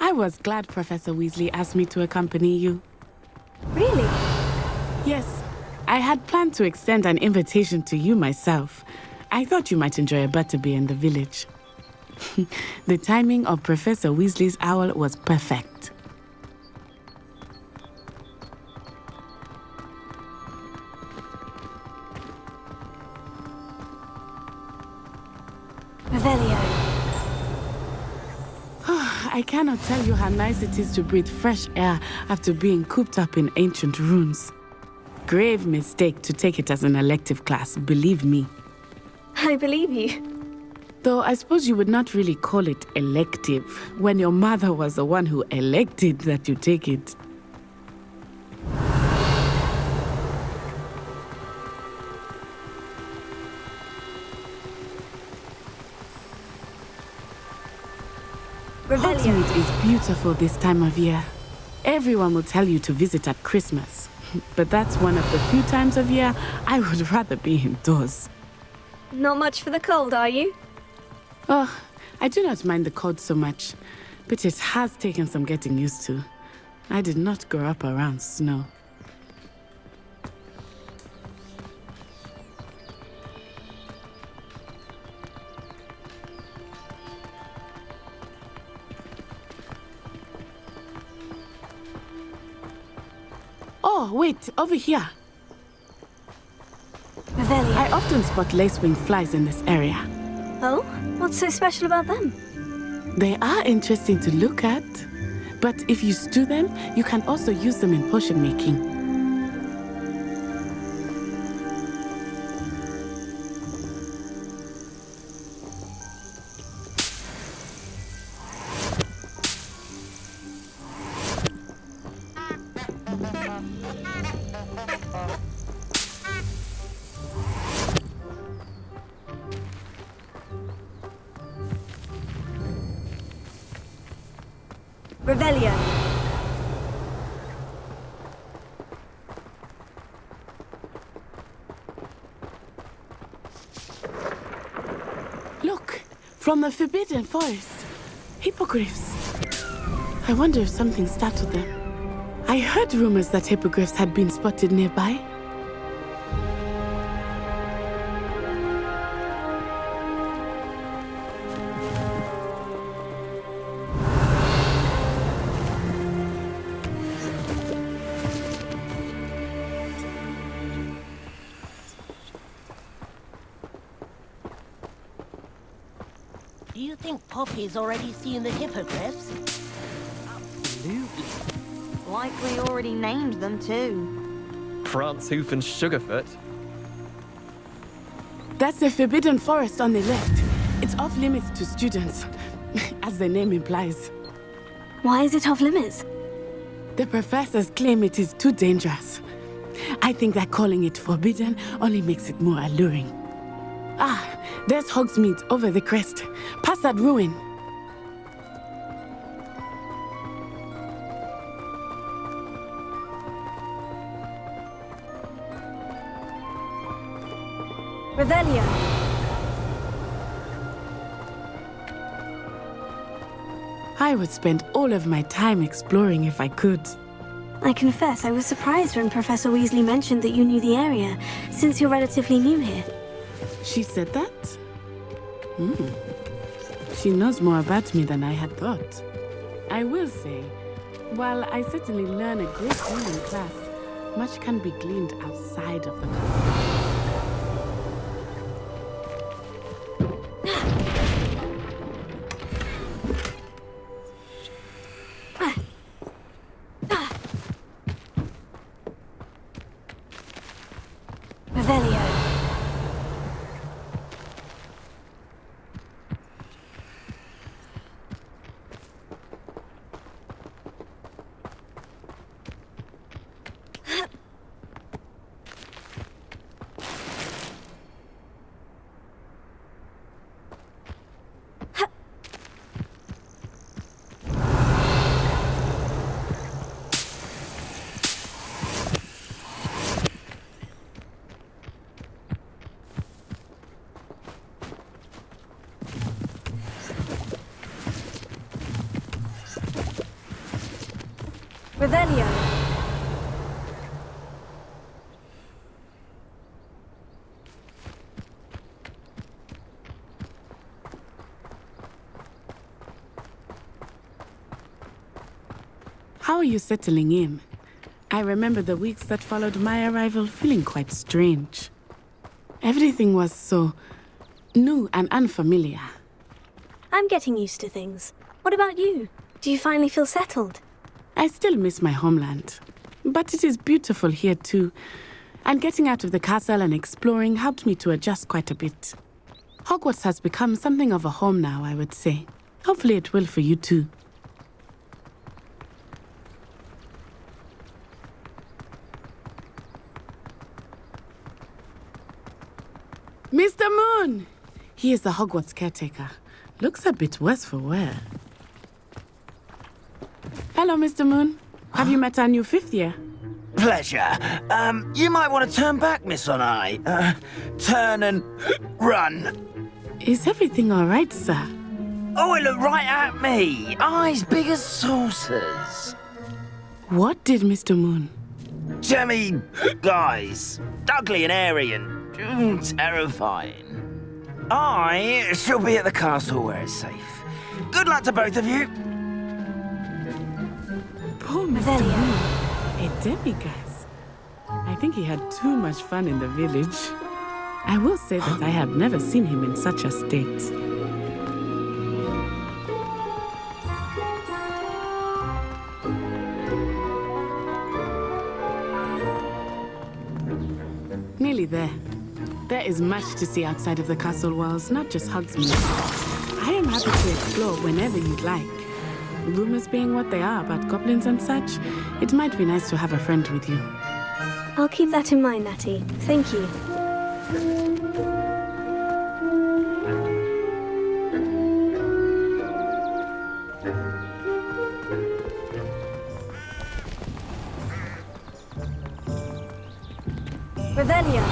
I was glad Professor Weasley asked me to accompany you. Really? Yes, I had planned to extend an invitation to you myself. I thought you might enjoy a butterbeer in the village. The timing of Professor Weasley's owl was perfect. Revelio. I cannot tell you how nice it is to breathe fresh air after being cooped up in ancient ruins. Grave mistake to take it as an elective class, believe me. I believe you. Though I suppose you would not really call it elective, when your mother was the one who elected that you take it. Hogsmeade is beautiful this time of year. Everyone will tell you to visit at Christmas. But that's one of the few times of year I would rather be indoors. Not much for the cold, are you? Oh, I do not mind the cold so much, but it has taken some getting used to. I did not grow up around snow. Oh, wait, over here. Revelio. I often spot lacewing flies in this area. Oh? What's so special about them? They are interesting to look at, but if you stew them, you can also use them in potion making. Revelio. Look, from the Forbidden Forest. Hippogriffs. I wonder if something startled them. I heard rumors that hippogriffs had been spotted nearby. Do you think Poppy's already seen the hippogriffs? Absolutely. Likely already named them too. Prancehoof and Sugarfoot. That's the Forbidden Forest on the left. It's off limits to students, as the name implies. Why is it off limits? The professors claim it is too dangerous. I think that calling it forbidden only makes it more alluring. Ah, there's Hogsmeade over the crest. Past that ruin. Revelio. I would spend all of my time exploring if I could. I confess I was surprised when Professor Weasley mentioned that you knew the area, since you're relatively new here. She said that? She knows more about me than I had thought. I will say, while I certainly learn a great deal in class, much can be gleaned outside of the classroom. Revelio. Revelio. How are you settling in? I remember the weeks that followed my arrival feeling quite strange. Everything was so new and unfamiliar. I'm getting used to things. What about you? Do you finally feel settled? I still miss my homeland, but it is beautiful here too. And getting out of the castle and exploring helped me to adjust quite a bit. Hogwarts has become something of a home now, I would say. Hopefully it will for you too. Mr. Moon! He is the Hogwarts caretaker. Looks a bit worse for wear. Hello, Mr. Moon. Have you met our new fifth year? Pleasure. You might want to turn back, Miss Onai. Turn and run. Is everything all right, sir? Oh, it looked right at me. Eyes big as saucers. What did Mr. Moon? Jemmy guys. Ugly and airy and terrifying. I shall be at the castle where it's safe. Good luck to both of you. Poor Mr. Moon. A demiguise. I think he had too much fun in the village. I will say that I have never seen him in such a state. Nearly there. There is much to see outside of the castle walls, not just Hogsmeade. I am happy to explore whenever you'd like. Rumors being what they are about goblins and such, it might be nice to have a friend with you. I'll keep that in mind, Natty. Thank you. Revelio.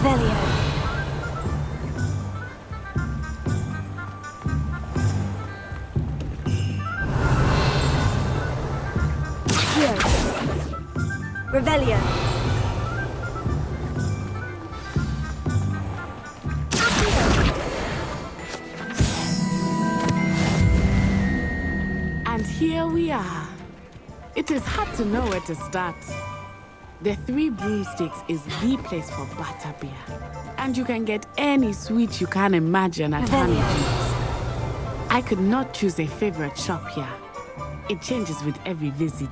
Revelio. Revelio. And here we are. It is hard to know where to start. The Three Broomsticks is the place for butterbeer. And you can get any sweet you can imagine at Honeydews. I could not choose a favorite shop here. It changes with every visit.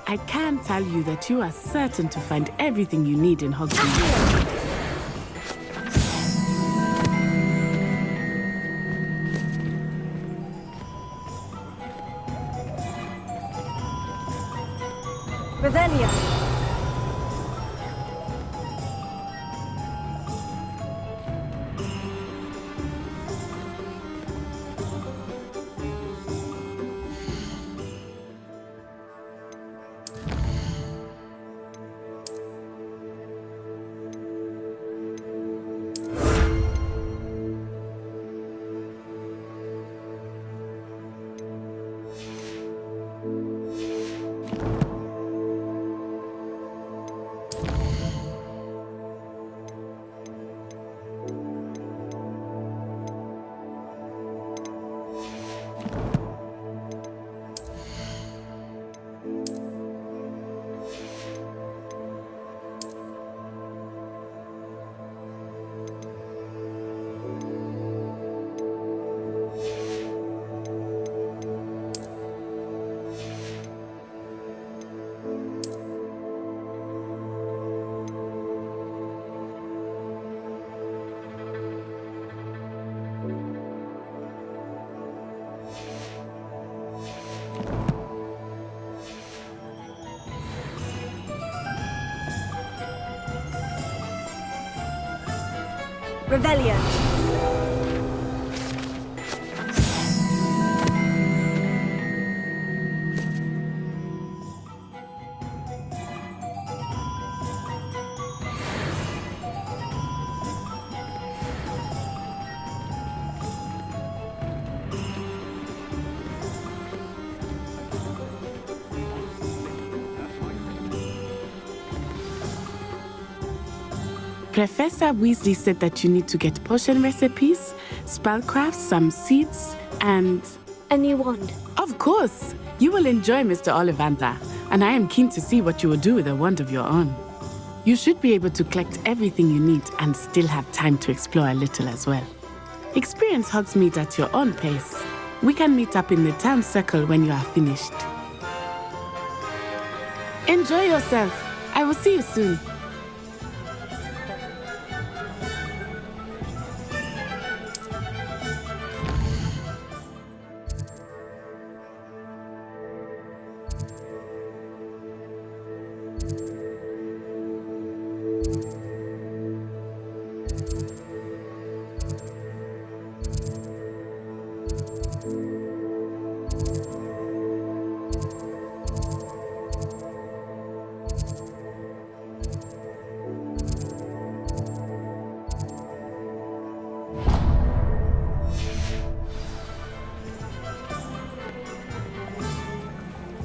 I can tell you that you are certain to find everything you need in Hogsmeade. Revelio. Revelio. Professor Weasley said that you need to get potion recipes, spellcrafts, some seeds, and... A new wand. Of course! You will enjoy Mr. Ollivander, and I am keen to see what you will do with a wand of your own. You should be able to collect everything you need and still have time to explore a little as well. Experience Hogsmeade at your own pace. We can meet up in the town circle when you are finished. Enjoy yourself. I will see you soon.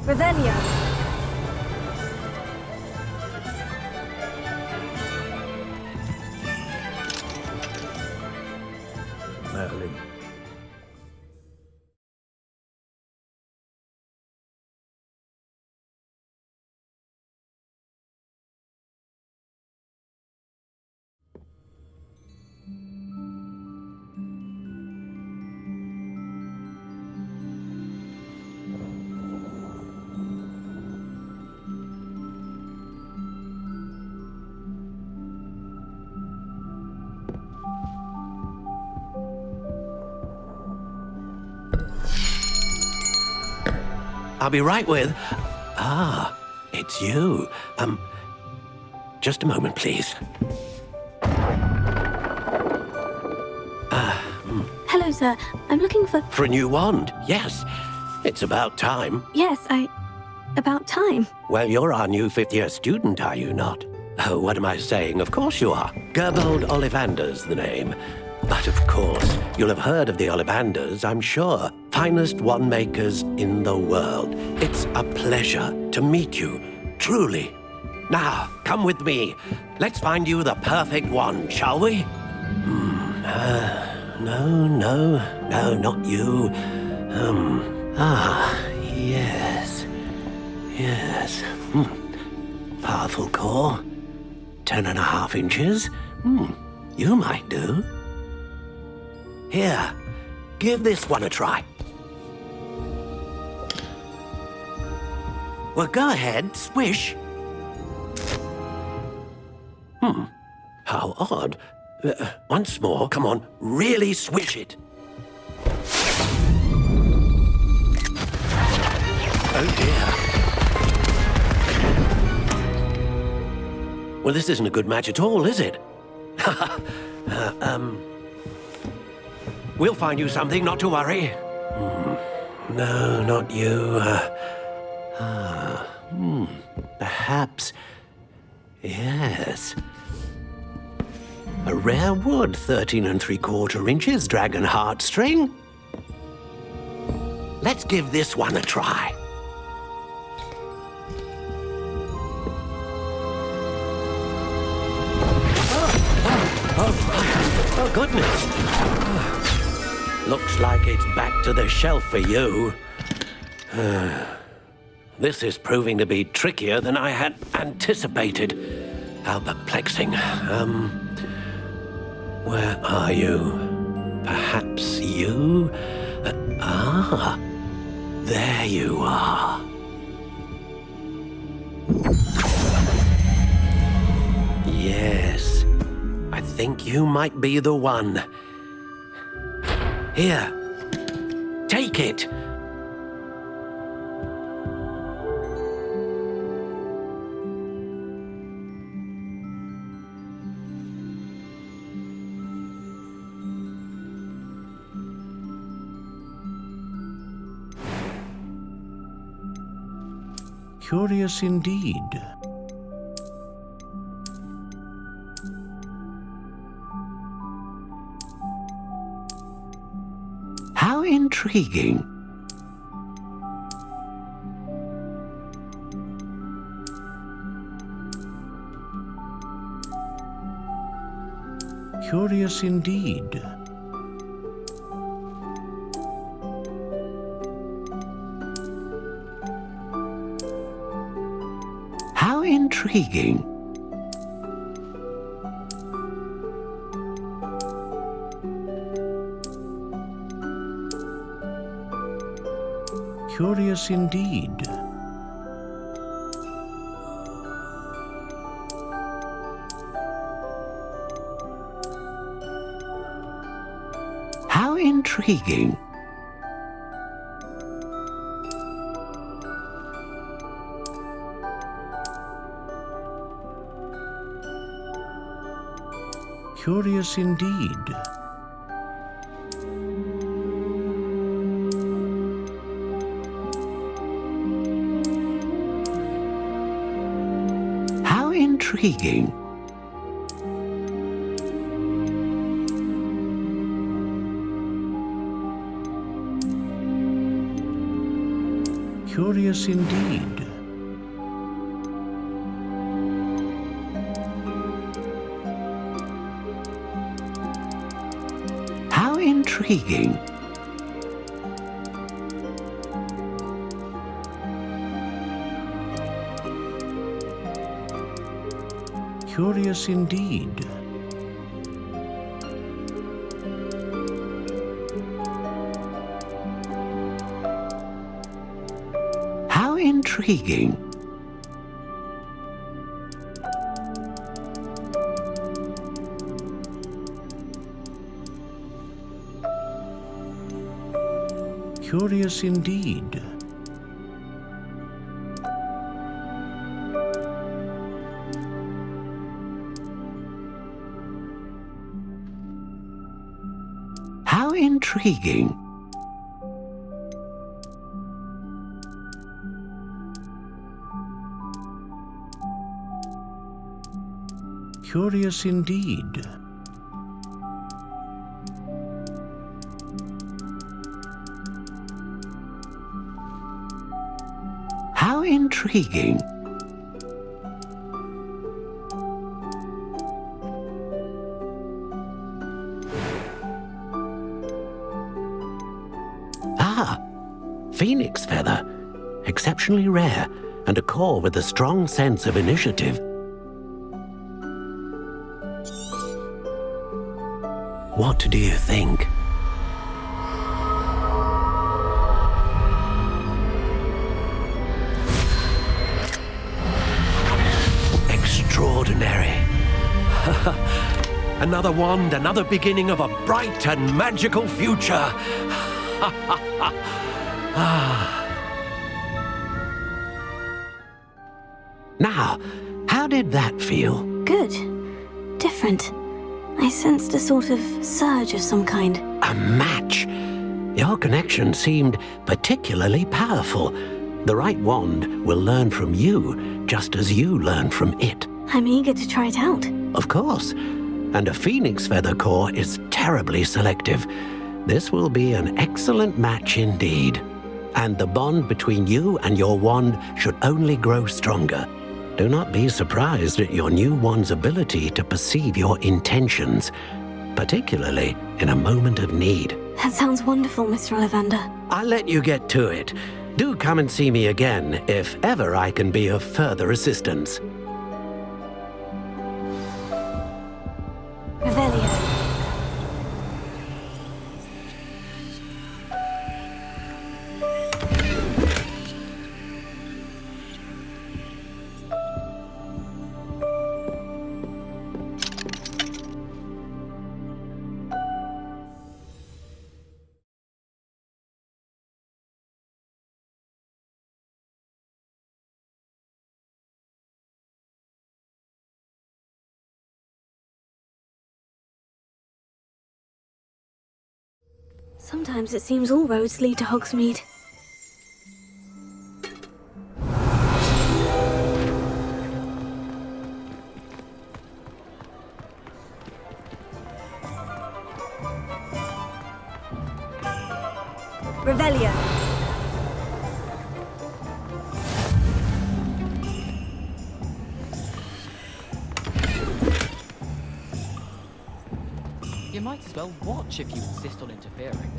Revelio. Merlin. I'll be right with... Ah, it's you. Just a moment, please. Hello, sir. I'm looking for... For a new wand, yes. It's about time. Yes, about time. Well, you're our new fifth-year student, are you not? Oh, what am I saying? Of course you are. Gerbold Ollivander's the name. But of course, you'll have heard of the Ollivanders, I'm sure. Finest wand-makers in the world. It's a pleasure to meet you, truly. Now, come with me. Let's find you the perfect wand, shall we? No, not you. Yes. Powerful core. 10.5 inches. You might do. Here, give this one a try. Well, go ahead, swish. How odd. Once more, come on, really swish it. Oh dear. Well, this isn't a good match at all, is it? We'll find you something, not to worry. No, not you. Perhaps. Yes. A rare wood, 13 3/4 inches, dragon heartstring. Let's give this one a try. Oh, goodness. Looks like it's back to the shelf for you. This is proving to be trickier than I had anticipated. How perplexing. Where are you? Perhaps you? There you are. Yes, I think you might be the one. Here, take it. Curious indeed. How intriguing. Curious indeed. How intriguing. Curious indeed. How intriguing. Curious indeed. How intriguing. Curious indeed. How intriguing. Curious indeed. How intriguing. Curious indeed. How intriguing. Curious indeed. How intriguing. Ah, phoenix feather. Exceptionally rare, and a core with a strong sense of initiative. What do you think? Extraordinary. Another wand, another beginning of a bright and magical future. Now, how did that feel? Good. Different. I sensed a sort of surge of some kind. A match. Your connection seemed particularly powerful. The right wand will learn from you, just as you learn from it. I'm eager to try it out. Of course. And a phoenix feather core is terribly selective. This will be an excellent match indeed. And the bond between you and your wand should only grow stronger. Do not be surprised at your new wand's ability to perceive your intentions, particularly in a moment of need. That sounds wonderful, Mr. Ollivander. I'll let you get to it. Do come and see me again if ever I can be of further assistance. Revelio. Sometimes it seems all roads lead to Hogsmeade. Revelio. You might as well watch if you insist on interfering.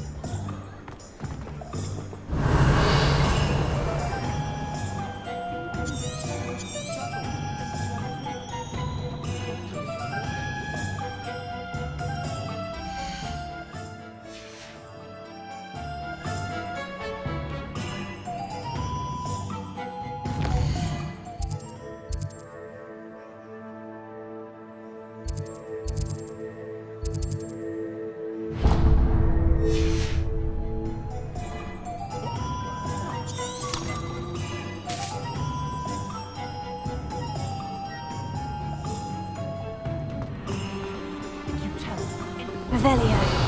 Revelio.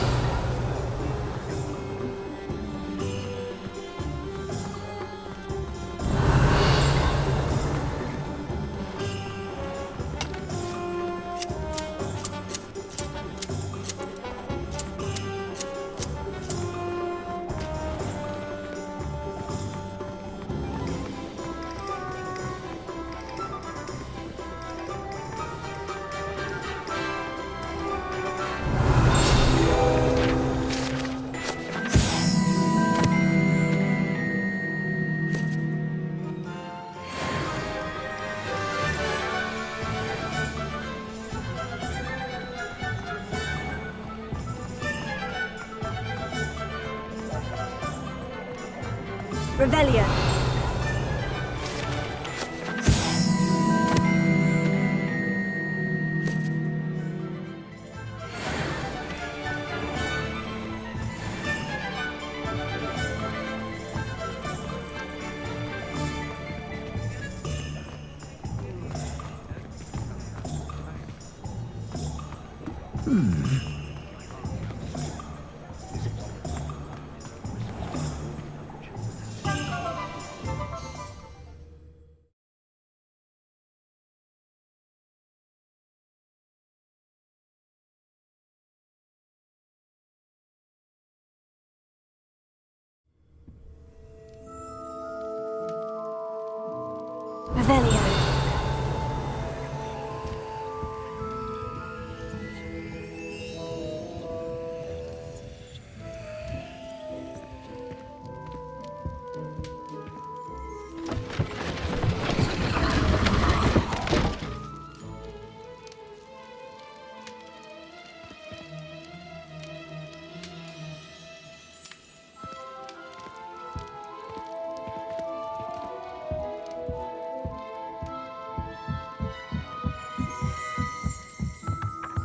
Revelio. Revelio.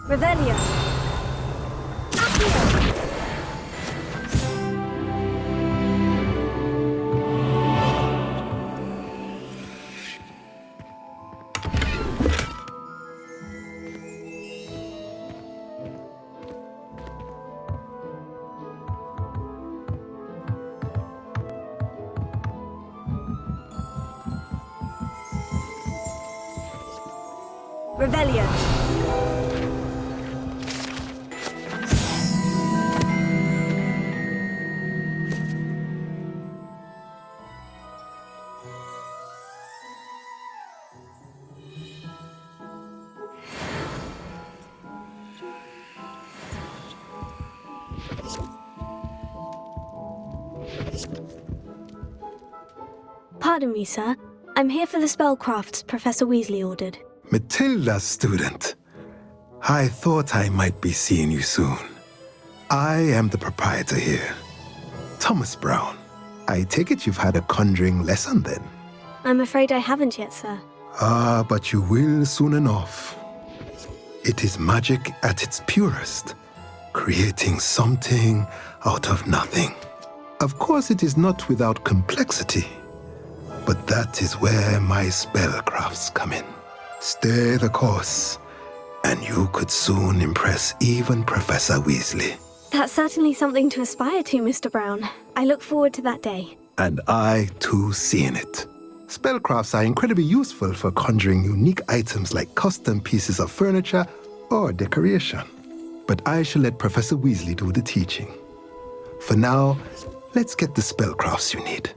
Revelio. Revelio. Pardon me, sir. I'm here for the spellcrafts Professor Weasley ordered. Matilda's student. I thought I might be seeing you soon. I am the proprietor here, Thomas Brown. I take it you've had a conjuring lesson then? I'm afraid I haven't yet, sir. Ah, but you will soon enough. It is magic at its purest, creating something out of nothing. Of course, it is not without complexity, but that is where my spellcrafts come in. Stay the course, and you could soon impress even Professor Weasley. That's certainly something to aspire to, Mr. Brown. I look forward to that day. And I, too, seeing it. Spellcrafts are incredibly useful for conjuring unique items like custom pieces of furniture or decoration. But I shall let Professor Weasley do the teaching. For now, let's get the spellcrafts you need.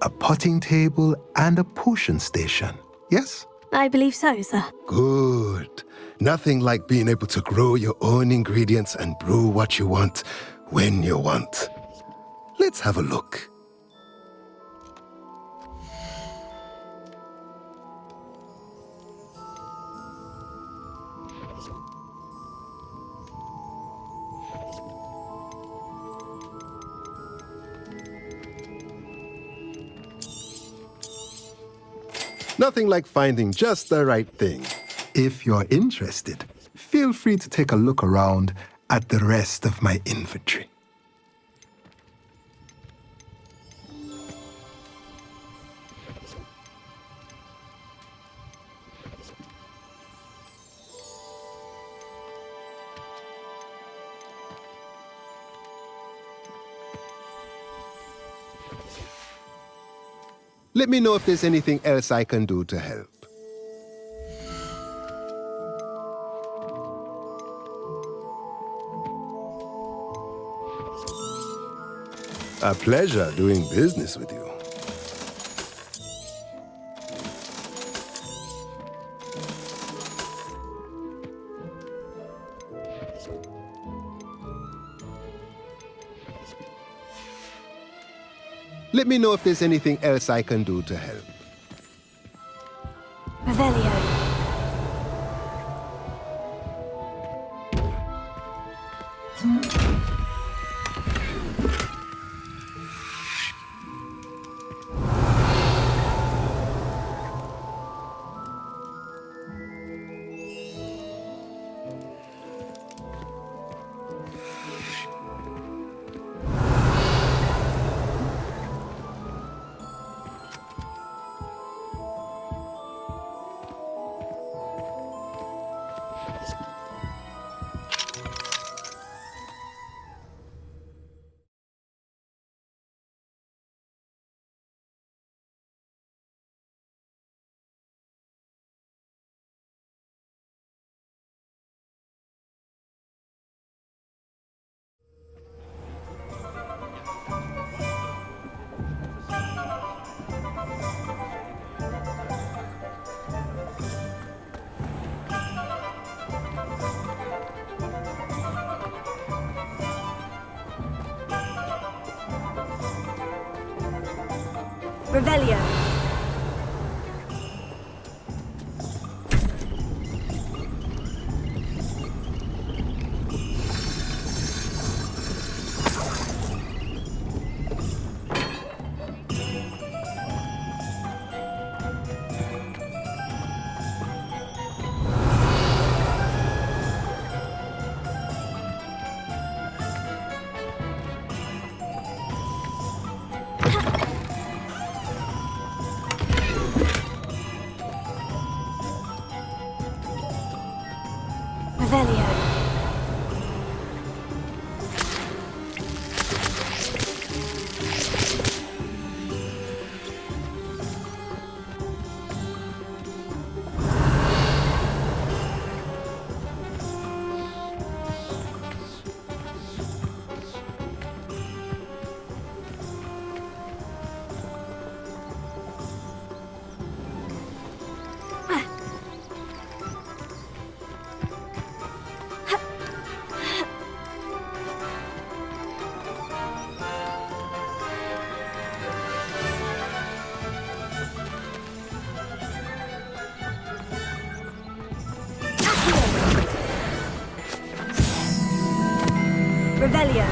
A potting table and a potion station, yes? I believe so, sir. Good. Nothing like being able to grow your own ingredients and brew what you want when you want. Let's have a look. Nothing like finding just the right thing. If you're interested, feel free to take a look around at the rest of my inventory. Let me know if there's anything else I can do to help. A pleasure doing business with you. Let me know if there's anything else I can do to help. Revelio. Revelio. Revelio. Revelio.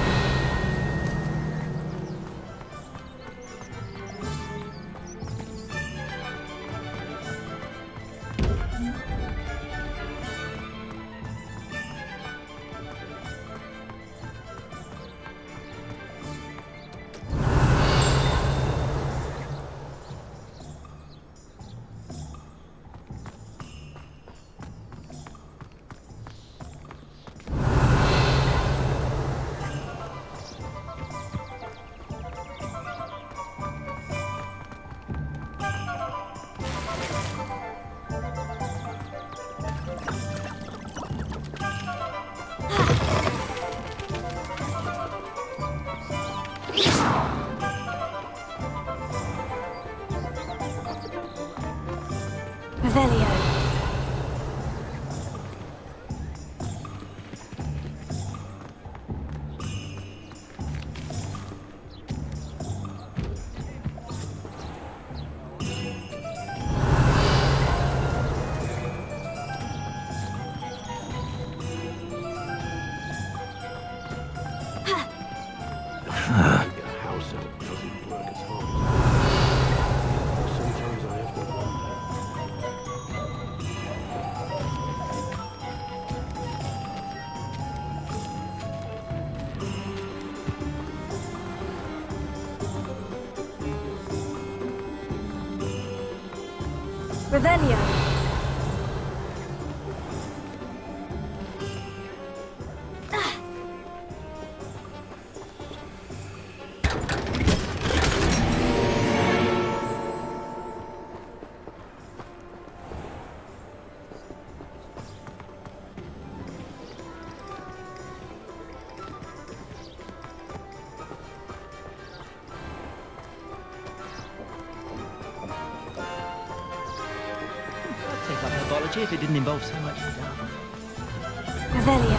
Revelio. Revelio. Take up herbology if it didn't involve so much stuff. Revelio.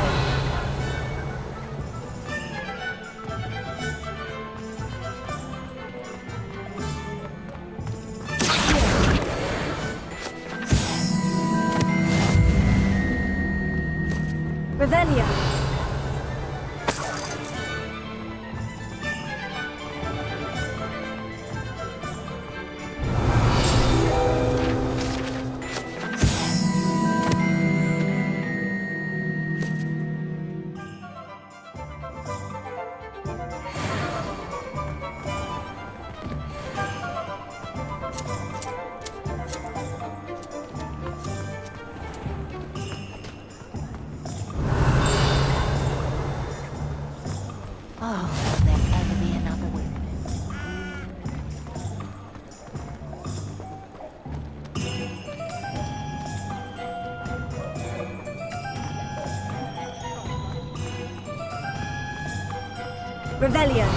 Revelio. Oh, will there ever be another week? Revelio.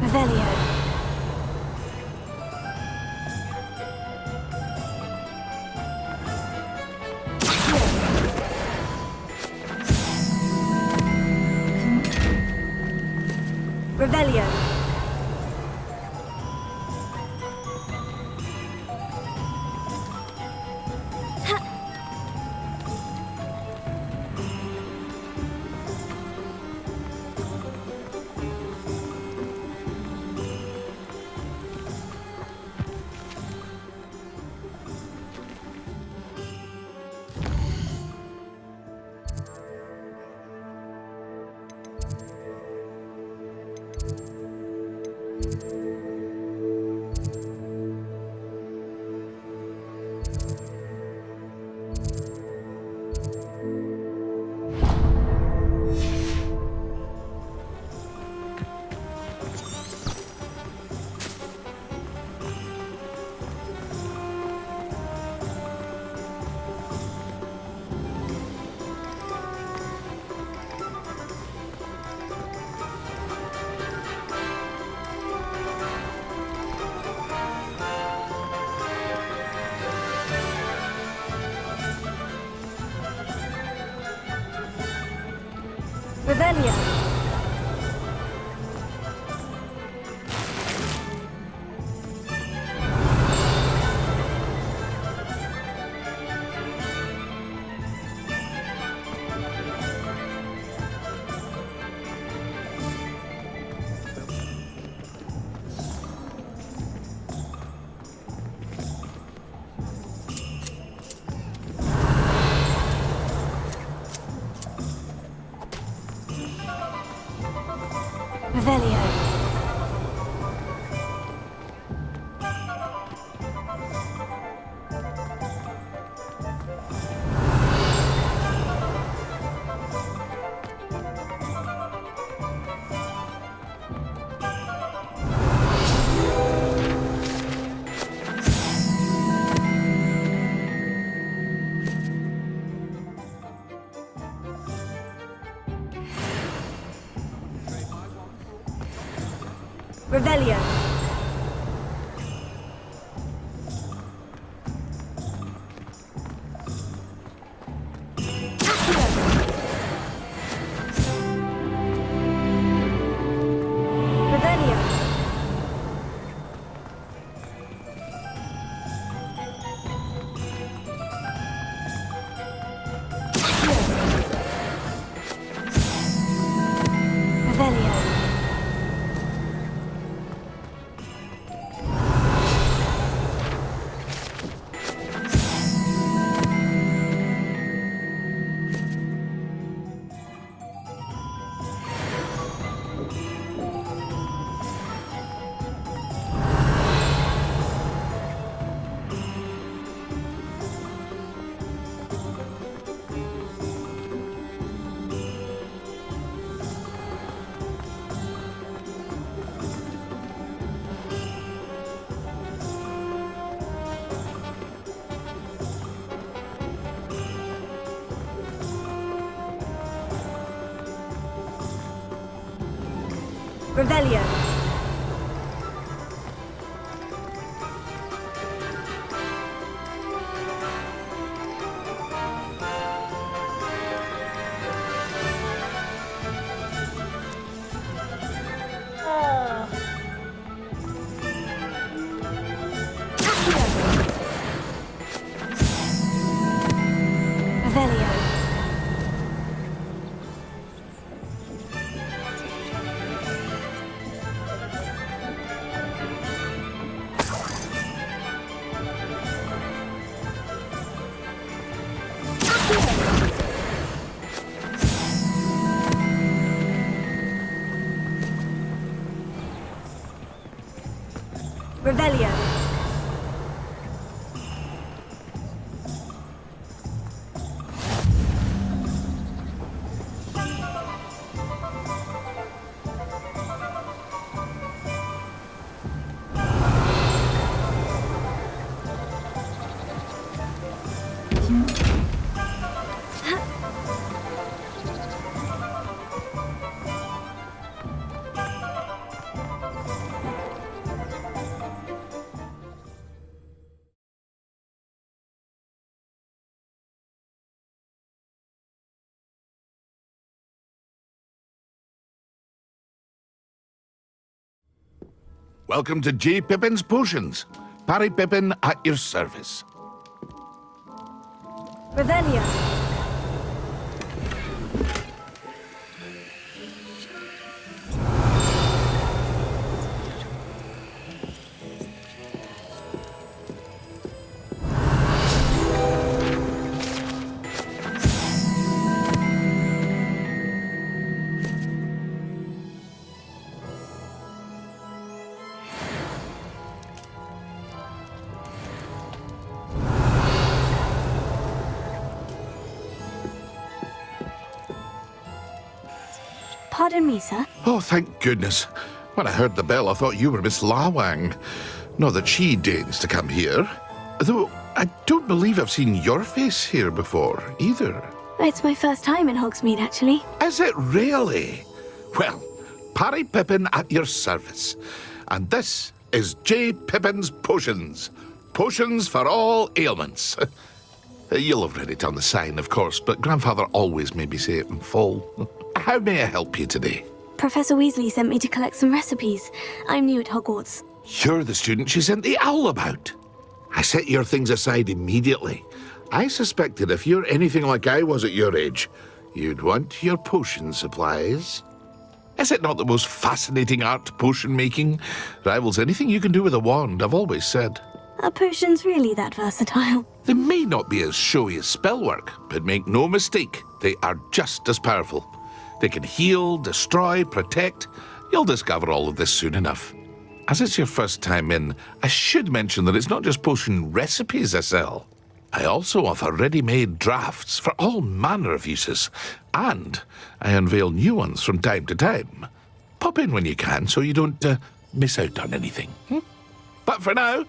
Revelio. Revelio. Revelio. Revelio. Revelio. Revelio. Revelio. Revelio. Revelio. Welcome to J. Pippin's Potions. Parry Pippin at your service. Revelio. Pardon me, sir. Oh, thank goodness. When I heard the bell, I thought you were Miss Lawang. Not that she deigns to come here. Though I don't believe I've seen your face here before, either. It's my first time in Hogsmeade, actually. Is it really? Well, Parry Pippin at your service. And this is J. Pippin's Potions. Potions for all ailments. You'll have read it on the sign, of course, but Grandfather always made me say it in full. How may I help you today? Professor Weasley sent me to collect some recipes. I'm new at Hogwarts. You're the student she sent the owl about. I set your things aside immediately. I suspected if you're anything like I was at your age, you'd want your potion supplies. Is it not the most fascinating art, potion making? Rivals anything you can do with a wand, I've always said. Are potions really that versatile? They may not be as showy as spellwork, but make no mistake, they are just as powerful. They can heal, destroy, protect. You'll discover all of this soon enough. As it's your first time in, I should mention that it's not just potion recipes I sell. I also offer ready-made drafts for all manner of uses, and I unveil new ones from time to time. Pop in when you can so you don't miss out on anything. But for now,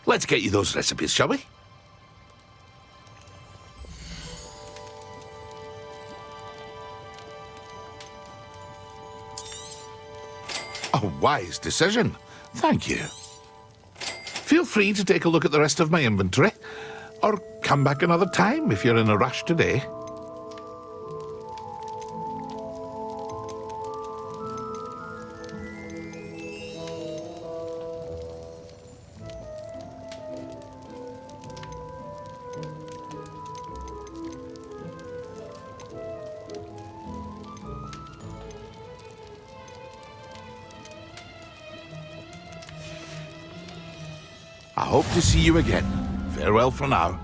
let's get you those recipes, shall we? A wise decision. Thank you. Feel free to take a look at the rest of my inventory, or come back another time if you're in a rush today. I hope to see you again. Farewell for now.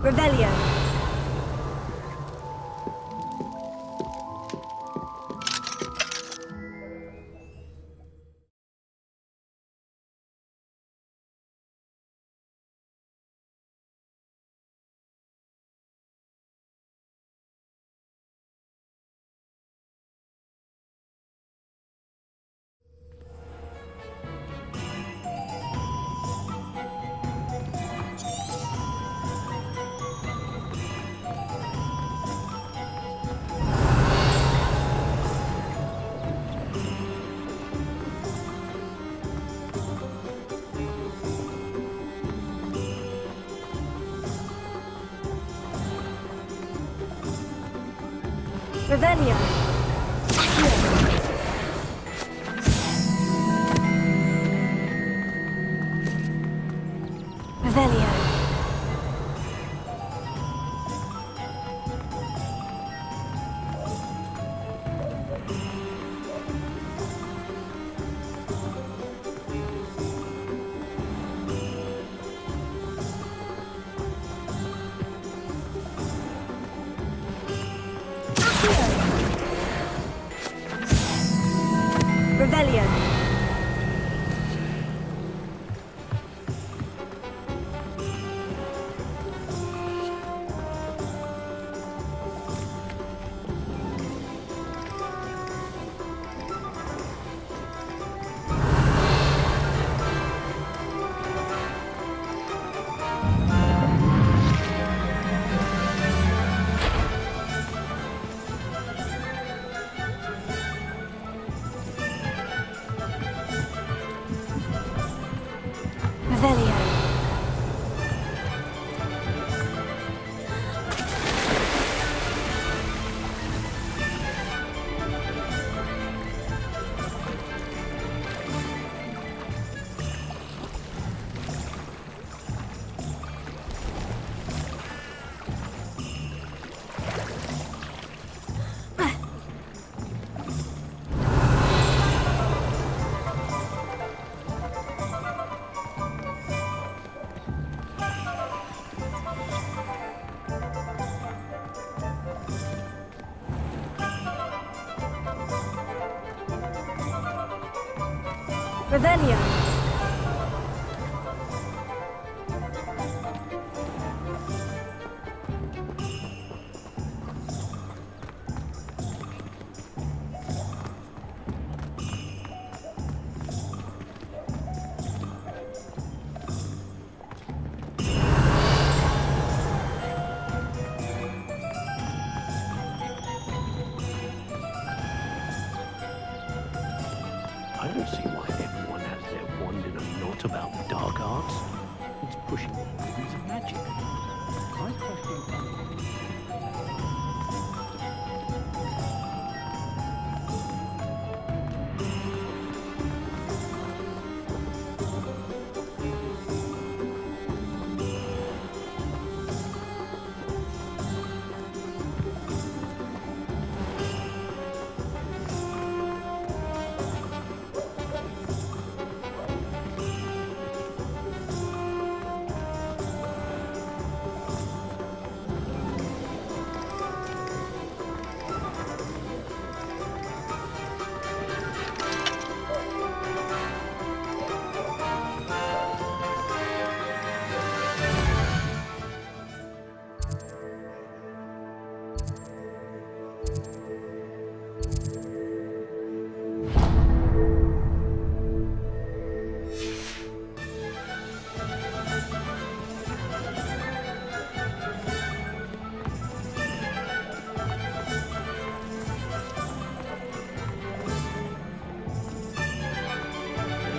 Revelio. Revelio. Revelio. Revelio. Revelio. Revelio. I don't see why everyone has their wand in a knot about the dark arts. It's pushing the boundaries of magic. I question.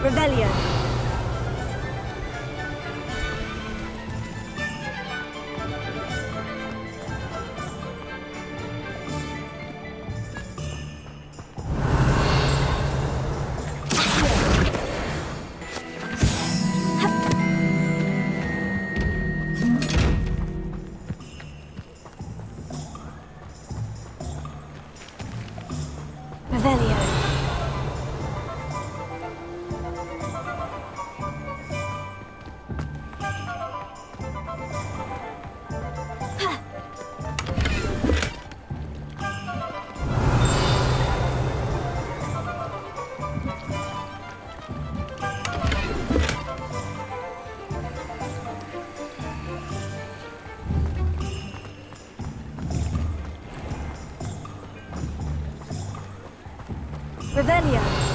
Revelio. Revelio. Revelio.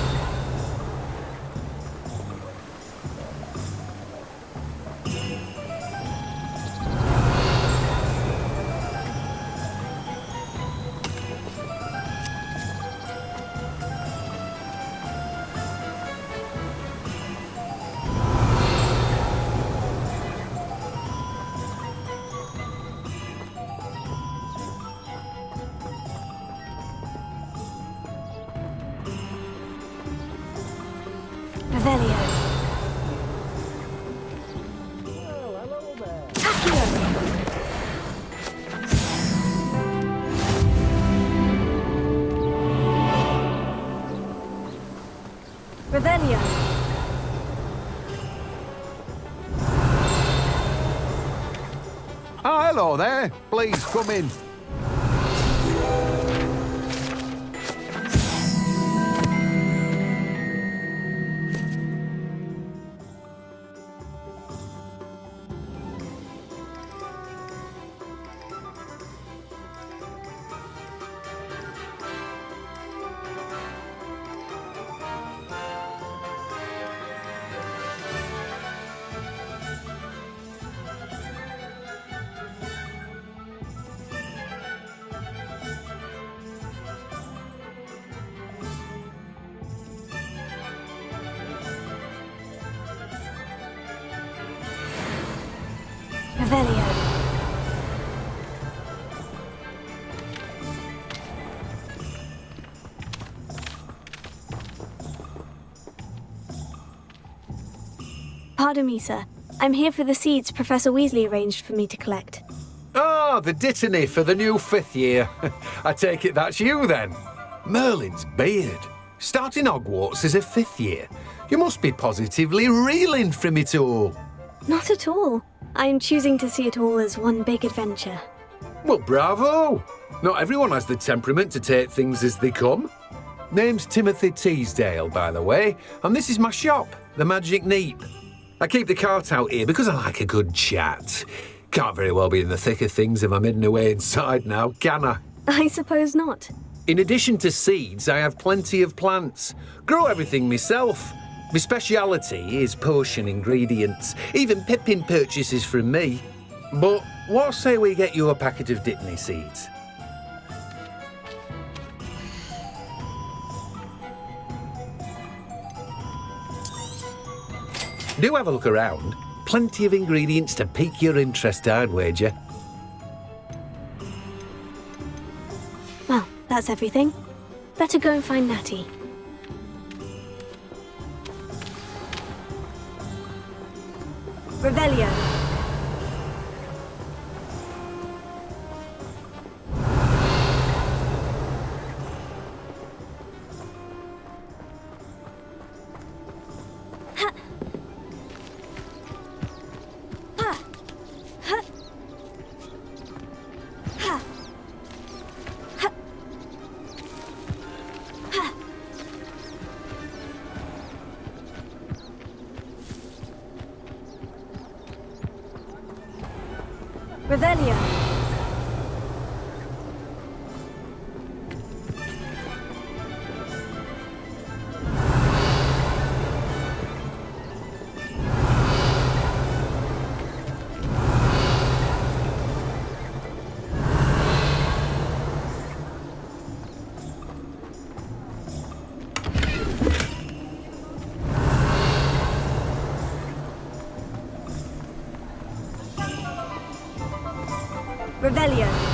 Revelio. Accio. Revelio. Ah, hello there. Please come in. Revelio. Pardon me, sir. I'm here for the seeds Professor Weasley arranged for me to collect. Ah, the dittany for the new 5th year. I take it that's you, then. Merlin's beard. Starting Hogwarts as a 5th year. You must be positively reeling from it all. Not at all. I'm choosing to see it all as one big adventure. Well, bravo! Not everyone has the temperament to take things as they come. Name's Timothy Teasdale, by the way, and this is my shop, the Magic Neep. I keep the cart out here because I like a good chat. Can't very well be in the thick of things if I'm hidden away inside now, can I? I suppose not. In addition to seeds, I have plenty of plants. Grow everything myself. My speciality is potion ingredients. Even Pippin purchases from me. But what say we get you a packet of Dittany seeds? Do have a look around. Plenty of ingredients to pique your interest, I'd wager. Well, that's everything. Better go and find Natty. Revelio. Revelio. Revelio.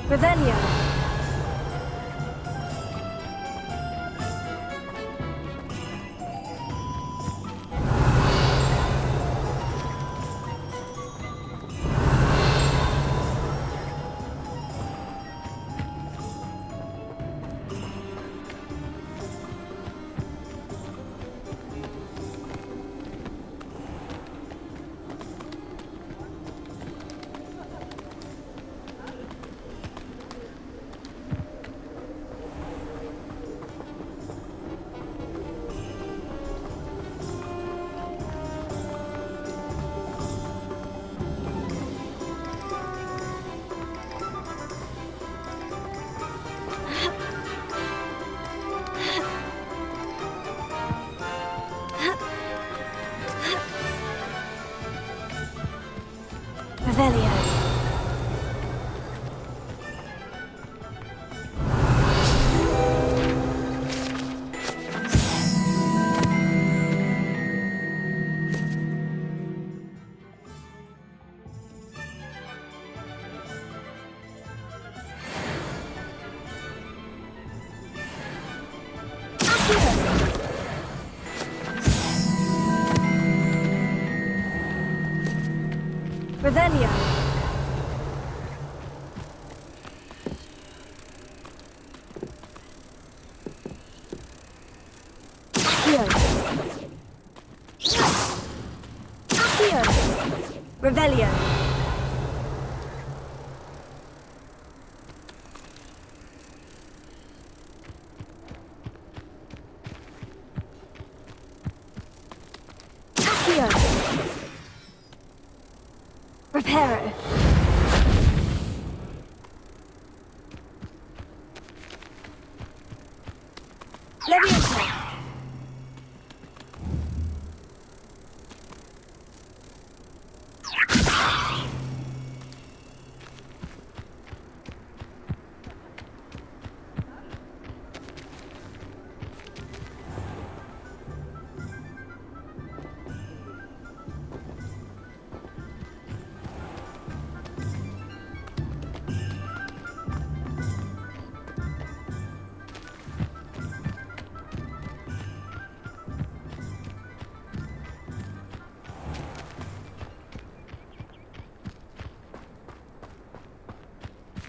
Revelio. Revelio. Revelio. Accio. Accio. Revelio. Accio. Reparo. Leviosa.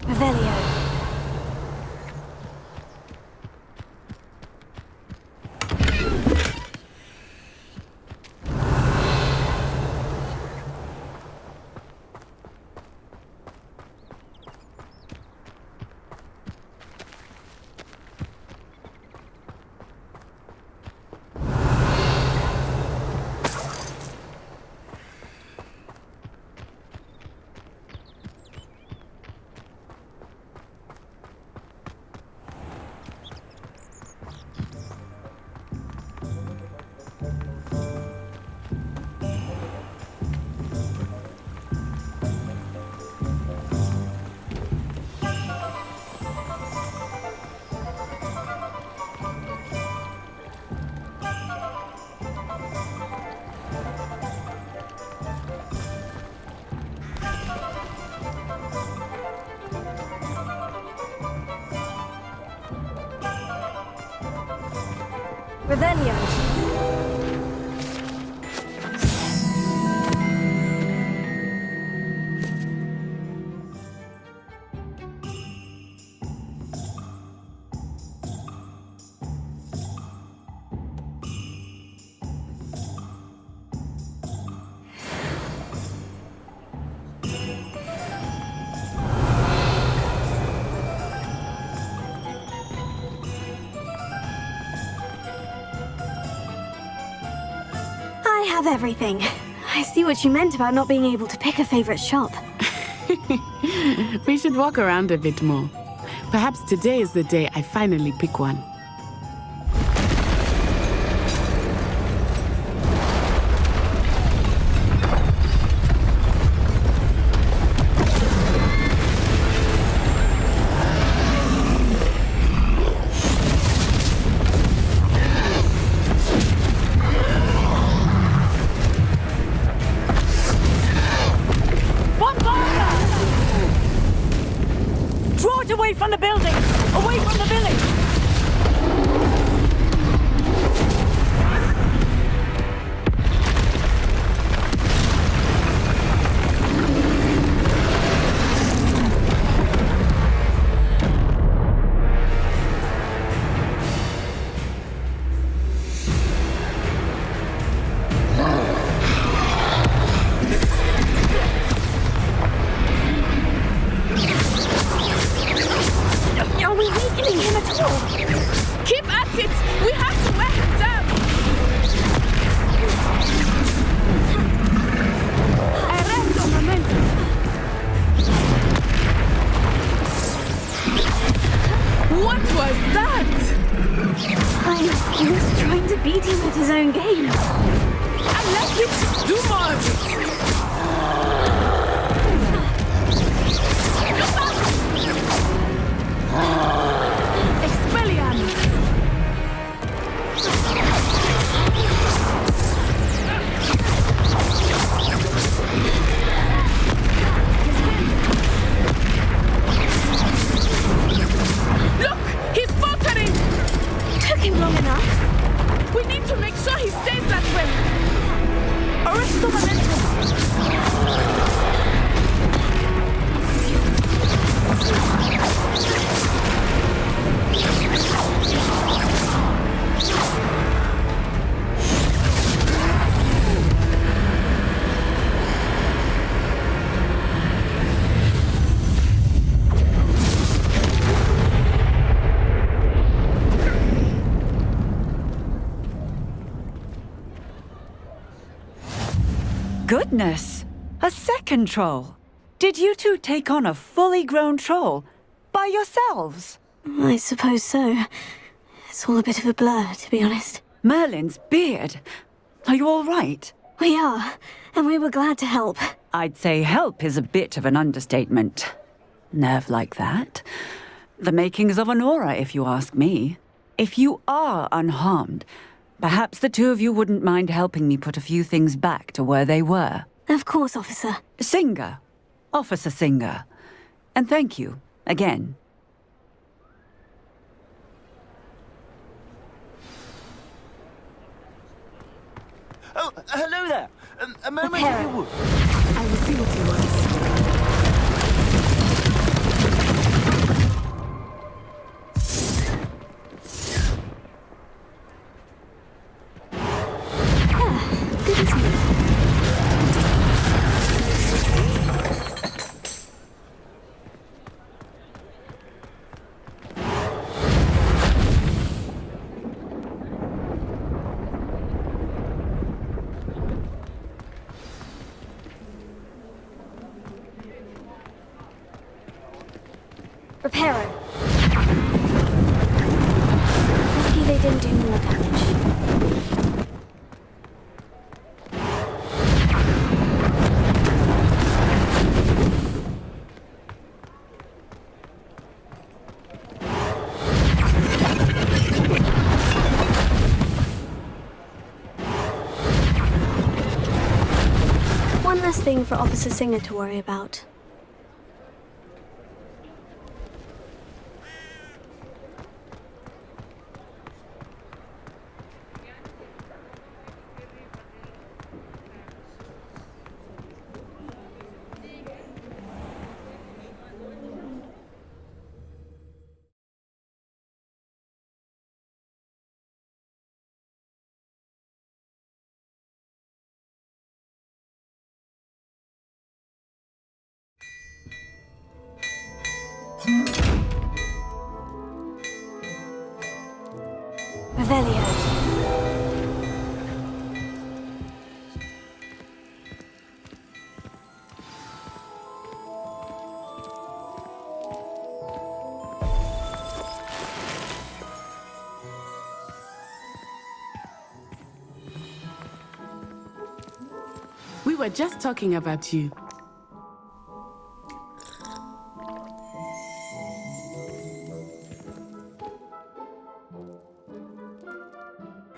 Revelio. Revelio. I have everything. I see what you meant about not being able to pick a favorite shop. We should walk around a bit more. Perhaps today is the day I finally pick one. Away from the building! Away from the village! Goodness! A second troll! Did you two take on a fully grown troll by yourselves? I suppose so. It's all a bit of a blur, to be honest. Merlin's beard. Are you all right? We are, and we were glad to help. I'd say help is a bit of an understatement. Nerve like that. The makings of an aura, if you ask me. If you are unharmed, perhaps the two of you wouldn't mind helping me put a few things back to where they were. Of course, officer. Singer. Officer Singer. And thank you, again. Oh, hello there. A moment Repairer. if you would. I will see what he wants. Good as new. Repairer. Lucky they didn't do more damage. One less thing for Officer Singer to worry about. Revelio. We were just talking about you.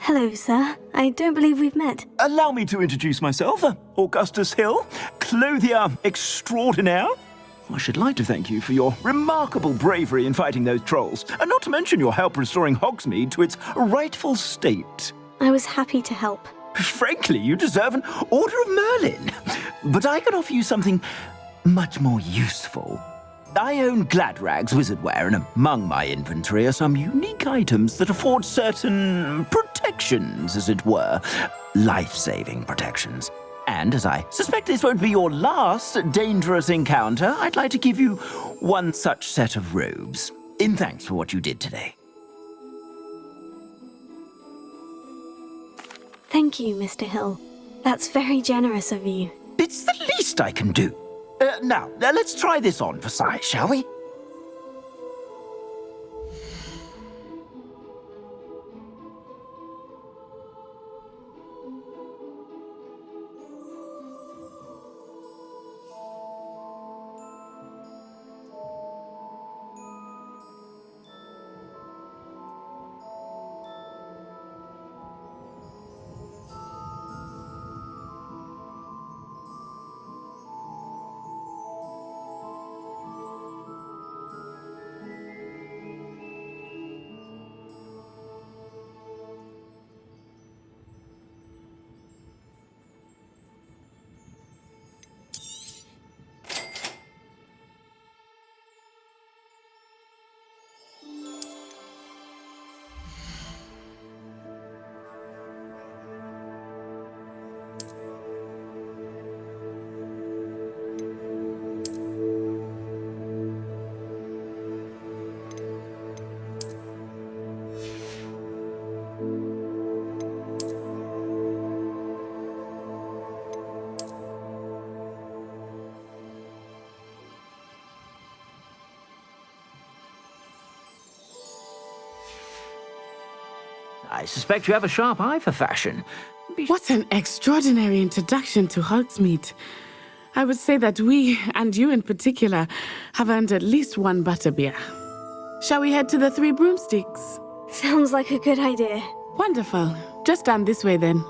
Hello, sir. I don't believe we've met. Allow me to introduce myself, Augustus Hill, clothier extraordinaire. I should like to thank you for your remarkable bravery in fighting those trolls, and not to mention your help restoring Hogsmeade to its rightful state. I was happy to help. Frankly, you deserve an Order of Merlin. But I can offer you something much more useful. I own Gladrag's wizardware, and among my inventory are some unique items that afford certain protections, as it were. Life-saving protections. And as I suspect this won't be your last dangerous encounter, I'd like to give you one such set of robes, in thanks for what you did today. Thank you, Mr. Hill. That's very generous of you. It's the least I can do. Now, let's try this on for size, shall we? I suspect you have a sharp eye for fashion. What an extraordinary introduction to Hogsmeade. I would say that we, and you in particular, have earned at least one butterbeer. Shall we head to the Three Broomsticks? Sounds like a good idea. Wonderful. Just down this way then.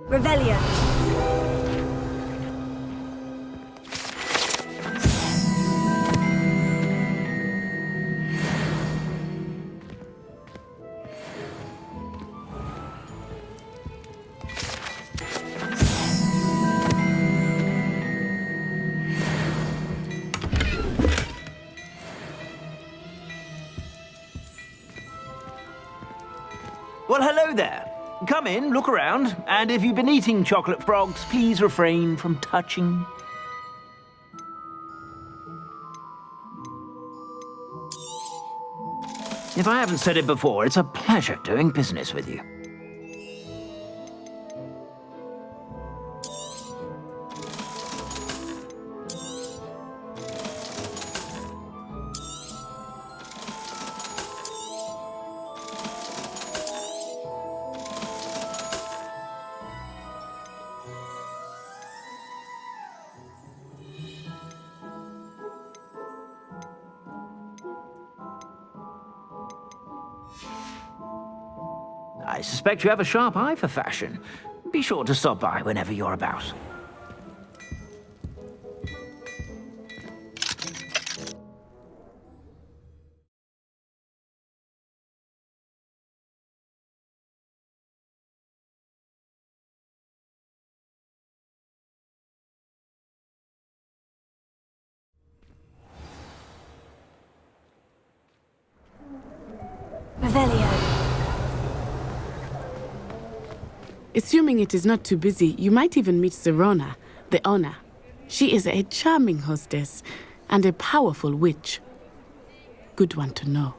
Revelio. Well, hello there. Come in, look around, and if you've been eating chocolate frogs, please refrain from touching. If I haven't said it before, it's a pleasure doing business with you. I suspect you have a sharp eye for fashion. Be sure to stop by whenever you're about. Revelio. Assuming it is not too busy, you might even meet Sirona, the owner. She is a charming hostess and a powerful witch. Good one to know.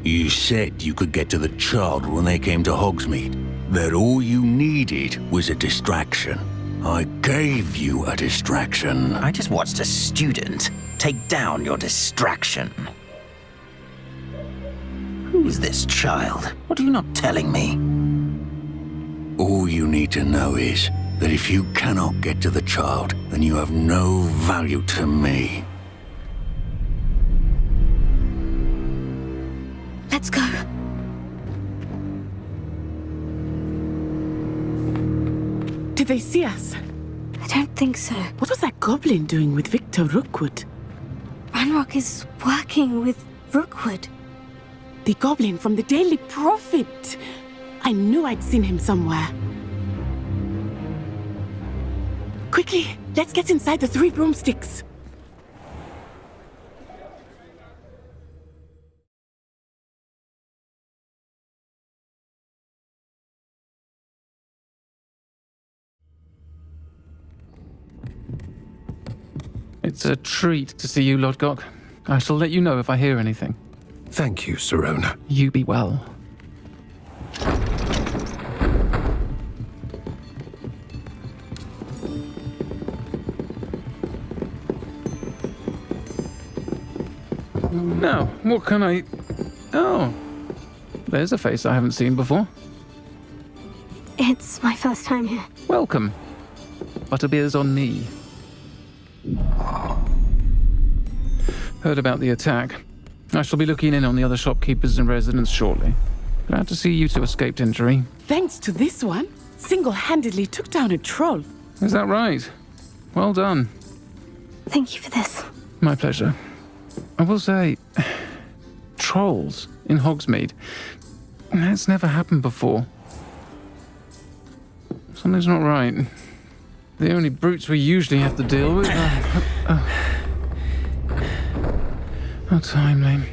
You said you could get to the child when they came to Hogsmeade. That all you needed was a distraction. I gave you a distraction. I just watched a student take down your distraction. Who is this child? What are you not telling me? All you need to know is, that if you cannot get to the child, then you have no value to me. Let's go. Did they see us? I don't think so. What was that goblin doing with Victor Rookwood? Ranrock is working with Rookwood. The goblin from the Daily Prophet. I knew I'd seen him somewhere. Quickly, let's get inside the 3 broomsticks. It's a treat to see you, Lodgok. I shall let you know if I hear anything. Thank you, Sirona. You be well. Now, what can I... Oh, there's a face I haven't seen before. It's my first time here. Welcome. Butterbeer's on me. Heard about the attack. I shall be looking in on the other shopkeepers and residents shortly. Glad to see you two escaped injury. Thanks to this one, single-handedly took down a troll. Is that right? Well done. Thank you for this. My pleasure. I will say, trolls in Hogsmeade. That's never happened before. Something's not right. The only brutes we usually have to deal with are... How timely.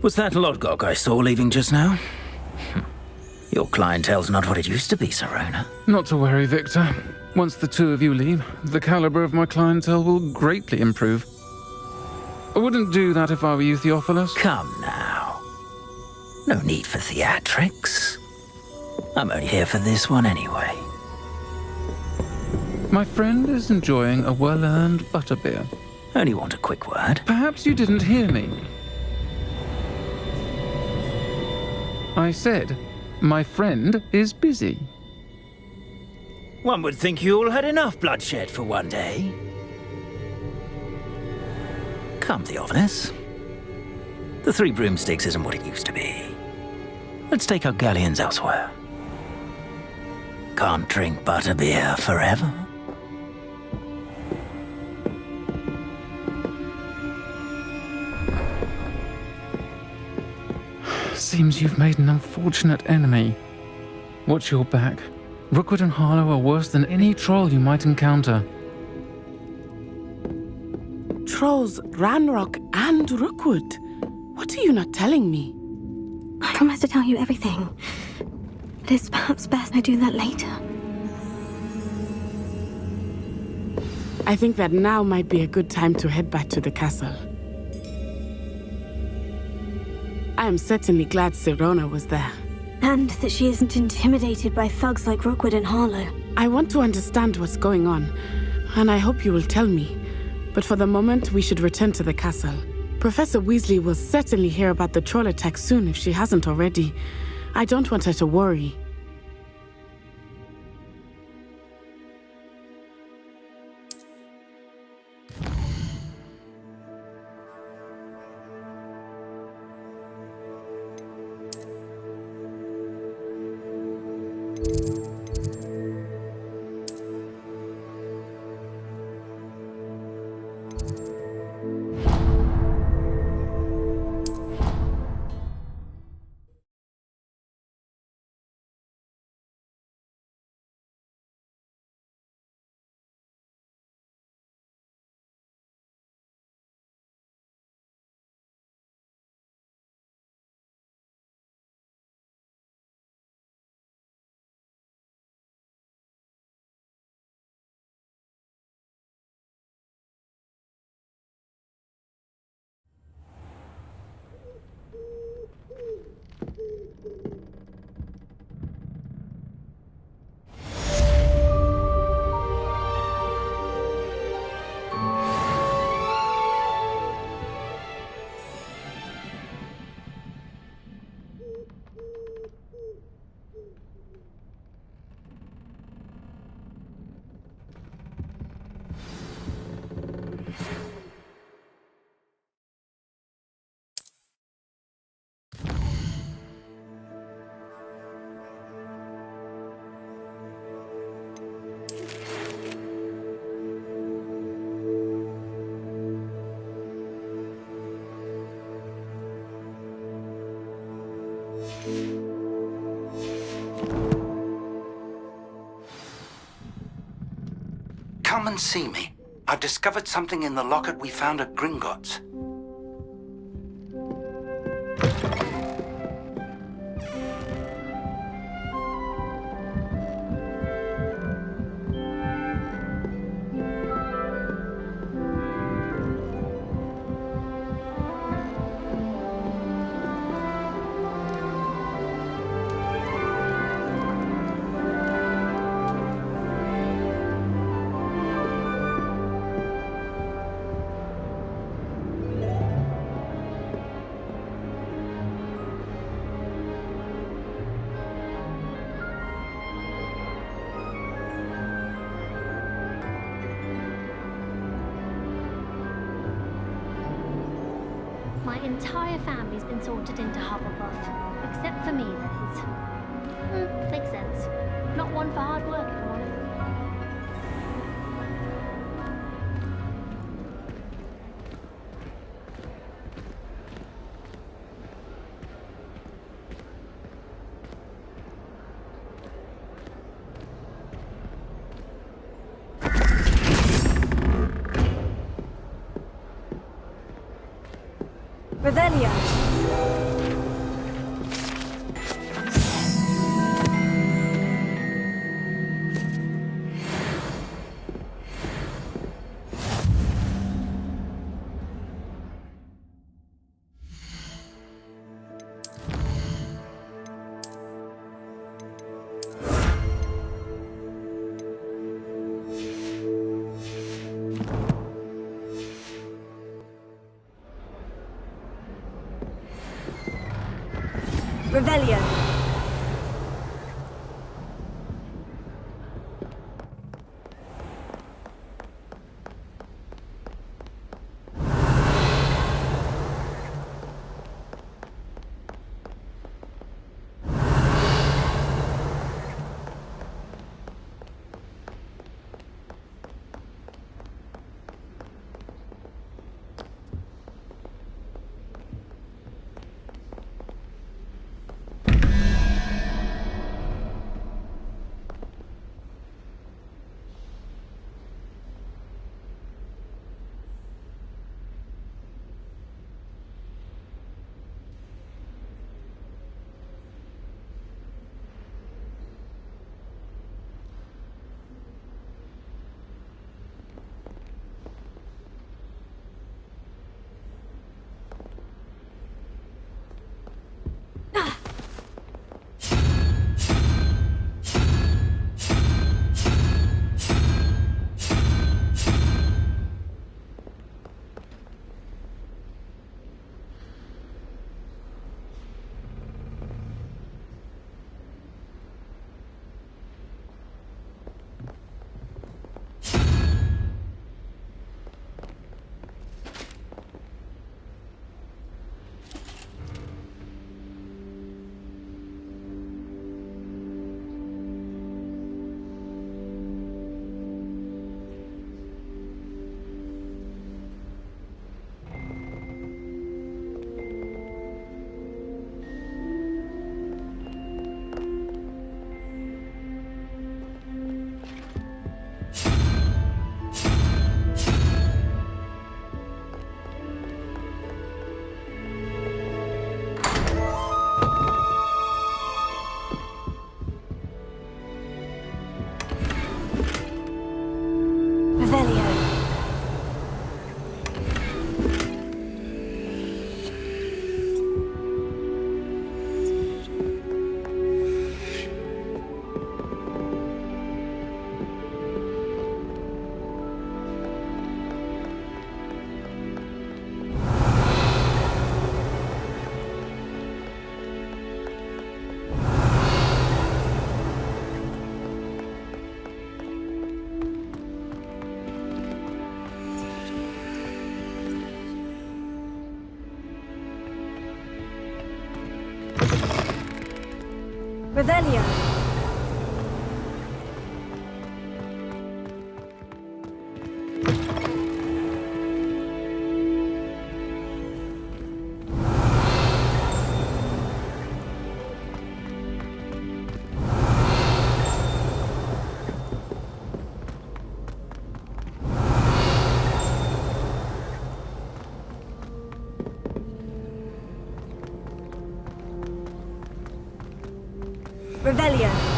Was that Lodgok I saw leaving just now? Your clientele's not what it used to be, Sirona. Not to worry, Victor. Once the 2 of you leave, the caliber of my clientele will greatly improve. I wouldn't do that if I were you, Theophilus. Come now. No need for theatrics. I'm only here for this one anyway. My friend is enjoying a well-earned butterbeer. Only want a quick word. Perhaps you didn't hear me. I said, my friend is busy. One would think you all had enough bloodshed for one day. Come, Theophilus. The 3 broomsticks isn't what it used to be. Let's take our galleons elsewhere. Can't drink butterbeer forever. Seems you've made an unfortunate enemy. Watch your back. Rookwood and Harlow are worse than any troll you might encounter. Trolls, Ranrock, and Rookwood. What are you not telling me? I promise to tell you everything. But it's perhaps best I do that later. I think that now might be a good time to head back to the castle. I am certainly glad Sirona was there. And that she isn't intimidated by thugs like Rookwood and Harlow. I want to understand what's going on, and I hope you will tell me. But for the moment, we should return to the castle. Professor Weasley will certainly hear about the troll attack soon if she hasn't already. I don't want her to worry. and see me. I've discovered something in the locket we found at Gringotts. My entire family's been sorted into Hufflepuff. Except for me, that is. Makes sense. Not one for hard work, if I'm honest. Revelio. Revelio. Revelio. Revelio.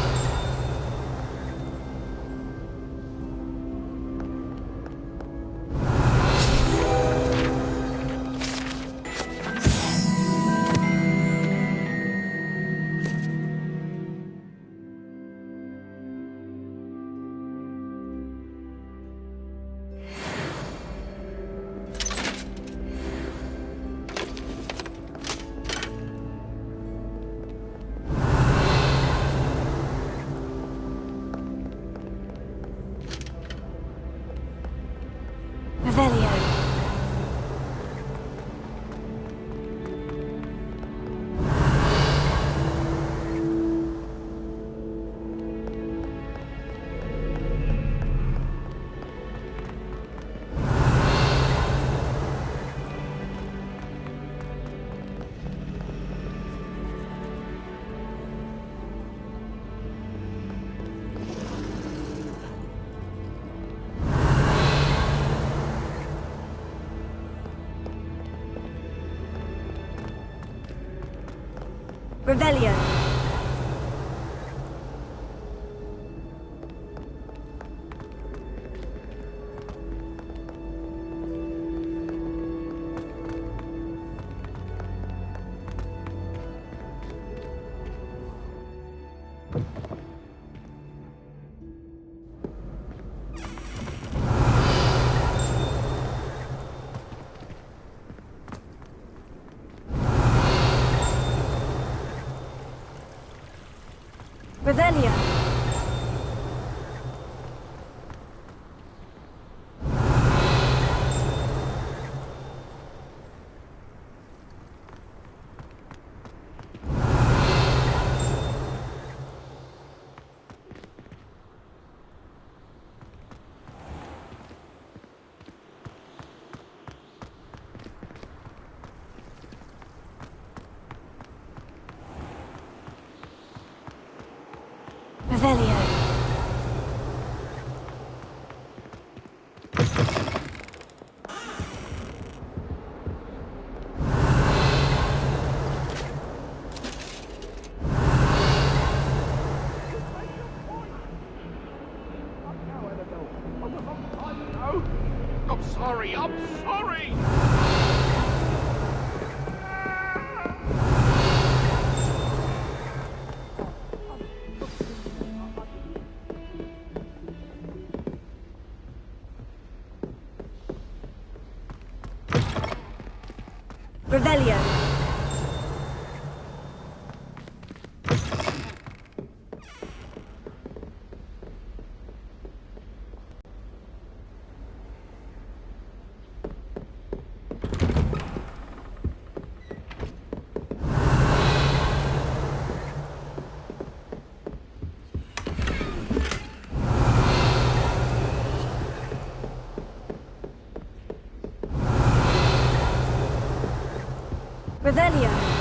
Revelio. Revelio. Revelio. Revelio. I'm sorry, I'm sorry! Revelio. Revelio.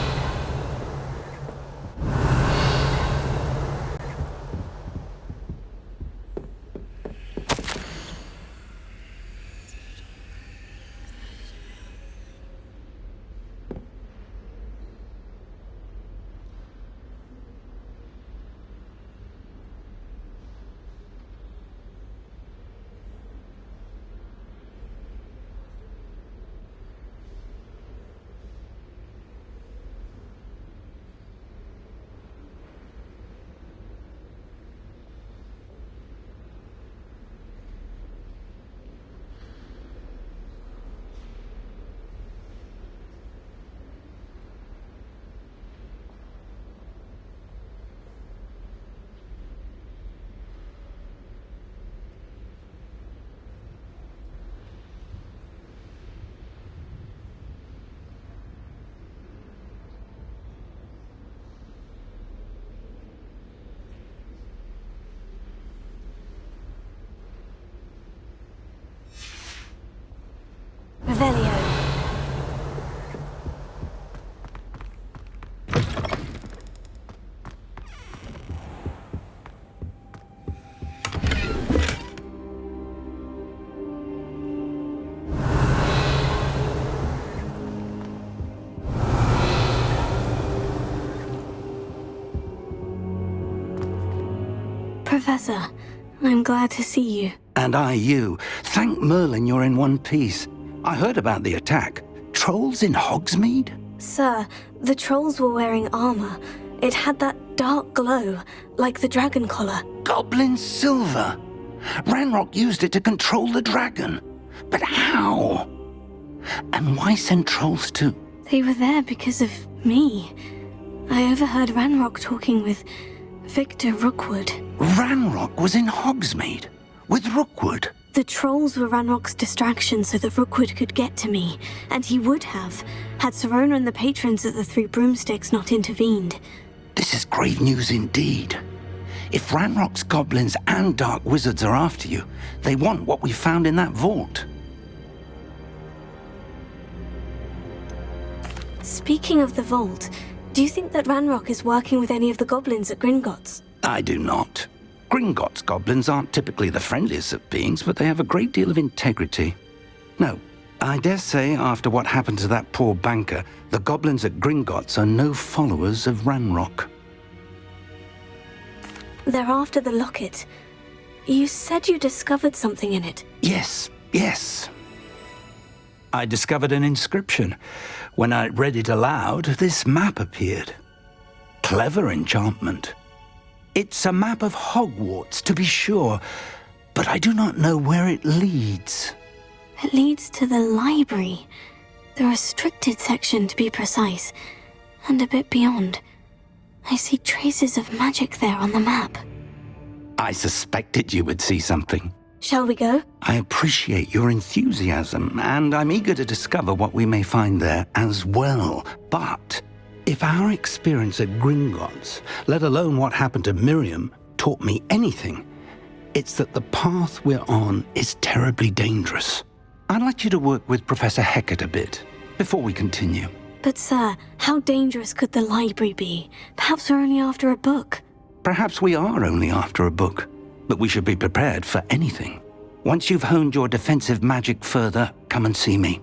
Professor, I'm glad to see you. And I you. Thank Merlin you're in one piece. I heard about the attack. Trolls in Hogsmeade? Sir, the trolls were wearing armor. It had that dark glow, like the dragon collar. Goblin silver. Ranrock used it to control the dragon. But how? And why send trolls too? They were there because of me. I overheard Ranrock talking with Victor Rookwood. Ranrock was in Hogsmeade? With Rookwood? The trolls were Ranrock's distraction so that Rookwood could get to me, and he would have, had Serona and the patrons at the Three Broomsticks not intervened. This is grave news indeed. If Ranrock's goblins and dark wizards are after you, they want what we found in that vault. Speaking of the vault, do you think that Ranrock is working with any of the goblins at Gringotts? I do not. Gringotts goblins aren't typically the friendliest of beings, but they have a great deal of integrity. No, I dare say after what happened to that poor banker, the goblins at Gringotts are no followers of Ranrock. They're after the locket. You said you discovered something in it. Yes. I discovered an inscription. When I read it aloud, this map appeared. Clever enchantment. It's a map of Hogwarts, to be sure, but I do not know where it leads. It leads to the library. The restricted section, to be precise. And a bit beyond. I see traces of magic there on the map. I suspected you would see something. Shall we go? I appreciate your enthusiasm, and I'm eager to discover what we may find there as well. But if our experience at Gringotts, let alone what happened to Miriam, taught me anything, it's that the path we're on is terribly dangerous. I'd like you to work with Professor Hecat a bit before we continue. But sir, how dangerous could the library be? Perhaps we're only after a book. Perhaps we are only after a book, but we should be prepared for anything. Once you've honed your defensive magic further, come and see me.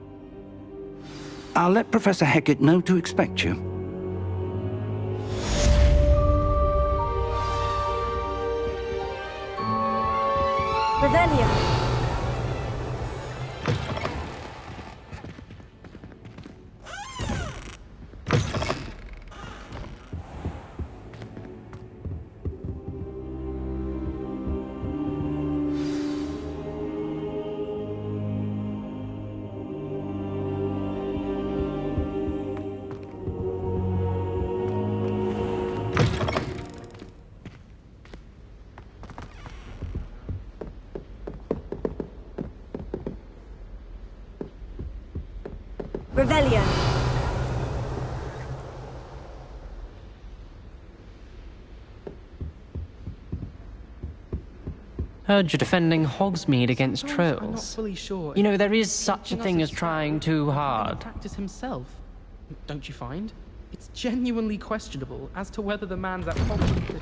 I'll let Professor Hecat know to expect you. Revelio. Revelio. Heard you're defending Hogsmeade against trolls. I'm not fully sure. You know, there is such a thing as trying too hard. Practice himself, don't you find? It's genuinely questionable as to whether the man's at Hogwarts.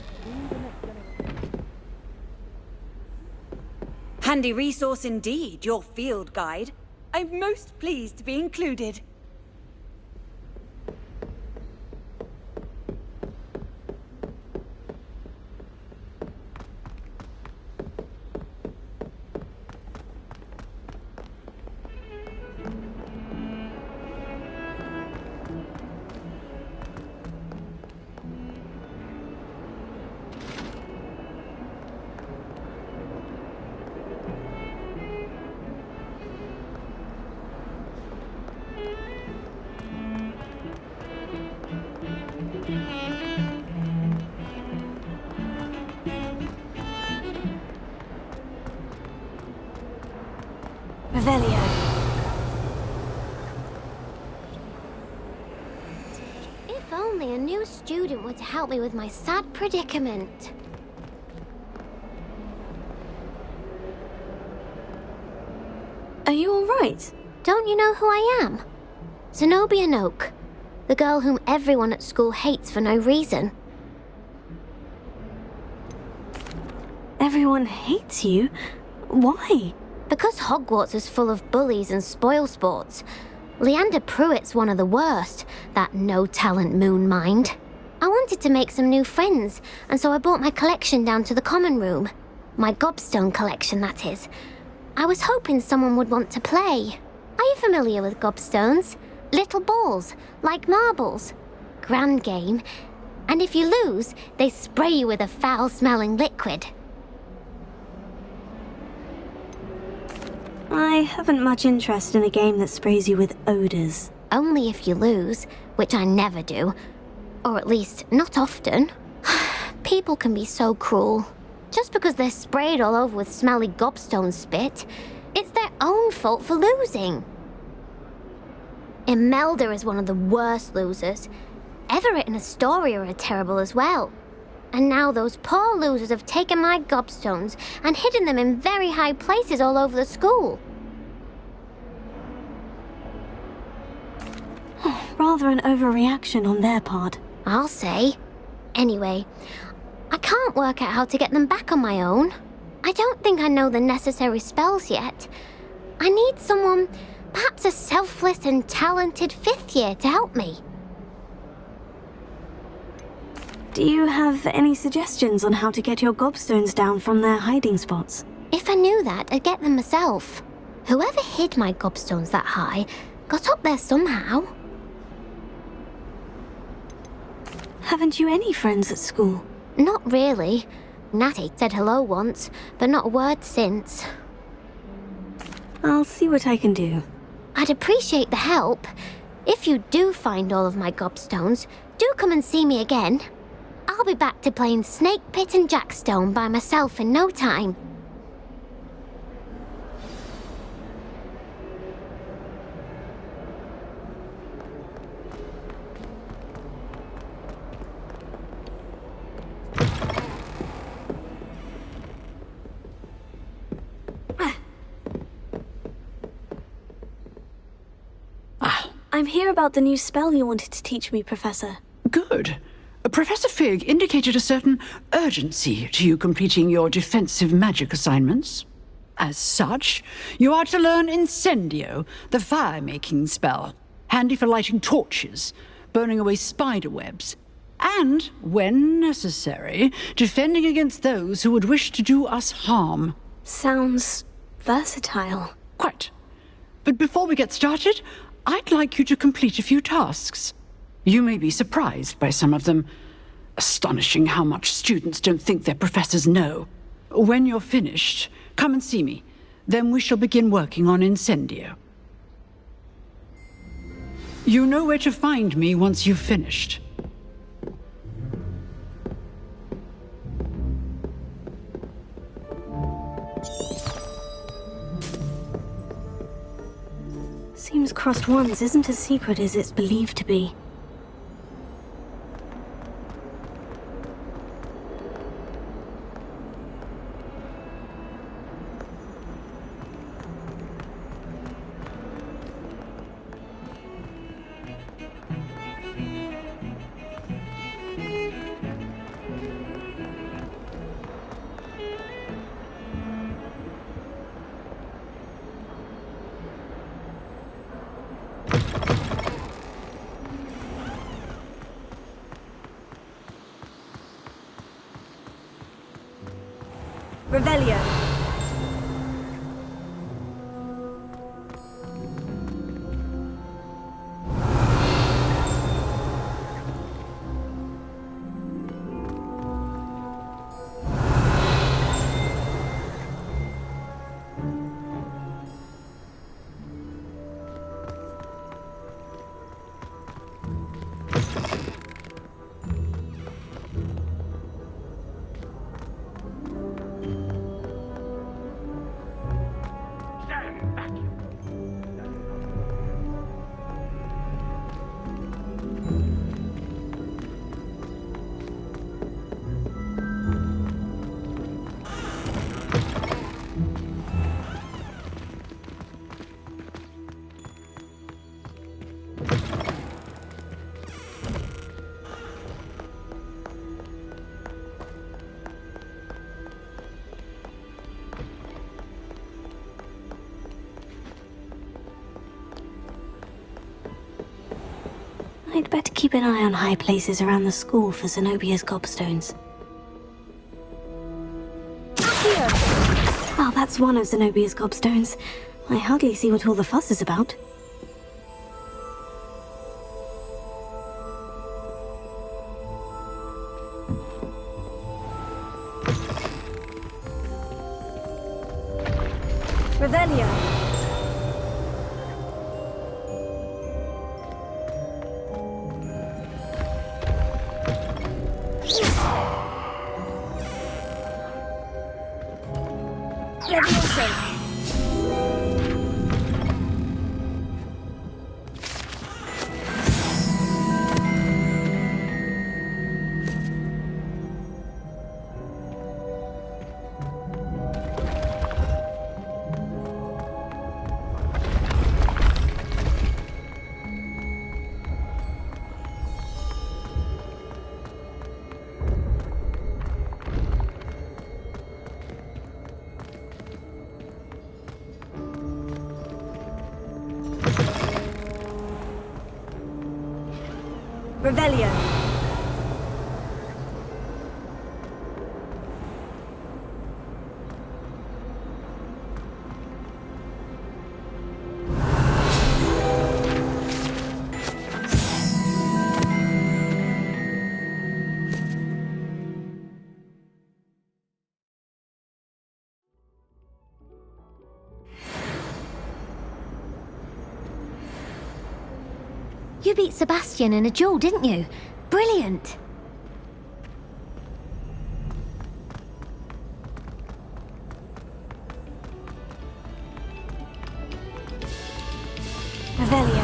Handy resource indeed, your field guide. I'm most pleased to be included. Revelio. If only a new student were to help me with my sad predicament. Are you all right? Don't you know who I am? Zenobia Noak, the girl whom everyone at school hates for no reason. Everyone hates you? Why? Because Hogwarts is full of bullies and spoilsports. Leander Pruitt's one of the worst, that no-talent moon mind. I wanted to make some new friends, and so I brought my collection down to the common room. My gobstone collection, that is. I was hoping someone would want to play. Are you familiar with gobstones? Little balls, like marbles. Grand game. And if you lose, they spray you with a foul-smelling liquid. I haven't much interest in a game that sprays you with odors. Only if you lose, which I never do. Or at least, not often. People can be so cruel. Just because they're sprayed all over with smelly gobstone spit, it's their own fault for losing. Imelda is one of the worst losers. Everett and Astoria are terrible as well. And now those poor losers have taken my gobstones and hidden them in very high places all over the school. Rather an overreaction on their part. I'll say. Anyway, I can't work out how to get them back on my own. I don't think I know the necessary spells yet. I need someone, perhaps a selfless and talented 5th year to help me. Do you have any suggestions on how to get your gobstones down from their hiding spots? If I knew that, I'd get them myself. Whoever hid my gobstones that high got up there somehow. Haven't you any friends at school? Not really. Natty said hello once, but not a word since. I'll see what I can do. I'd appreciate the help. If you do find all of my gobstones, do come and see me again. I'll be back to playing Snake Pit and Jackstone by myself in no time. I'm here about the new spell you wanted to teach me, Professor. Good. Professor Fig indicated a certain urgency to you completing your defensive magic assignments. As such, you are to learn Incendio, the fire-making spell, handy for lighting torches, burning away spider webs, and, when necessary, defending against those who would wish to do us harm. Sounds versatile. Quite. But before we get started, I'd like you to complete a few tasks. You may be surprised by some of them. Astonishing how much students don't think their professors know. When you're finished, come and see me. Then we shall begin working on Incendio. You know where to find me once you've finished. Seems crossed once isn't as secret as it's believed to be. Revelio. I'd better keep an eye on high places around the school for Zenobia's gobstones. Well, that's one of Zenobia's gobstones. I hardly see what all the fuss is about. Revelio. Revelio. You beat Sebastian in a duel, didn't you? Brilliant! Revelio.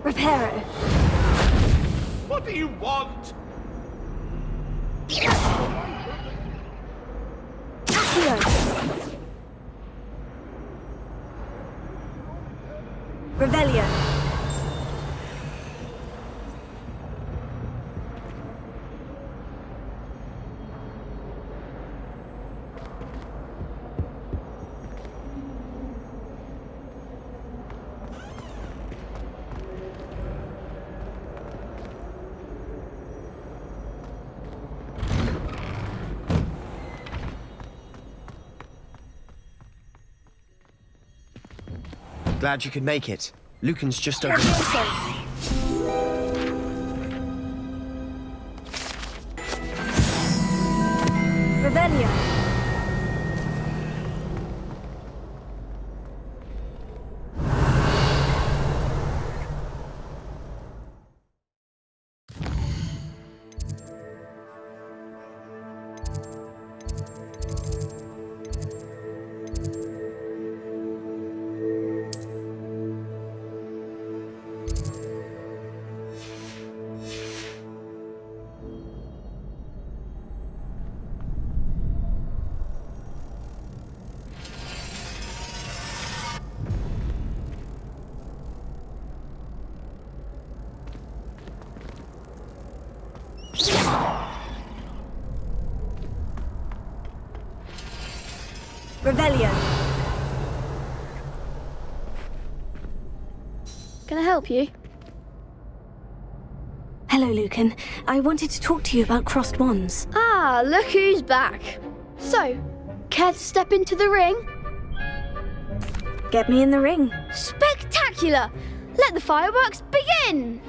Reparo. What do you want? Accio. Revelio. Glad you could make it. Lucan's just over there. Revelio. Revelio. Can I help you? Hello, Lucan. I wanted to talk to you about crossed wands. Ah, look who's back. So, care to step into the ring? Get me in the ring. Spectacular! Let the fireworks begin!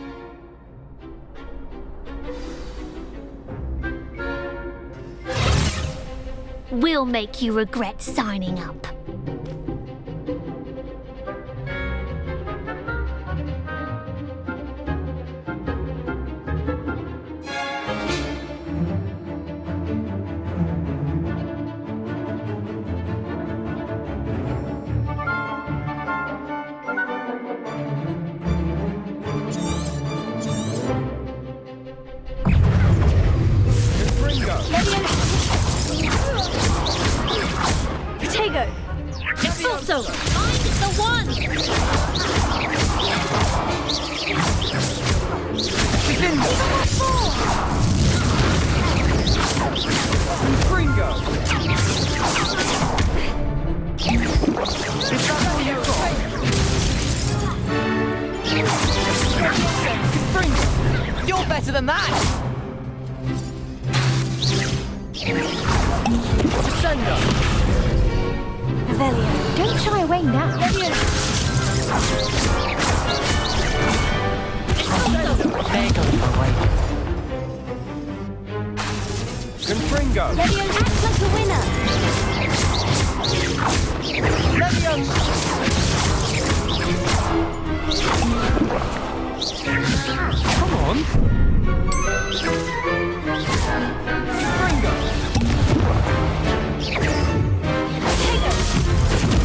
We'll make you regret signing up. Potato. solo. Find the one. Gringo. Is that all you got? Gringo. You're better than that. Descendo. Revelio. Don't shy away now. They're going away. Confringo. Levion acts like a winner. Levion. Come on. Confringo.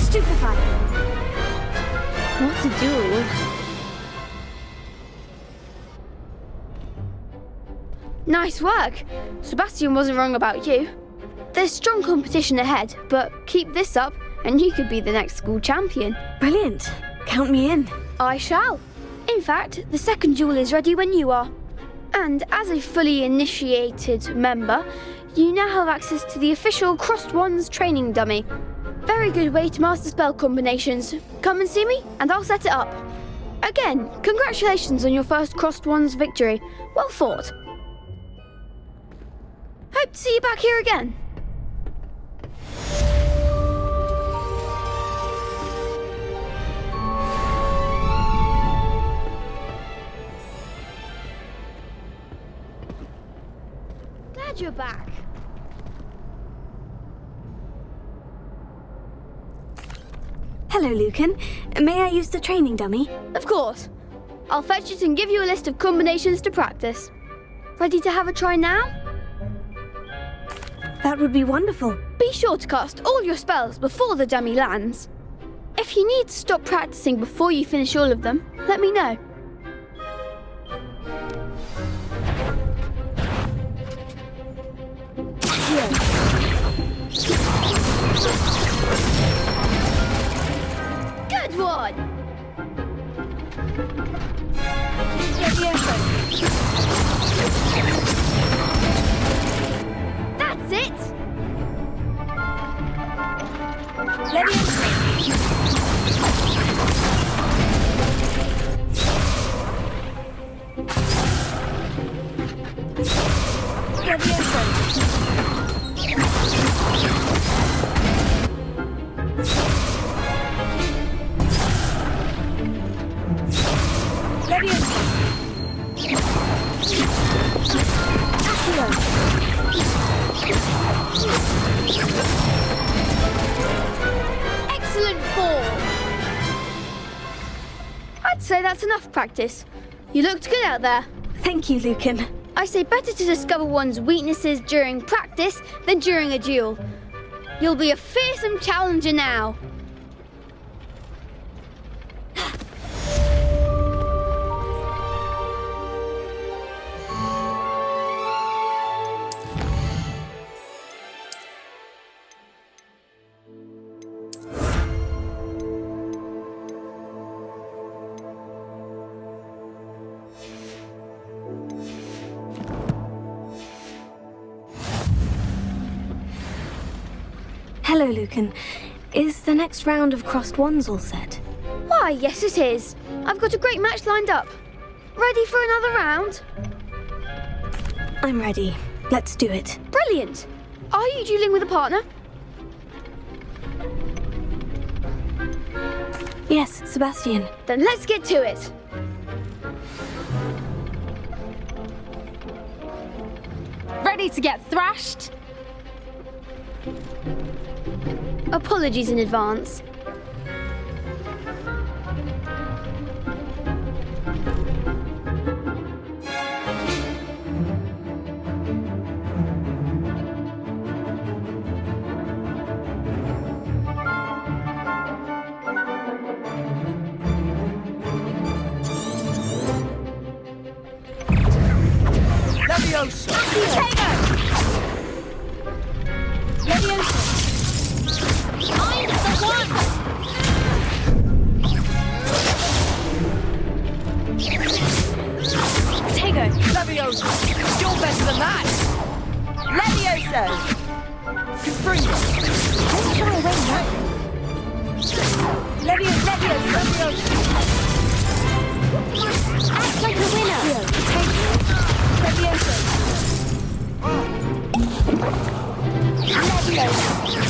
Stupefy. What to do? Nice work. Sebastian wasn't wrong about you. There's strong competition ahead, but keep this up and you could be the next school champion. Brilliant. Count me in. I shall. In fact, the second duel is ready when you are. And as a fully initiated member, you now have access to the official Crossed Wands training dummy. Very good way to master spell combinations. Come and see me and I'll set it up. Again, congratulations on your first Crossed Wands victory. Well fought. Hope to see you back here again. Glad you're back. Hello, Lucan. May I use the training dummy? Of course. I'll fetch it and give you a list of combinations to practice. Ready to have a try now? That would be wonderful. Be sure to cast all your spells before the dummy lands. If you need to stop practicing before you finish all of them, let me know. Good one! That's it! Excellent ball! I'd say that's enough practice. You looked good out there. Thank you, Lucan. I say better to discover one's weaknesses during practice than during a duel. You'll be a fearsome challenger now. Hello, Lucan. Is the next round of Crossed Wands all set? Why, yes it is. I've got a great match lined up. Ready for another round? I'm ready. Let's do it. Brilliant. Are you dueling with a partner? Yes, Sebastian. Then let's get to it. Ready to get thrashed? Apologies in advance. Leviosa! Find the one! Don't shy away now. Leviosa! Act like a winner. Leviosa!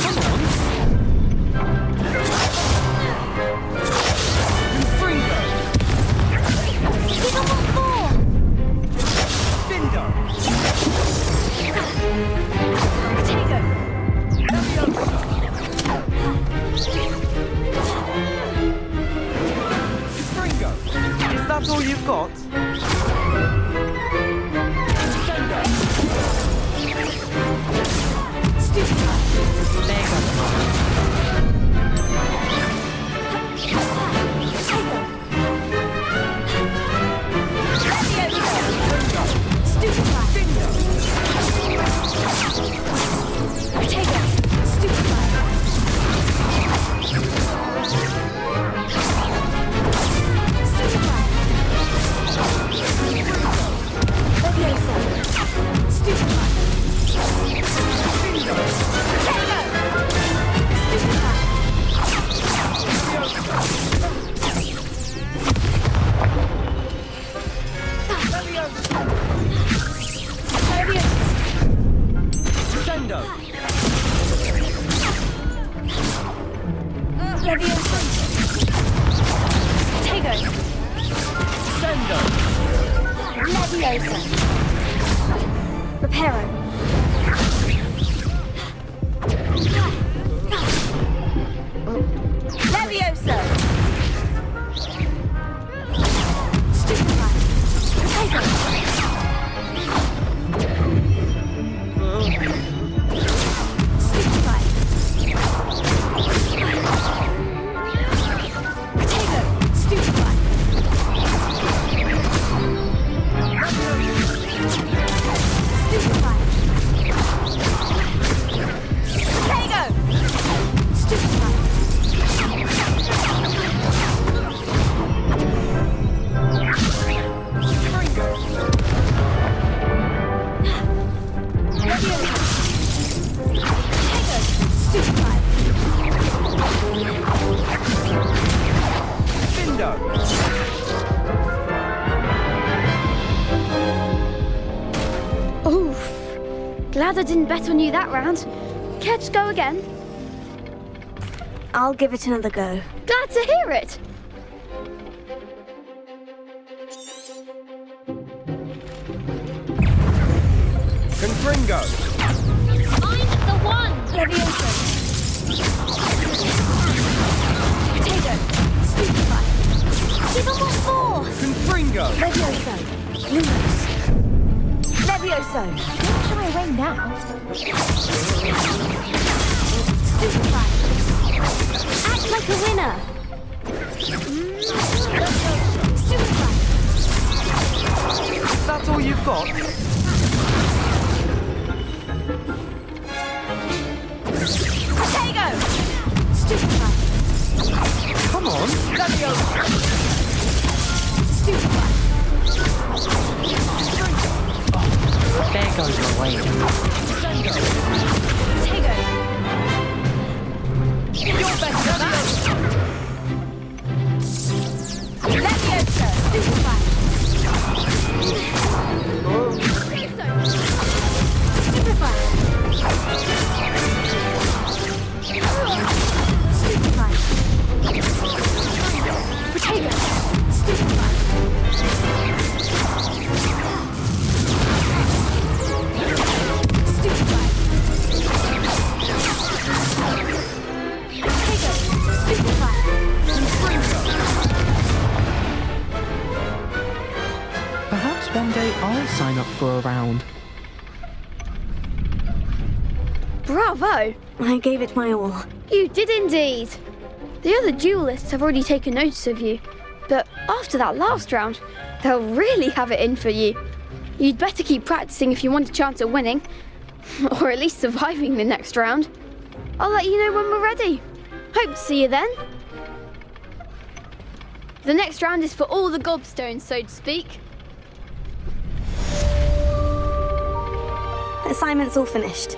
Come on. Fringo! Give him one more. Bindo! Potato! Leviosa! Fringo! Is that all you've got? Sendo! Glad I didn't bet on you that round. Care to go again? I'll give it another go. Glad to hear it. Confringo! I'm the one. Leviosa! Potato! Stupefy! Give him one more. Confringo! Leviosa! Lumos! Leviosa! Don't shy away now. Stupefy! Act like a winner. Stupefy! Is that all you've got? Potato! Stupefy! Come on! Leviosa! Stupefy! There goes my way. Potato! You're better than that! Leviosa! Stupefy! Stupefy! Stupefy! Potato! Stupefy! Perhaps one day I'll sign up for a round. Bravo! I gave it my all. You did indeed. The other duelists have already taken notice of you, but after that last round, they'll really have it in for you. You'd better keep practicing if you want a chance at winning, or at least surviving the next round. I'll let you know when we're ready. Hope to see you then. The next round is for all the gobstones, so to speak. Assignment's all finished.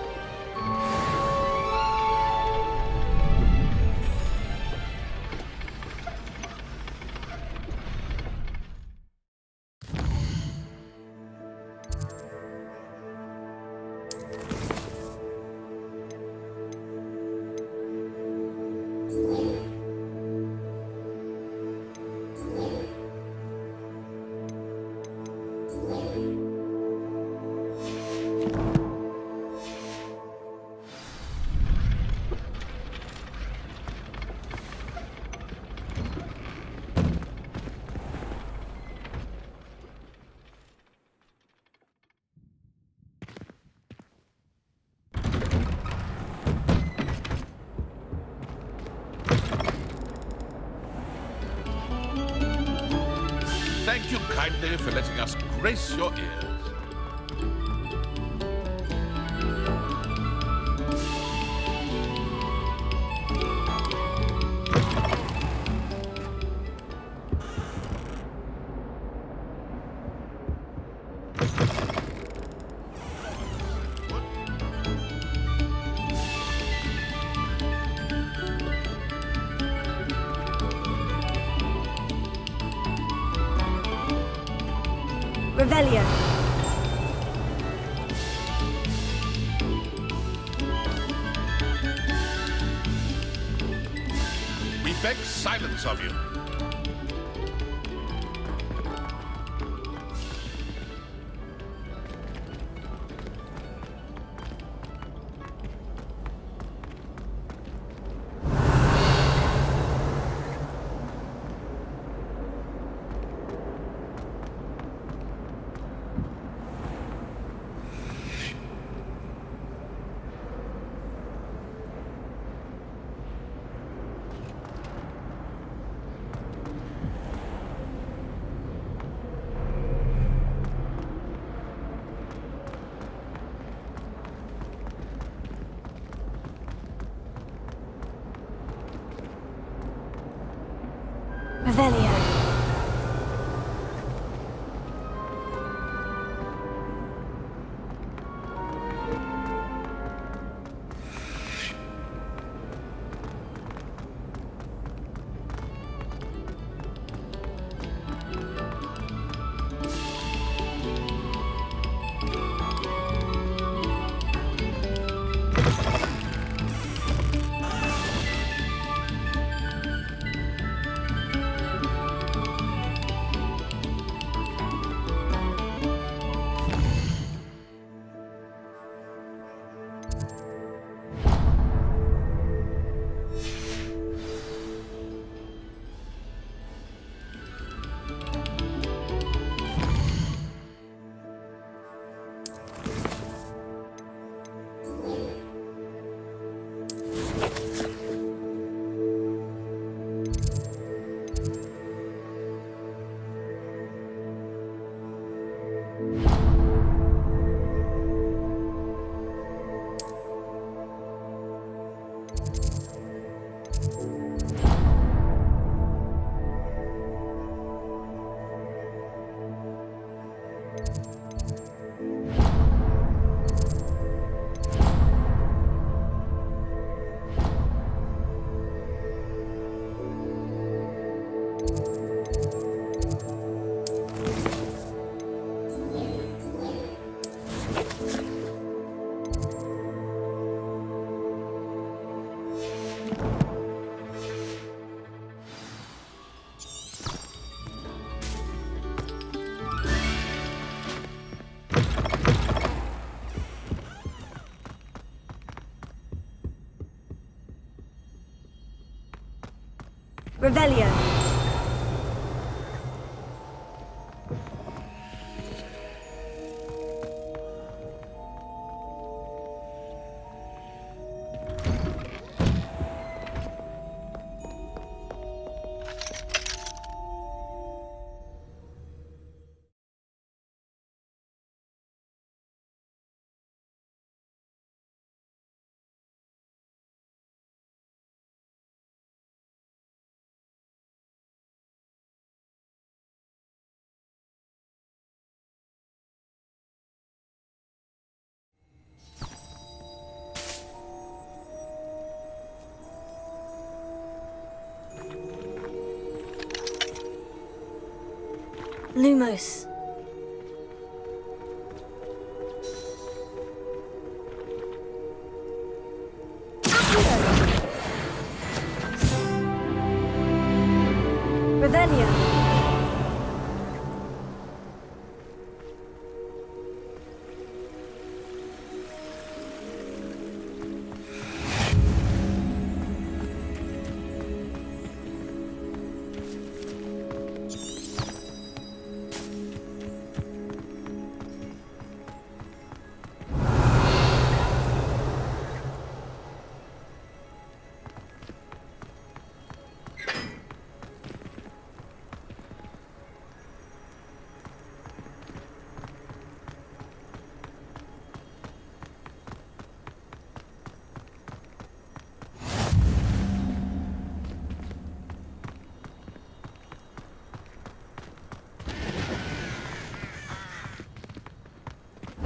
Thank you kindly for letting us grace your ears. Revelio. We beg silence of you. Revelio. Revelio. Lumos. Revelio.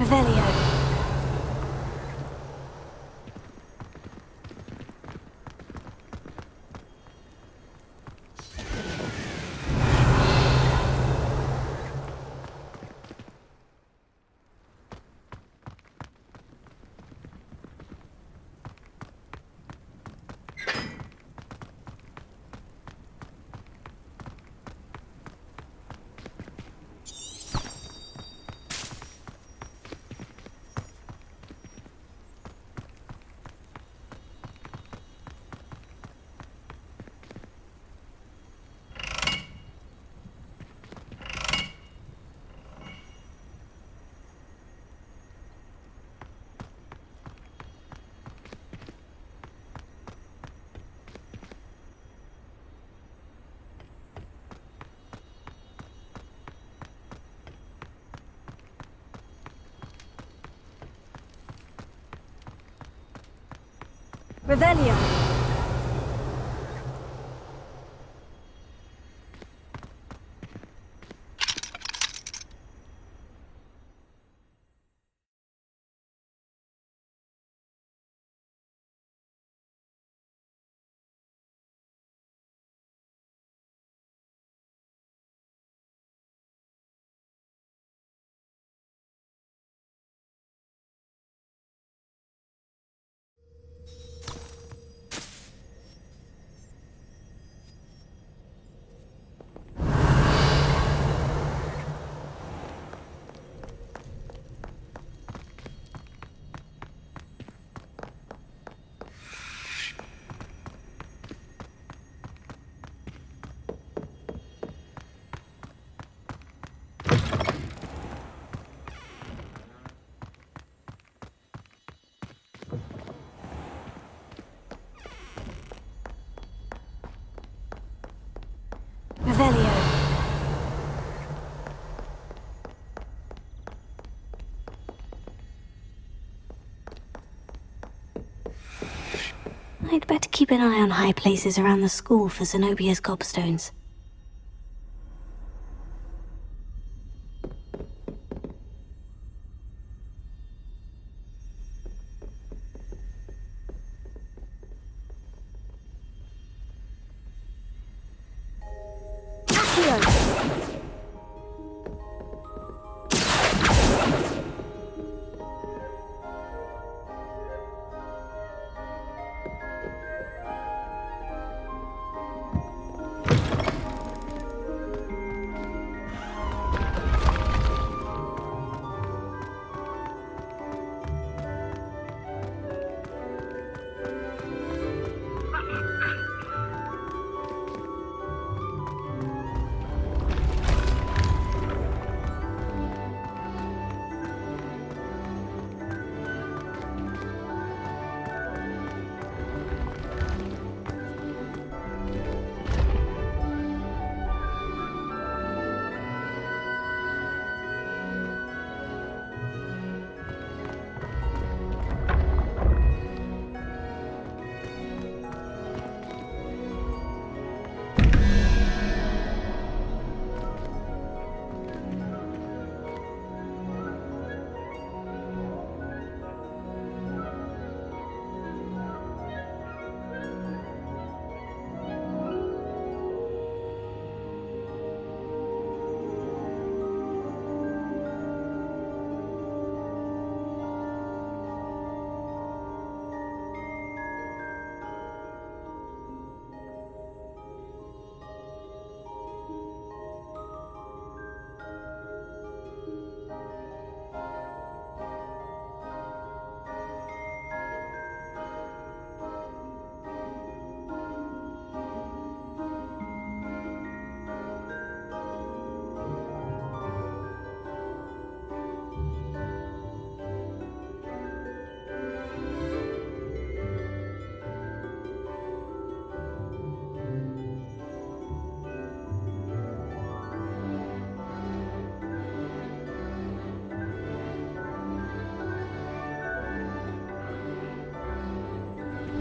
Revelio. Revelio. Revelio. I'd better keep an eye on high places around the school for Zenobia's gobstones.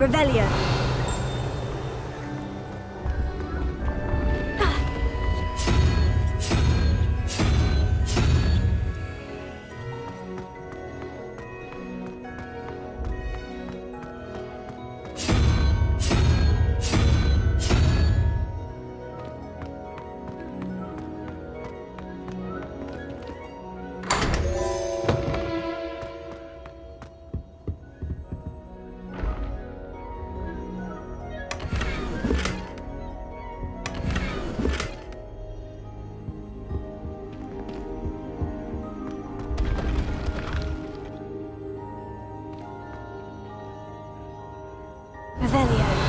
Revelio. Revelio.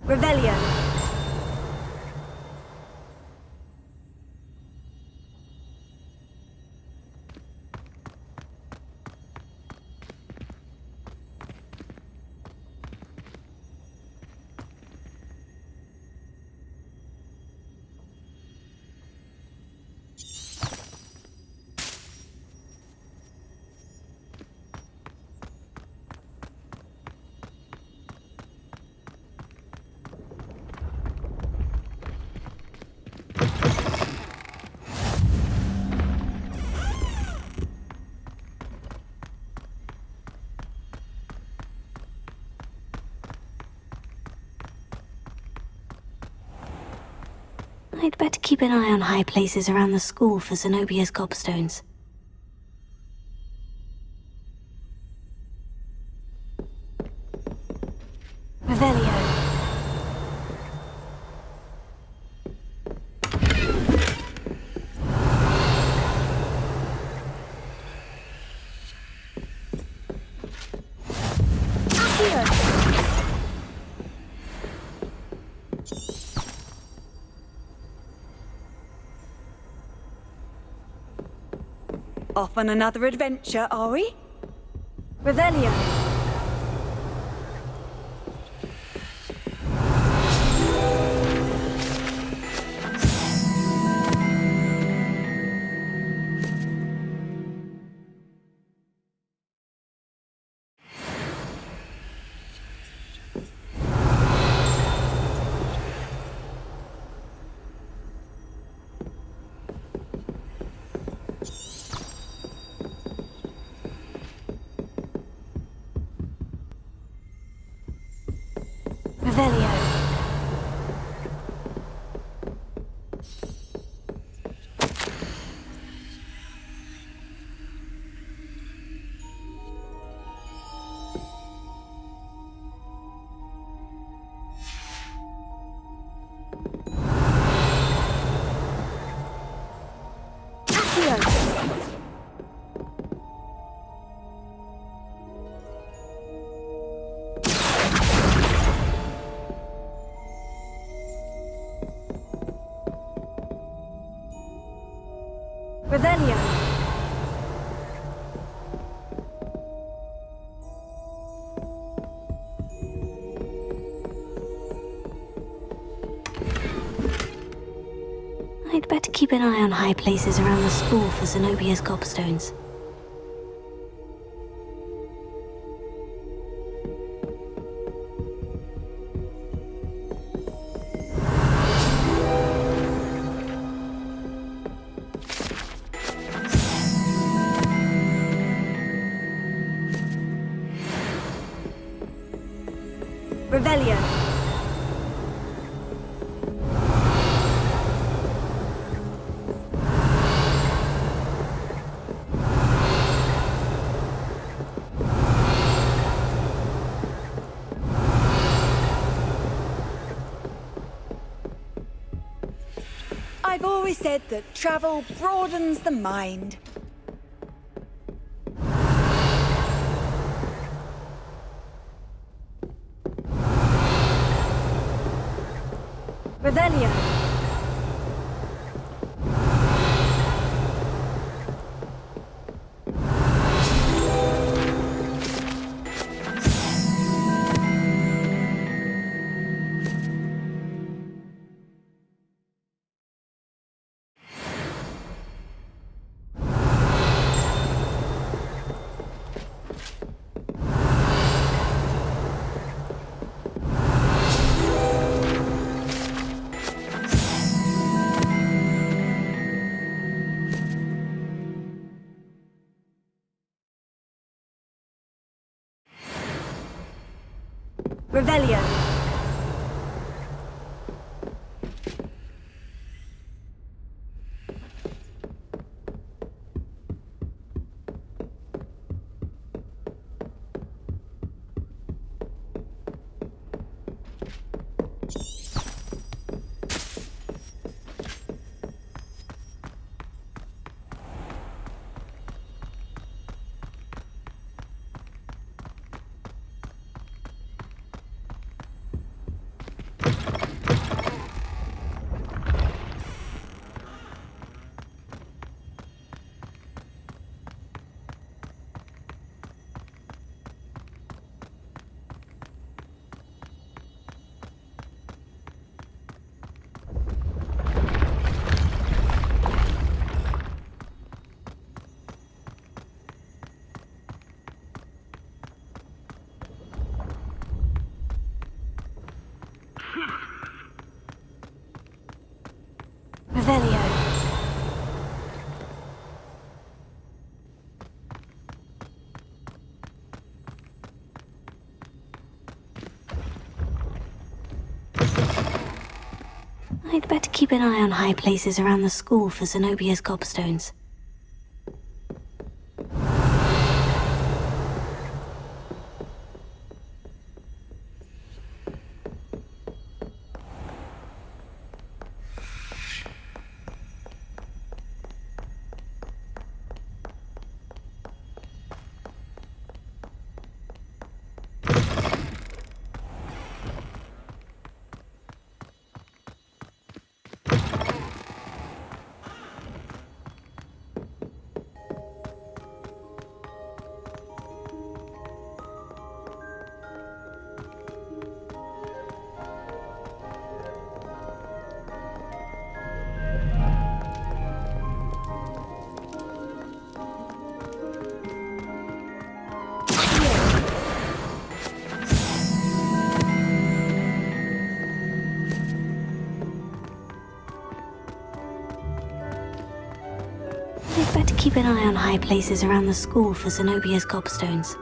Revelio. I'd better keep an eye on high places around the school for Zenobia's gobstones. Revelio. Off on another adventure, are we? Revelio. Revelio. Revelio. I'd better keep an eye on high places around the school for Zenobia's gobstones. Revelio. I've always said that travel broadens the mind. Revelio. Revelio. Revelio. I'd better keep an eye on high places around the school for Zenobia's gobstones. I'd better keep an eye on high places around the school for Zenobia's gobstones.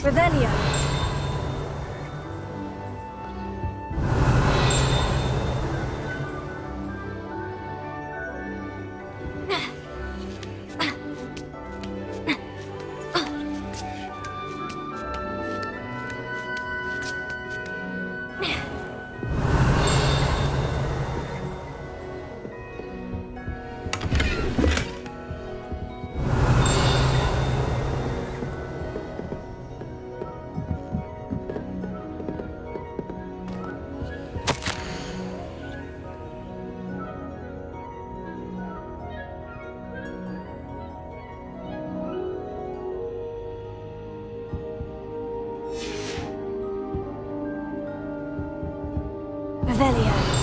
Revelio. Revelio.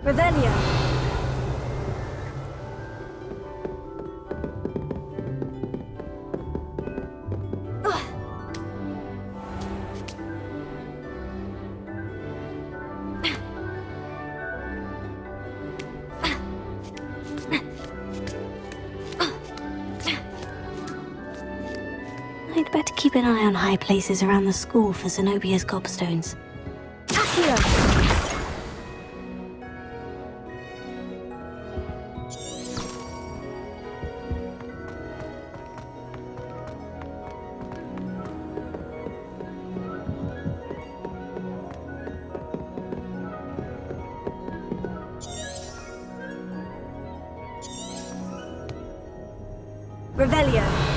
Revelio. better keep an eye on high places around the school for Zenobia's gobstones. Accio! Revelio.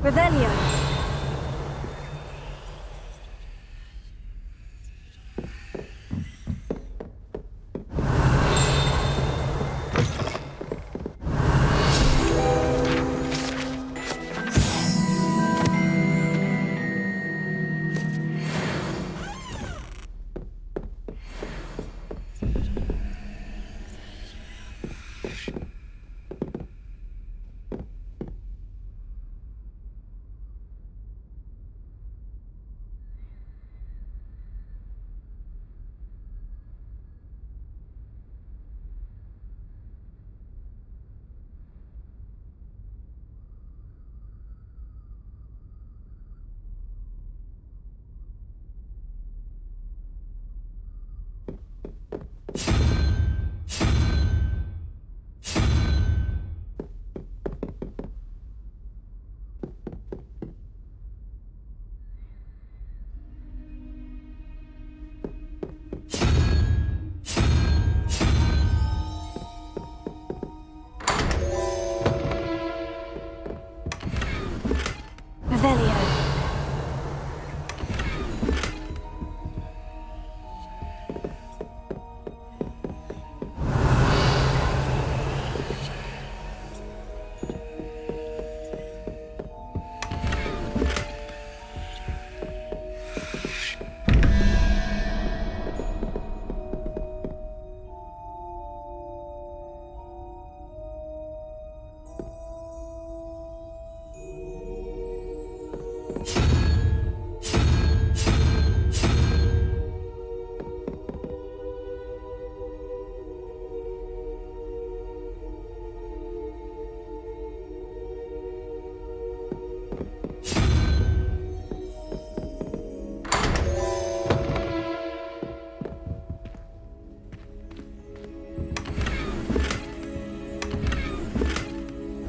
Revelio. Revelio.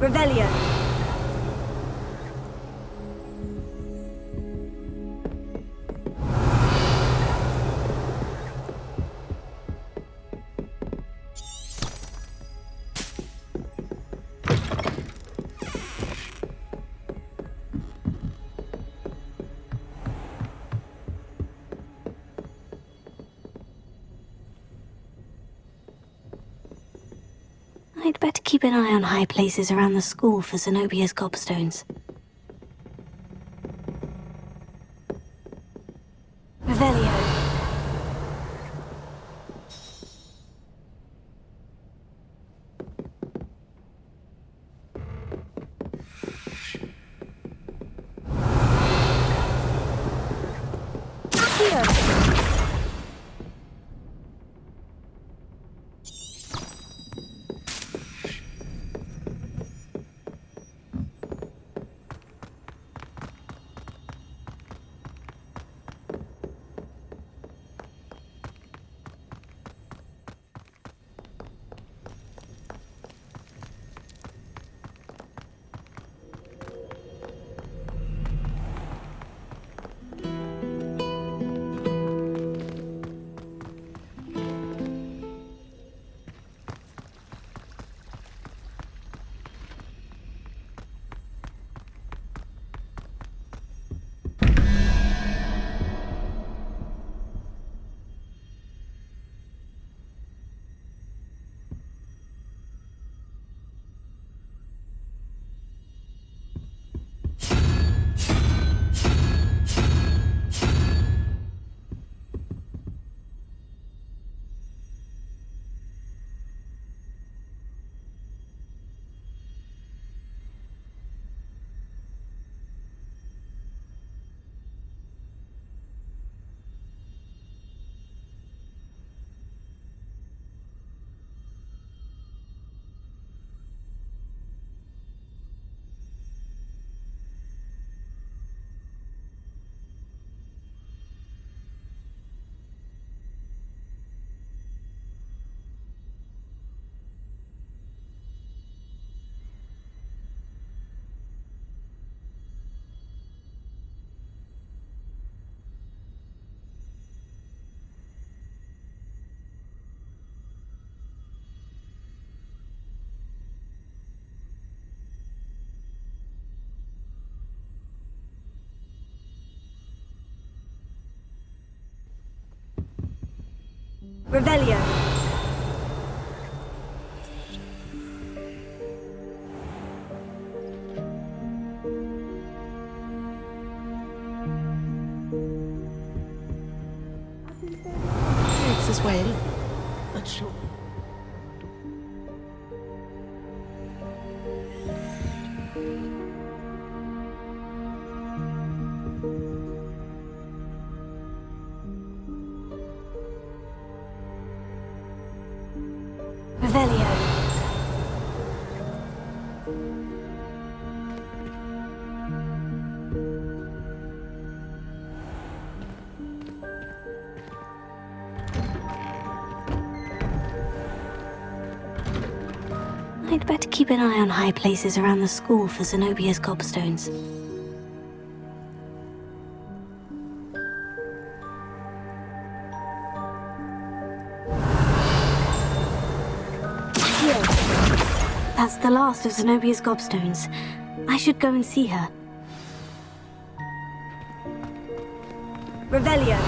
Revelio. I'd better keep an eye on high places around the school for Zenobia's gobstones. Revelio. Revelio. It's this way. Not sure. Revelio. I'd better keep an eye on high places around the school for Zenobia's gobstones. That's the last of Zenobia's gobstones. I should go and see her. Revelio.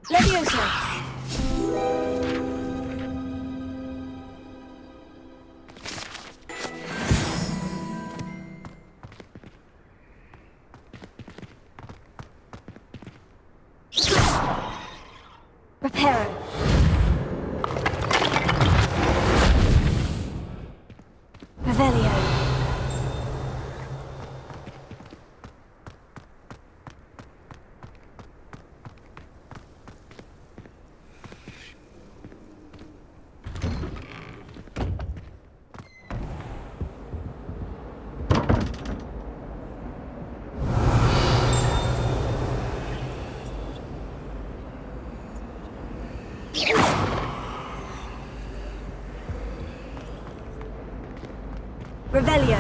Levioso. Reparo. Revelio. Revelio.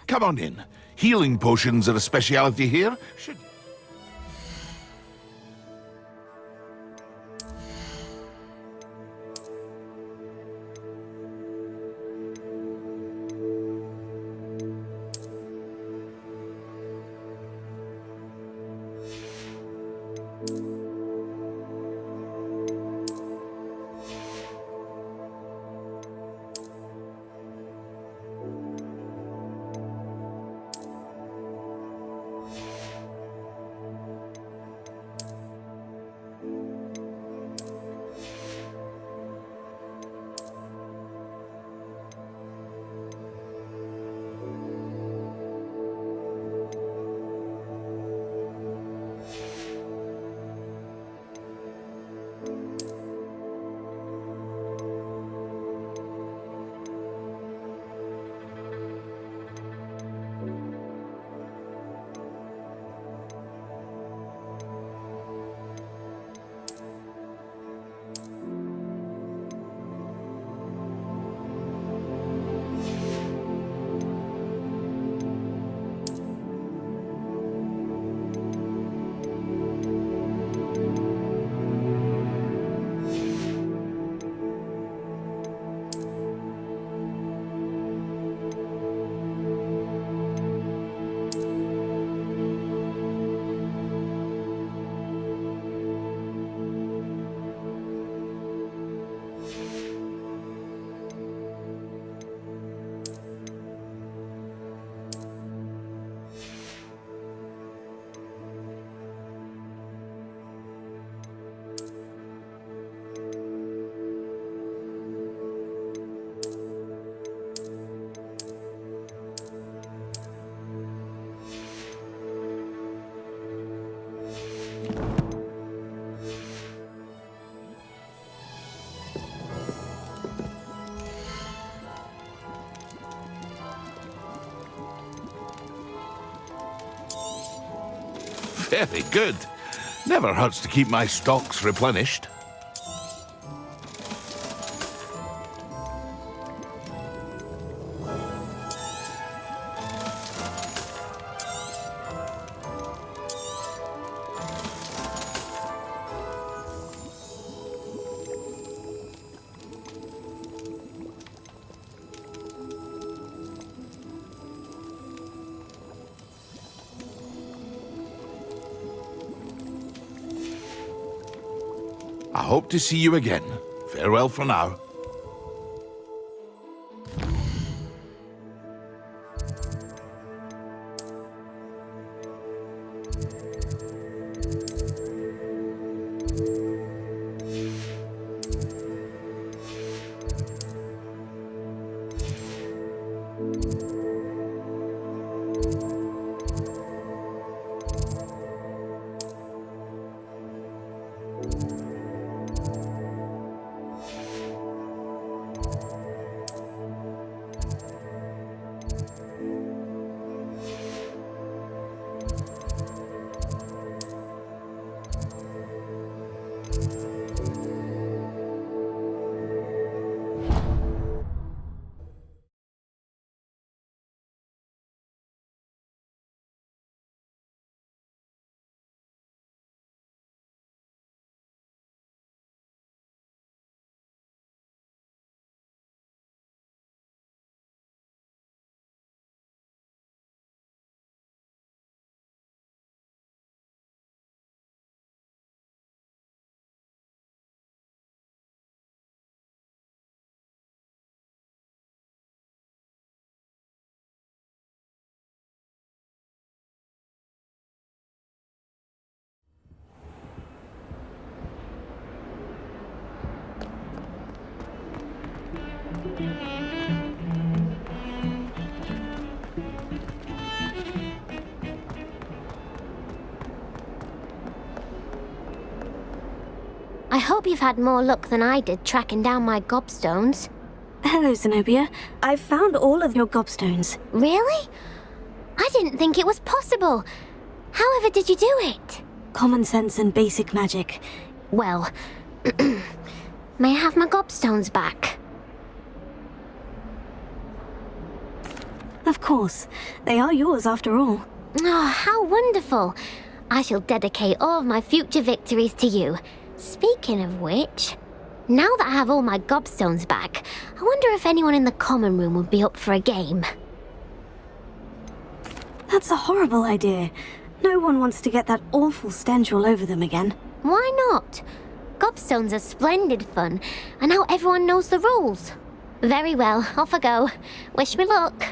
Come on in. Healing potions are a speciality here. Should Very good. Never hurts to keep my stocks replenished. I hope to see you again. Farewell for now. I hope you've had more luck than I did tracking down my gobstones. Hello, Zenobia. I've found all of your gobstones. Really? I didn't think it was possible. However did you do it? Common sense and basic magic. Well, may I have my gobstones back? Of course. They are yours after all. Oh, how wonderful. I shall dedicate all of my future victories to you. Speaking of which, now that I have all my gobstones back, I wonder if anyone in the common room would be up for a game. That's a horrible idea. No one wants to get that awful stench all over them again. Why not? Gobstones are splendid fun, and now everyone knows the rules. Very well, off I go. Wish me luck.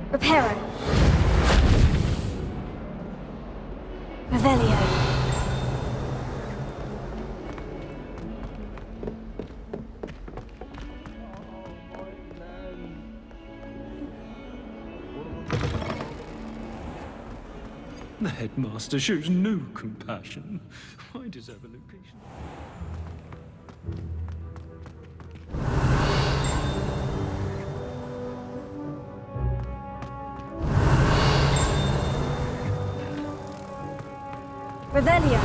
Reparo. Revelio. The headmaster shows no compassion. I deserve a location. Revelio.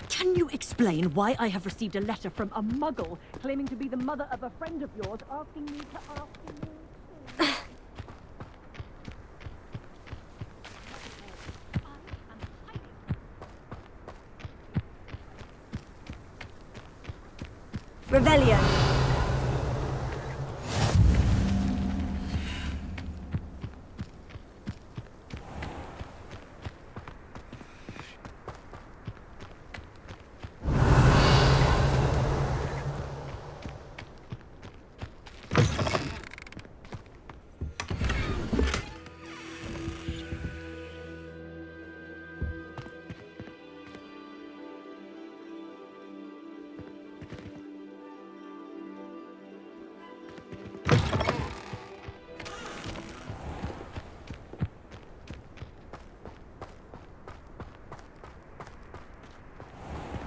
Can you explain why I have received a letter from a muggle claiming to be the mother of a friend of yours asking me to ask you? Revelio.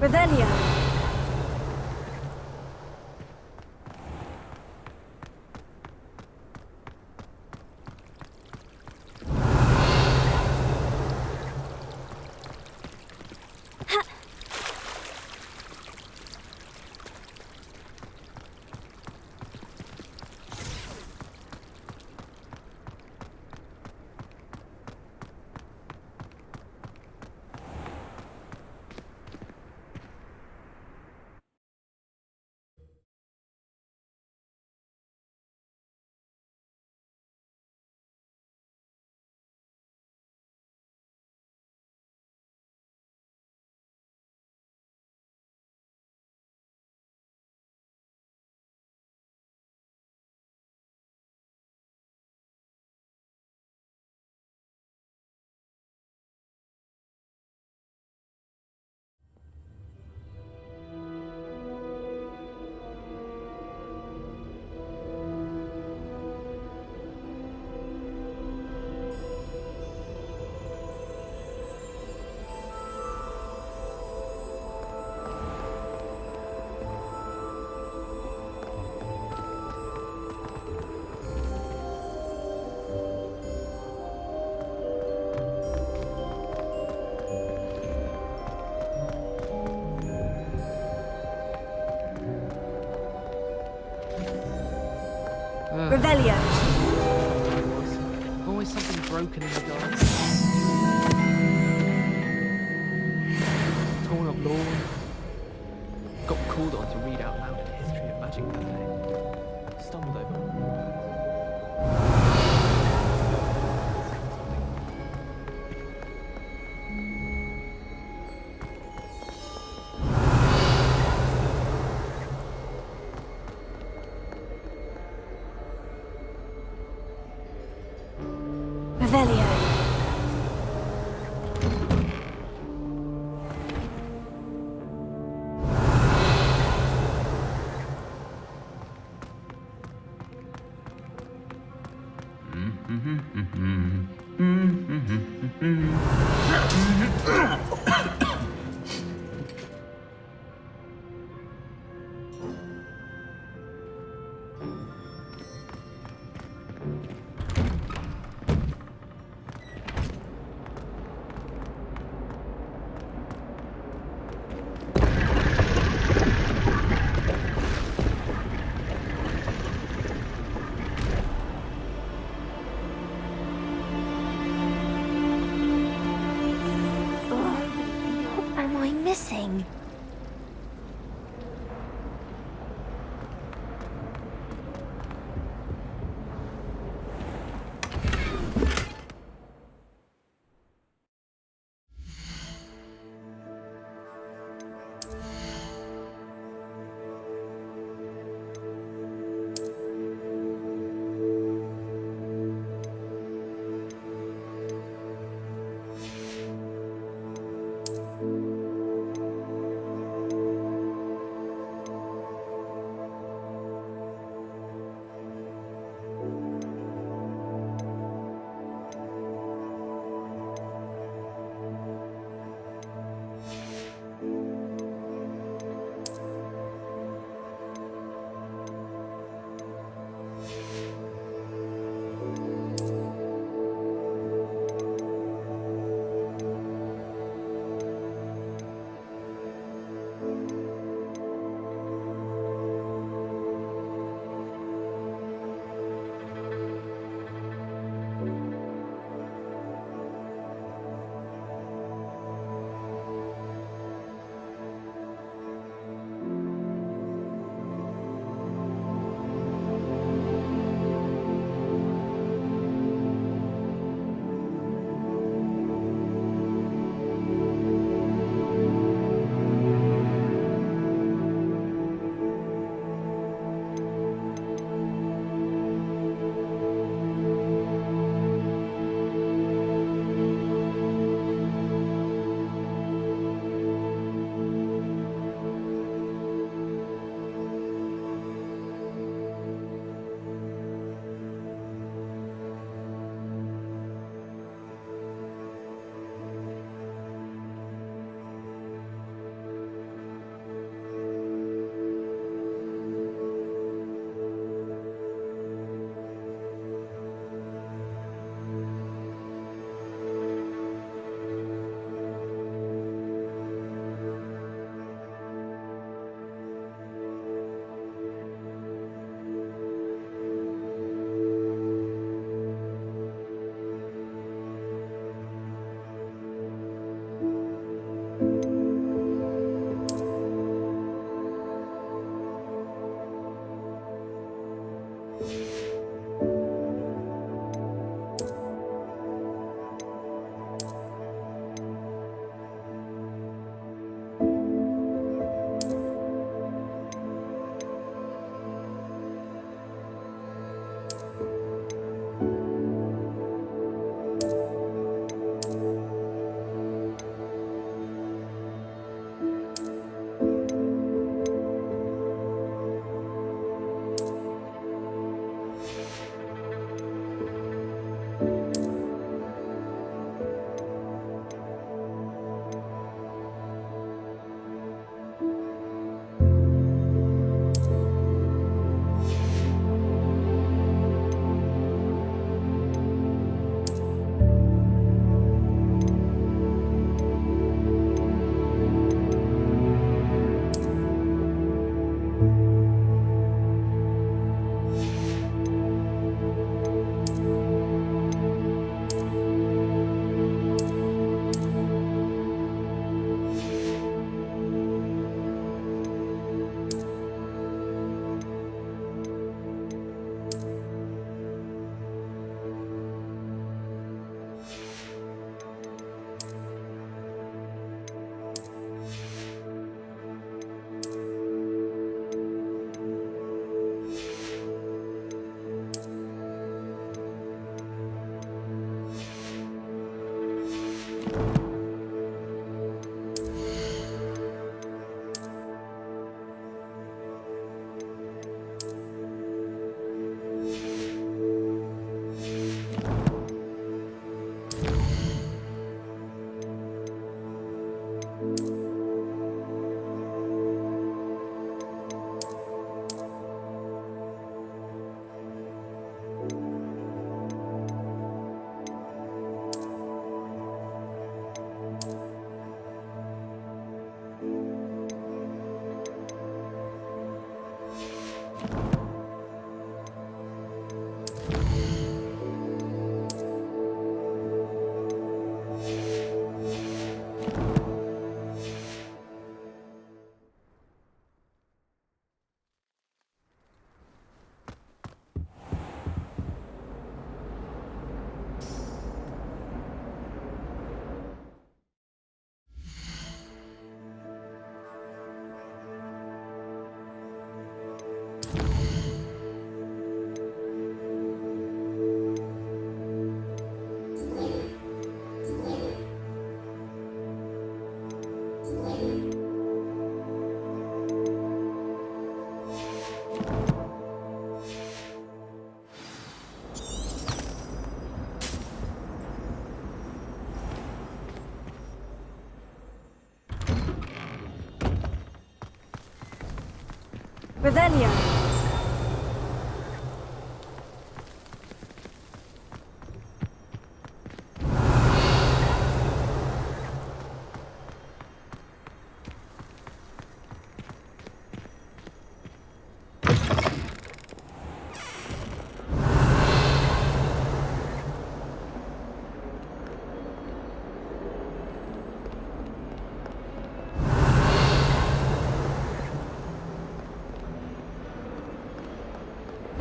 Revelio. Revelio. Always something broken in the garden. Torn up lawn. Got called on to read out loud a history of magic that day. Revelio. Missing. Revelio.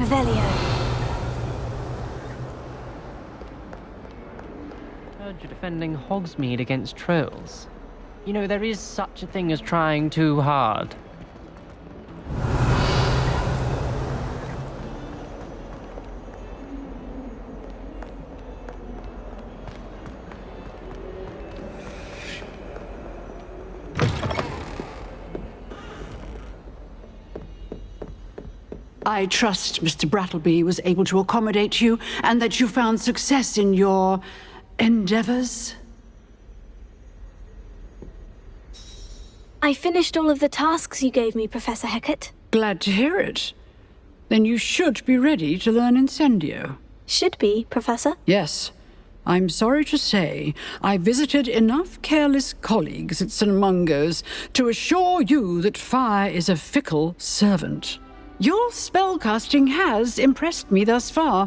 Revelio. Heard you're defending Hogsmeade against trolls. You know, there is such a thing as trying too hard. I trust Mr. Brattleby was able to accommodate you and that you found success in your endeavors. I finished all of the tasks you gave me, Professor Hecat. Glad to hear it. Then you should be ready to learn Incendio. Should be, Professor? Yes. I'm sorry to say, I visited enough careless colleagues at St. Mungo's to assure you that fire is a fickle servant. Your spellcasting has impressed me thus far,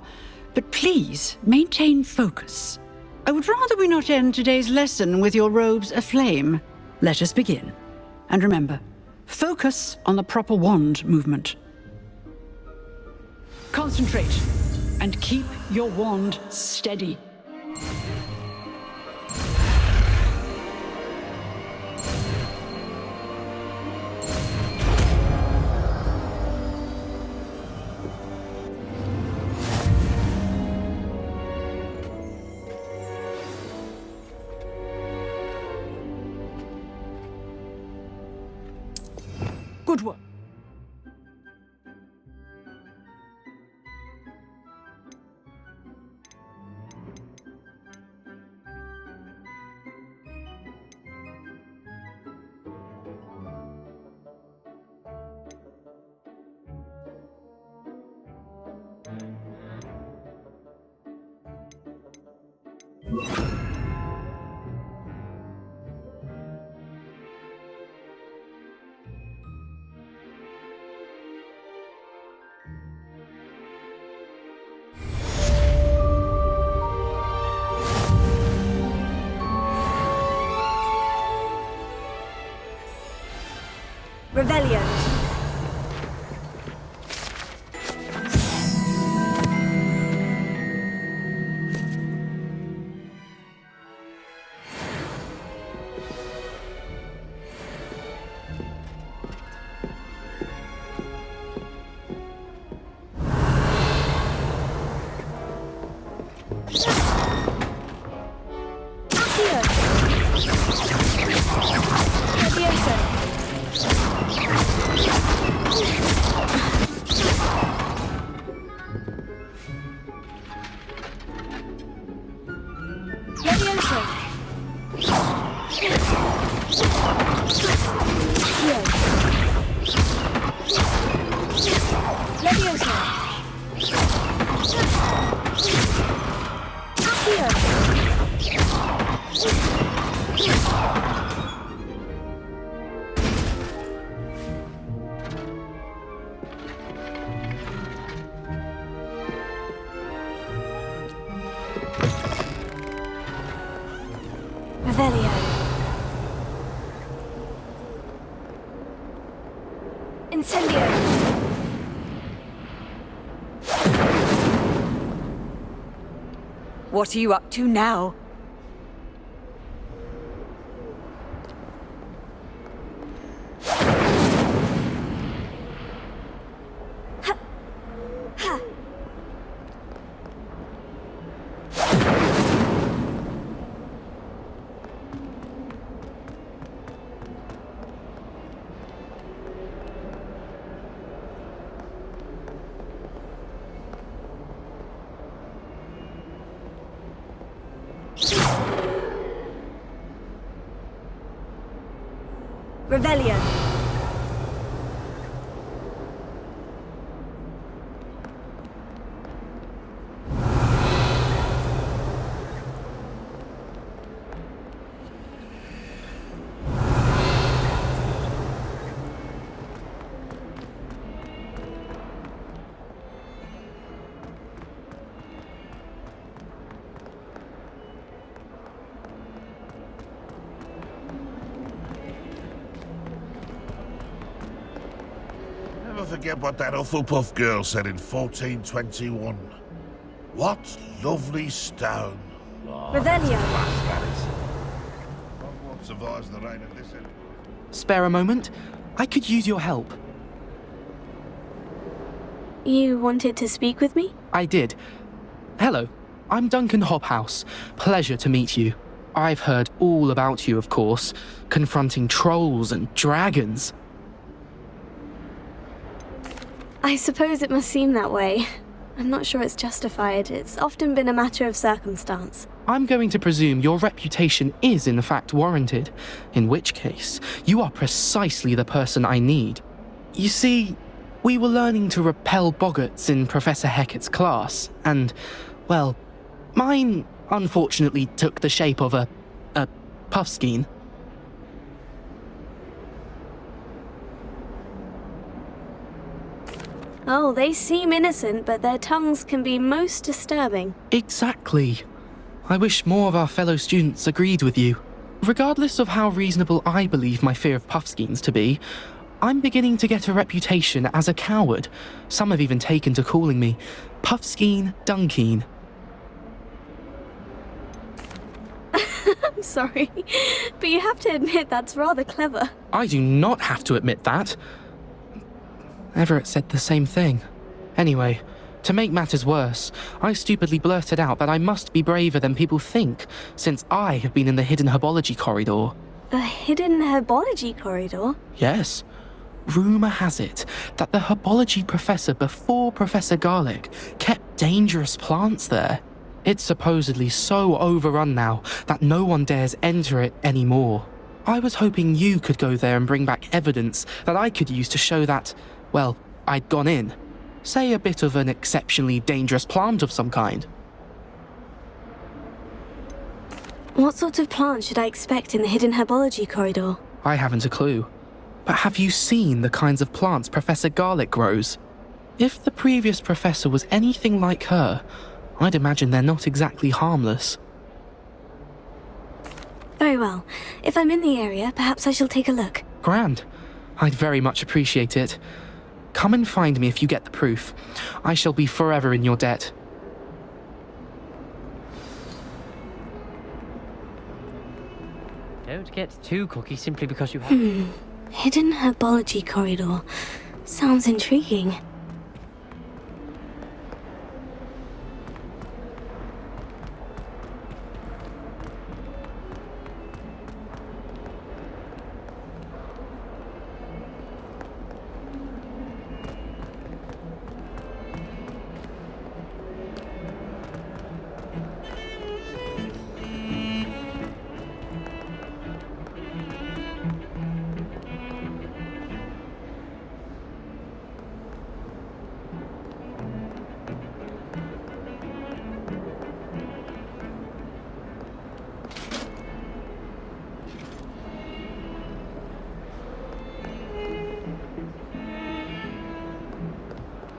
but please maintain focus. I would rather we not end today's lesson with your robes aflame. Let us begin. And remember, focus on the proper wand movement. Concentrate and keep your wand steady. Good work. Revelio. Revelio. Incendio. What are you up to now? Revelio. forget what that Hufflepuff girl said in 1421. What lovely stone. Revelio. What survives the rain of this end? Spare a moment? I could use your help. You wanted to speak with me? I did. Hello, I'm Duncan Hobhouse. Pleasure to meet you. I've heard all about you, of course, confronting trolls and dragons. I suppose it must seem that way. I'm not sure it's justified. It's often been a matter of circumstance. I'm going to presume your reputation is in fact warranted, in which case, you are precisely the person I need. You see, we were learning to repel boggarts in Professor Hecat's class, and, well, mine unfortunately took the shape of a puffskein. Oh, they seem innocent, but their tongues can be most disturbing. Exactly. I wish more of our fellow students agreed with you. Regardless of how reasonable I believe my fear of puffskeins to be, I'm beginning to get a reputation as a coward. Some have even taken to calling me Puffskein Dunkeen. I'm sorry, but you have to admit that's rather clever. I do not have to admit that. Everett said the same thing. Anyway, to make matters worse, I stupidly blurted out that I must be braver than people think, since I have been in the hidden herbology corridor. The hidden herbology corridor? Yes. Rumour has it that the herbology professor before Professor Garlick kept dangerous plants there. It's supposedly so overrun now that no one dares enter it anymore. I was hoping you could go there and bring back evidence that I could use to show that, well, I'd gone in. Say a bit of an exceptionally dangerous plant of some kind. What sort of plant should I expect in the hidden herbology corridor? I haven't a clue. But have you seen the kinds of plants Professor Garlick grows? If the previous professor was anything like her, I'd imagine they're not exactly harmless. Very well. If I'm in the area, perhaps I shall take a look. Grand. I'd very much appreciate it. Come and find me if you get the proof. I shall be forever in your debt. Don't get too cocky simply because you have... Hidden herbology corridor. Sounds intriguing.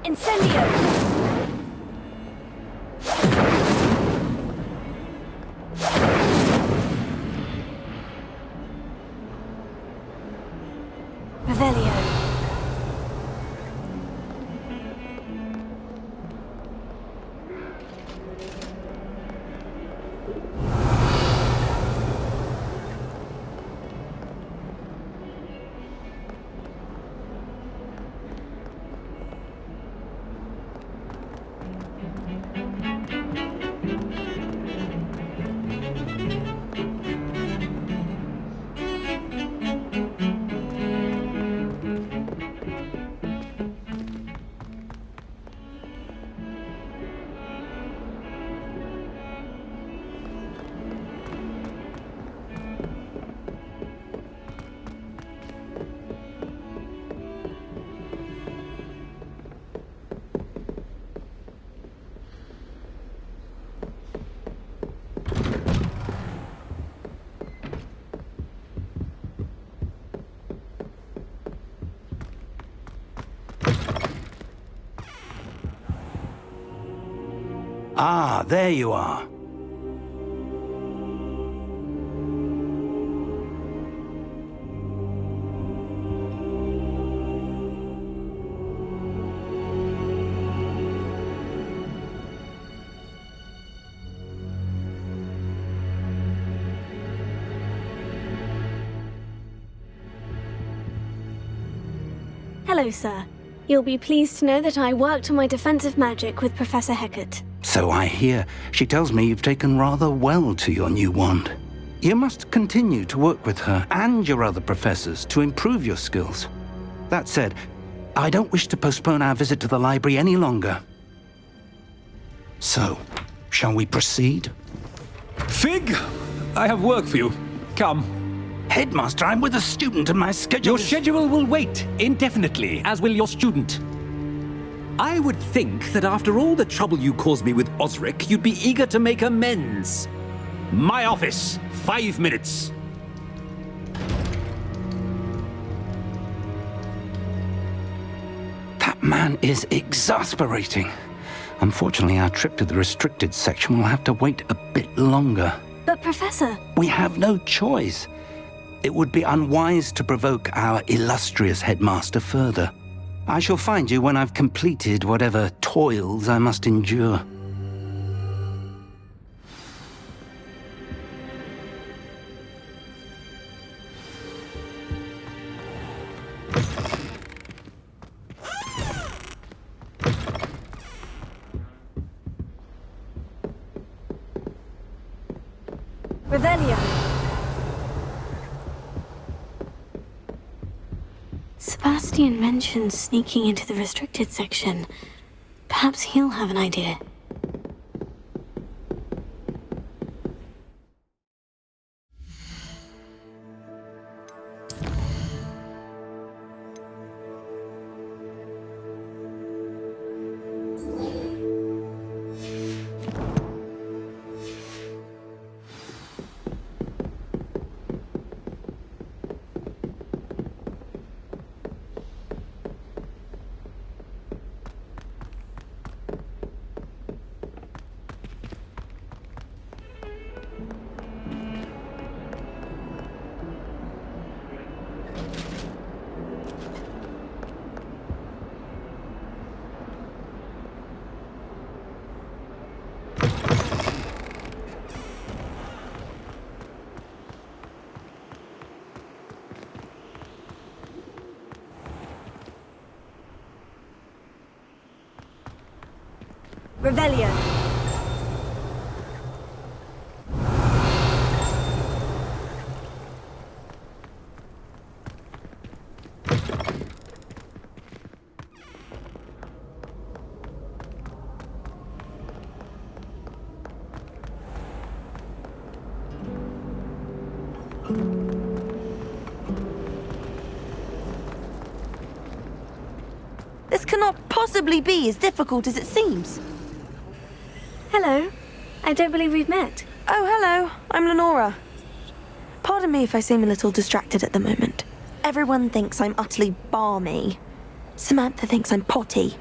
Incendio! Revelio. Ah, there you are. Hello, sir. You'll be pleased to know that I worked on my defensive magic with Professor Heckert. So I hear. She tells me you've taken rather well to your new wand. You must continue to work with her and your other professors to improve your skills. That said, I don't wish to postpone our visit to the library any longer. So, shall we proceed? Fig, I have work for you. Come. Headmaster, I'm with a student and my schedule Your schedule will wait indefinitely, as will your student. I would think that after all the trouble you caused me with Osric, you'd be eager to make amends. My office, 5 minutes. That man is exasperating. Unfortunately, our trip to the restricted section will have to wait a bit longer. But, Professor... We have no choice. It would be unwise to provoke our illustrious headmaster further. I shall find you when I've completed whatever toils I must endure. Revelio. Sebastian mentioned sneaking into the restricted section. Perhaps he'll have an idea. Revelio. This cannot possibly be as difficult as it seems. Hello. I don't believe we've met. Oh, hello. I'm Lenora. Pardon me if I seem a little distracted at the moment. Everyone thinks I'm utterly balmy. Samantha thinks I'm potty.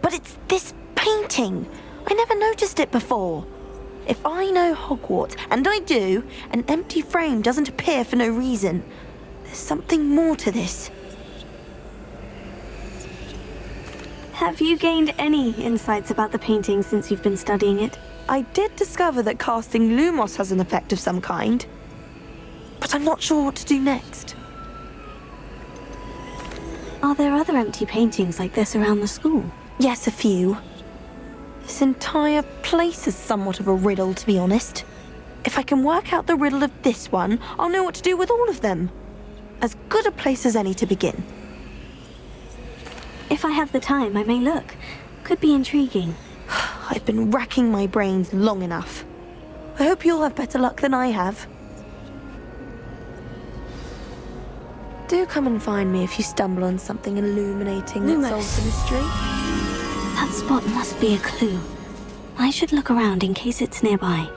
But it's this painting. I never noticed it before. If I know Hogwarts, and I do, an empty frame doesn't appear for no reason. There's something more to this. Have you gained any insights about the painting since you've been studying it? I did discover that casting Lumos has an effect of some kind. But I'm not sure what to do next. Are there other empty paintings like this around the school? Yes, a few. This entire place is somewhat of a riddle, to be honest. If I can work out the riddle of this one, I'll know what to do with all of them. As good a place as any to begin. If I have the time, I may look. Could be intriguing. I've been racking my brains long enough. I hope you'll have better luck than I have. Do come and find me if you stumble on something illuminating that solves the mystery. That spot must be a clue. I should look around in case it's nearby.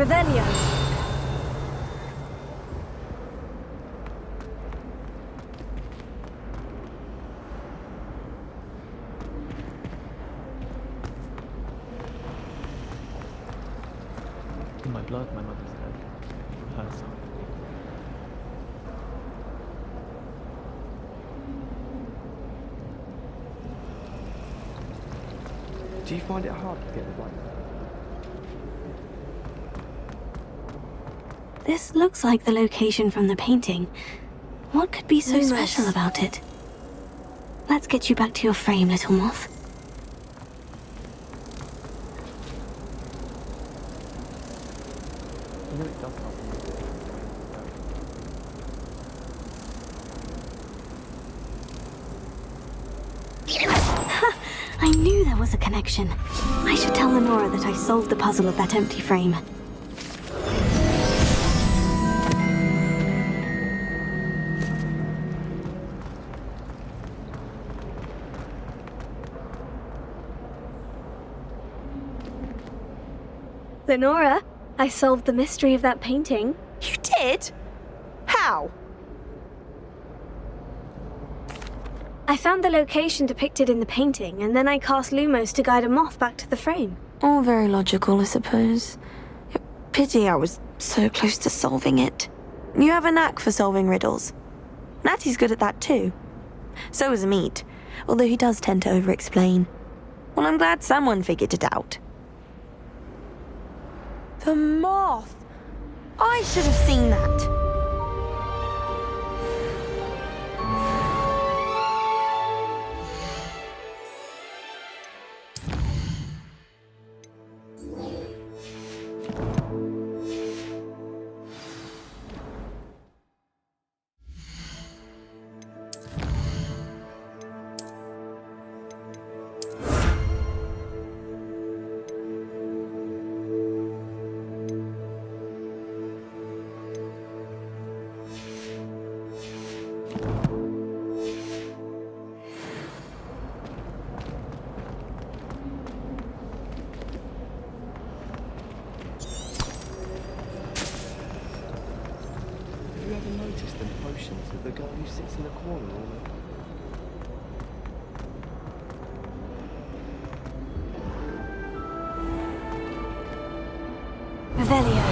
Revelio. In my blood, my mother's dead. Her son. Do you find it hard to get the right? This looks like the location from the painting. What could be so special about it? Let's get you back to your frame, little moth. You know it does happen. I knew there was a connection. I should tell Lenora that I solved the puzzle of that empty frame. Lenora, I solved the mystery of that painting. You did? How? I found the location depicted in the painting, and then I cast Lumos to guide a moth back to the frame. All very logical, I suppose. Pity I was so close to solving it. You have a knack for solving riddles. Natty's good at that too. So is Amit, although he does tend to over-explain. Well, I'm glad someone figured it out. The moth! I should have seen that. Noticed the potions of the girl who sits in the corner all the... Revelio.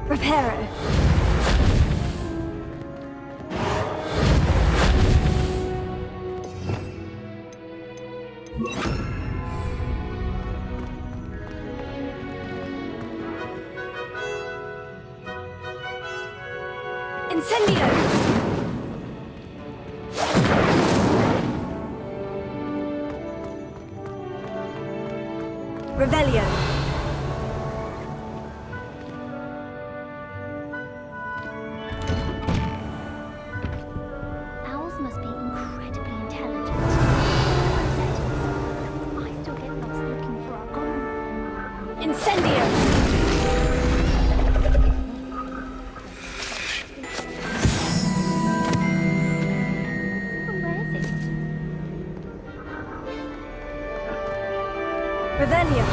Reparo. Incendio! Revelio. Owls must be incredibly intelligent. I still get lost looking for our own. Incendio! Revelio.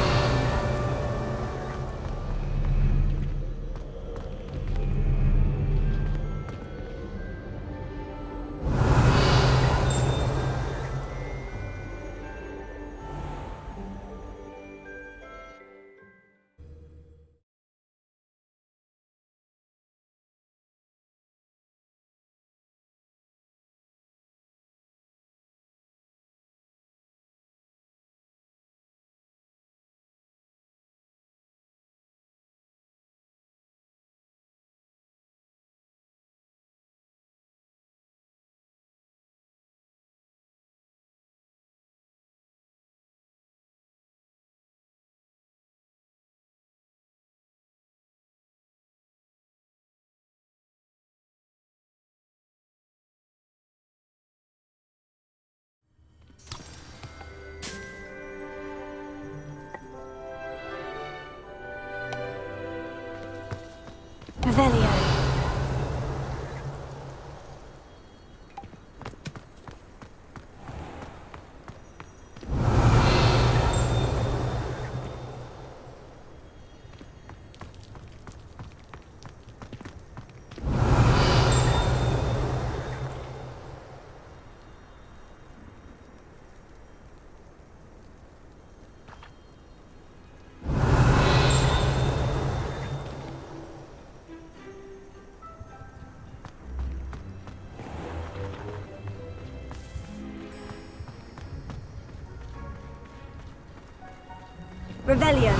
Revelio.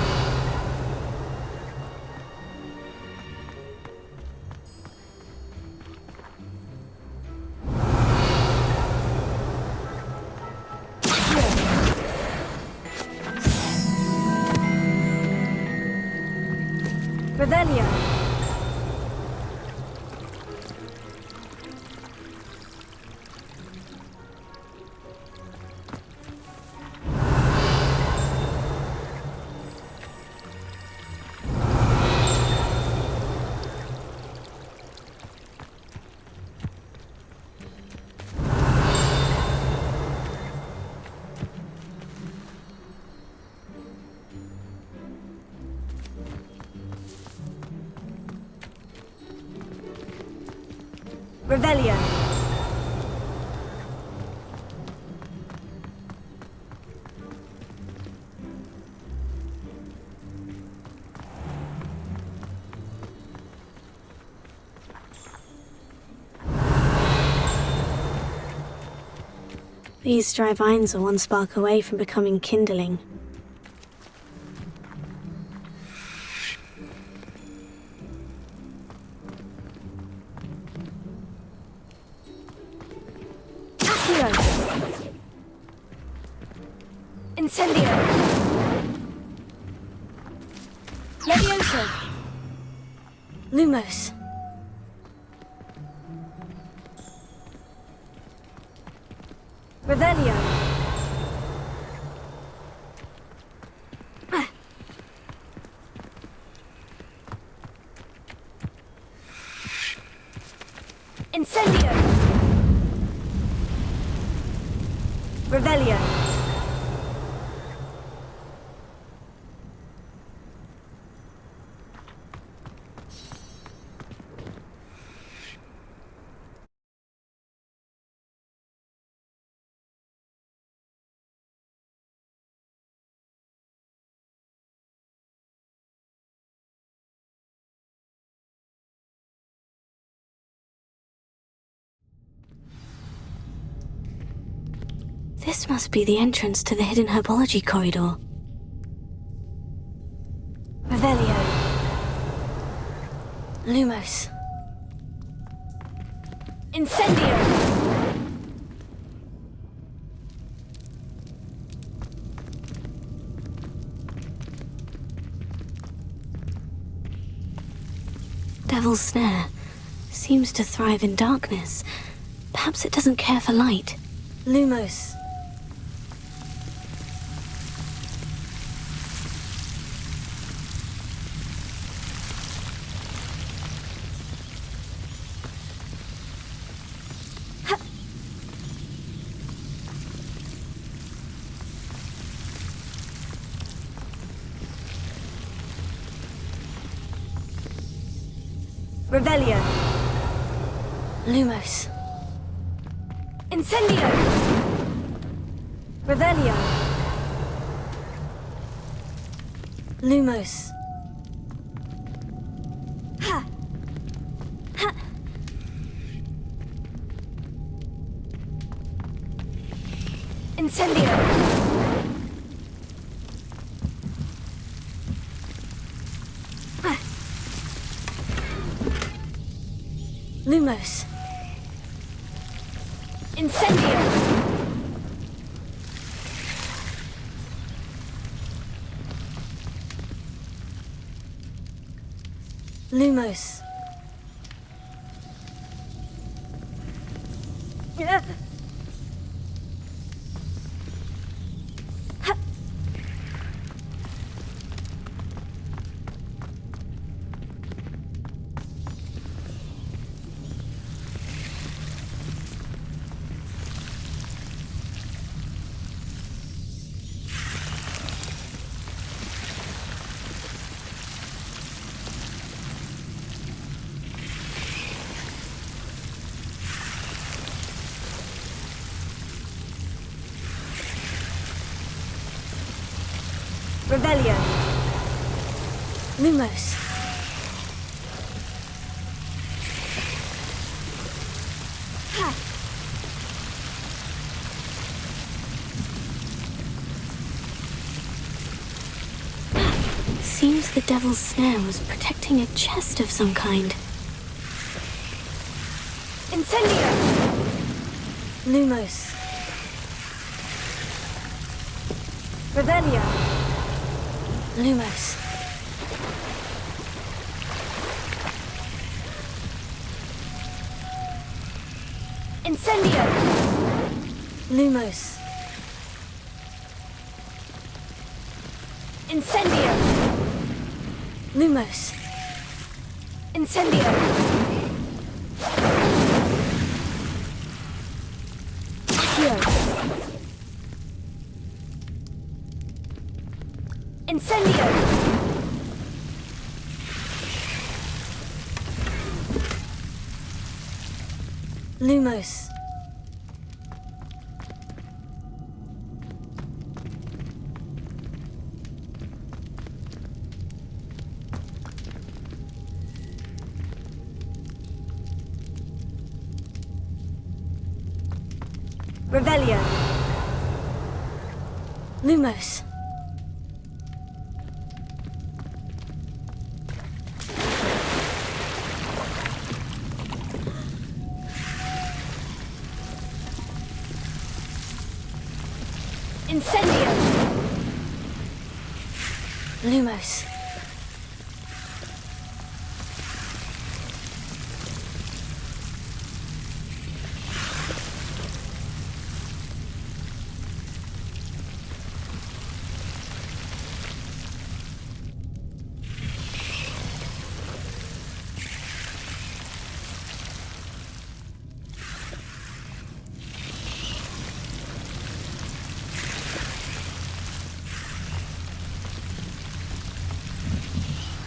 Revelio. Revelio. These dry vines are one spark away from becoming kindling. Incendio! Levioso! Lumos. Revelio! Incendio! Revelio! This must be the entrance to the hidden herbology corridor. Revelio! Lumos. Incendio! Devil's Snare seems to thrive in darkness. Perhaps it doesn't care for light. Lumos. Revelio. Lumos. Incendio! Revelio. Lumos. Ha! Ha! Incendio! Ah. Lumos. Incendio! Lumos. Yeah. Revelio. Lumos. Ha! seems the devil's snare was protecting a chest of some kind. Incendio! Lumos. Revelio! Lumos. Incendio! Lumos. Incendio! Lumos. Incendio! Accio! Incendio! Lumos. Revelio! Lumos. Incendio! Lumos.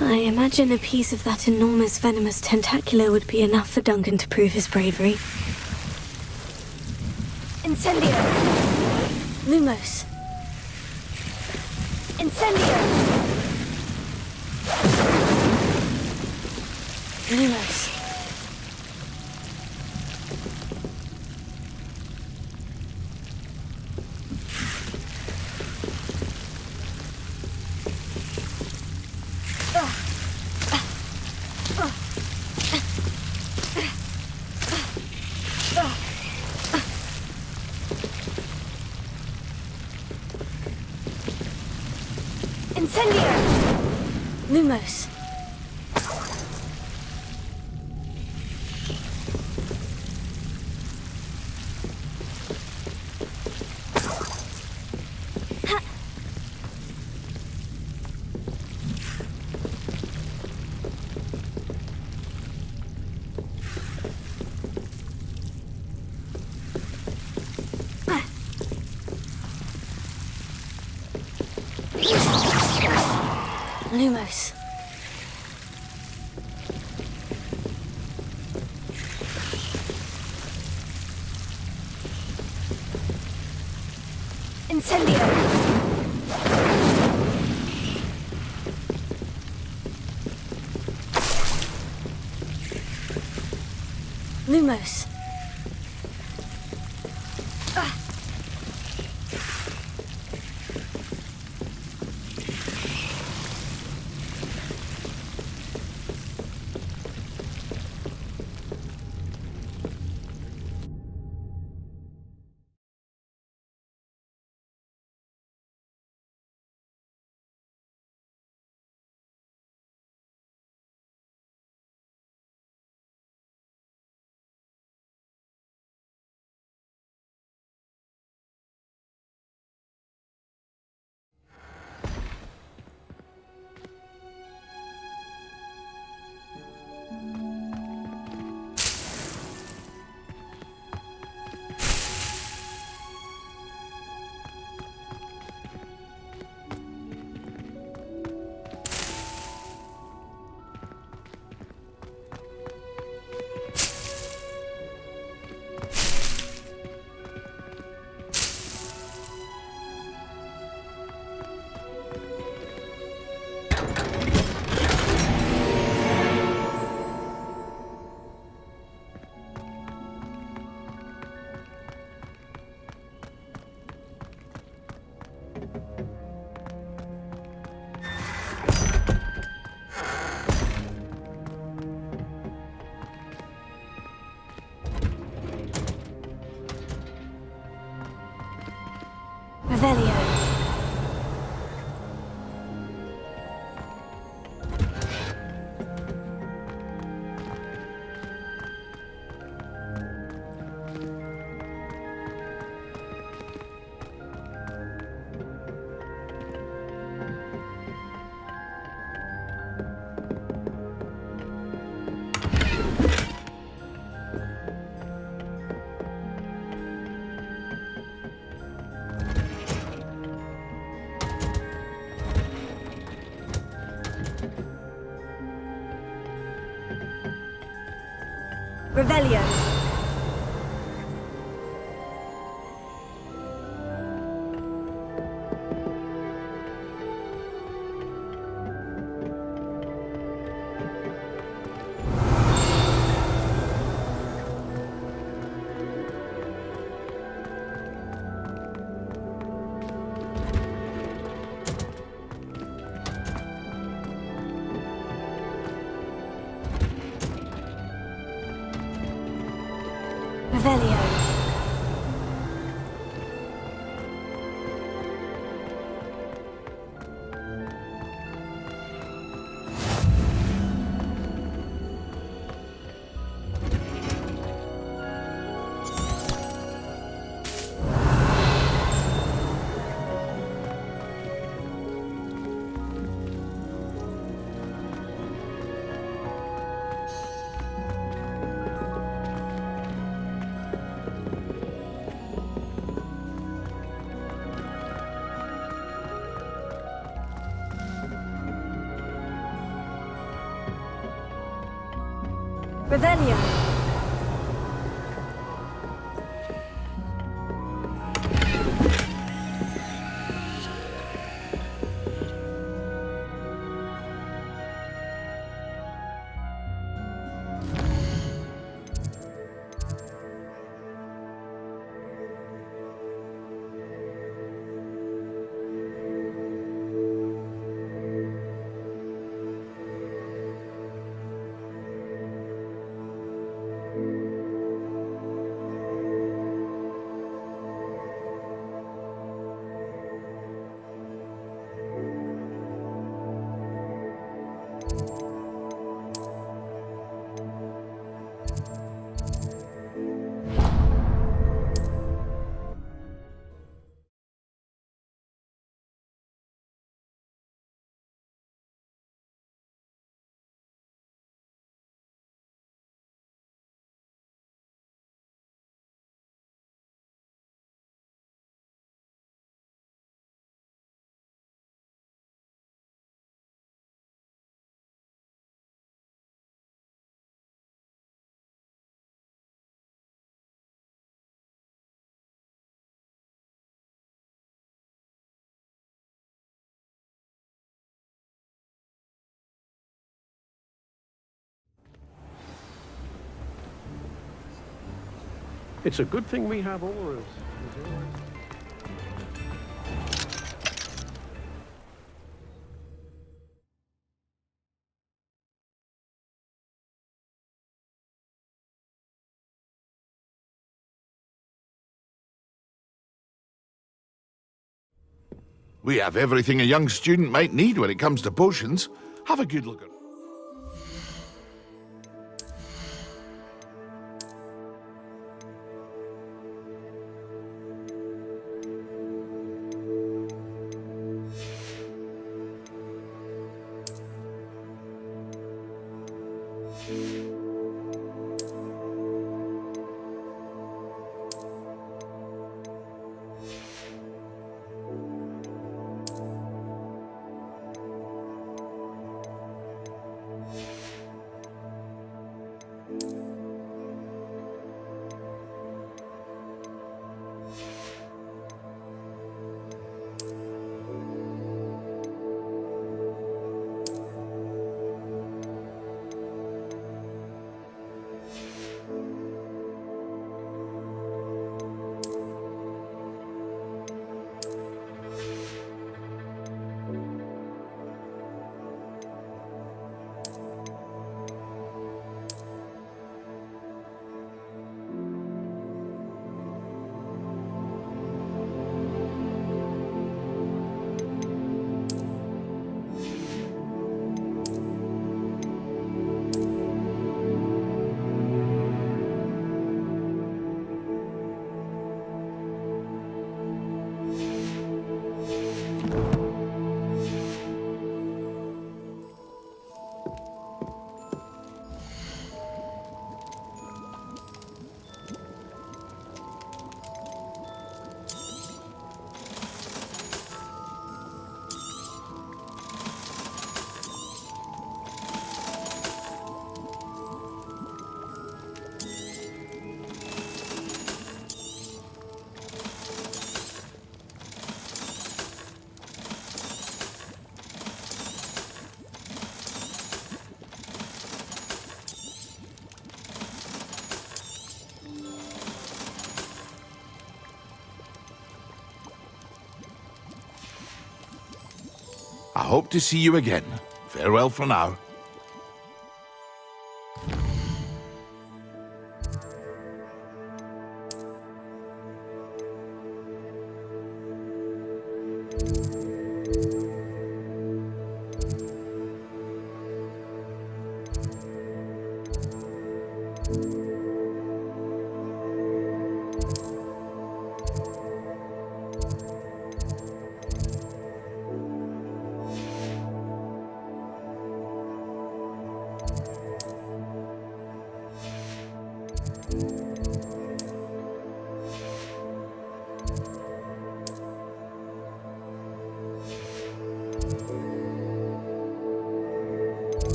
I imagine a piece of that enormous venomous tentacular would be enough for Duncan to prove his bravery. Incendio! Lumos. Incendio! Lumos. Incendio! Lumos. Lumos. Incendio! Lumos. Revelio. Revelio. Revelio. Revelio. It's a good thing we have auras. We have everything a young student might need when it comes to potions. Have a good look at. I hope to see you again. Farewell for now.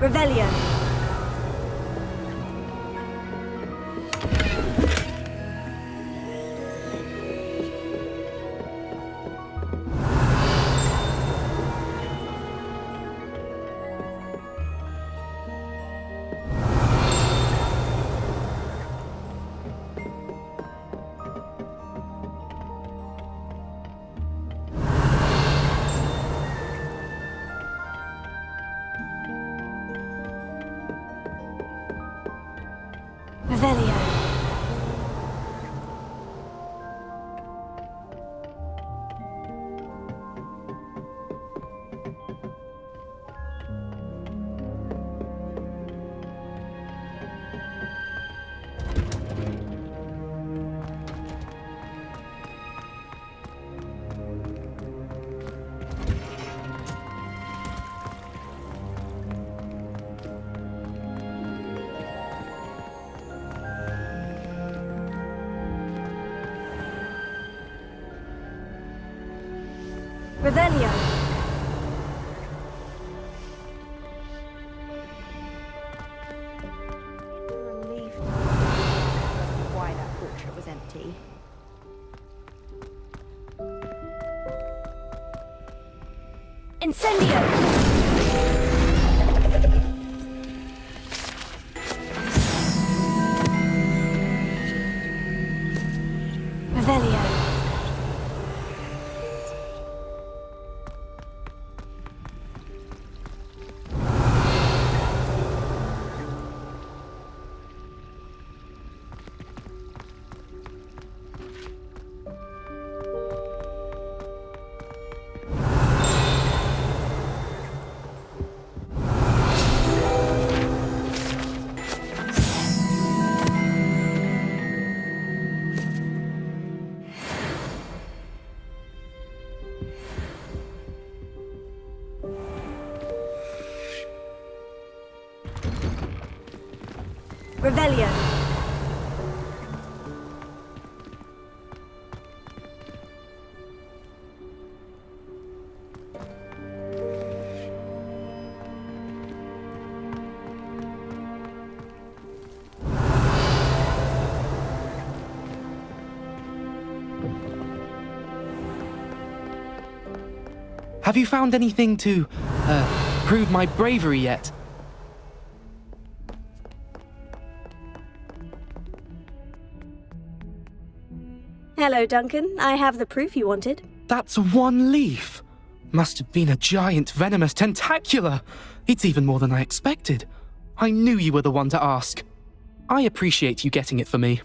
Revelio. Revelio. Revelio. Relieved why that portrait was empty. Incendio. Revelio. Revelio. Have you found anything to, prove my bravery yet? Hello, Duncan. I have the proof you wanted. That's one leaf. Must have been a giant venomous tentacula. It's even more than I expected. I knew you were the one to ask. I appreciate you getting it for me.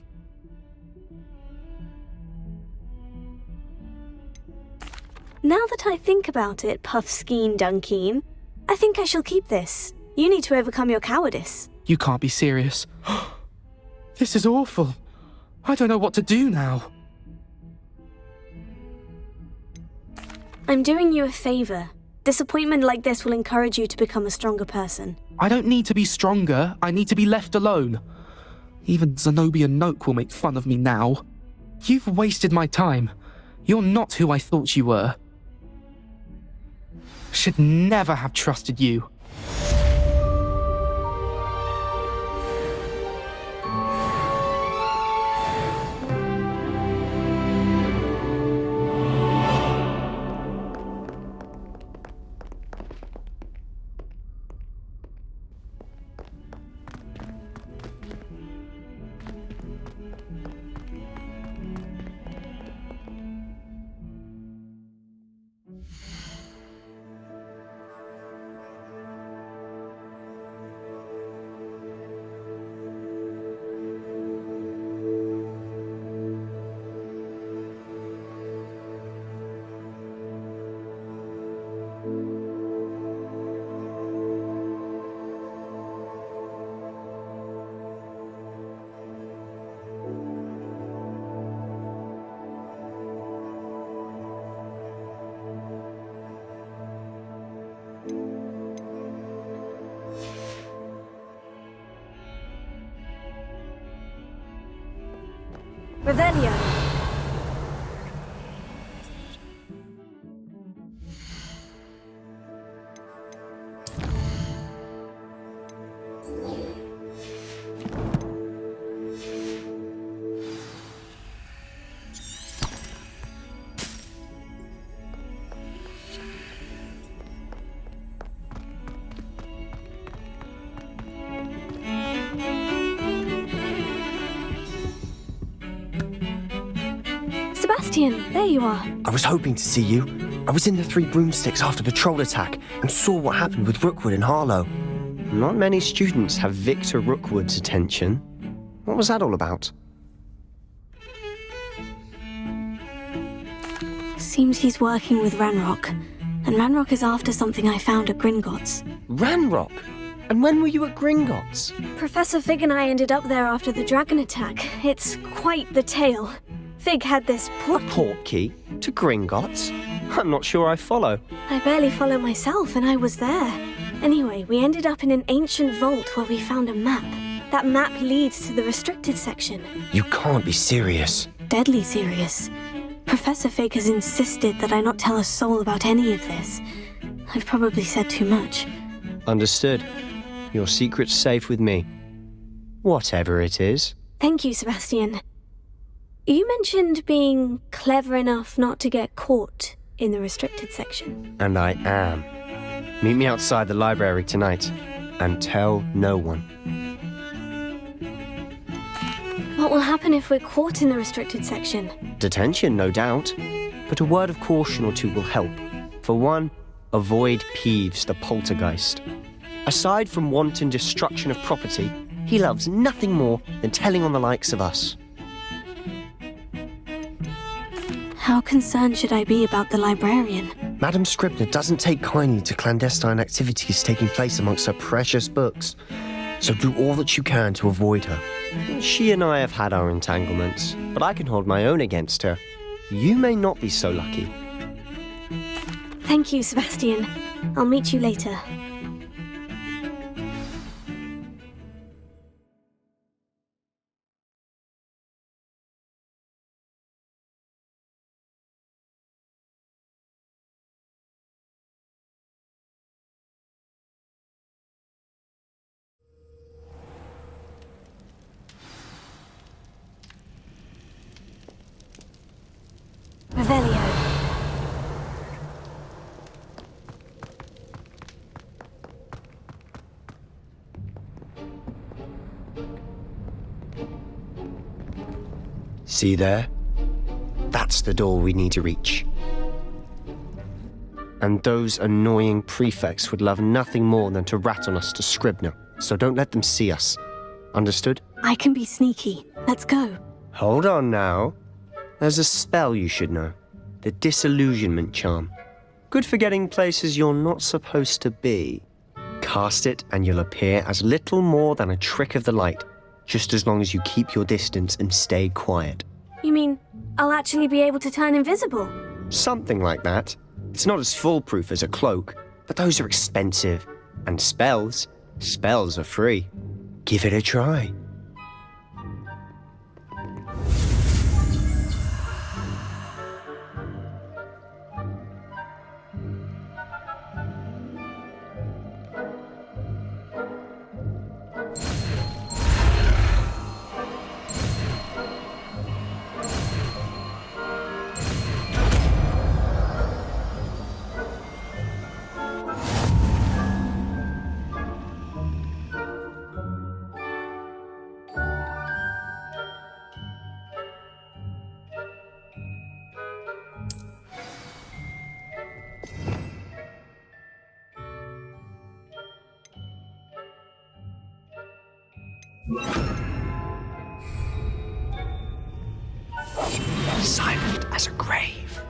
Now that I think about it, Puffskein Dunkeen, I think I shall keep this. You need to overcome your cowardice. You can't be serious. This is awful. I don't know what to do now. I'm doing you a favor. Disappointment like this will encourage you to become a stronger person. I don't need to be stronger, I need to be left alone. Even Zenobia Noak will make fun of me now. You've wasted my time. You're not who I thought you were. Should never have trusted you. Revelio. Sebastian, there you are. I was hoping to see you. I was in the Three Broomsticks after the troll attack and saw what happened with Rookwood and Harlow. Not many students have Victor Rookwood's attention. What was that all about? Seems he's working with Ranrock. And Ranrock is after something I found at Gringotts. Ranrock? And when were you at Gringotts? Professor Fig and I ended up there after the dragon attack. It's quite the tale. Fig had this portkey to Gringotts? I'm not sure I follow. I barely follow myself, and I was there. Anyway, we ended up in an ancient vault where we found a map. That map leads to the restricted section. You can't be serious. Deadly serious. Professor Fig has insisted that I not tell a soul about any of this. I've probably said too much. Understood. Your secret's safe with me. Whatever it is. Thank you, Sebastian. You mentioned being clever enough not to get caught in the restricted section. And I am. Meet me outside the library tonight, and tell no one. What will happen if we're caught in the restricted section? Detention, no doubt. But a word of caution or two will help. For one, avoid Peeves, the poltergeist. Aside from wanton destruction of property, he loves nothing more than telling on the likes of us. How concerned should I be about the librarian? Madame Scribner doesn't take kindly to clandestine activities taking place amongst her precious books, so do all that you can to avoid her. She and I have had our entanglements, but I can hold my own against her. You may not be so lucky. Thank you, Sebastian. I'll meet you later. Revelio. See there? That's the door we need to reach. And those annoying prefects would love nothing more than to rat on us to Scribner, so don't let them see us. Understood? I can be sneaky. Let's go. Hold on now. There's a spell you should know. The Disillusionment Charm. Good for getting places you're not supposed to be. Cast it and you'll appear as little more than a trick of the light, just as long as you keep your distance and stay quiet. You mean I'll actually be able to turn invisible? Something like that. It's not as foolproof as a cloak, but those are expensive. And spells are free. Give it a try. Silent as a grave.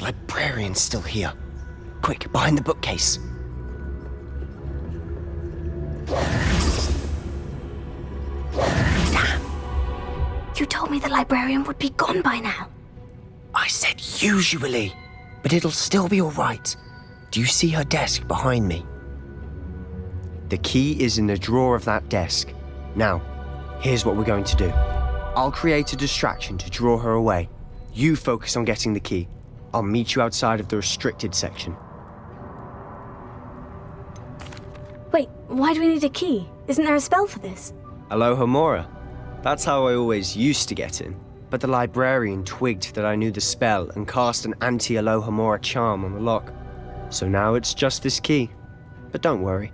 Librarian's still here. Quick, behind the bookcase. Damn. You told me the librarian would be gone by now. I said usually, but it'll still be all right. Do you see her desk behind me? The key is in the drawer of that desk. Now, here's what we're going to do. I'll create a distraction to draw her away. You focus on getting the key. I'll meet you outside of the restricted section. Wait, why do we need a key? Isn't there a spell for this? Alohomora. That's how I always used to get in. But the librarian twigged that I knew the spell and cast an anti-Alohomora charm on the lock. So now it's just this key. But don't worry.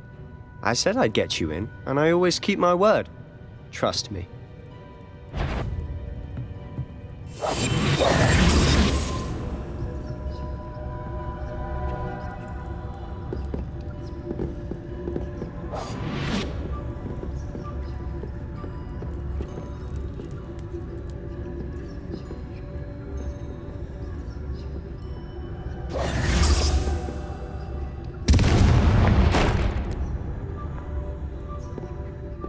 I said I'd get you in, and I always keep my word. Trust me.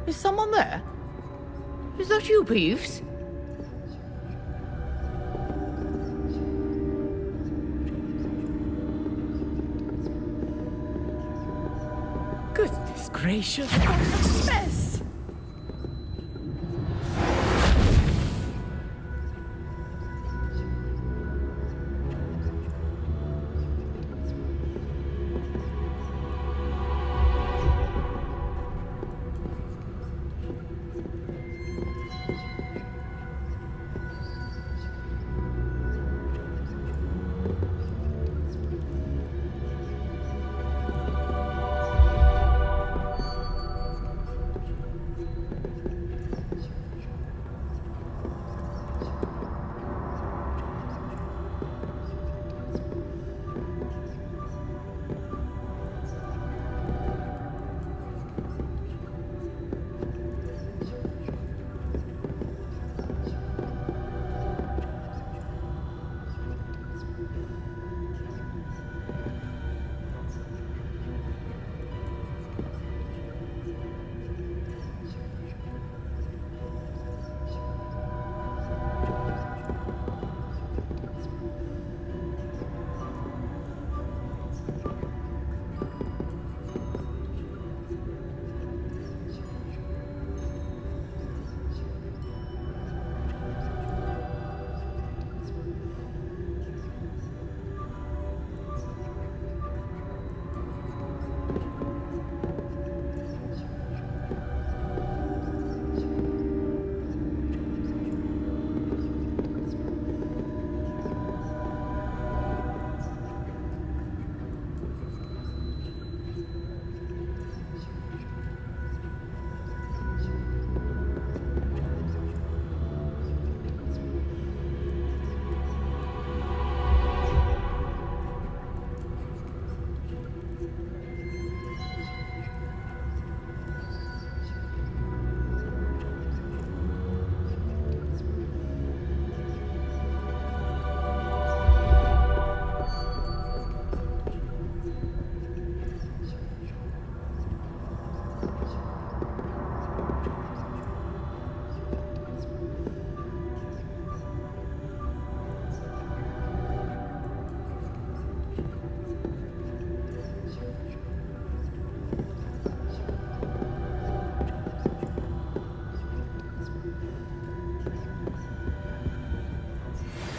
Is someone there? Is that you, Peeves? gracious, what a mess!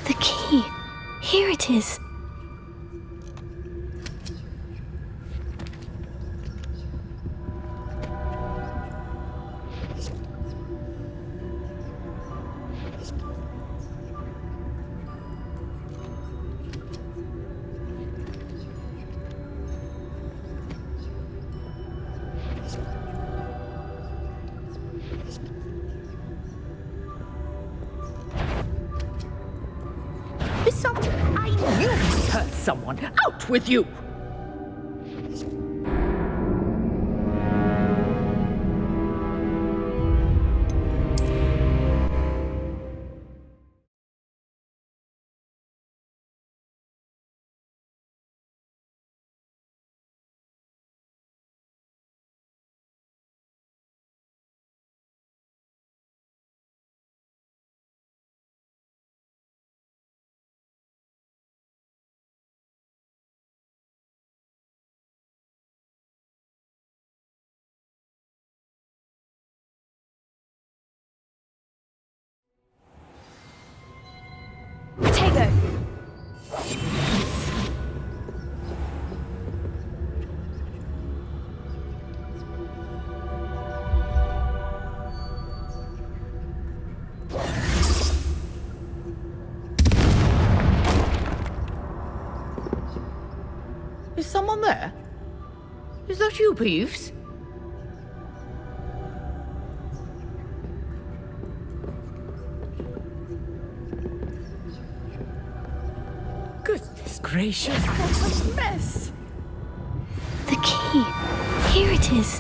The key. Here it is. I knew I hurt someone. Out with you! Is someone there? Is that you, Peeves? Goodness gracious, what a mess! The key. Here it is.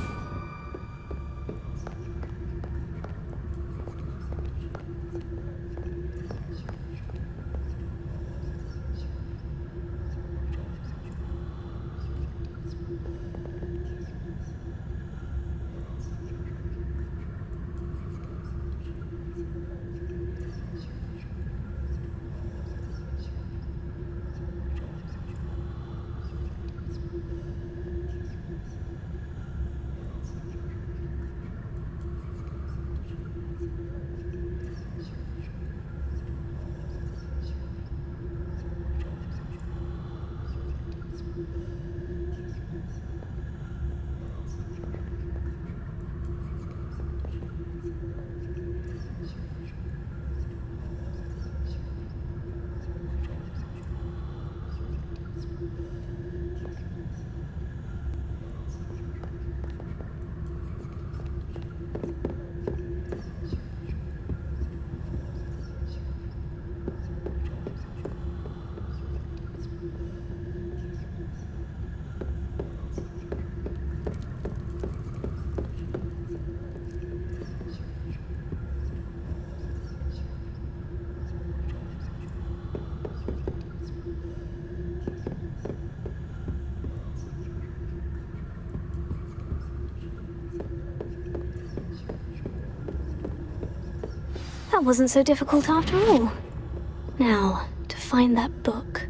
That wasn't so difficult after all. Now, to find that book.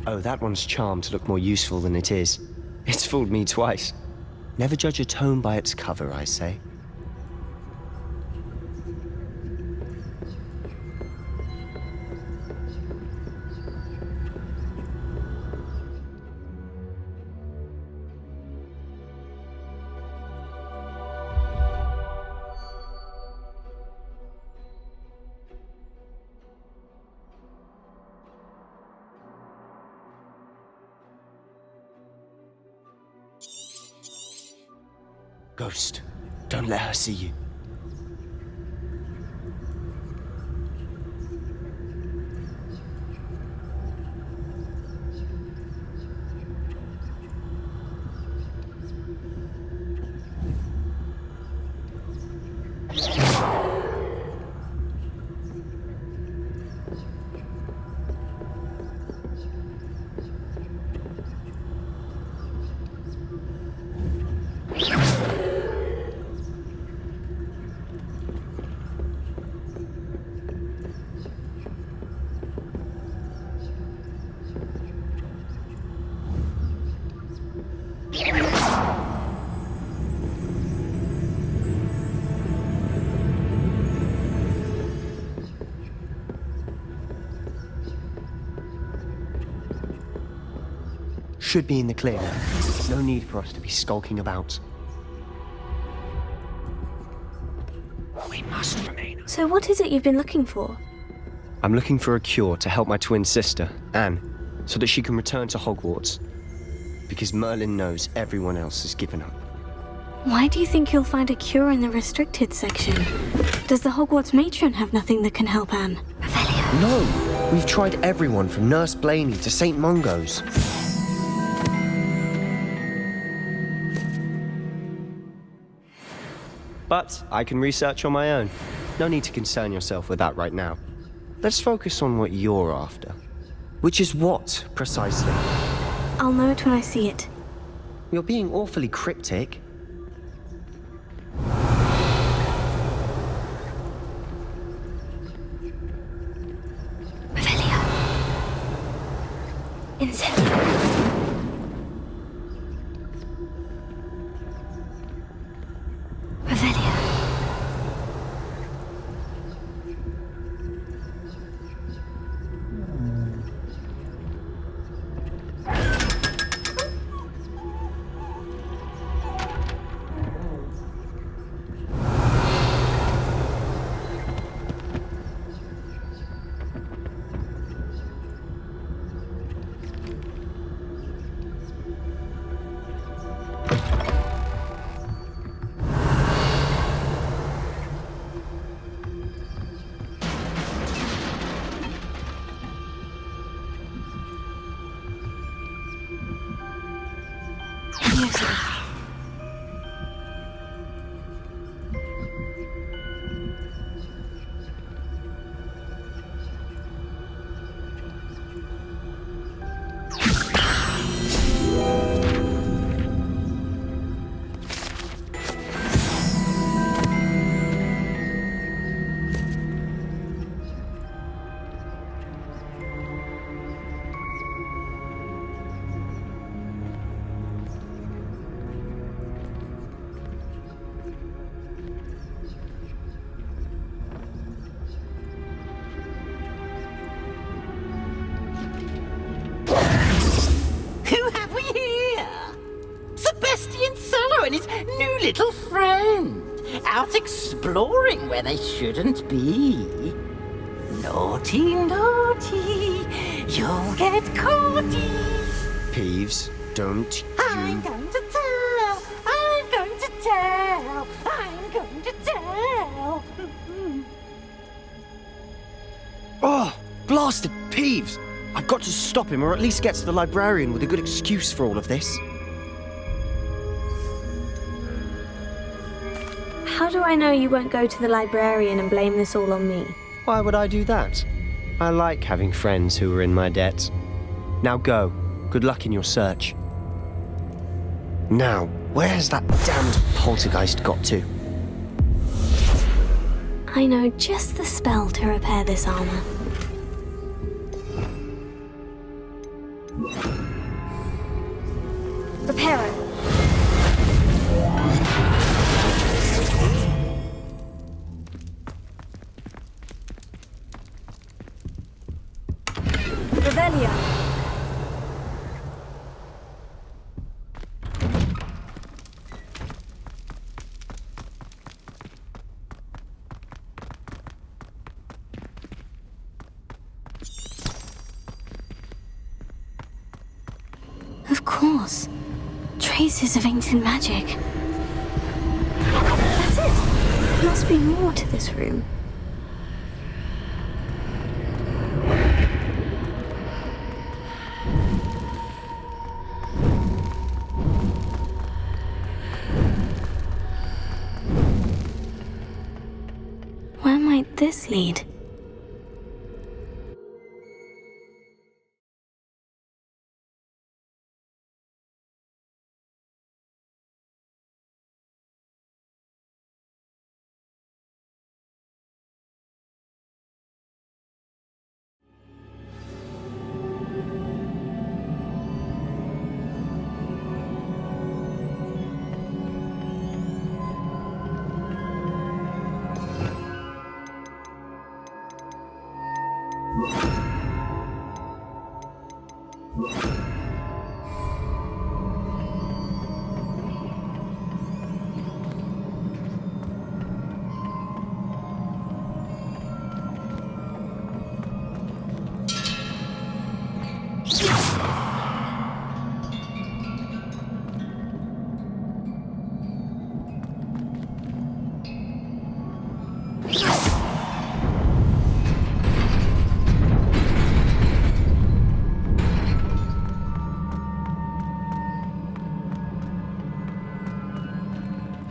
Oh, that one's charmed to look more useful than it is. It's fooled me twice. Never judge a tome by its cover, I say. Ghost, don't let her see you. Should be in the clear now. No need for us to be skulking about. We must remain. So what is it you've been looking for? I'm looking for a cure to help my twin sister, Anne, so that she can return to Hogwarts. Because Merlin knows everyone else has given up. Why do you think you'll find a cure in the restricted section? Does the Hogwarts matron have nothing that can help Anne? No! We've tried everyone from Nurse Blaney to St. Mungo's. But I can research on my own. No need to concern yourself with that right now. Let's focus on what you're after. Which is what, precisely? I'll know it when I see it. You're being awfully cryptic. Incendio. New little friend, out exploring where they shouldn't be. Naughty, naughty, you'll get caughty. Peeves, don't I'm going to tell, I'm going to tell, I'm going to tell. Oh, blasted Peeves! I've got to stop him, or at least get to the librarian with a good excuse for all of this. How do I know you won't go to the librarian and blame this all on me? Why would I do that? I like having friends who are in my debt. Now go. Good luck in your search. Now, where's that damned poltergeist got to? I know just the spell to repair this armor. Reparo. Revelio. Of course. Traces of ancient magic. That's it. There must be more to this room. Where might this lead?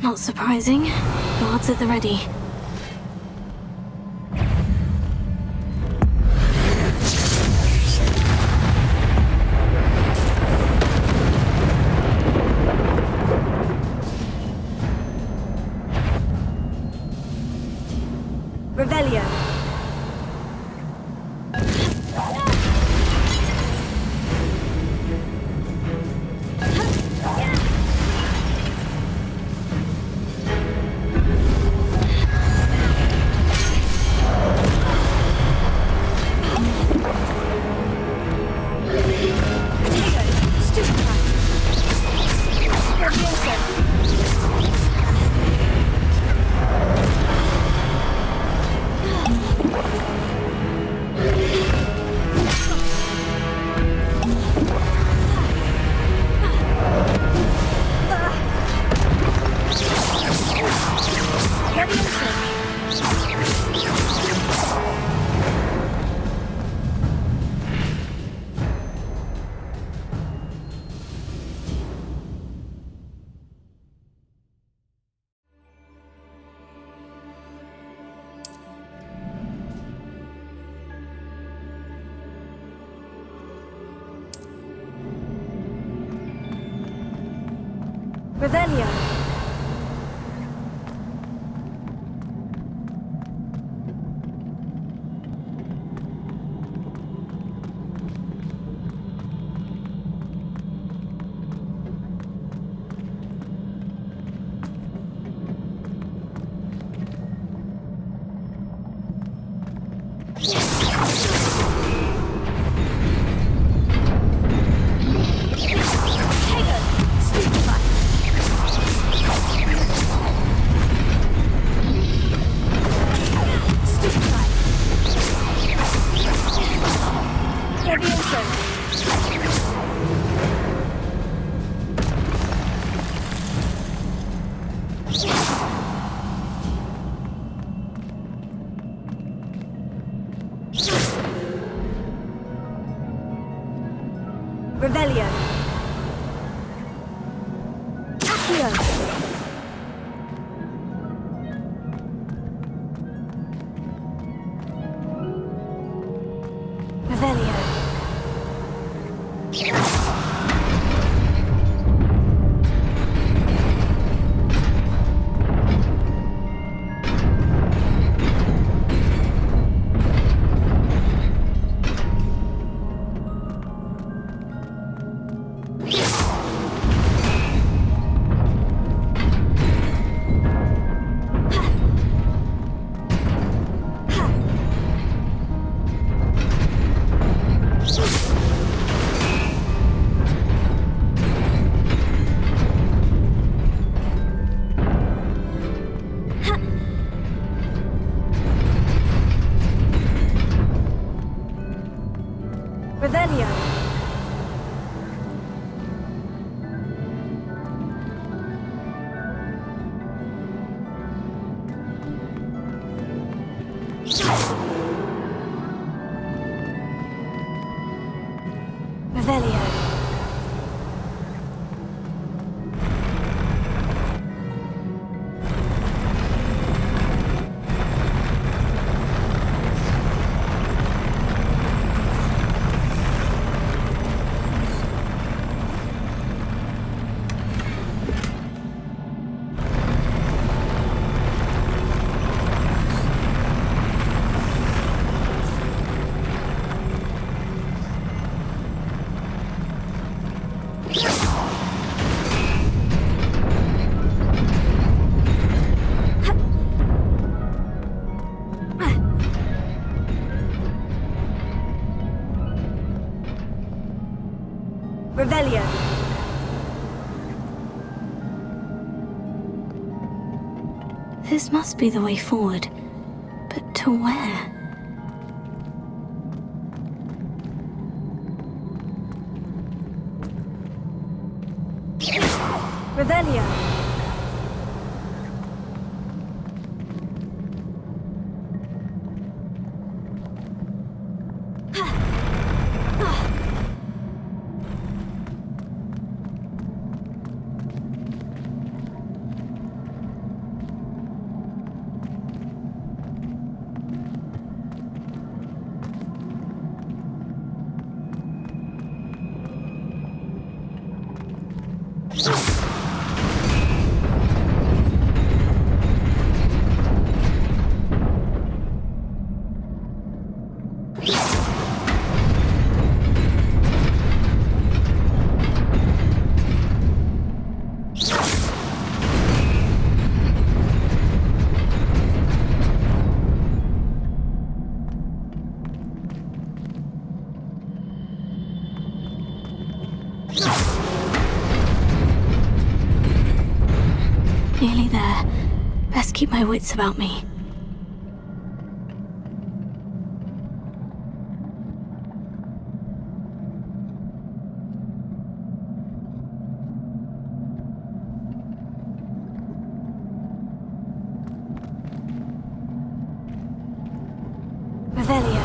Not surprising. Guards at the ready. Revelio. Revelio. Revelio. Accio. Revelio. Revelio. Revelio. Revelio. This must be the way forward. But to where? Revelio. Nearly there. Best keep my wits about me. Revelio.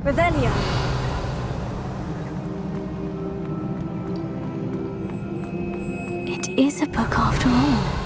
Revelio. It is a book after all.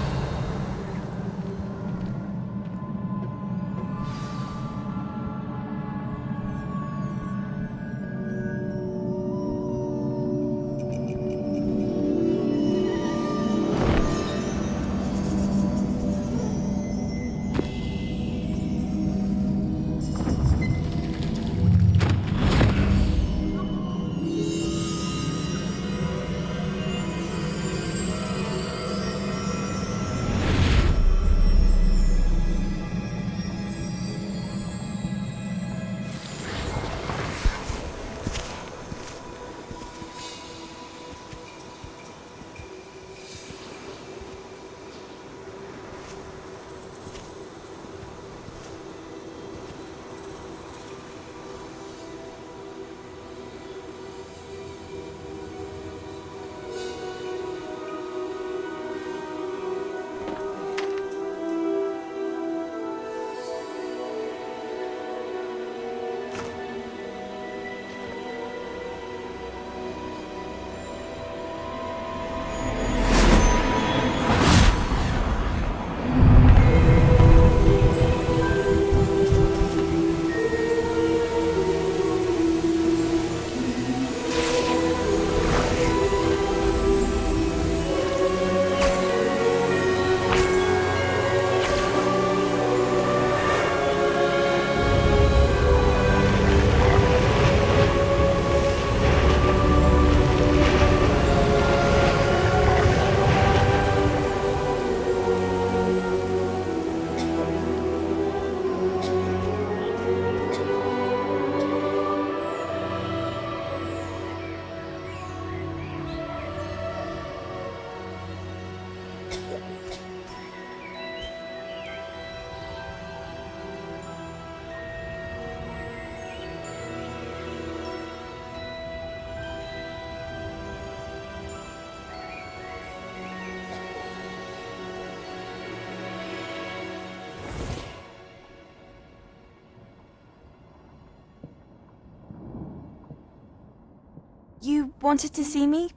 You wanted to see me?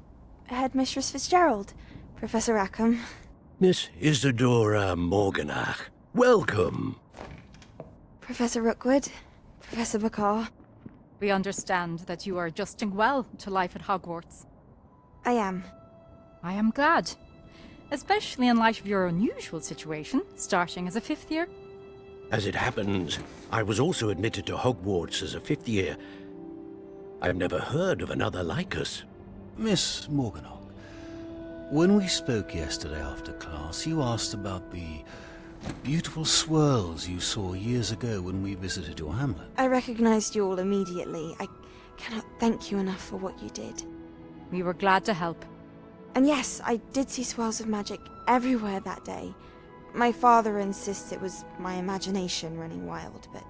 Headmistress Fitzgerald, Professor Rackham. Miss Isadora Morganach, welcome. Professor Rookwood, Professor Bakar. We understand that you are adjusting well to life at Hogwarts. I am. I am glad. Especially in light of your unusual situation, starting as a 5th year. As it happens, I was also admitted to Hogwarts as a 5th year. I've never heard of another like us. Miss Morganach, when we spoke yesterday after class, you asked about the beautiful swirls you saw years ago when we visited your hamlet. I recognized you all immediately. I cannot thank you enough for what you did. We were glad to help. And yes, I did see swirls of magic everywhere that day. My father insists it was my imagination running wild, but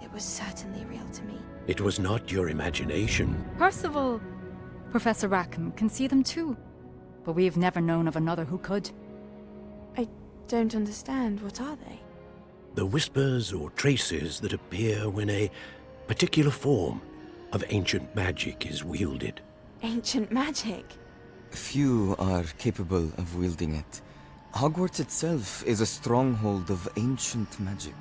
it was certainly real to me. It was not your imagination. Percival, Professor Rackham can see them too. But we have never known of another who could. I don't understand. What are they? The whispers or traces that appear when a particular form of ancient magic is wielded. Ancient magic? Few are capable of wielding it. Hogwarts itself is a stronghold of ancient magic.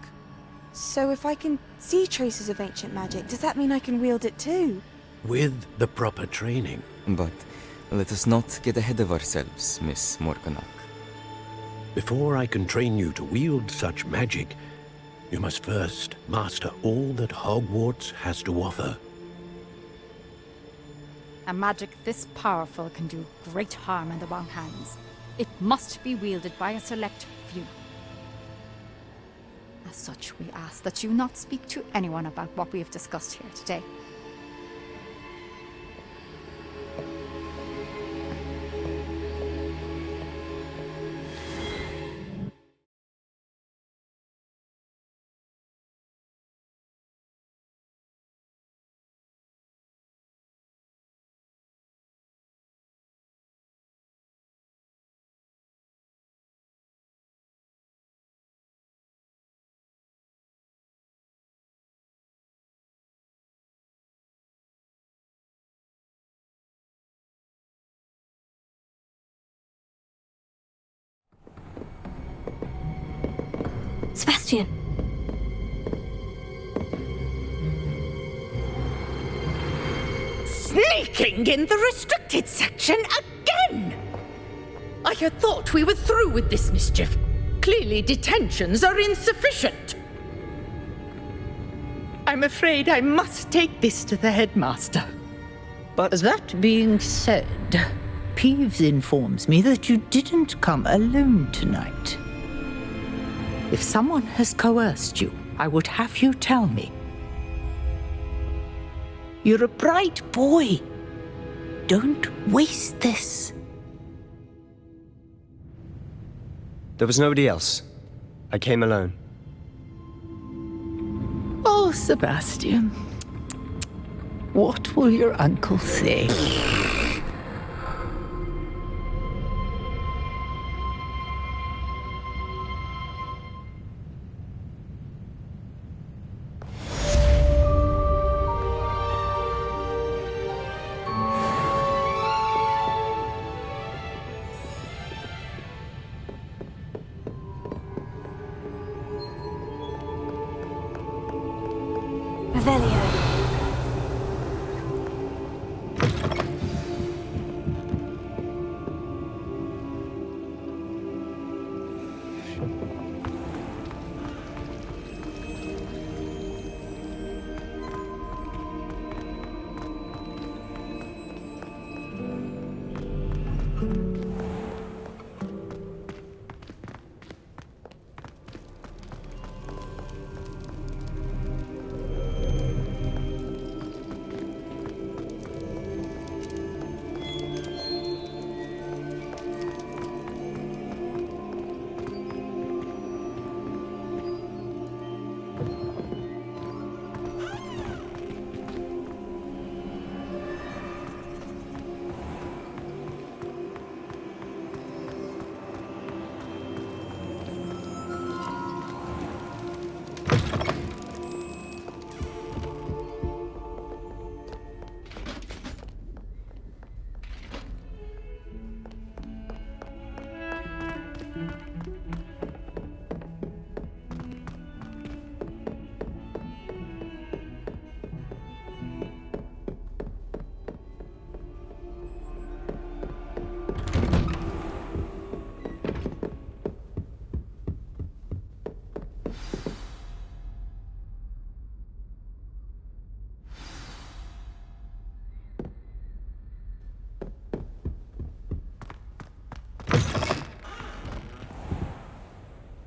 So if I can see traces of ancient magic, does that mean I can wield it too? With the proper training. But let us not get ahead of ourselves, Miss Morganach. Before I can train you to wield such magic, you must first master all that Hogwarts has to offer. A magic this powerful can do great harm in the wrong hands. It must be wielded by a select few. As such, we ask that you not speak to anyone about what we have discussed here today. Sebastian. Sneaking in the restricted section again! I had thought we were through with this mischief. Clearly detentions are insufficient. I'm afraid I must take this to the headmaster. But that being said, Peeves informs me that you didn't come alone tonight. If someone has coerced you, I would have you tell me. You're a bright boy. Don't waste this. There was nobody else. I came alone. Oh, Sebastian. What will your uncle say?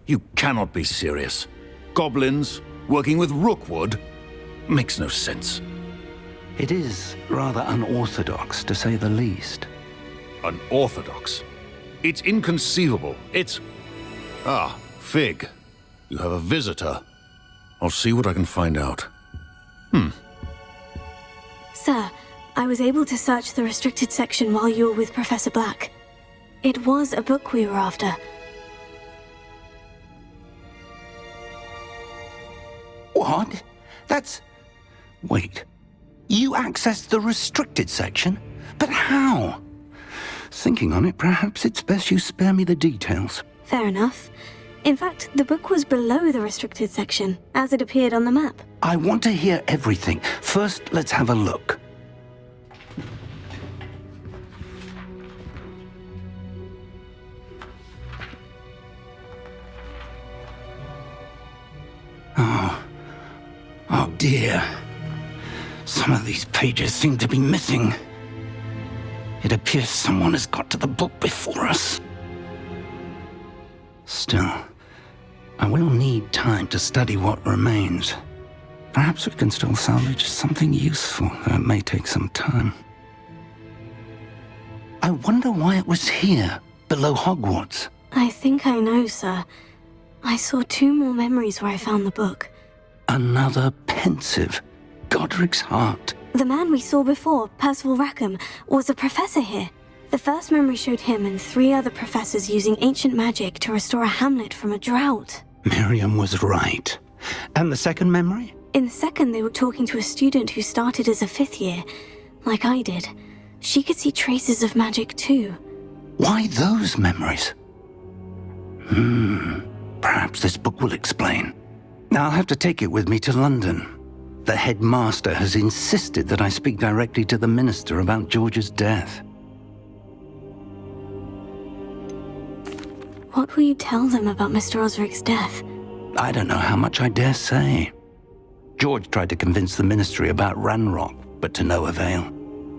You cannot be serious. Goblins working with Rookwood makes no sense. It is rather unorthodox, to say the least. Unorthodox? It's inconceivable. It's... Ah, Fig. You have a visitor. I'll see what I can find out. Sir, I was able to search the restricted section while you were with Professor Black. It was a book we were after. What? That's... Wait. You accessed the restricted section? But how? Thinking on it, perhaps it's best you spare me the details. Fair enough. In fact, the book was below the restricted section, as it appeared on the map. I want to hear everything. First, let's have a look. Oh dear. Some of these pages seem to be missing. It appears someone has got to the book before us. Still, I will need time to study what remains. Perhaps we can still salvage something useful, though it may take some time. I wonder why it was here, below Hogwarts. I think I know, sir. I saw 2 more memories where I found the book. Another pensive. Godric's heart. The man we saw before, Percival Rackham, was a professor here. The first memory showed him and 3 other professors using ancient magic to restore a hamlet from a drought. Miriam was right. And the second memory? In the second, they were talking to a student who started as a 5th year, like I did. She could see traces of magic too. Why those memories? Perhaps this book will explain. I'll have to take it with me to London. The headmaster has insisted that I speak directly to the minister about George's death. What will you tell them about Mr. Osric's death? I don't know how much I dare say. George tried to convince the ministry about Ranrock, but to no avail.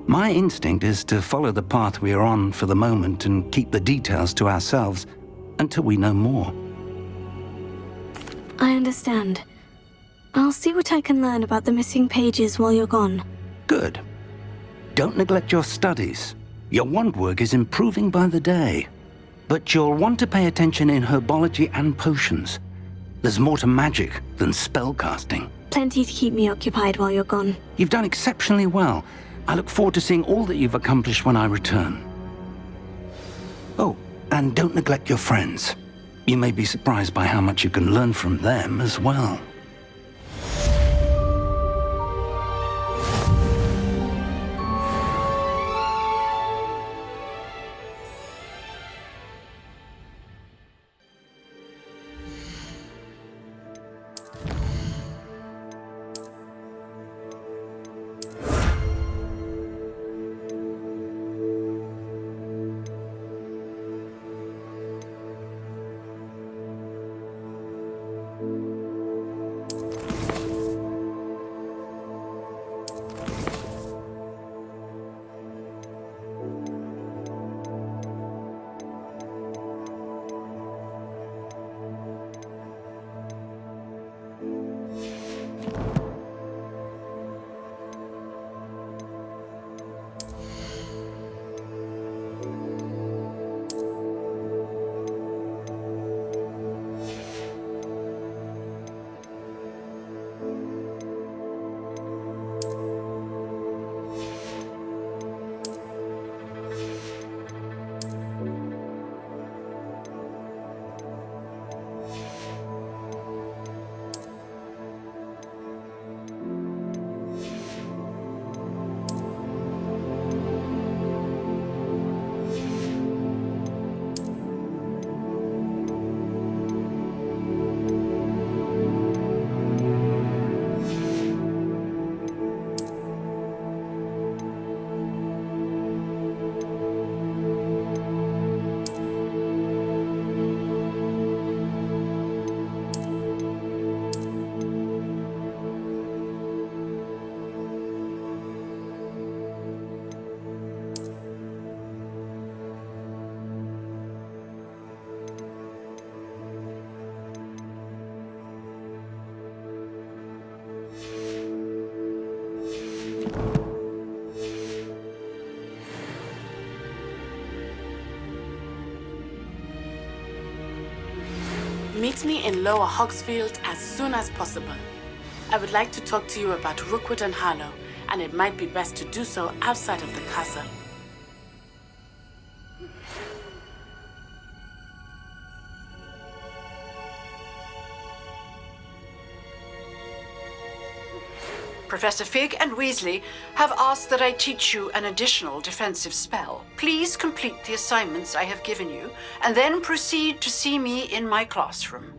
My instinct is to follow the path we are on for the moment and keep the details to ourselves until we know more. I understand. I'll see what I can learn about the missing pages while you're gone. Good. Don't neglect your studies. Your wand work is improving by the day. But you'll want to pay attention in herbology and potions. There's more to magic than spellcasting. Plenty to keep me occupied while you're gone. You've done exceptionally well. I look forward to seeing all that you've accomplished when I return. Oh, and don't neglect your friends. You may be surprised by how much you can learn from them as well. Meet me in Lower Hogsfield as soon as possible. I would like to talk to you about Rookwood and Harlow, and it might be best to do so outside of the castle. Professor Fig and Weasley have asked that I teach you an additional defensive spell. Please complete the assignments I have given you, and then proceed to see me in my classroom.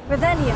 Revelio.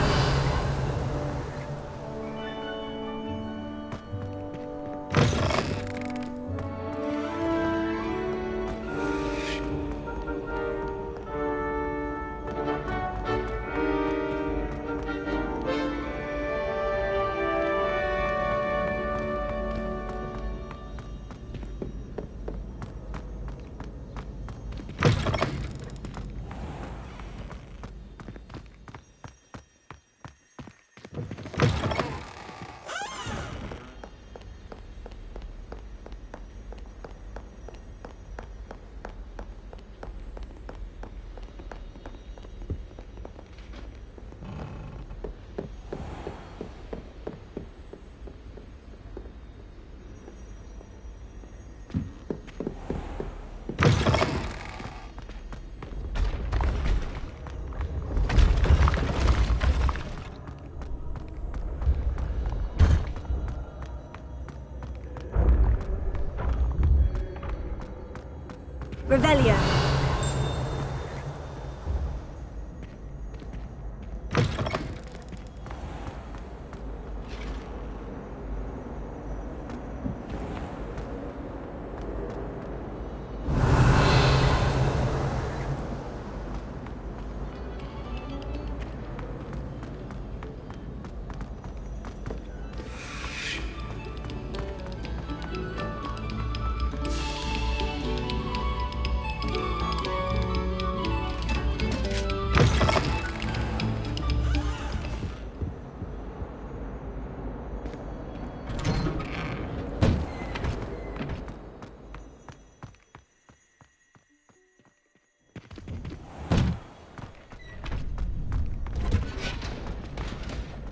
Revelio.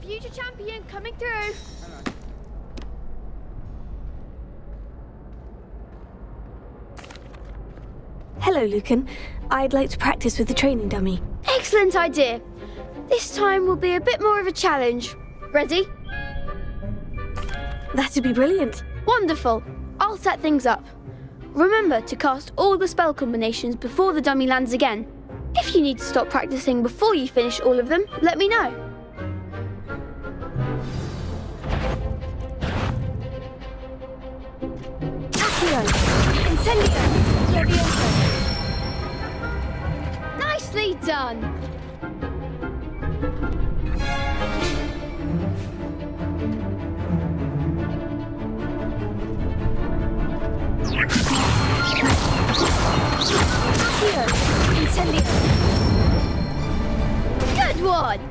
Future champion coming through. Hello, Lucan. I'd like to practice with the training dummy. Excellent idea. This time will be a bit more of a challenge. Ready? That'd be brilliant. Wonderful. I'll set things up. Remember to cast all the spell combinations before the dummy lands again. If you need to stop practicing before you finish all of them, let me know. Accio! Incendio! Levioso! Nicely done! Accio! Incendio! Good one!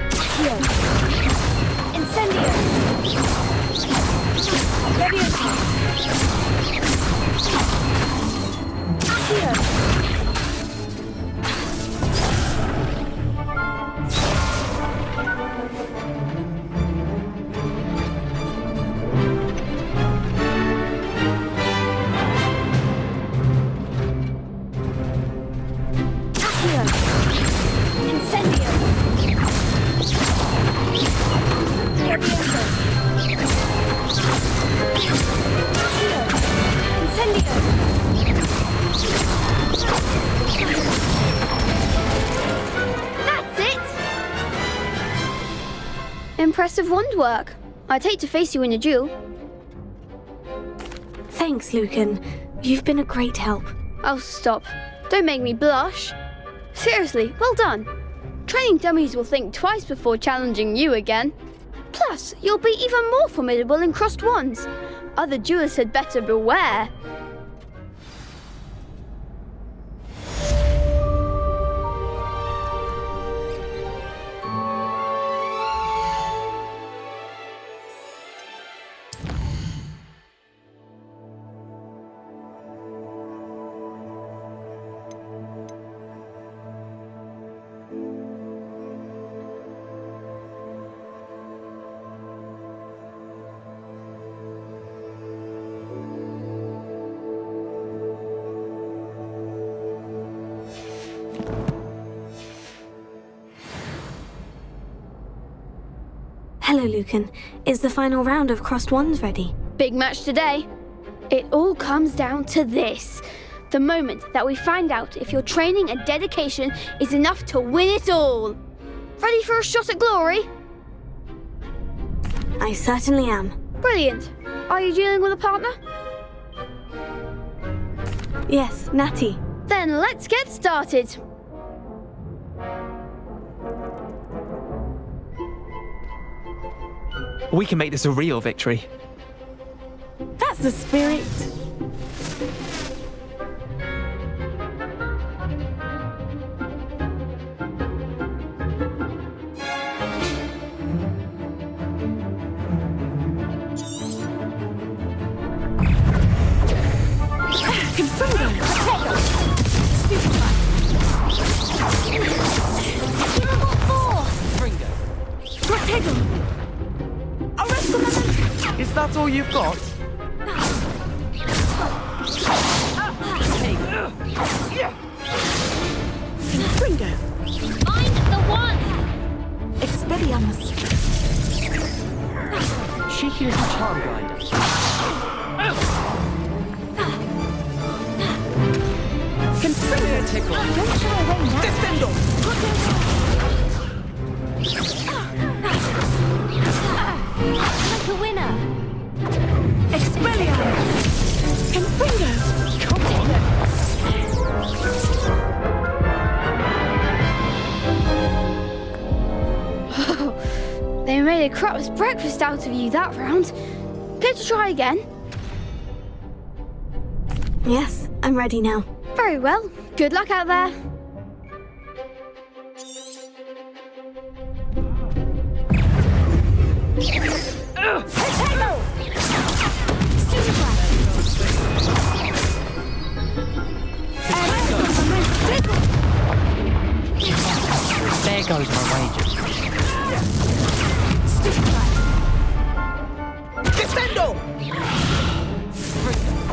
Accio! Incendio! Levioso! Impressive wand work. I'd hate to face you in a duel. Thanks, Lucan. You've been a great help. Oh, stop. Don't make me blush. Seriously, well done. Training dummies will think twice before challenging you again. Plus, you'll be even more formidable in crossed wands. Other duelists had better beware. Hello, Lucan. Is the final round of crossed wands ready? Big match today. It all comes down to this. The moment that we find out if your training and dedication is enough to win it all. Ready for a shot at glory? I certainly am. Brilliant. Are you dealing with a partner? Yes, Natty. Then let's get started. We can make this a real victory. That's the spirit. Is that all you've got? Bingo. Find the one. Expelliarmus. Cheeky little charm grinder. Confringo. Tickle. Don't shy away now. Descendo. Like a winner. Expelliarmus. Confringo. Come on. They made a crap's breakfast out of you that round. Care to try again? Yes, I'm ready now. Very well. Good luck out there. There goes my wages. Descendo!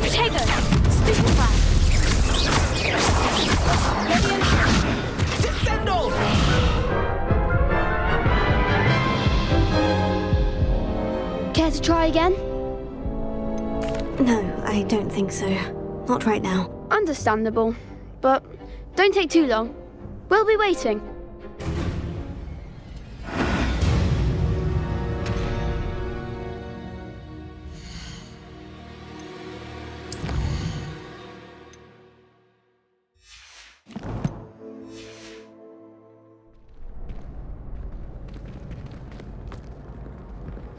Potato. Stupefy. Descendo! Care to try again? No, I don't think so. Not right now. Understandable. But don't take too long. We'll be waiting.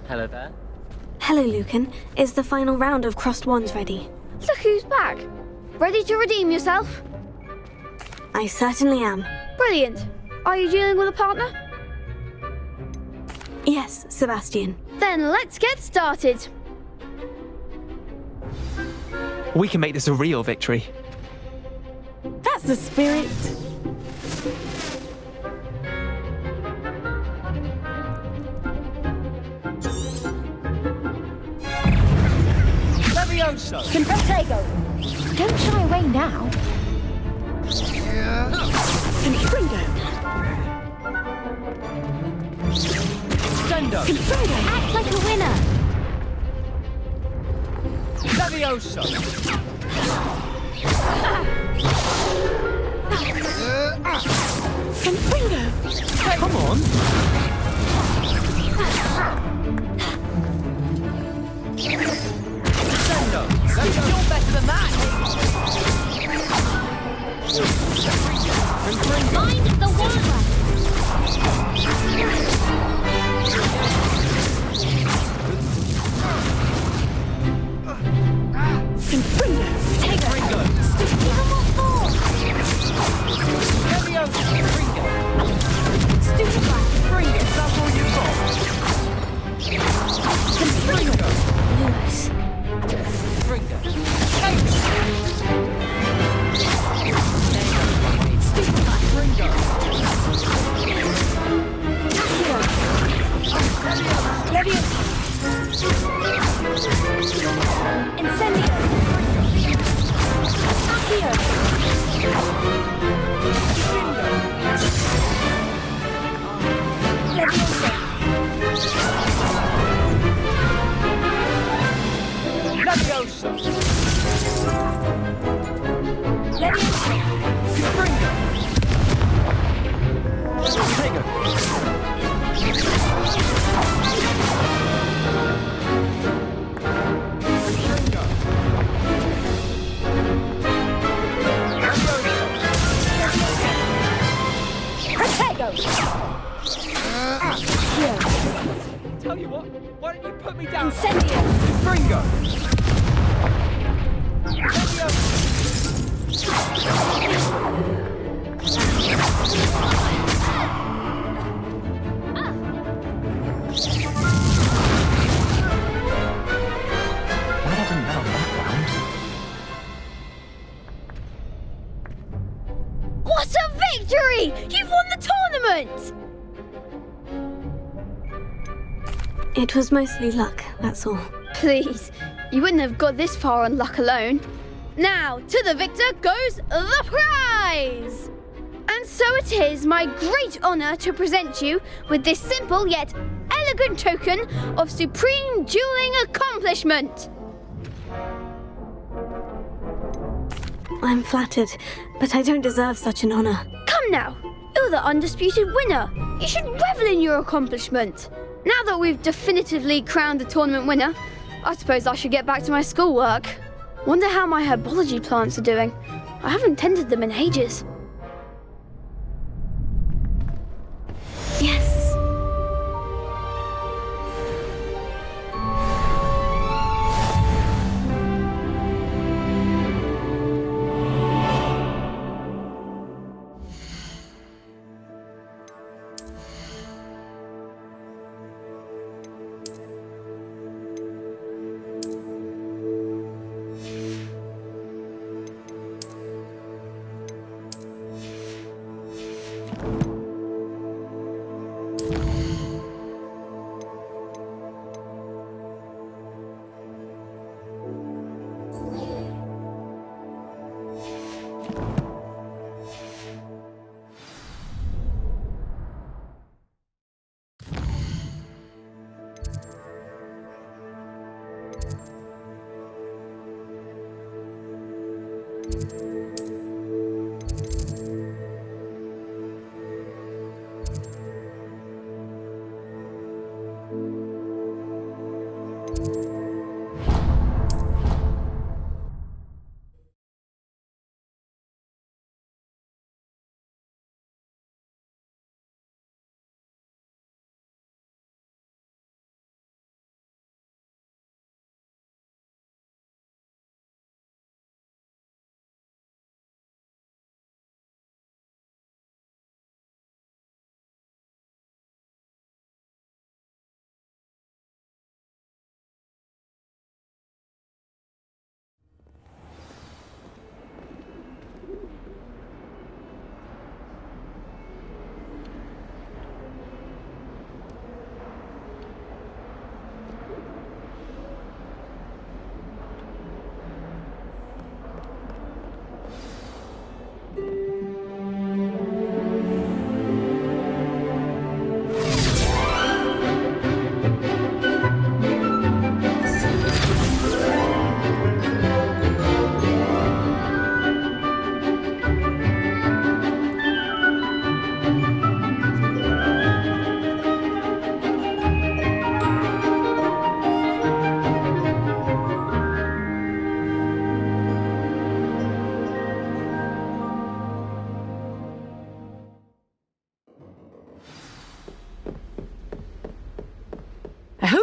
Hello there. Hello, Lucan. Is the final round of crossed wands ready? Look who's back. Ready to redeem yourself? I certainly am. Brilliant. Are you dealing with a partner? Yes, Sebastian. Then let's get started. We can make this a real victory. That's the spirit. Levioso! Confringo. Don't shy away now. Confringo. Descendo! Confringo. Act like a winner. Levioso! Confringo. Come on! You're better than that! Mind the water! Take Ringo! Even more force! Leviosa! Ringo! Stupefy! Ringo! That's all you've got! Ringo! Lumos. Ringo! Take it! Stupefy! Ringo! Leviosa! Incendio! Accio! Leviosa! Leviosa! Leviosa! Ringo! Take it! Protego! Tell you what, why don't you put me down? Incendio! Ringo! What a victory! You've won the tournament! It was mostly luck, that's all. Please, you wouldn't have got this far on luck alone. Now, to the victor goes the prize! And so it is my great honour to present you with this simple yet elegant token of supreme dueling accomplishment. I'm flattered, but I don't deserve such an honor. Come now, you're the undisputed winner. You should revel in your accomplishment. Now that we've definitively crowned the tournament winner, I suppose I should get back to my schoolwork. Wonder how my herbology plants are doing. I haven't tended them in ages. Yes.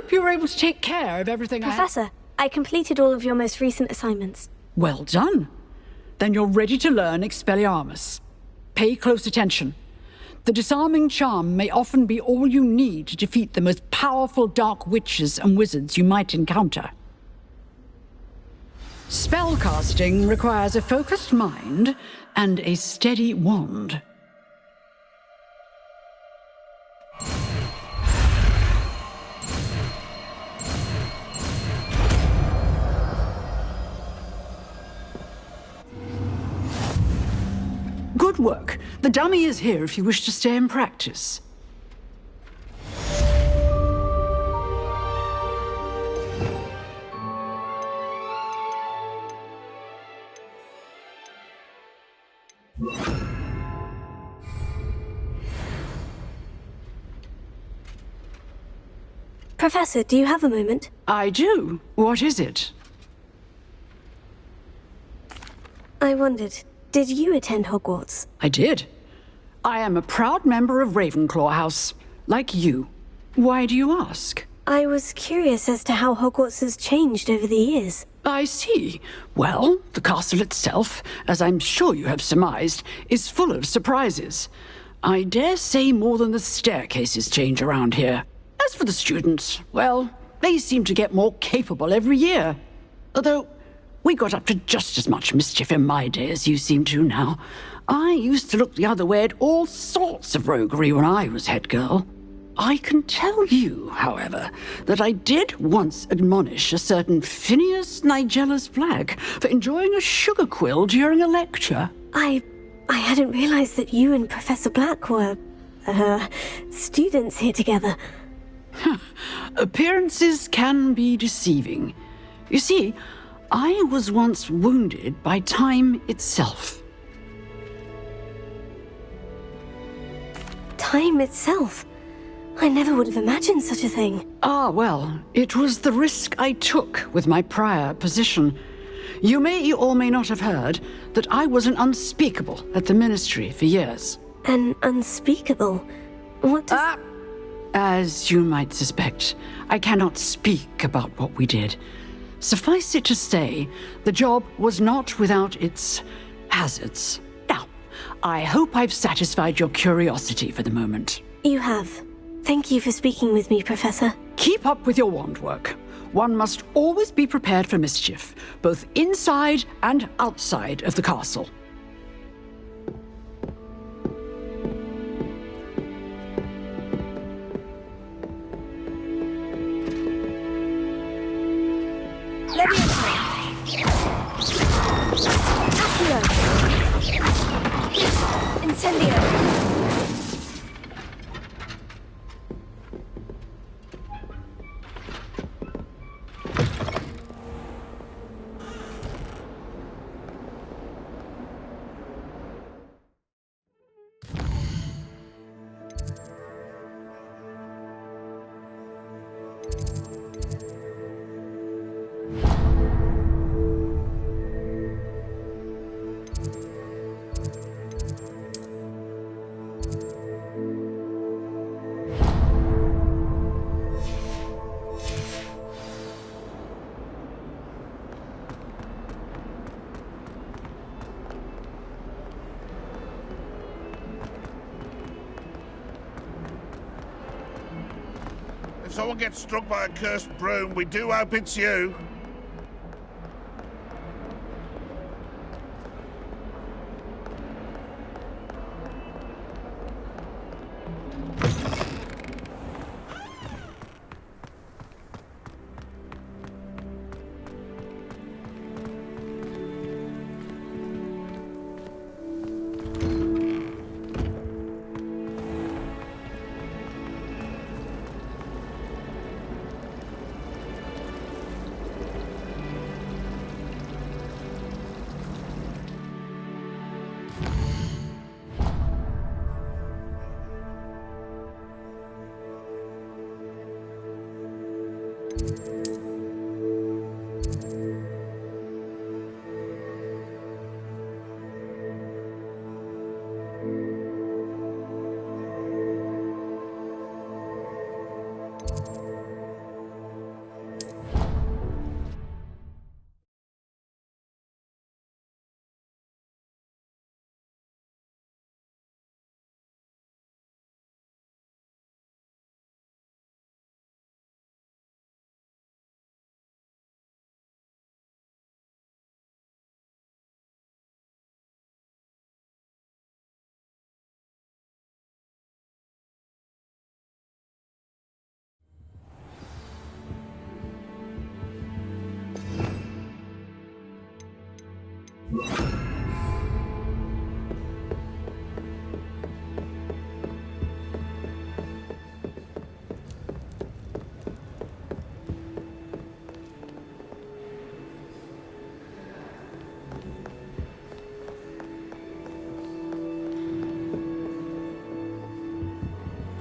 hope you were able to take care of everything Professor, I completed all of your most recent assignments. Well done. Then you're ready to learn Expelliarmus. Pay close attention. The disarming charm may often be all you need to defeat the most powerful dark witches and wizards you might encounter. Spellcasting requires a focused mind and a steady wand. Good work. The dummy is here if you wish to stay and practice. Professor, do you have a moment? I do. What is it? I wondered, did you attend Hogwarts? I did. I am a proud member of Ravenclaw House, like you. Why do you ask? I was curious as to how Hogwarts has changed over the years. I see. Well, the castle itself, as I'm sure you have surmised, is full of surprises. I dare say more than the staircases change around here. As for the students, well, they seem to get more capable every year. Although, we got up to just as much mischief in my day as you seem to now. I used to look the other way at all sorts of roguery when I was head girl. I can tell you, however, that I did once admonish a certain Phineas Nigella's Black for enjoying a sugar quill during a lecture. I hadn't realized that you and Professor Black were, students here together. Appearances can be deceiving. You see, I was once wounded by time itself. Time itself? I never would have imagined such a thing. Ah, well, it was the risk I took with my prior position. You may or may not have heard that I was an unspeakable at the Ministry for years. An unspeakable? What does... As you might suspect, I cannot speak about what we did. Suffice it to say, the job was not without its hazards. Now, I hope I've satisfied your curiosity for the moment. You have. Thank you for speaking with me, Professor. Keep up with your wand work. One must always be prepared for mischief, both inside and outside of the castle. Incendio! If someone gets struck by a cursed broom, we do hope it's you.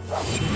Lumos.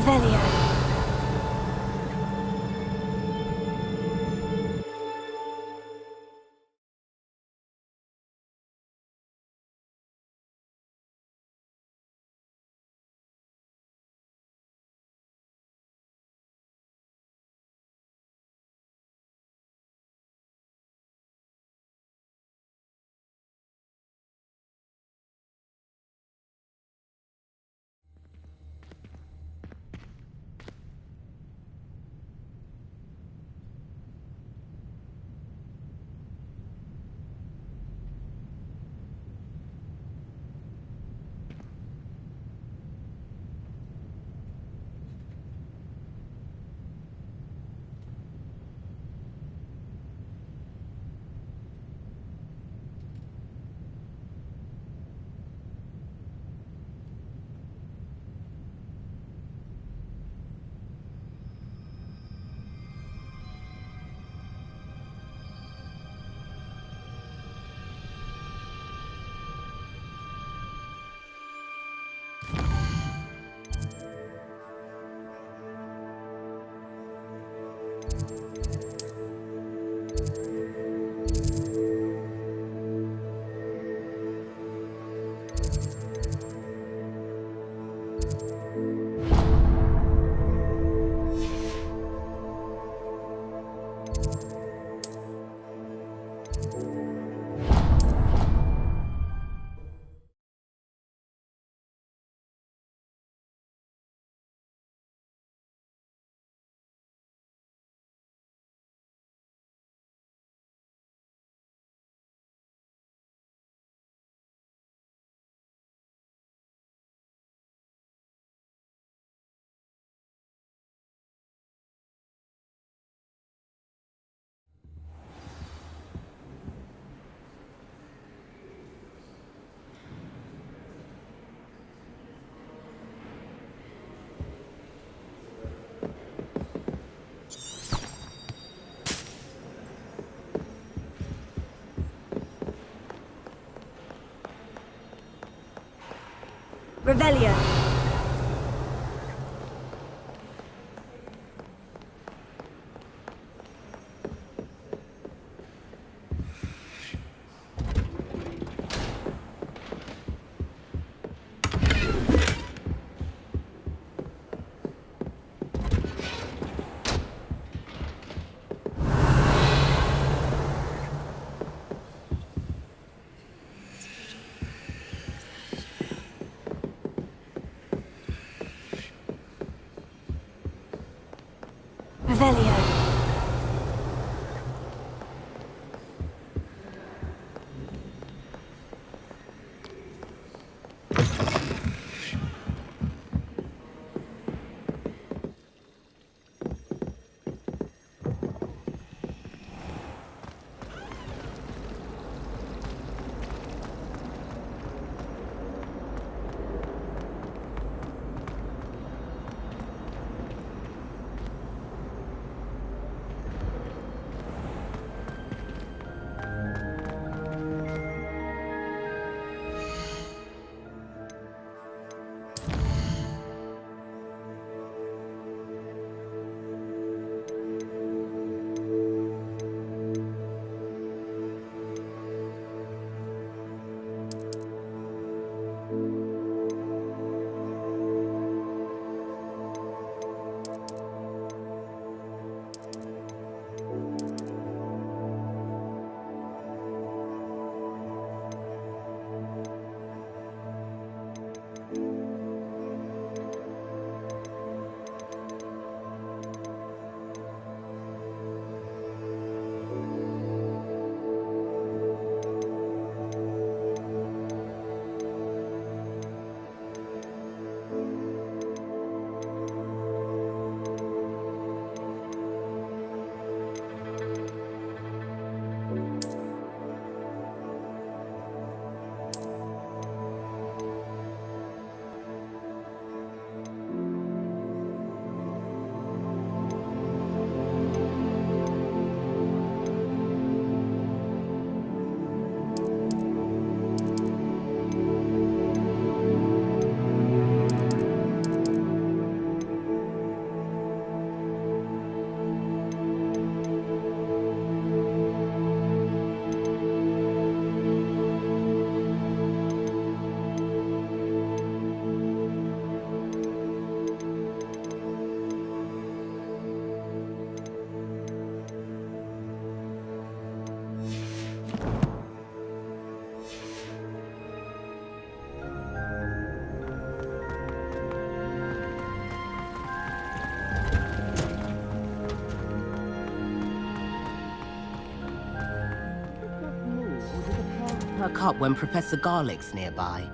Revelio. Revelio. up when Professor Garlick's nearby.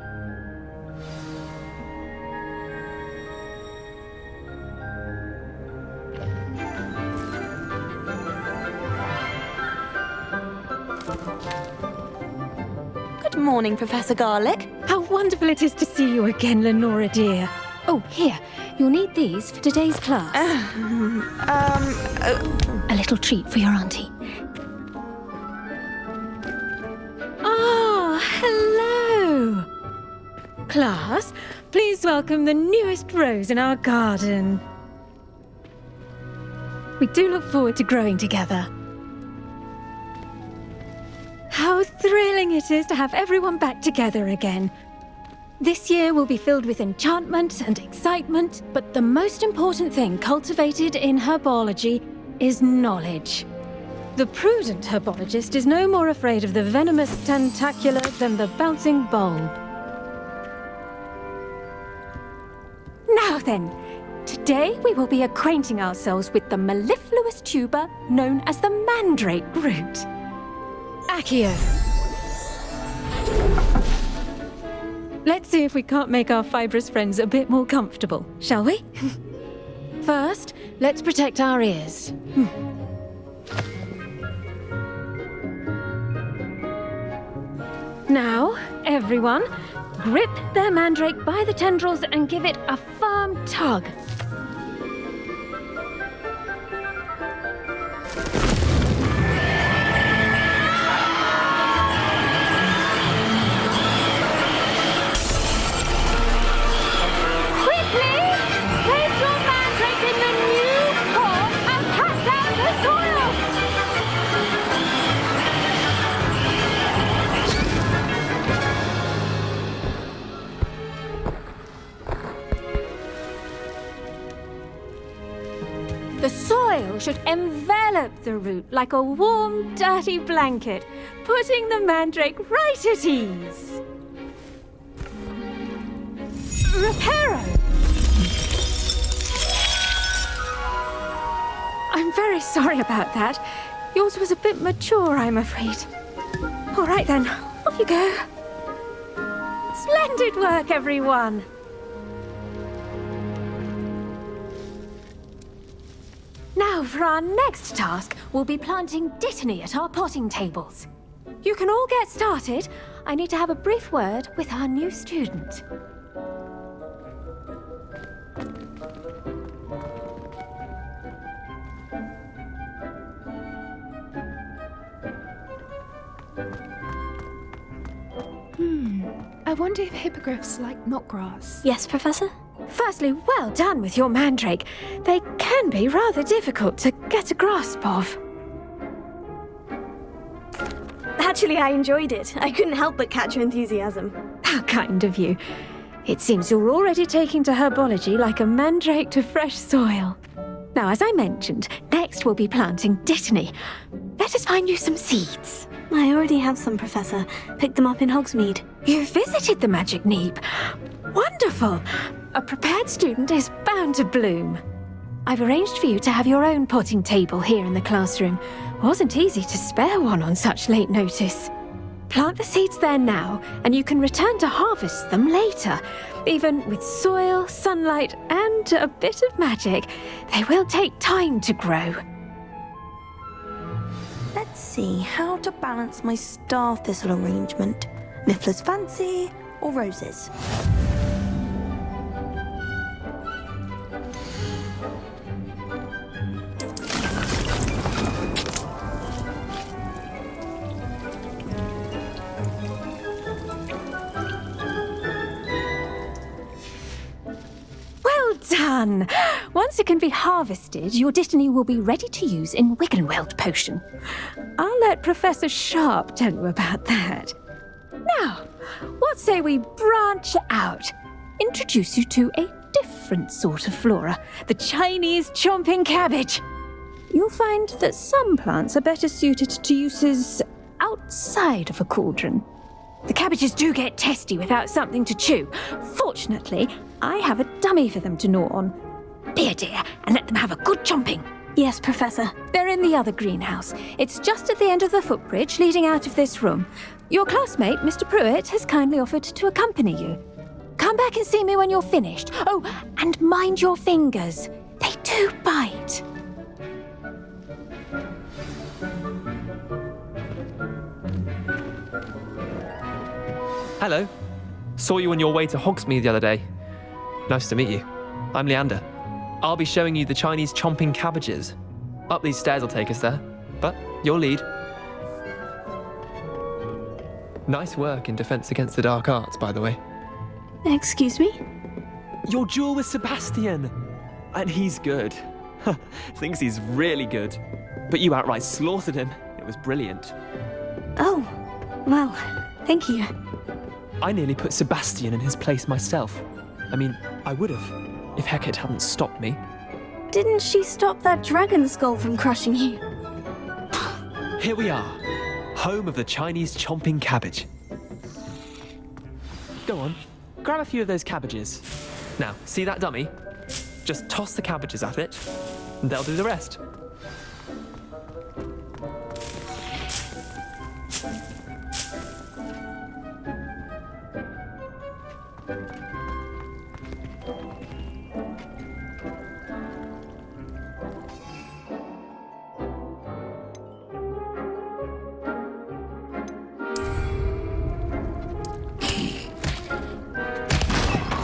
Good morning, Professor Garlick. How wonderful it is to see you again, Lenora dear. Oh, here. You'll need these for today's class. A little treat for your auntie. Ah, hello! Class, please welcome the newest rose in our garden. We do look forward to growing together. How thrilling it is to have everyone back together again. This year will be filled with enchantment and excitement, but the most important thing cultivated in herbology is knowledge. The prudent herbologist is no more afraid of the venomous tentacula than the bouncing bulb. Now then, today we will be acquainting ourselves with the mellifluous tuber known as the mandrake root. Accio. Let's see if we can't make our fibrous friends a bit more comfortable, shall we? First, let's protect our ears. Now, everyone, grip their mandrake by the tendrils and give it a firm tug. The soil should envelop the root like a warm, dirty blanket, putting the mandrake right at ease. Reparo! I'm very sorry about that. Yours was a bit mature, I'm afraid. All right then, off you go. Splendid work, everyone! Now, for our next task, we'll be planting dittany at our potting tables. You can all get started. I need to have a brief word with our new student. I wonder if hippogriffs like knotgrass. Yes, Professor? Firstly, well done with your mandrake. They can be rather difficult to get a grasp of. Actually, I enjoyed it. I couldn't help but catch your enthusiasm. How kind of you. It seems you're already taking to herbology like a mandrake to fresh soil. Now, as I mentioned, next we'll be planting dittany. Let us find you some seeds. I already have some, Professor. Picked them up in Hogsmeade. You visited the Magic Neep. Wonderful! A prepared student is bound to bloom. I've arranged for you to have your own potting table here in the classroom. Wasn't easy to spare one on such late notice. Plant the seeds there now, and you can return to harvest them later. Even with soil, sunlight, and a bit of magic, they will take time to grow. Let's see how to balance my star thistle arrangement. Niffler's Fancy or roses? Well done! Once it can be harvested, your dittany will be ready to use in Wiggenweld potion. I'll let Professor Sharp tell you about that. Now, what say we branch out? Introduce you to a different sort of flora, the Chinese chomping cabbage. You'll find that some plants are better suited to uses outside of a cauldron. The cabbages do get testy without something to chew. Fortunately, I have a dummy for them to gnaw on. Be a dear and let them have a good chomping. Yes, Professor. They're in the other greenhouse. It's just at the end of the footbridge leading out of this room. Your classmate, Mr. Pruitt, has kindly offered to accompany you. Come back and see me when you're finished. Oh, and mind your fingers. They do bite. Hello. Saw you on your way to Hogsmeade the other day. Nice to meet you. I'm Leander. I'll be showing you the Chinese chomping cabbages. Up these stairs will take us there, but you'll lead. Nice work in Defense Against the Dark Arts, by the way. Excuse me? Your duel with Sebastian! And he's good. Thinks he's really good. But you outright slaughtered him. It was brilliant. Oh, well, thank you. I nearly put Sebastian in his place myself. I mean, I would have, if Hecate hadn't stopped me. Didn't she stop that dragon skull from crushing you? Here we are, home of the Chinese chomping cabbage. Go on, grab a few of those cabbages. Now, see that dummy? Just toss the cabbages at it, and they'll do the rest.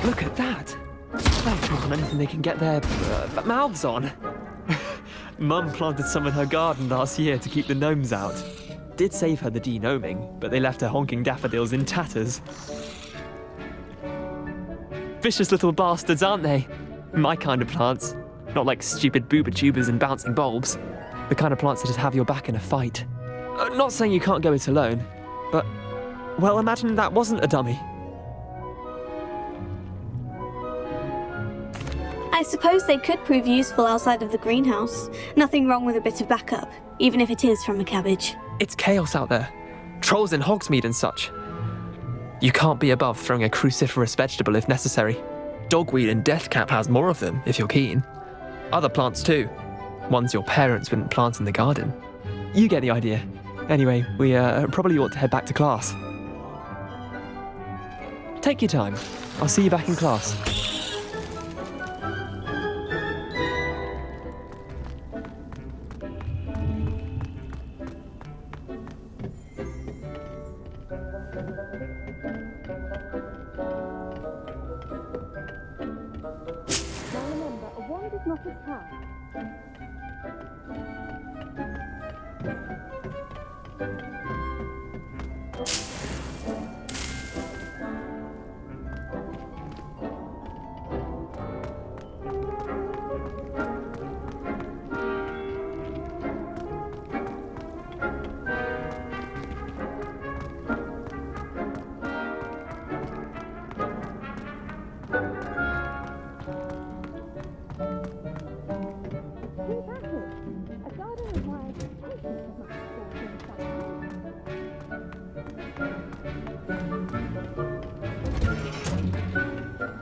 Look at that! They've drawn anything they can get their mouths on. Mum planted some in her garden last year to keep the gnomes out. Did save her the de-gnoming, but they left her honking daffodils in tatters. Vicious little bastards, aren't they? My kind of plants. Not like stupid booba tubers and bouncing bulbs. The kind of plants that'd have your back in a fight. Not saying you can't go it alone, but, well, imagine that wasn't a dummy. I suppose they could prove useful outside of the greenhouse. Nothing wrong with a bit of backup, even if it is from a cabbage. It's chaos out there. Trolls in Hogsmeade and such. You can't be above throwing a cruciferous vegetable if necessary. Dogweed and deathcap has more of them, if you're keen. Other plants too. Ones your parents wouldn't plant in the garden. You get the idea. Anyway, we probably ought to head back to class. Take your time. I'll see you back in class.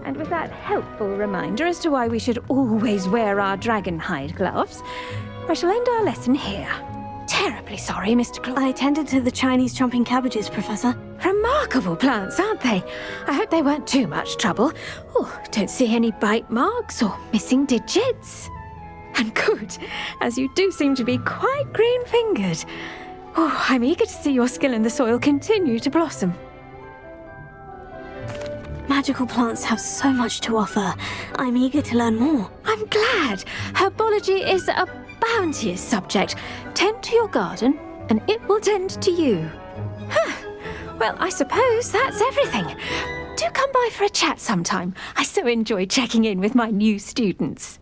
And with that helpful reminder as to why we should always wear our dragon hide gloves, I shall end our lesson here. Terribly sorry, Mr. Clark. I tended to the Chinese chomping cabbages, Professor. Remarkable plants, aren't they? I hope they weren't too much trouble. Oh, don't see any bite marks or missing digits. And good, as you do seem to be quite green-fingered. Oh, I'm eager to see your skill in the soil continue to blossom. Magical plants have so much to offer. I'm eager to learn more. I'm glad. Herbology is a bounteous subject. Tend to your garden, and it will tend to you. Well, I suppose that's everything. Do come by for a chat sometime. I so enjoy checking in with my new students.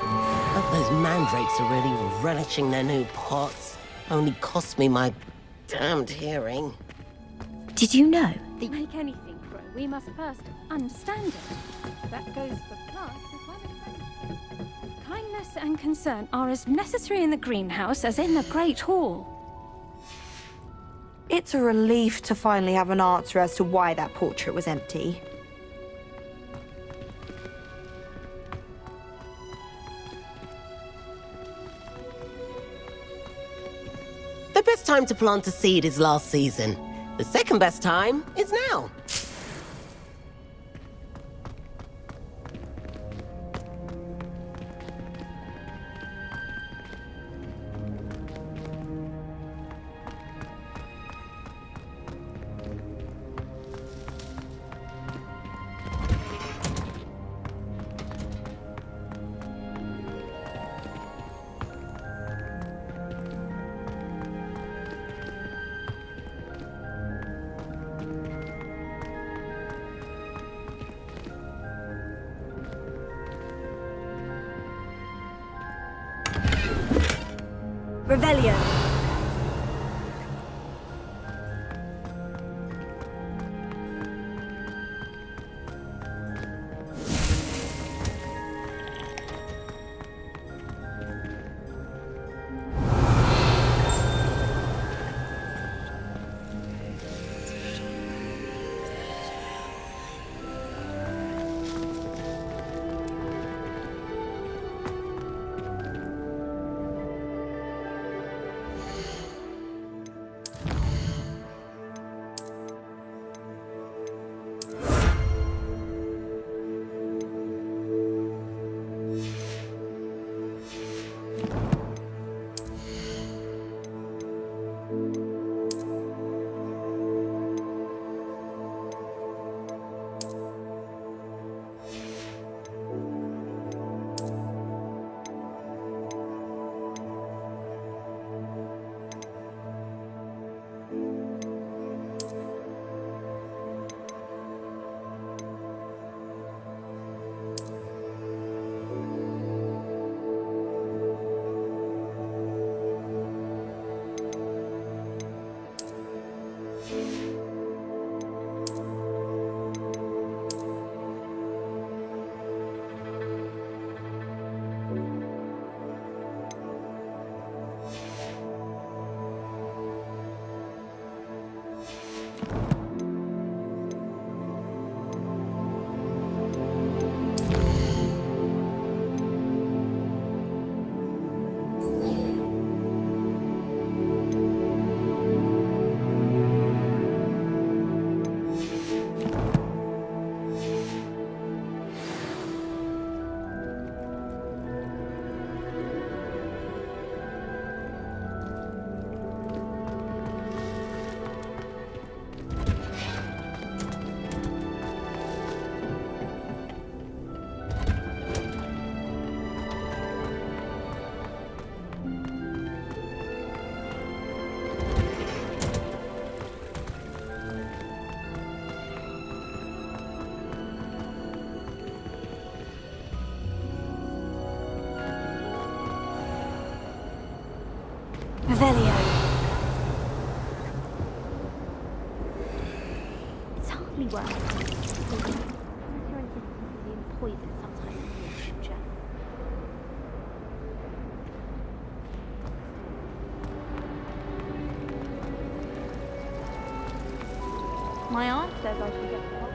Hope those mandrakes are really relishing their new pots. Only cost me my damned hearing. Did you know? To make anything grow, we must first understand it. That goes for plants as well as anything. Kindness and concern are as necessary in the greenhouse as in the Great Hall. It's a relief to finally have an answer as to why that portrait was empty. best time to plant a seed is last season. The second best time is now. Revelio. Revelio. It's hardly worth it. Your insistence is being poisoned sometime in the near future. My aunt says I should get the help.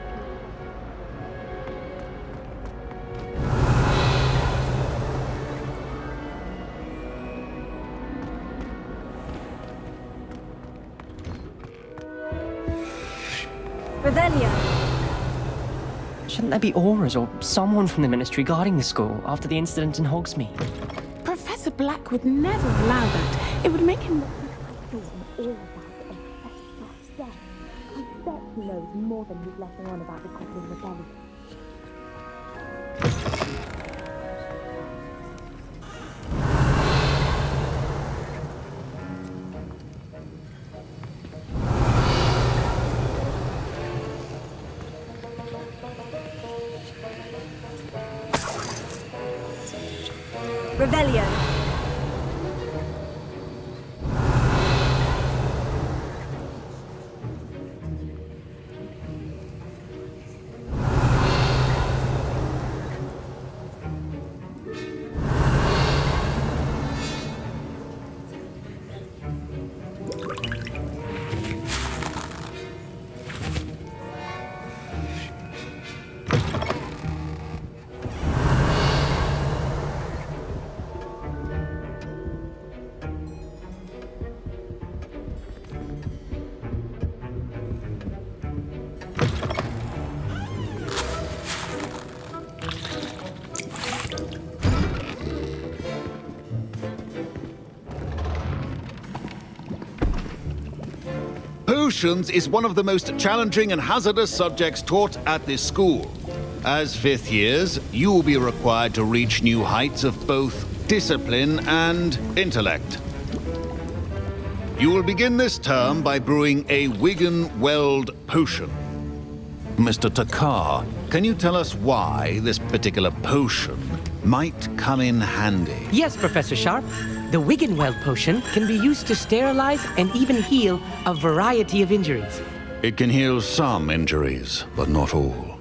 Revelio. Shouldn't there be auras or someone from the ministry guarding the school after the incident in Hogsmeade? Professor Black would never allow that. It would make him look all about it. Professor Black's death. I bet he knows more than he's letting on about the Goblin Rebellion. Revelio. Potions is one of the most challenging and hazardous subjects taught at this school. As fifth years, you will be required to reach new heights of both discipline and intellect. You will begin this term by brewing a Wiggenweld potion. Mr. Takar, can you tell us why this particular potion might come in handy? Yes, Professor Sharp. The Wiggenweld potion can be used to sterilize and even heal a variety of injuries. It can heal some injuries, but not all.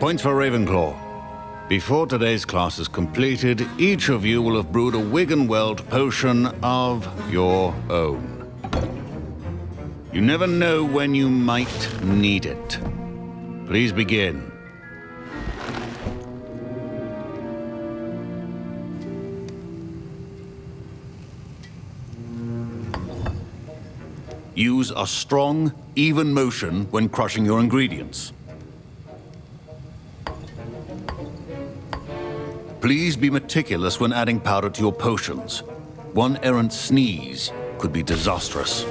Points for Ravenclaw. Before today's class is completed, each of you will have brewed a Wiggenweld potion of your own. You never know when you might need it. Please begin. Use a strong, even motion when crushing your ingredients. Please be meticulous when adding powder to your potions. One errant sneeze could be disastrous.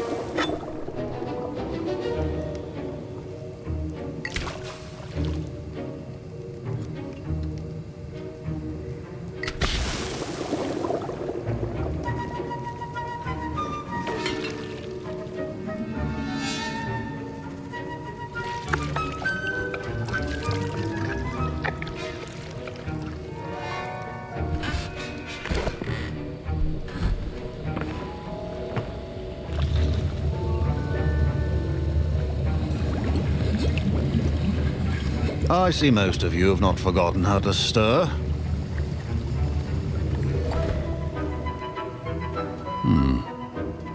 I see most of you have not forgotten how to stir.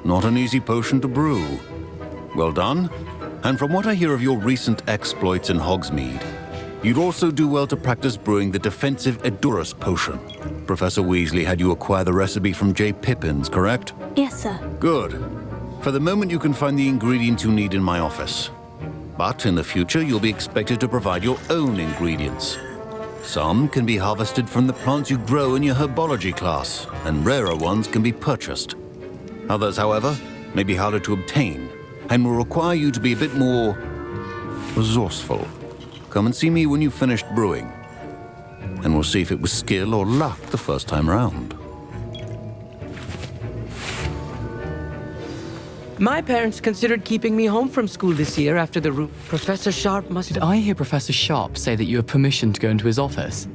Not an easy potion to brew. Well done. And from what I hear of your recent exploits in Hogsmeade, you'd also do well to practice brewing the defensive Edurus potion. Professor Weasley had you acquire the recipe from J. Pippins, correct? Yes, sir. Good. For the moment, you can find the ingredients you need in my office. But in the future, you'll be expected to provide your own ingredients. Some can be harvested from the plants you grow in your herbology class, and rarer ones can be purchased. Others, however, may be harder to obtain, and will require you to be a bit more resourceful. Come and see me when you've finished brewing, and we'll see if it was skill or luck the first time round. My parents considered keeping me home from school this year after the Professor Sharp must... Did I hear Professor Sharp say that you have permission to go into his office?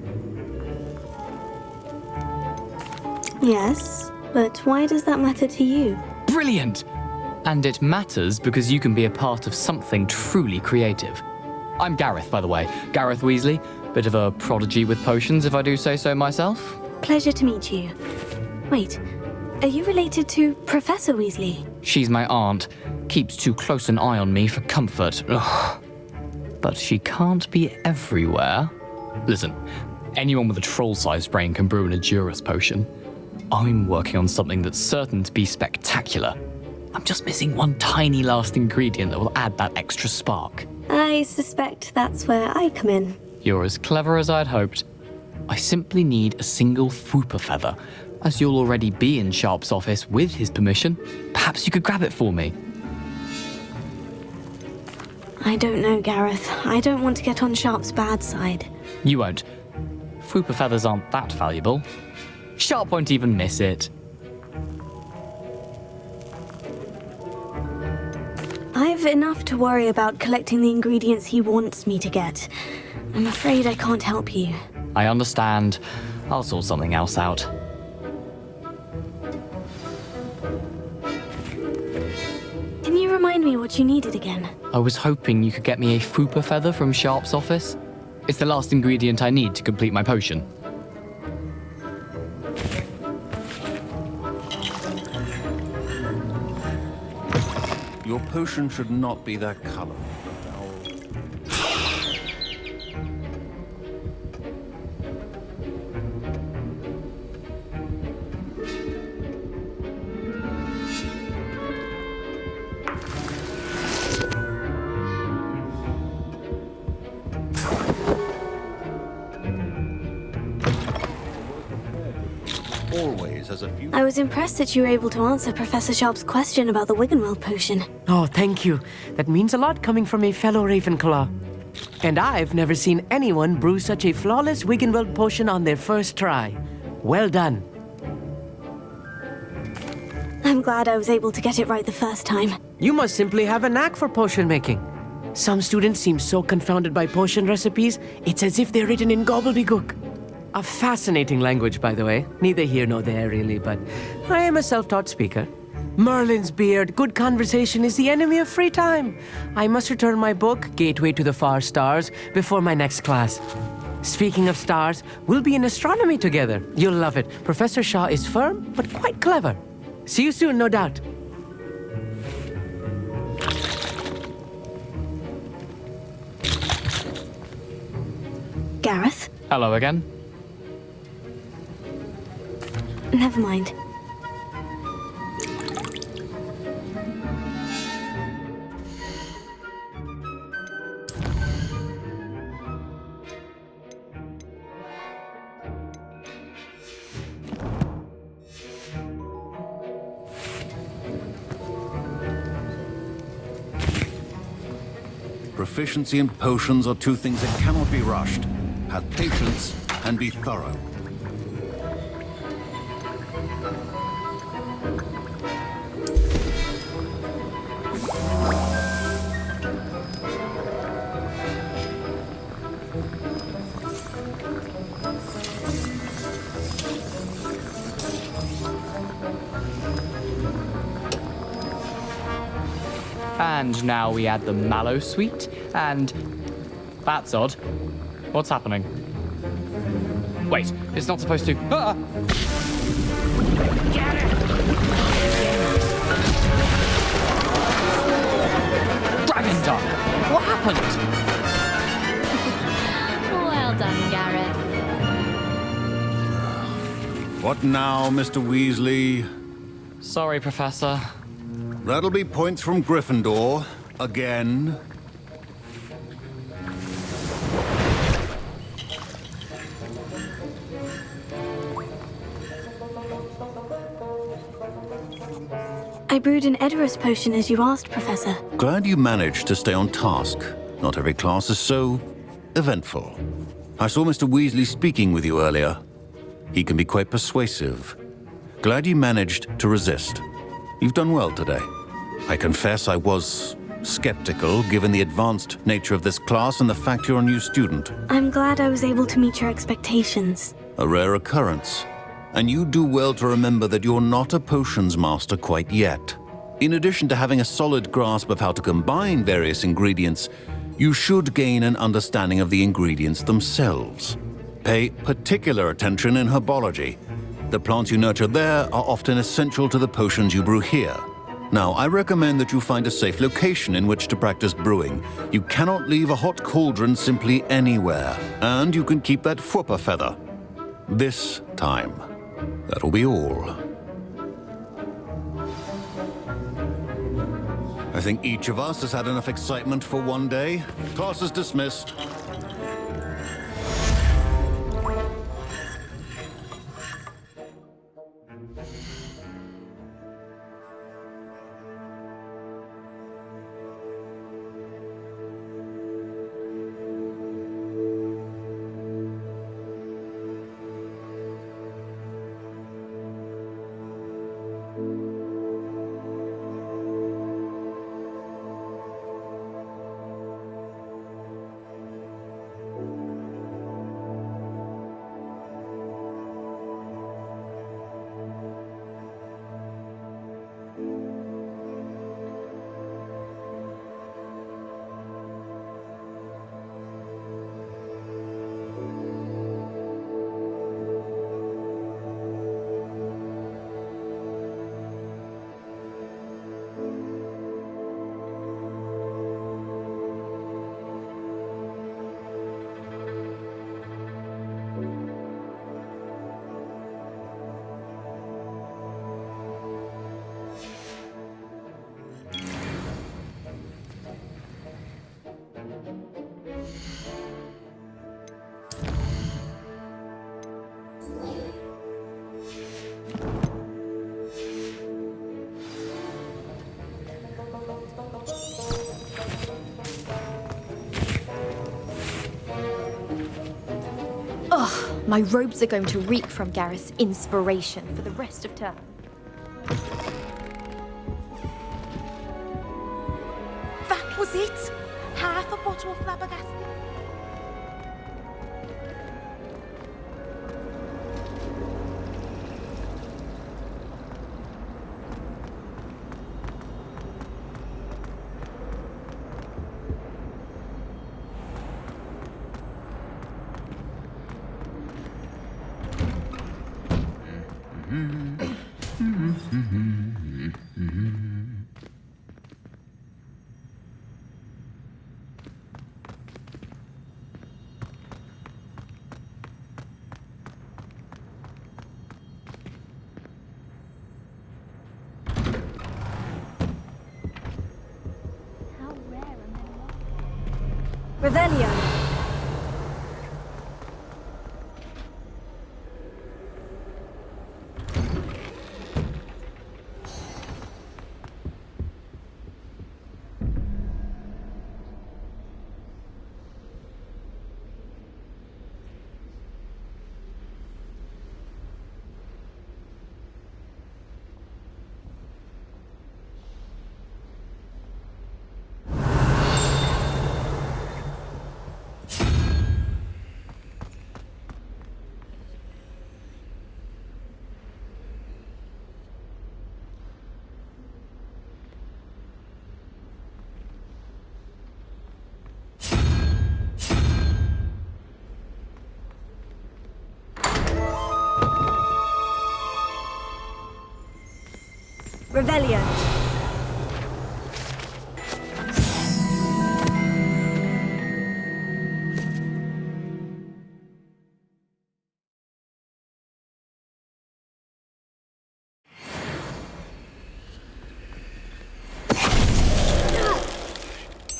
Yes, but why does that matter to you? Brilliant! And it matters because you can be a part of something truly creative. I'm Gareth, by the way. Gareth Weasley. Bit of a prodigy with potions, if I do say so myself. Pleasure to meet you. Wait, are you related to Professor Weasley? She's my aunt. Keeps too close an eye on me for comfort. Ugh. But she can't be everywhere. Listen, anyone with a troll-sized brain can brew an Edurus potion. I'm working on something that's certain to be spectacular. I'm just missing one tiny last ingredient that will add that extra spark. I suspect that's where I come in. You're as clever as I'd hoped. I simply need a single Fooper feather. As you'll already be in Sharp's office with his permission, perhaps you could grab it for me. I don't know, Gareth. I don't want to get on Sharp's bad side. You won't. Fooper feathers aren't that valuable. Sharp won't even miss it. I've enough to worry about collecting the ingredients he wants me to get. I'm afraid I can't help you. I understand. I'll sort something else out. Can you remind me what you needed again? I was hoping you could get me a Fooper feather from Sharp's office. It's the last ingredient I need to complete my potion. Your potion should not be that color. Always has a few... I was impressed that you were able to answer Professor Sharp's question about the Wiggenweld potion. Oh, thank you. That means a lot coming from a fellow Ravenclaw. And I've never seen anyone brew such a flawless Wiggenweld potion on their first try. Well done. I'm glad I was able to get it right the first time. You must simply have a knack for potion making. Some students seem so confounded by potion recipes, it's as if they're written in gobbledygook. A fascinating language, by the way. Neither here nor there, really, but I am a self-taught speaker. Merlin's beard, good conversation is the enemy of free time. I must return my book, Gateway to the Far Stars, before my next class. Speaking of stars, we'll be in astronomy together. You'll love it. Professor Shaw is firm, but quite clever. See you soon, no doubt. Gareth? Hello again. Never mind. Proficiency and potions are two things that cannot be rushed. Have patience and be thorough. And now we add the mallow sweet, and... That's odd. What's happening? Wait, it's not supposed to... Ah! Get it! Dragon Duck! What happened? Well done, Gareth. What now, Mr. Weasley? Sorry, Professor. That'll be points from Gryffindor. Again. I brewed an Edorus potion as you asked, Professor. Glad you managed to stay on task. Not every class is so eventful. I saw Mr. Weasley speaking with you earlier. He can be quite persuasive. Glad you managed to resist. You've done well today. I confess I was skeptical, given the advanced nature of this class and the fact you're a new student. I'm glad I was able to meet your expectations. A rare occurrence. And you do well to remember that you're not a potions master quite yet. In addition to having a solid grasp of how to combine various ingredients, you should gain an understanding of the ingredients themselves. Pay particular attention in herbology. The plants you nurture there are often essential to the potions you brew here. Now, I recommend that you find a safe location in which to practice brewing. You cannot leave a hot cauldron simply anywhere, and you can keep that Fwooper feather. This time. That'll be all. I think each of us has had enough excitement for one day. Class is dismissed. My robes are going to reek from Gareth's inspiration for the rest of term. That was it? Half a bottle of flabbergasted. Revelio. Revelio.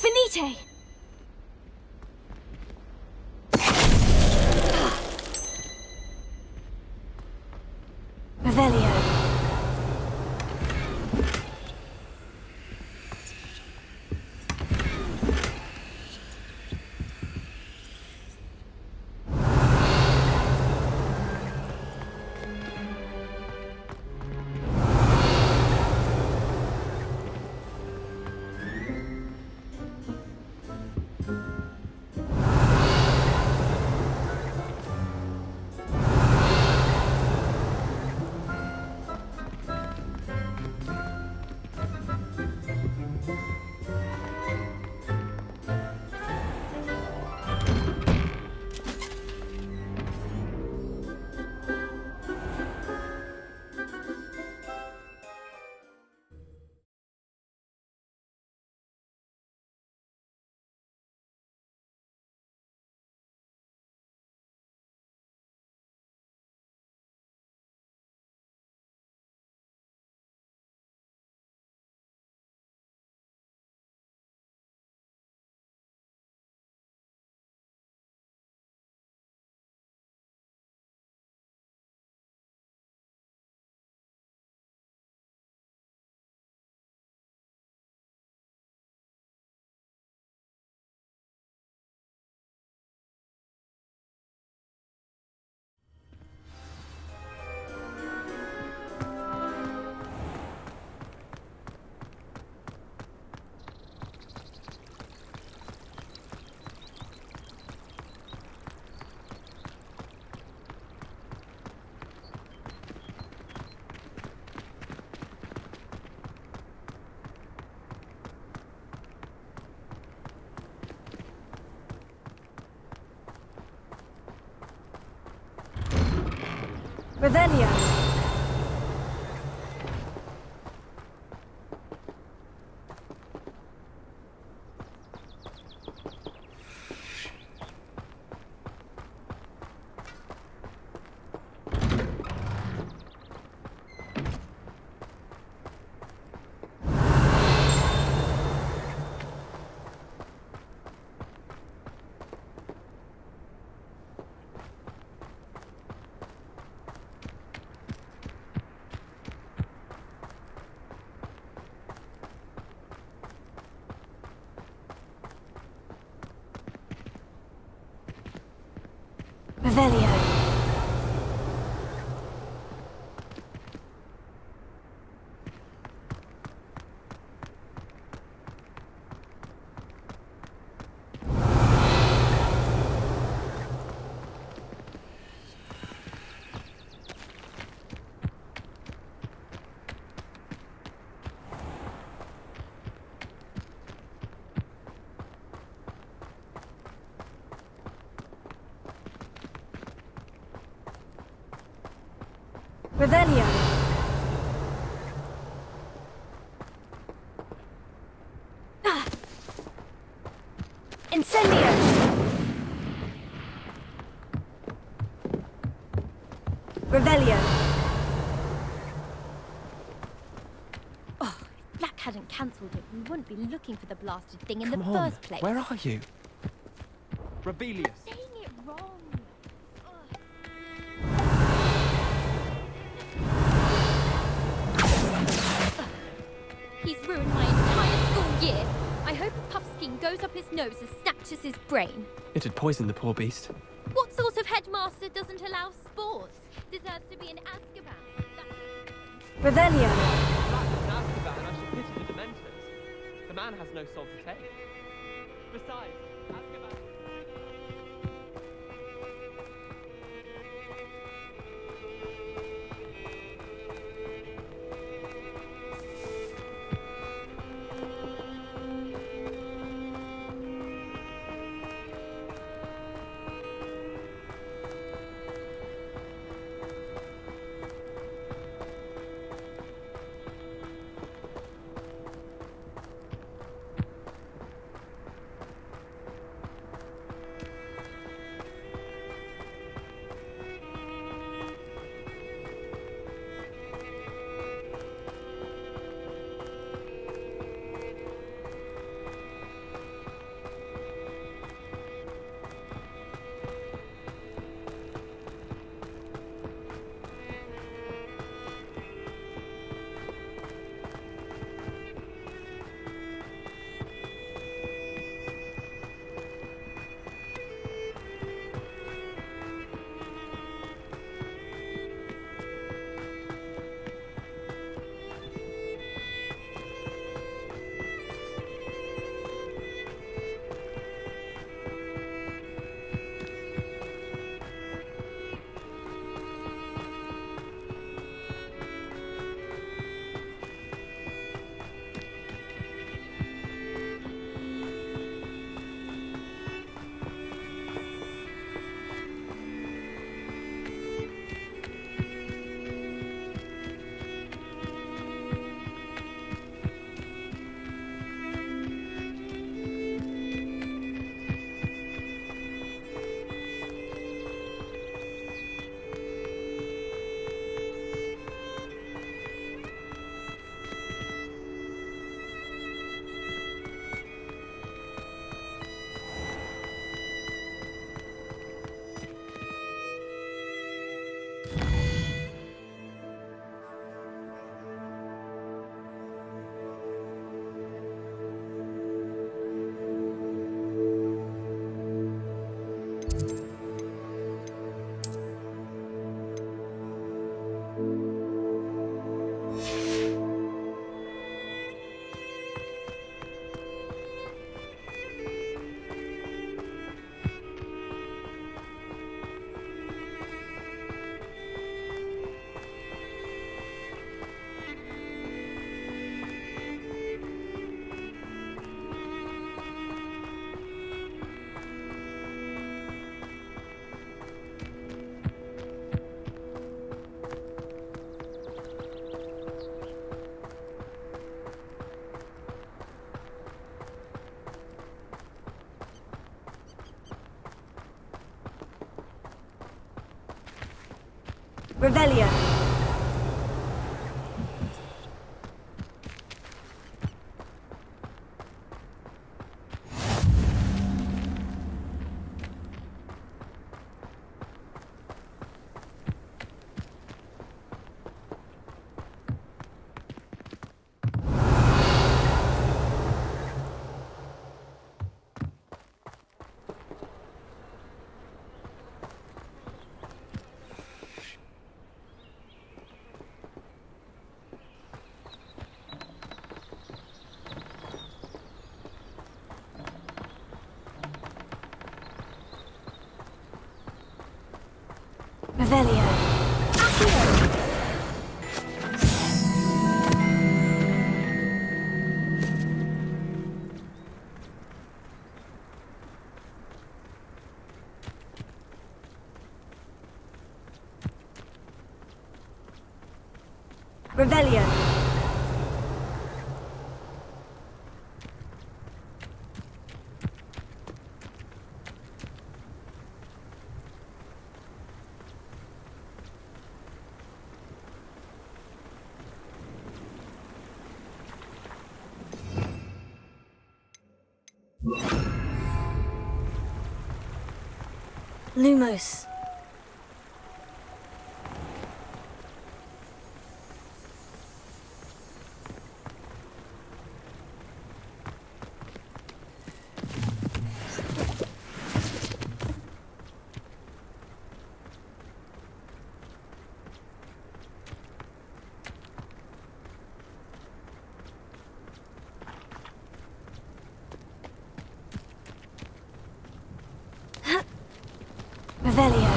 Finite! Revelio. Revelio. Revelio. Revelio. Incendio. Revelio. Oh, if Black hadn't cancelled it, we wouldn't be looking for the blasted thing in Come the on, first place. where are you? Rebellious. Saying it wrong. He's ruined my entire school year. I hope Puffskein goes up his nose and snatches his brain. It had poisoned the poor beast. What sort of headmaster doesn't allow sports? Deserves to be in Azkaban. Revelio. Black is an Azkaban, and I should pity the Dementors. The man has no soul to take. Besides, Azkaban... Revelio. Revelio. Revelio. Lumos. Revelio.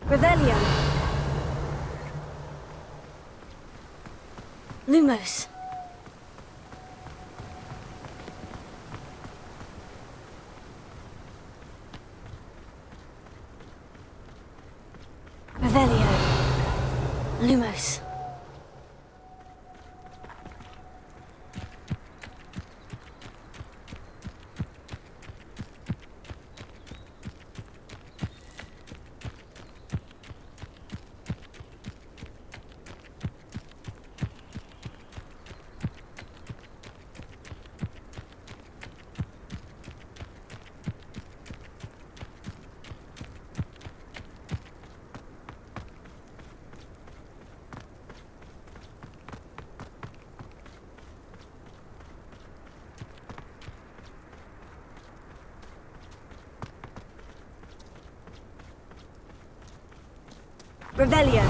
Revelio. Lumos. Revelio. Lumos. Revelio.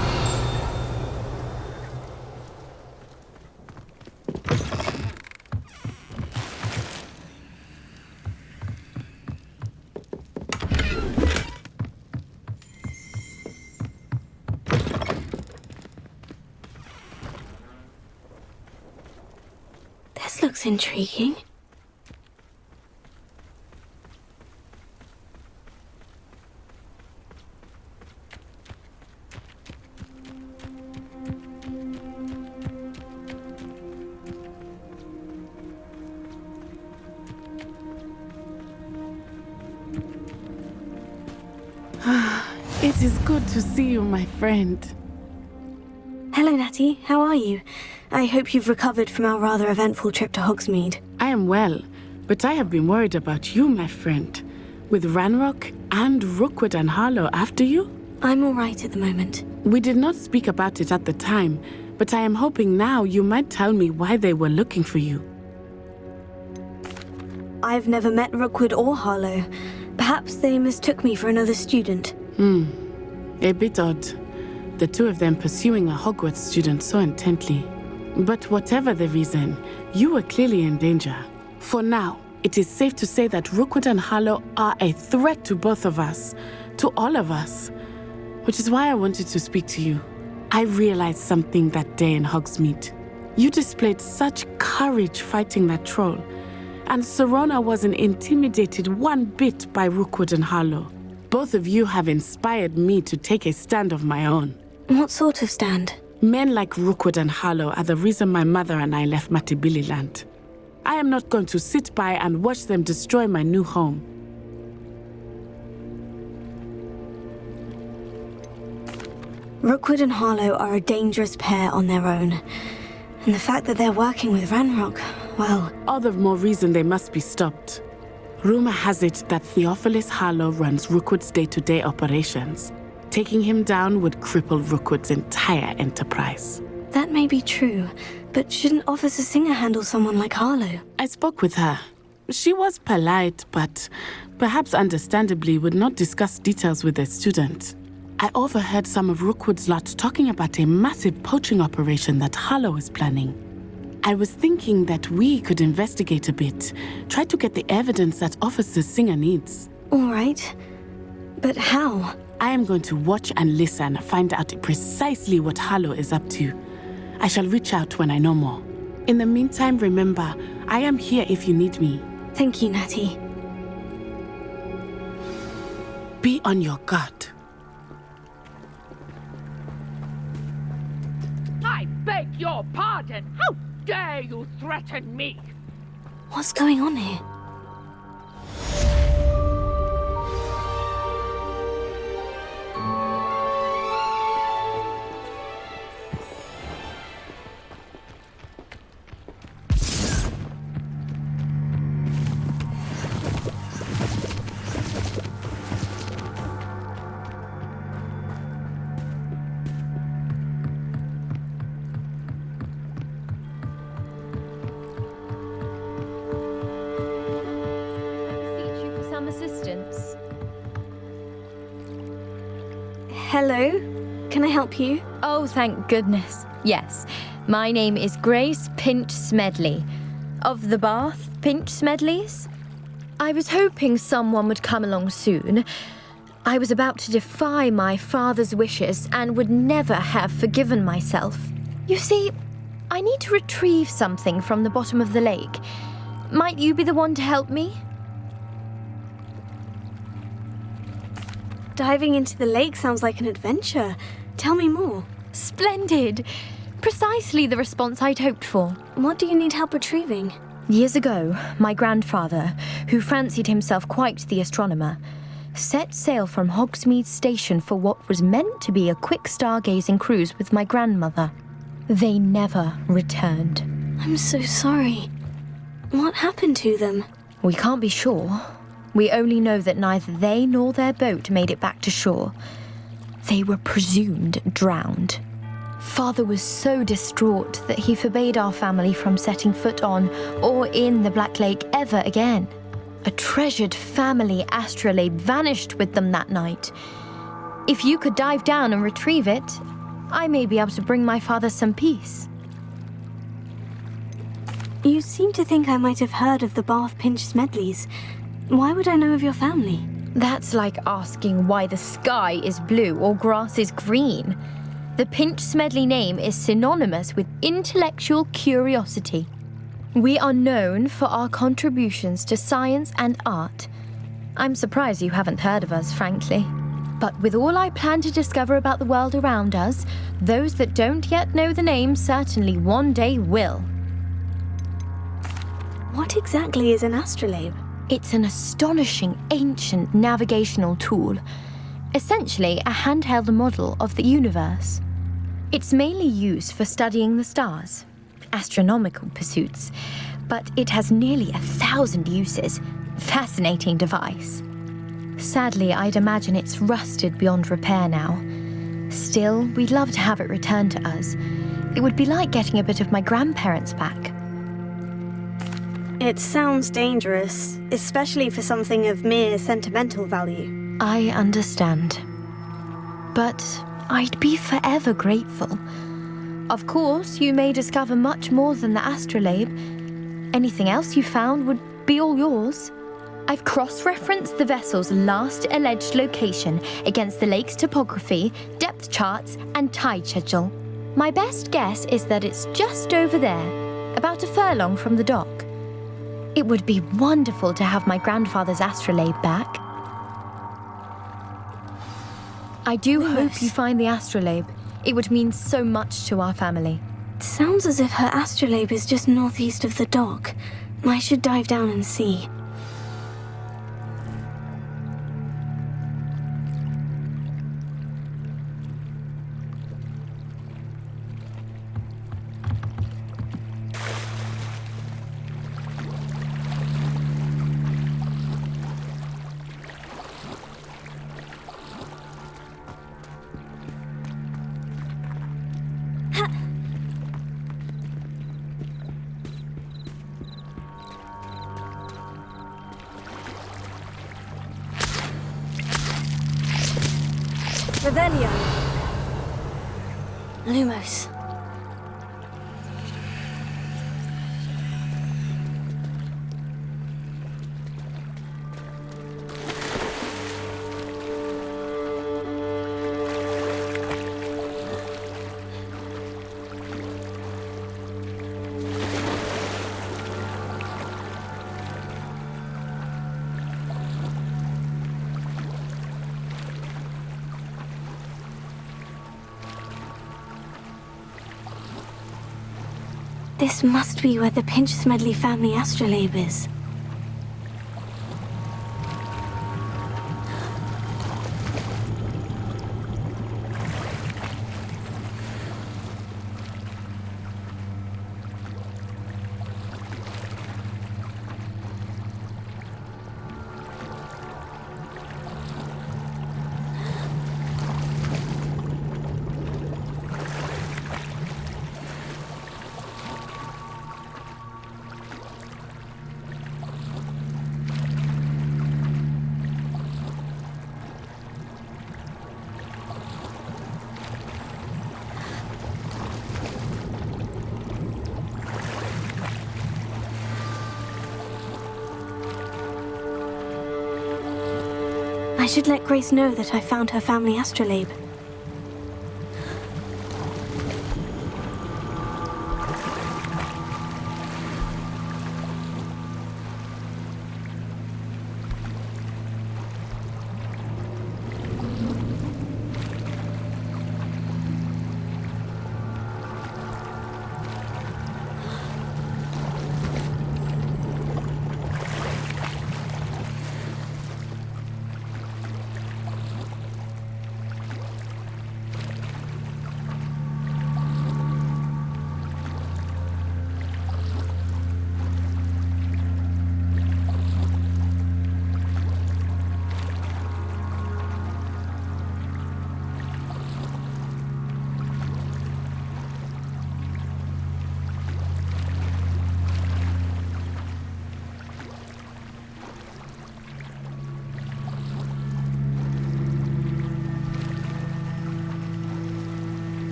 This looks intriguing. It is good to see you, my friend. Hello, Natty. How are you? I hope you've recovered from our rather eventful trip to Hogsmeade. I am well, but I have been worried about you, my friend. With Ranrock and Rookwood and Harlow after you? I'm all right at the moment. We did not speak about it at the time, but I am hoping now you might tell me why they were looking for you. I've never met Rookwood or Harlow. Perhaps they mistook me for another student. A bit odd. The two of them pursuing a Hogwarts student so intently. But whatever the reason, you were clearly in danger. For now, it is safe to say that Rookwood and Harlow are a threat to both of us, to all of us. Which is why I wanted to speak to you. I realized something that day in Hogsmeade. You displayed such courage fighting that troll, and Serona wasn't intimidated one bit by Rookwood and Harlow. Both of you have inspired me to take a stand of my own. What sort of stand? Men like Rookwood and Harlow are the reason my mother and I left Matabeleland. I am not going to sit by and watch them destroy my new home. Rookwood and Harlow are a dangerous pair on their own. And the fact that they're working with Ranrock, well... All the more reason they must be stopped. Rumor has it that Theophilus Harlow runs Rookwood's day-to-day operations. Taking him down would cripple Rookwood's entire enterprise. That may be true, but shouldn't Officer Singer handle someone like Harlow? I spoke with her. She was polite, but perhaps understandably would not discuss details with a student. I overheard some of Rookwood's lot talking about a massive poaching operation that Harlow is planning. I was thinking that we could investigate a bit, try to get the evidence that Officer Singer needs. All right. But how? I am going to watch and listen, find out precisely what Harlow is up to. I shall reach out when I know more. In the meantime, remember, I am here if you need me. Thank you, Natty. Be on your guard. I beg your pardon. How dare you threaten me? What's going on here? Assistance. Hello? Can I help you? Oh, thank goodness. Yes. My name is Grace Pinch Smedley. Of the Bath Pinch Smedleys? I was hoping someone would come along soon. I was about to defy my father's wishes and would never have forgiven myself. You see, I need to retrieve something from the bottom of the lake. Might you be the one to help me? Diving into the lake sounds like an adventure. Tell me more. Splendid. Precisely the response I'd hoped for. What do you need help retrieving? Years ago, my grandfather, who fancied himself quite the astronomer, set sail from Hogsmeade Station for what was meant to be a quick stargazing cruise with my grandmother. They never returned. I'm so sorry. What happened to them? We can't be sure. We only know that neither they nor their boat made it back to shore. They were presumed drowned. Father was so distraught that he forbade our family from setting foot on or in the Black Lake ever again. A treasured family astrolabe vanished with them that night. If you could dive down and retrieve it, I may be able to bring my father some peace. You seem to think I might have heard of the Bath Pinch Smedleys. Why would I know of your family? That's like asking why the sky is blue or grass is green. The Pinch Smedley name is synonymous with intellectual curiosity. We are known for our contributions to science and art. I'm surprised you haven't heard of us, frankly. But with all I plan to discover about the world around us, those that don't yet know the name certainly one day will. What exactly is an astrolabe? It's an astonishing ancient navigational tool, essentially a handheld model of the universe. It's mainly used for studying the stars, astronomical pursuits, but it has nearly 1,000 uses. Fascinating device. Sadly, I'd imagine it's rusted beyond repair now. Still, we'd love to have it returned to us. It would be like getting a bit of my grandparents back. It sounds dangerous, especially for something of mere sentimental value. I understand. But I'd be forever grateful. Of course, you may discover much more than the astrolabe. Anything else you found would be all yours. I've cross-referenced the vessel's last alleged location against the lake's topography, depth charts, and tide schedule. My best guess is that it's just over there, about a furlong from the dock. It would be wonderful to have my grandfather's astrolabe back. I do hope you find the astrolabe. It would mean so much to our family. It sounds as if her astrolabe is just northeast of the dock. I should dive down and see. Revelio. Lumos. This must be where the Pinch-Smedley family astrolabe is. I should let Grace know that I found her family astrolabe.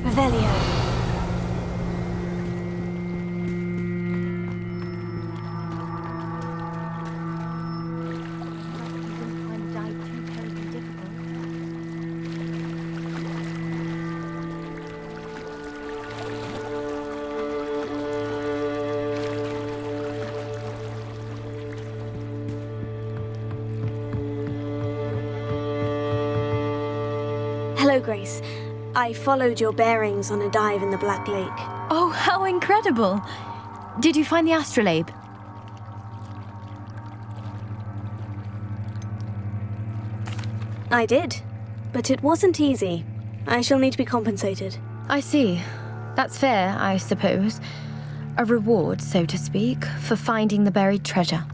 Revelio. Hello, Grace. I followed your bearings on a dive in the Black Lake. Oh, how incredible! Did you find the astrolabe? I did, but it wasn't easy. I shall need to be compensated. I see. That's fair, I suppose. A reward, so to speak, for finding the buried treasure.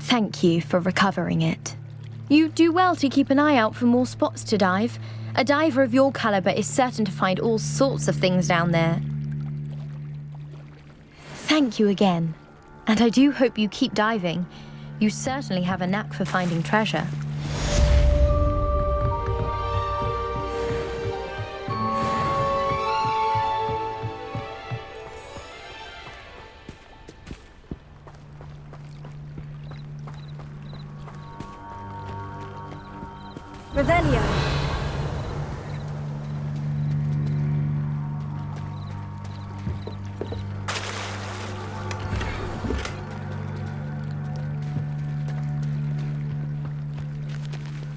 Thank you for recovering it. You do well to keep an eye out for more spots to dive. A diver of your caliber is certain to find all sorts of things down there. Thank you again. And I do hope you keep diving. You certainly have a knack for finding treasure. Revelio.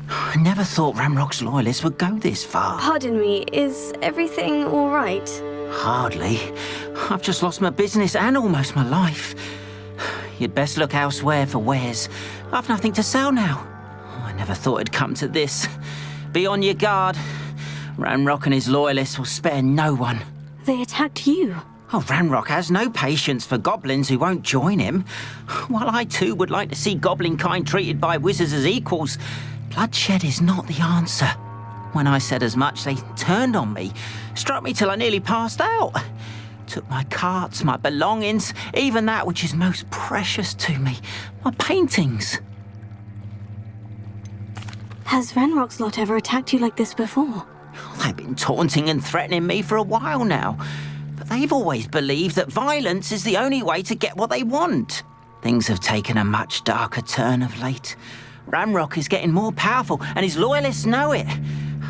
I never thought Ramrock's loyalists would go this far. Pardon me, is everything all right? Hardly. I've just lost my business and almost my life. You'd best look elsewhere for wares. I've nothing to sell now. I never thought it'd come to this. Be on your guard. Ramrock and his loyalists will spare no one. They attacked you. Oh, Ramrock has no patience for goblins who won't join him. While I too would like to see goblin kind treated by wizards as equals, bloodshed is not the answer. When I said as much, they turned on me, struck me till I nearly passed out. Took my carts, my belongings, even that which is most precious to me, my paintings. Has Ranrock's lot ever attacked you like this before? They've been taunting and threatening me for a while now, but they've always believed that violence is the only way to get what they want. Things have taken a much darker turn of late. Ramrock is getting more powerful, and his loyalists know it.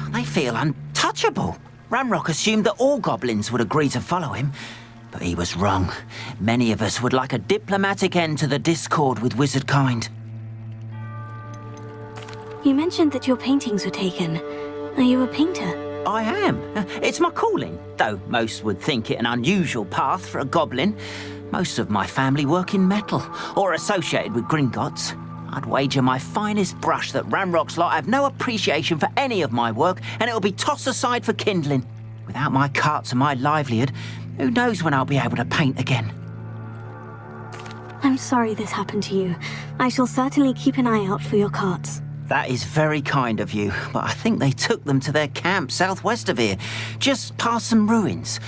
They feel untouchable. Ramrock assumed that all goblins would agree to follow him. But he was wrong. Many of us would like a diplomatic end to the discord with wizard kind. You mentioned that your paintings were taken. Are you a painter? I am. It's my calling, though most would think it an unusual path for a goblin. Most of my family work in metal, or associated with Gringotts. I'd wager my finest brush that Ranrock's lot have no appreciation for any of my work, and it'll be tossed aside for kindling. Without my carts and my livelihood, who knows when I'll be able to paint again? I'm sorry this happened to you. I shall certainly keep an eye out for your carts. That is very kind of you, but I think they took them to their camp southwest of here, just past some ruins.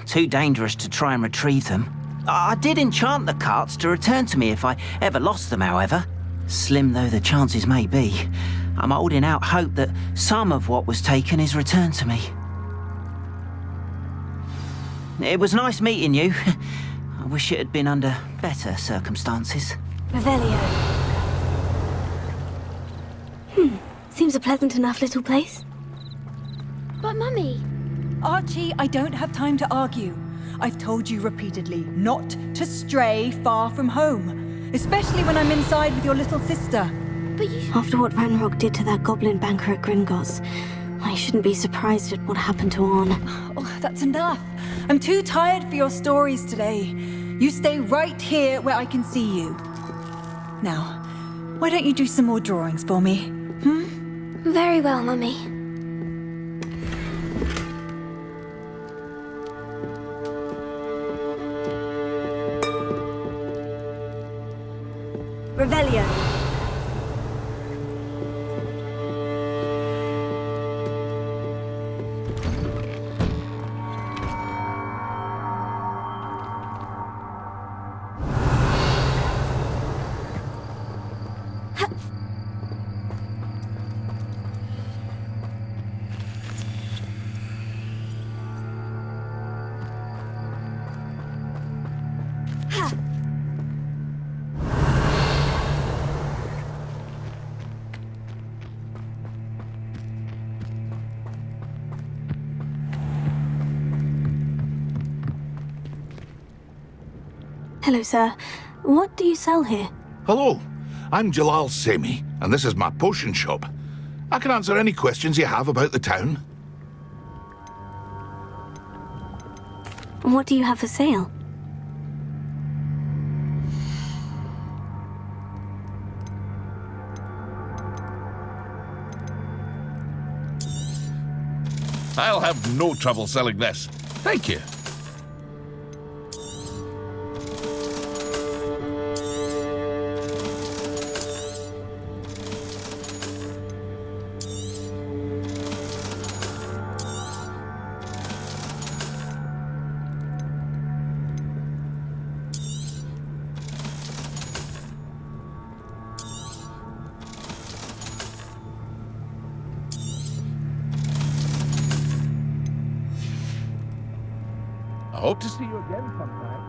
Too dangerous to try and retrieve them. I did enchant the carts to return to me if I ever lost them, however. Slim though the chances may be, I'm holding out hope that some of what was taken is returned to me. It was nice meeting you. I wish it had been under better circumstances. Revelio. Seems a pleasant enough little place. But Mummy... Archie, I don't have time to argue. I've told you repeatedly not to stray far from home, especially when I'm inside with your little sister. But you... After what Ranrock did to that goblin banker at Gringotts, I shouldn't be surprised at what happened to Arn. Oh, that's enough. I'm too tired for your stories today. You stay right here where I can see you. Now, why don't you do some more drawings for me? Very well, Mummy. Revelio. Hello, sir. What do you sell here? Hello, I'm Jalal Semi, and this is my potion shop. I can answer any questions you have about the town. What do you have for sale? I'll have no trouble selling this. Thank you. I hope to see you again sometime.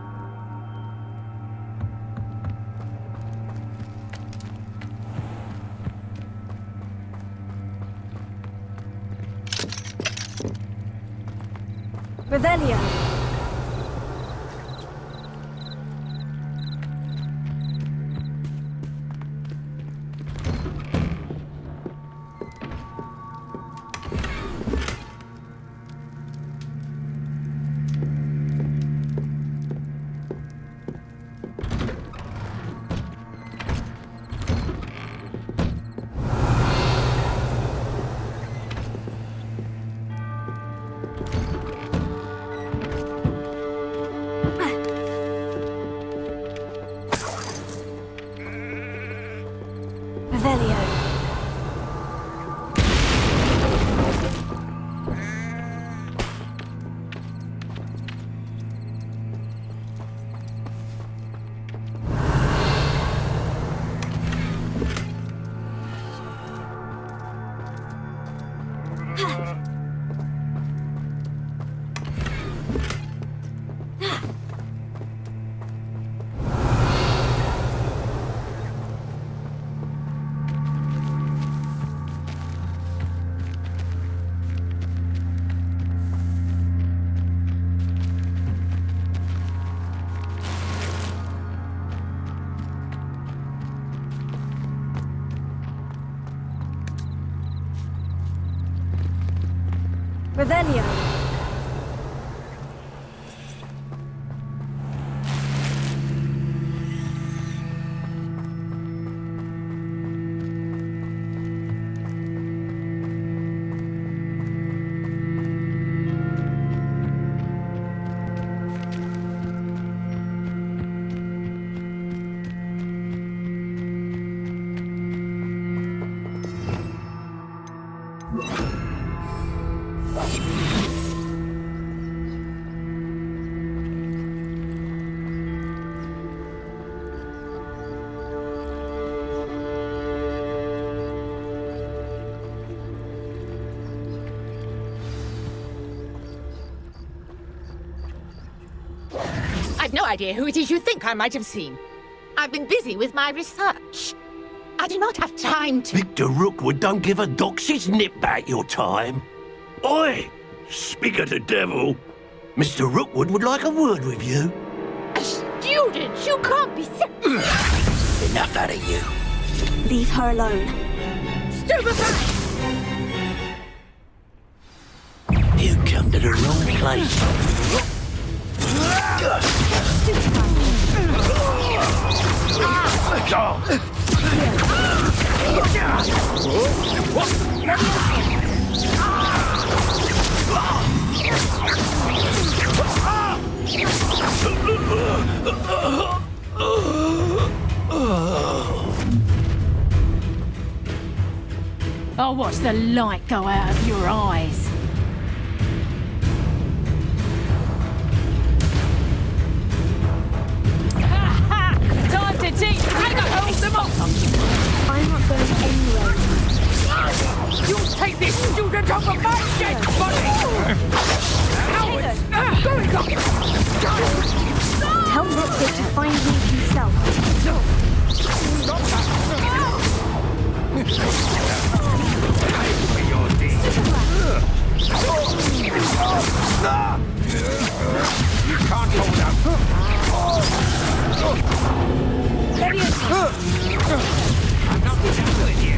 Revelio. Revelio. I've no idea who it is you think I might have seen. I've been busy with my research. I do not have time to... Victor Rookwood don't give a doxy's nip back your time. Oi! Speak of the devil. Mr. Rookwood would like a word with you. A student? You can't be... Enough out of you. Leave her alone. Stupefy! You come to the wrong place. I'll watch the light go out of your eyes. Time to teach how to hold them off! I'm not going anywhere. You'll take this student off of my dead body! Cowards! Going up! Tell Rookwood to find me himself. You can't hold up. I'm not done with you.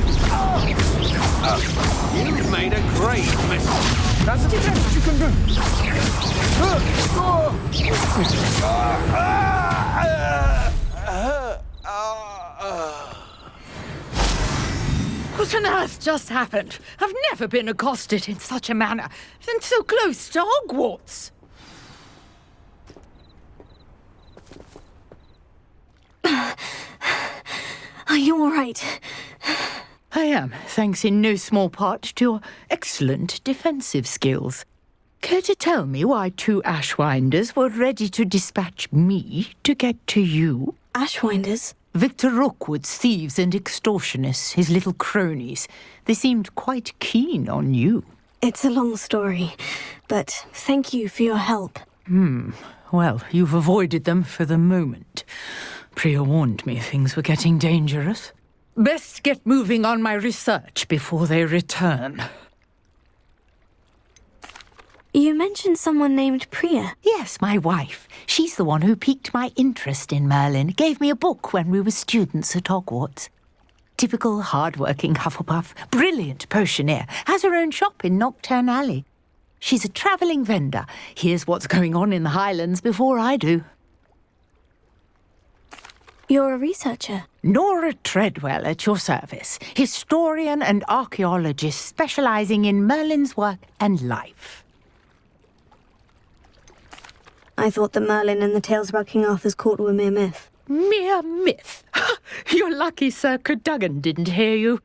You've made a great mistake. That's the best you can do. What on earth just happened? I've never been accosted in such a manner, and so close to Hogwarts. Are you all right? I am, thanks in no small part to your excellent defensive skills. Care to tell me why two Ashwinders were ready to dispatch me to get to you? Ashwinders? Victor Rookwood's thieves and extortionists, his little cronies. They seemed quite keen on you. It's a long story, but thank you for your help. Well, you've avoided them for the moment. Priya warned me things were getting dangerous. Best get moving on my research before they return. You mentioned someone named Priya. Yes, my wife. She's the one who piqued my interest in Merlin. Gave me a book when we were students at Hogwarts. Typical hard-working Hufflepuff. Brilliant potioneer. Has her own shop in Knockturn Alley. She's a travelling vendor. Hears what's going on in the Highlands before I do. You're a researcher? Nora Treadwell at your service. Historian and archaeologist specialising in Merlin's work and life. I thought that Merlin and the tales about King Arthur's court were mere myth. Mere myth? You're lucky Sir Cadogan didn't hear you.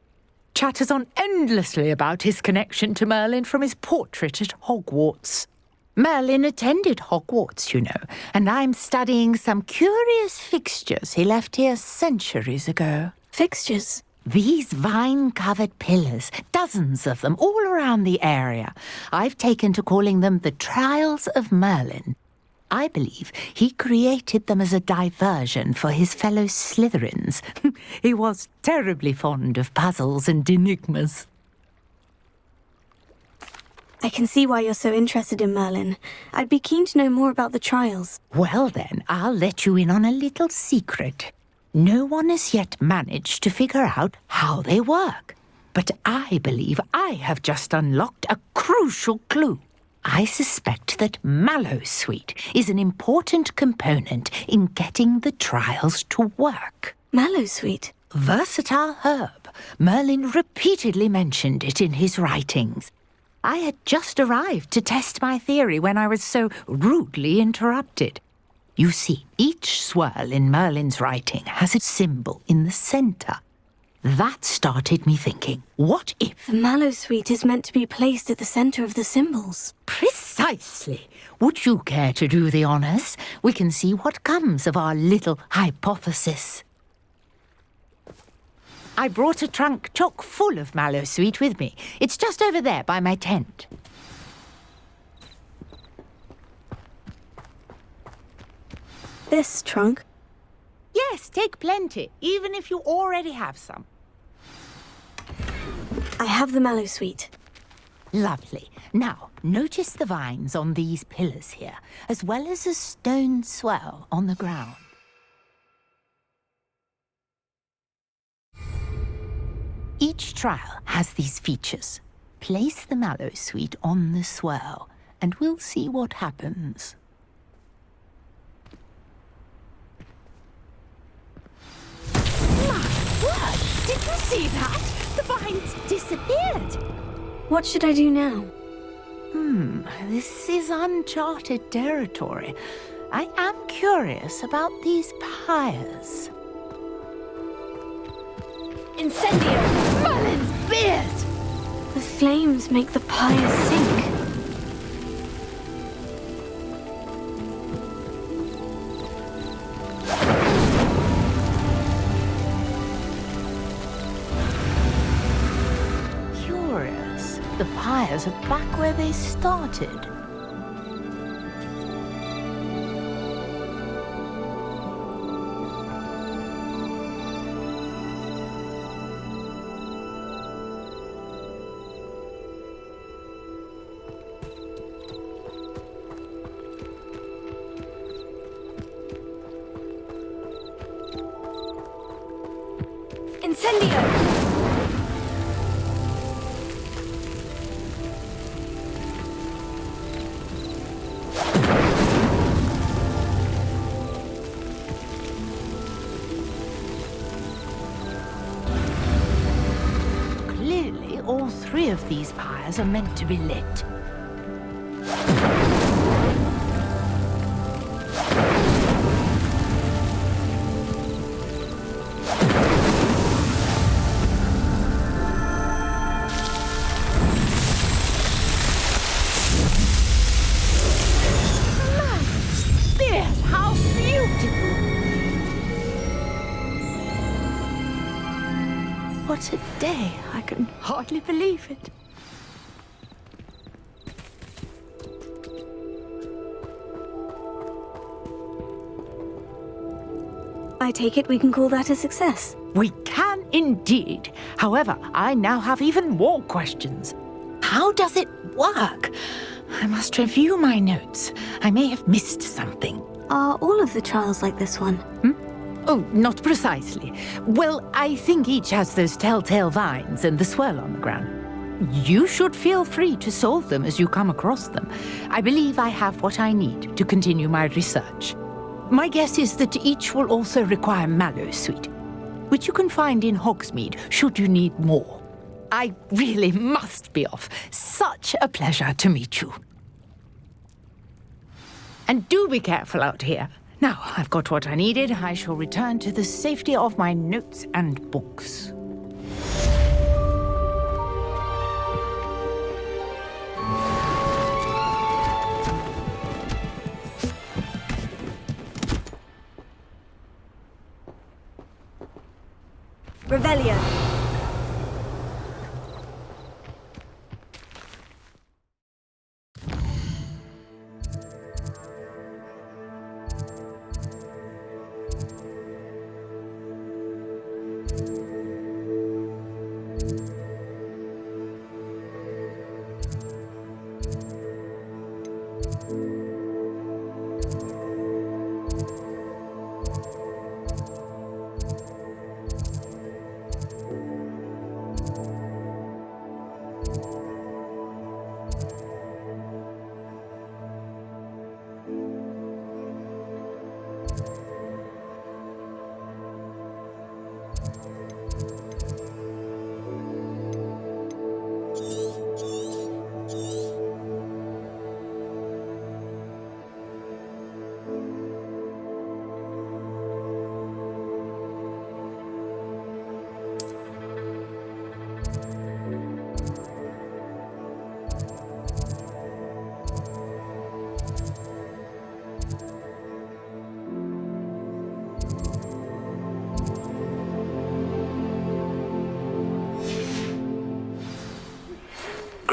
Chatters on endlessly about his connection to Merlin from his portrait at Hogwarts. Merlin attended Hogwarts, you know, and I'm studying some curious fixtures he left here centuries ago. Fixtures? These vine-covered pillars, dozens of them all around the area. I've taken to calling them the Trials of Merlin. I believe he created them as a diversion for his fellow Slytherins. He was terribly fond of puzzles and enigmas. I can see why you're so interested in Merlin. I'd be keen to know more about the trials. Well then, I'll let you in on a little secret. No one has yet managed to figure out how they work. But I believe I have just unlocked a crucial clue. I suspect that mallowsweet is an important component in getting the trials to work. Mallowsweet? Versatile herb. Merlin repeatedly mentioned it in his writings. I had just arrived to test my theory when I was so rudely interrupted. You see, each swirl in Merlin's writing has a symbol in the center. That started me thinking, what if... The mallowsweet is meant to be placed at the center of the symbols. Precisely. Would you care to do the honors? We can see what comes of our little hypothesis. I brought a trunk chock full of mallowsweet with me. It's just over there by my tent. This trunk? Yes, take plenty, even if you already have some. I have the mallowsweet. Lovely. Now, notice the vines on these pillars here, as well as a stone swell on the ground. Each trial has these features. Place the mallowsweet on the swirl, and we'll see what happens. My word! Did you see that? The vines disappeared. What should I do now? This is uncharted territory. I am curious about these pyres. Incendio! Merlin's beard! The flames make the pyres sink. Curious. The pyres are back where they started. Incendio! Clearly, all three of these pyres are meant to be lit. How beautiful! What a day! I can hardly believe it. I take it we can call that a success. We can indeed. However, I now have even more questions. How does it work? I must review my notes. I may have missed something. Are all of the trials like this one? Oh, not precisely. Well, I think each has those telltale vines and the swirl on the ground. You should feel free to solve them as you come across them. I believe I have what I need to continue my research. My guess is that each will also require mallowsweet, which you can find in Hogsmeade should you need more. I really must be off. Such a pleasure to meet you. And do be careful out here. Now, I've got what I needed. I shall return to the safety of my notes and books. Revelio.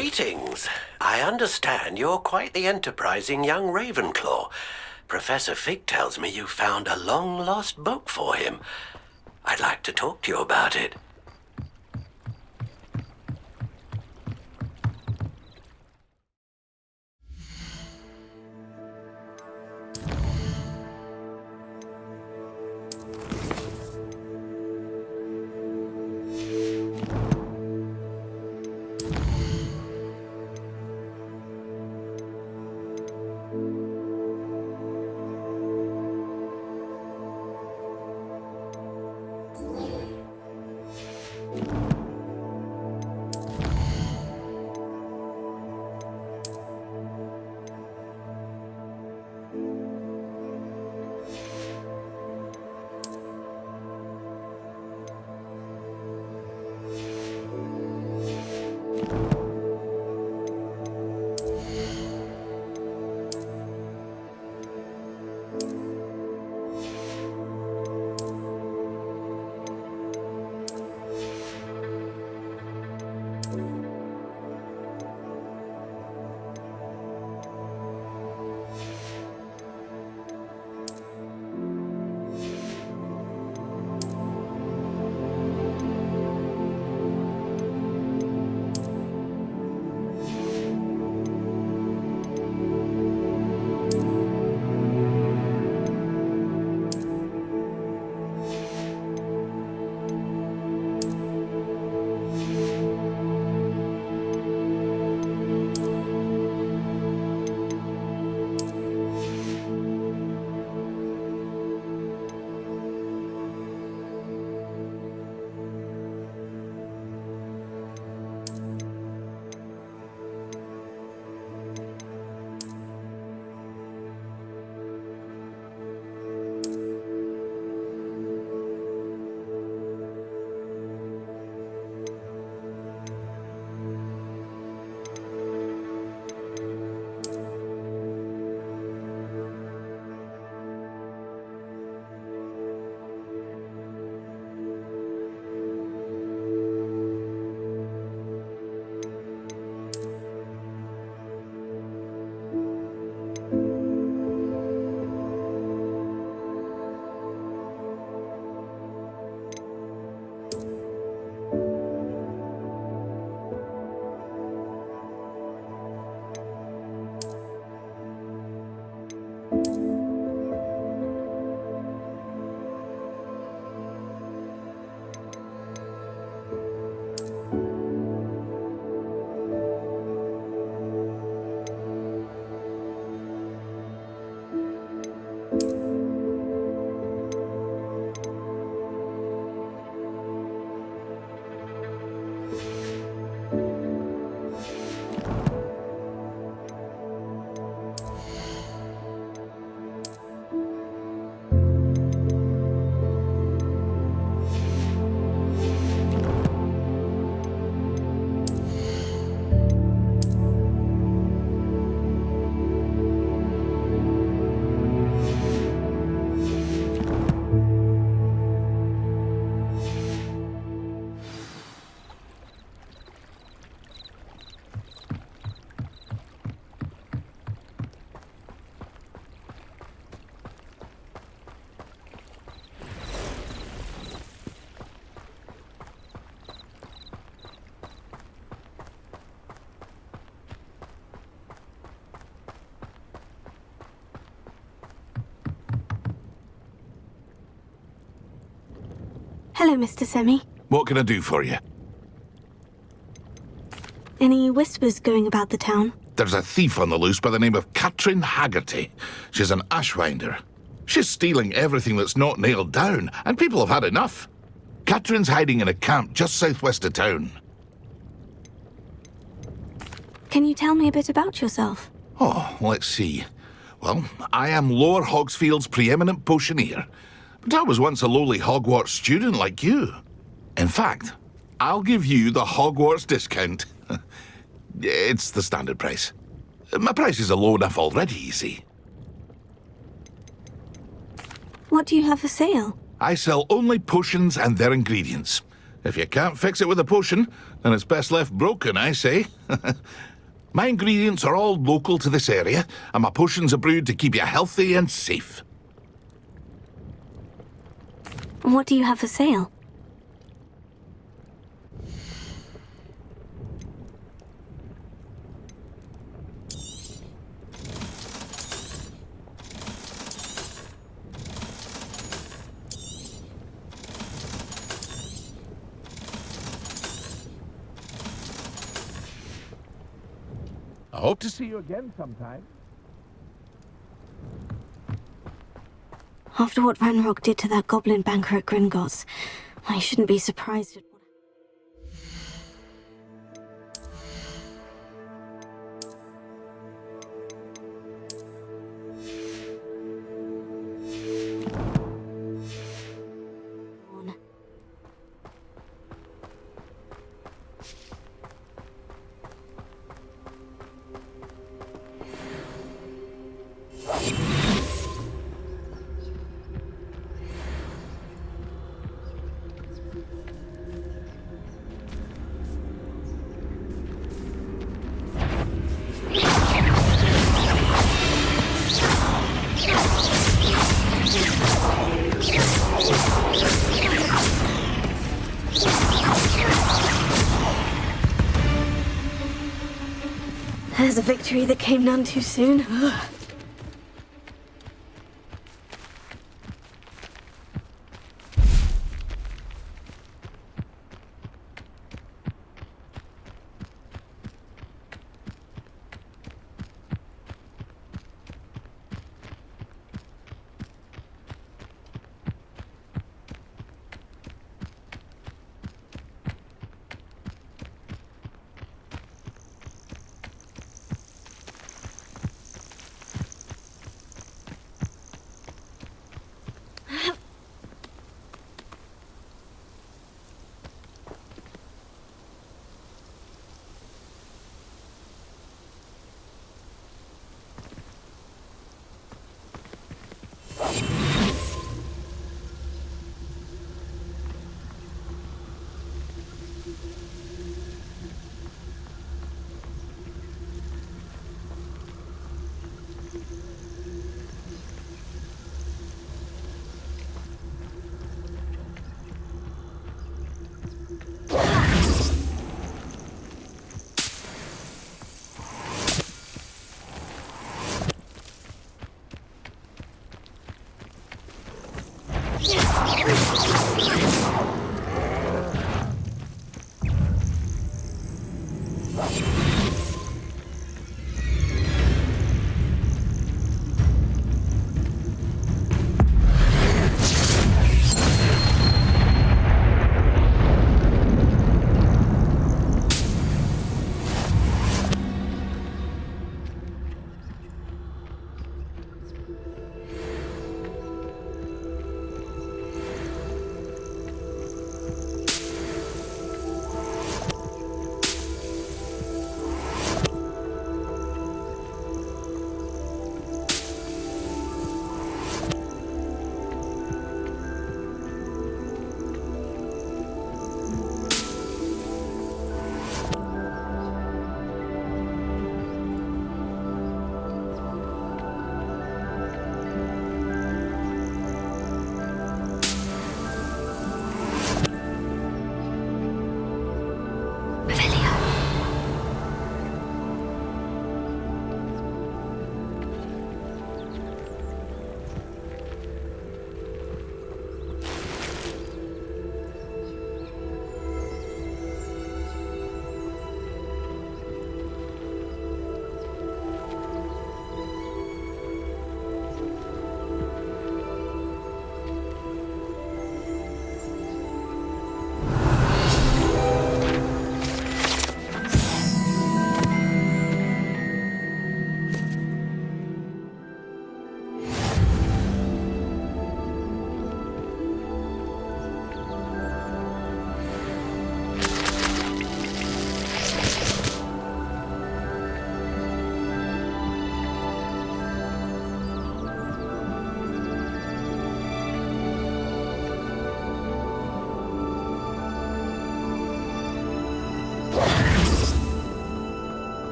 Greetings. I understand you're quite the enterprising young Ravenclaw. Professor Fig tells me you found a long-lost book for him. I'd like to talk to you about it. Hello, Mr. Semi. What can I do for you? Any whispers going about the town? There's a thief on the loose by the name of Katrin Haggerty. She's an ashwinder. She's stealing everything that's not nailed down, and people have had enough. Katrin's hiding in a camp just southwest of town. Can you tell me a bit about yourself? Oh, let's see. Well, I am Lower Hogsfield's preeminent potioneer, but I was once a lowly Hogwarts student like you. In fact, I'll give you the Hogwarts discount. It's the standard price. My prices are low enough already, you see. What do you have for sale? I sell only potions and their ingredients. If you can't fix it with a potion, then it's best left broken, I say. My ingredients are all local to this area, and my potions are brewed to keep you healthy and safe. What do you have for sale? I hope to see you again sometime. After what Ranrock did to that goblin banker at Gringotts, I shouldn't be surprised at what... There's a victory that came none too soon.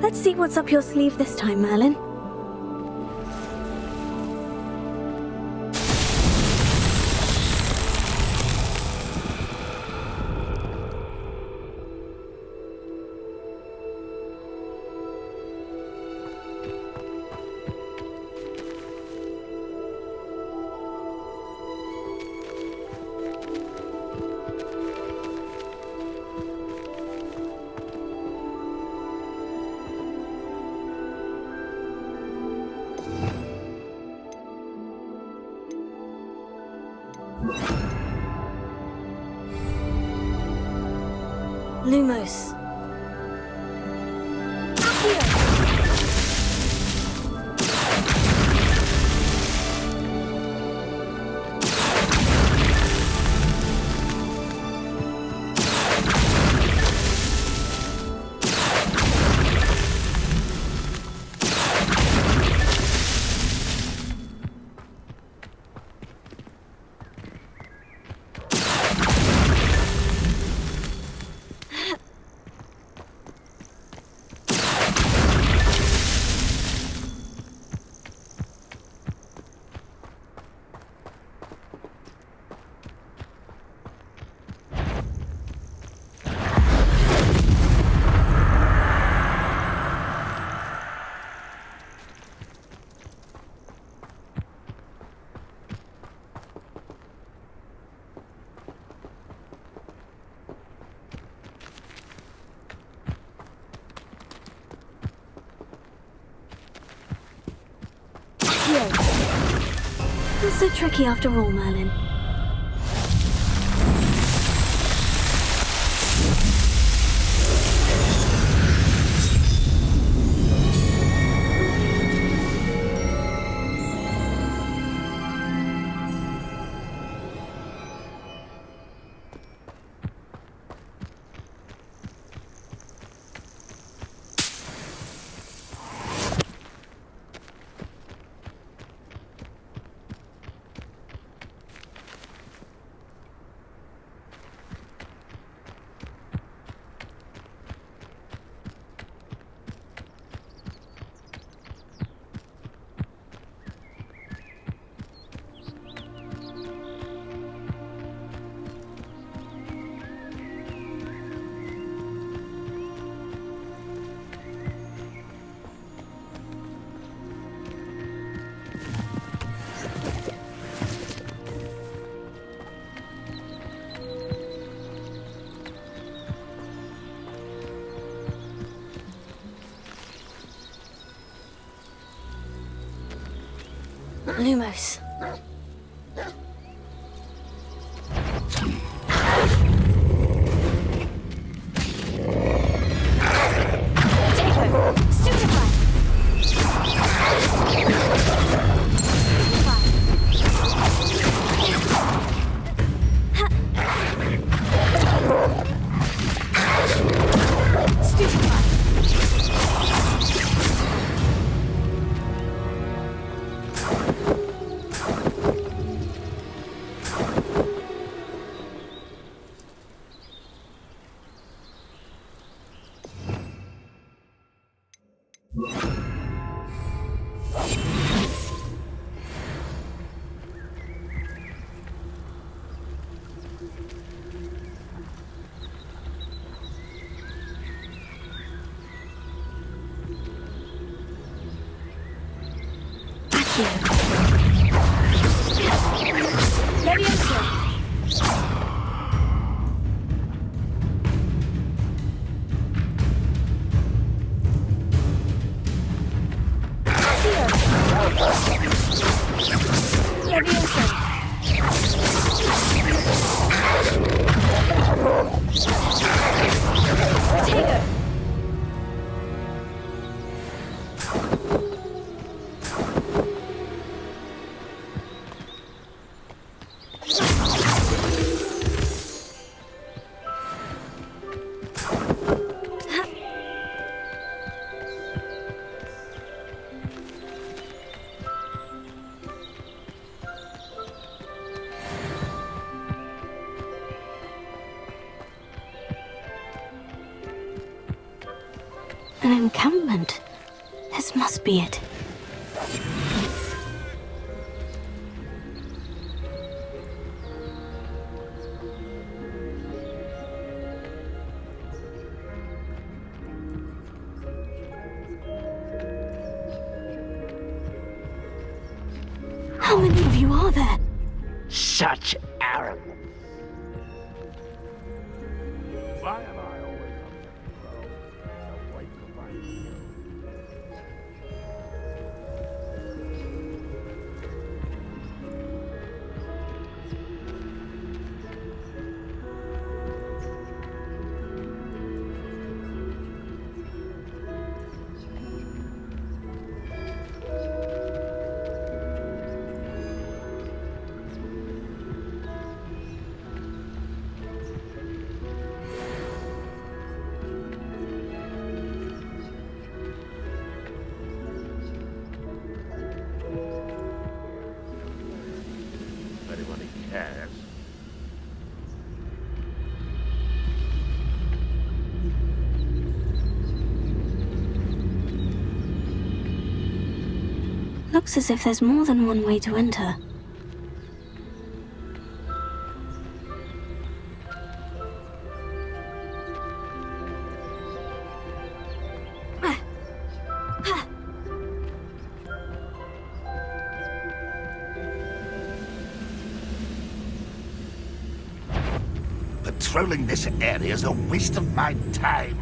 Let's see what's up your sleeve this time, Merlin. Lumos. Not so tricky after all, Merlin. Lumos. An encampment. This must be it. How many of you are there? Such arrogance. Looks as if there's more than one way to enter. Patrolling this area is a waste of my time.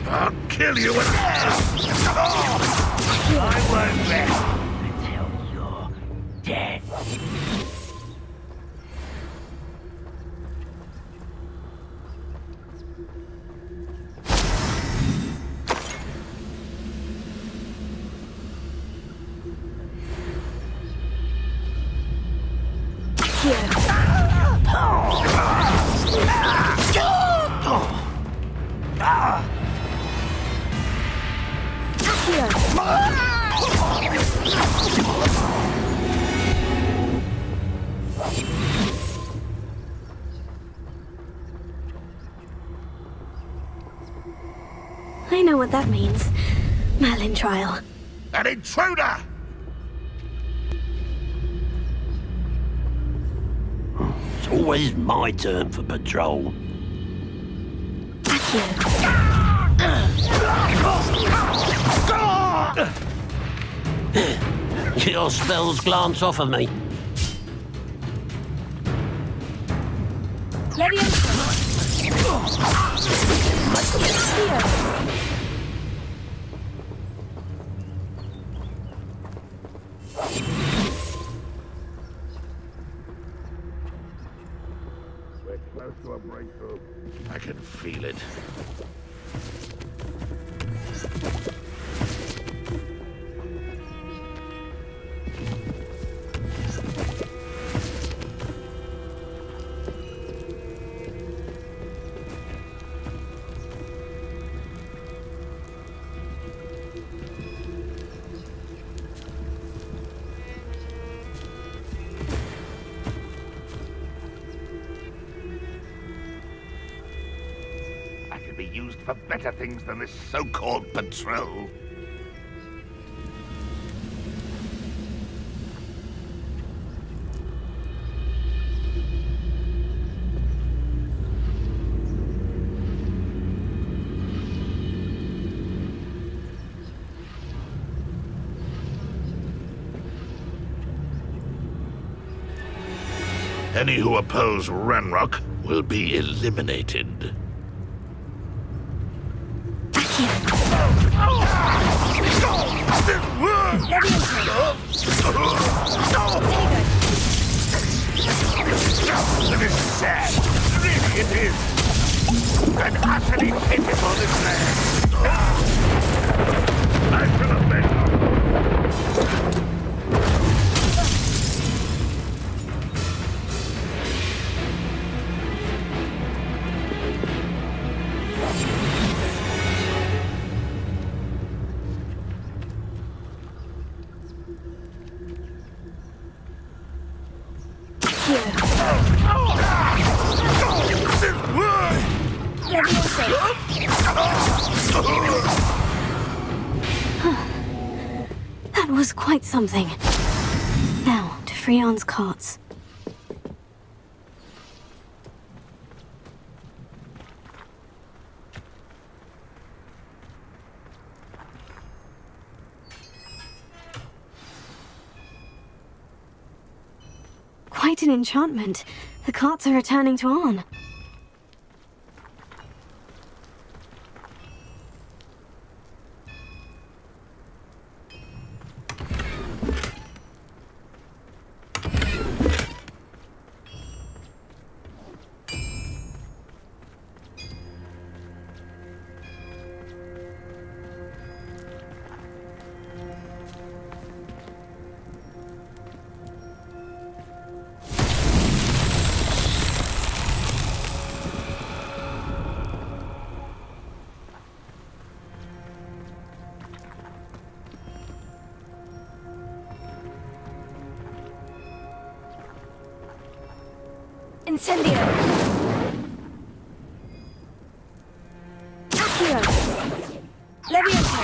I'll kill you with I won't rest until you're dead. I know what that means. Merlin trial. An intruder! It's always my turn for patrol. Your spells glance off of me. We're close to a breakthrough. I can feel it. Be used for better things than this so-called patrol. Any who oppose Ranrock will be eliminated. It is sad. Really it is. And utterly pitiful this land. I shall obey. That was quite something. Now, to Freon's carts. Quite an enchantment. The carts are returning to Arn. Incendio! Accio! Levioso!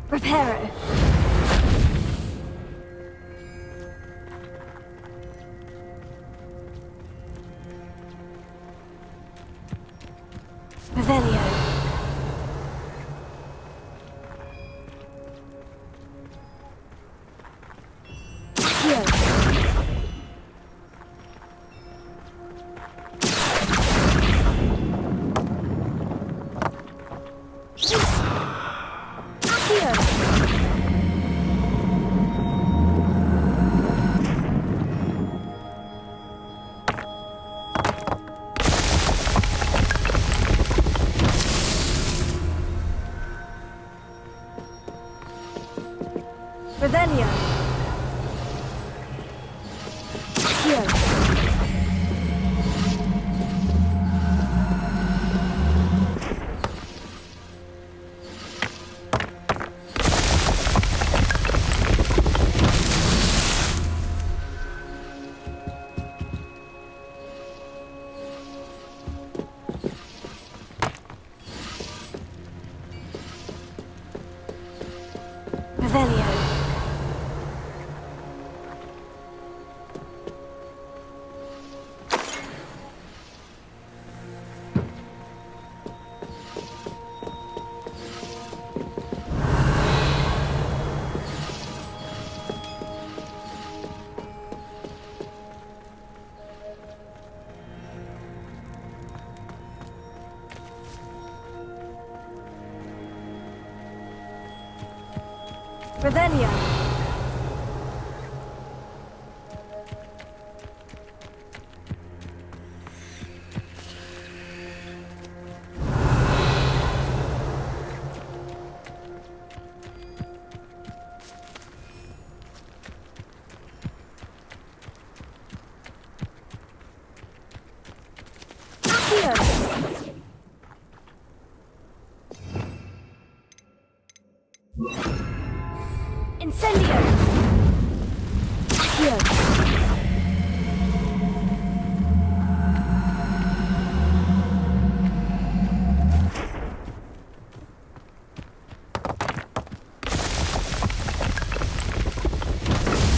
Reparo! Revelio. Accio. Revelio. Accio. Revelio. Revelio. Incendio! Accio!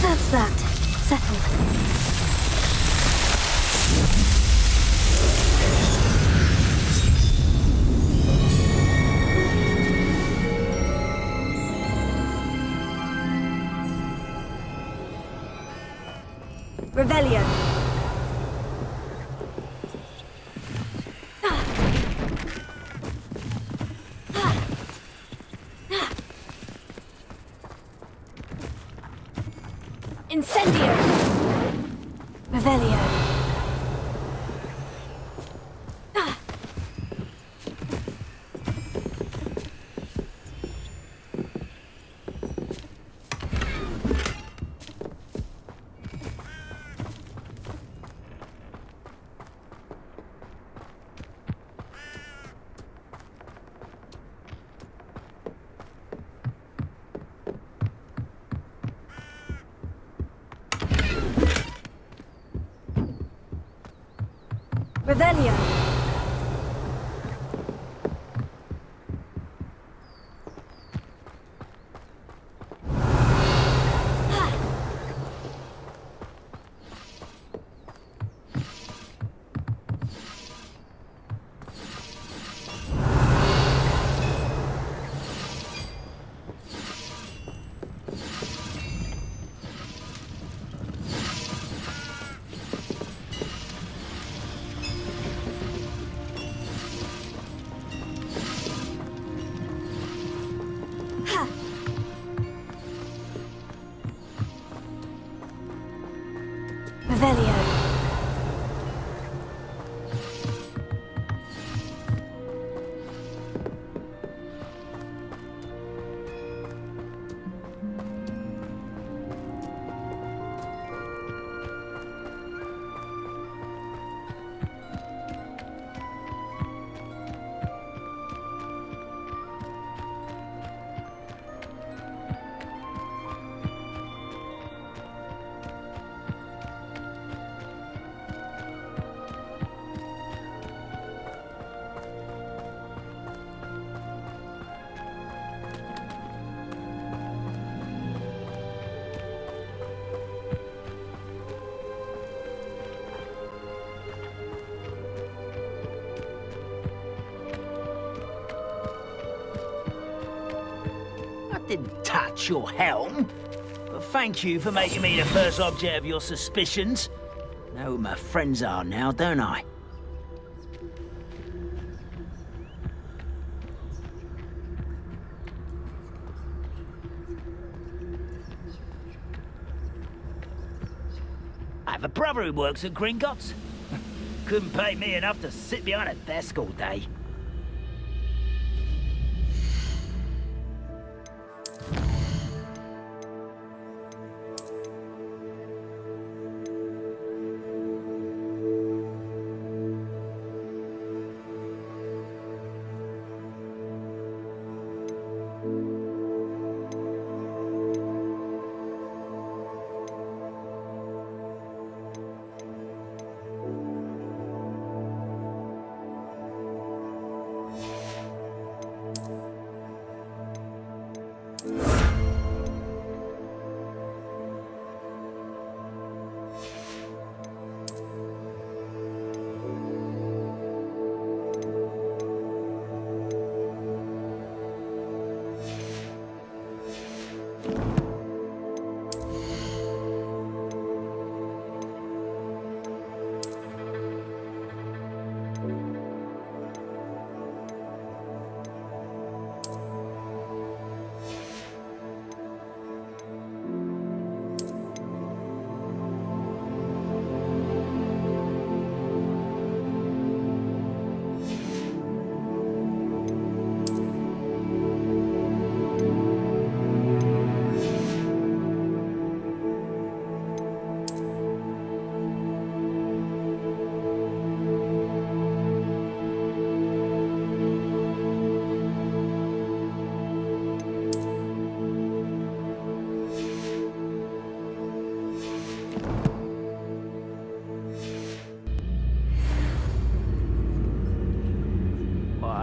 That's that. Settled. Revelio. Incendio. Revelio. Revelio. Revelio. Didn't touch your helm. But thank you for making me the first object of your suspicions. Know who my friends are now, don't I? I have a brother who works at Gringotts. Couldn't pay me enough to sit behind a desk all day.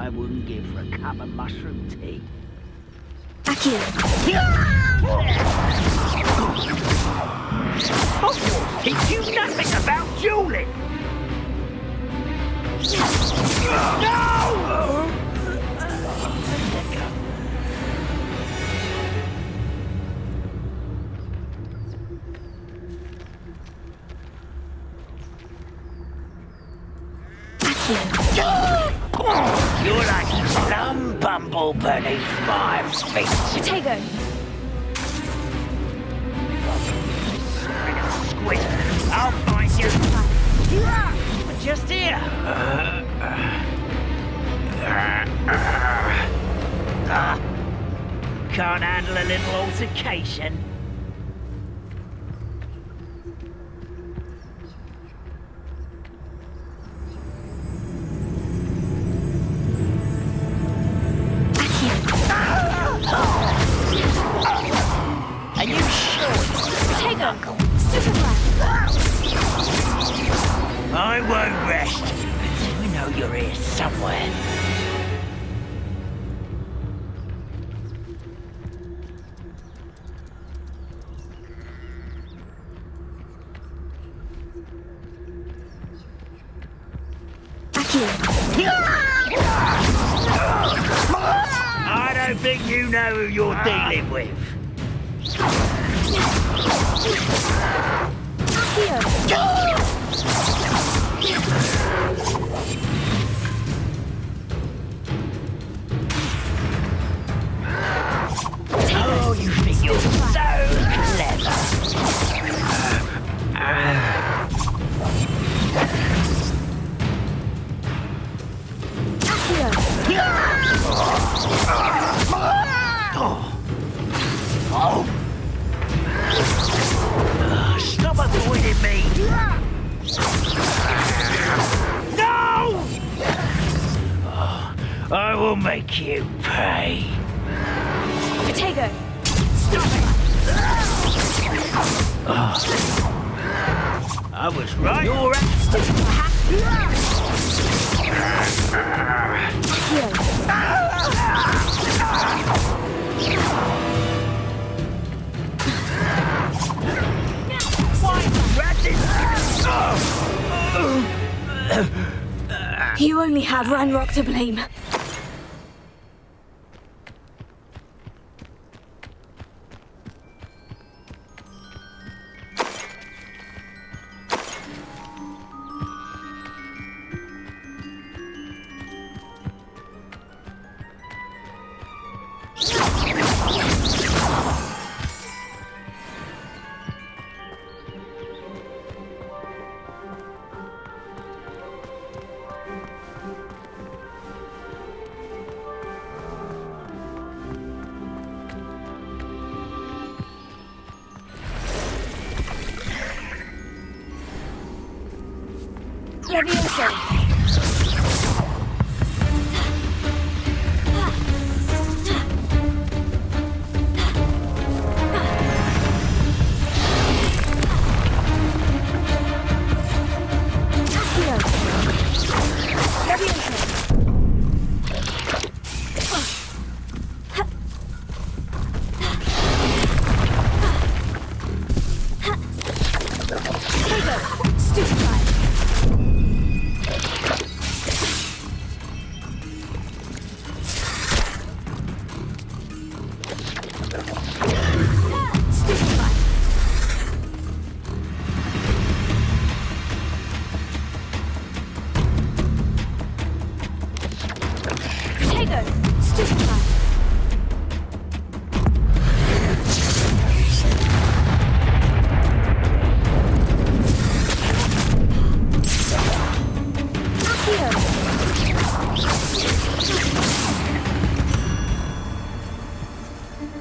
I wouldn't give for a cup of mushroom tea. Accio. Hogwarts teach you nothing about dueling! No! You're like some bumble beneath my feet. Tego. Squid, I'll find you. Just here. Can't handle a little altercation. Are you sure? Tego. Super Blast. I won't rest know you're here somewhere. I don't think you know who you're dealing with. Oh, you think you're so clever. Stop avoiding me! No! I will make you pay. Potato! I was right. You're You only have Ranrock to blame.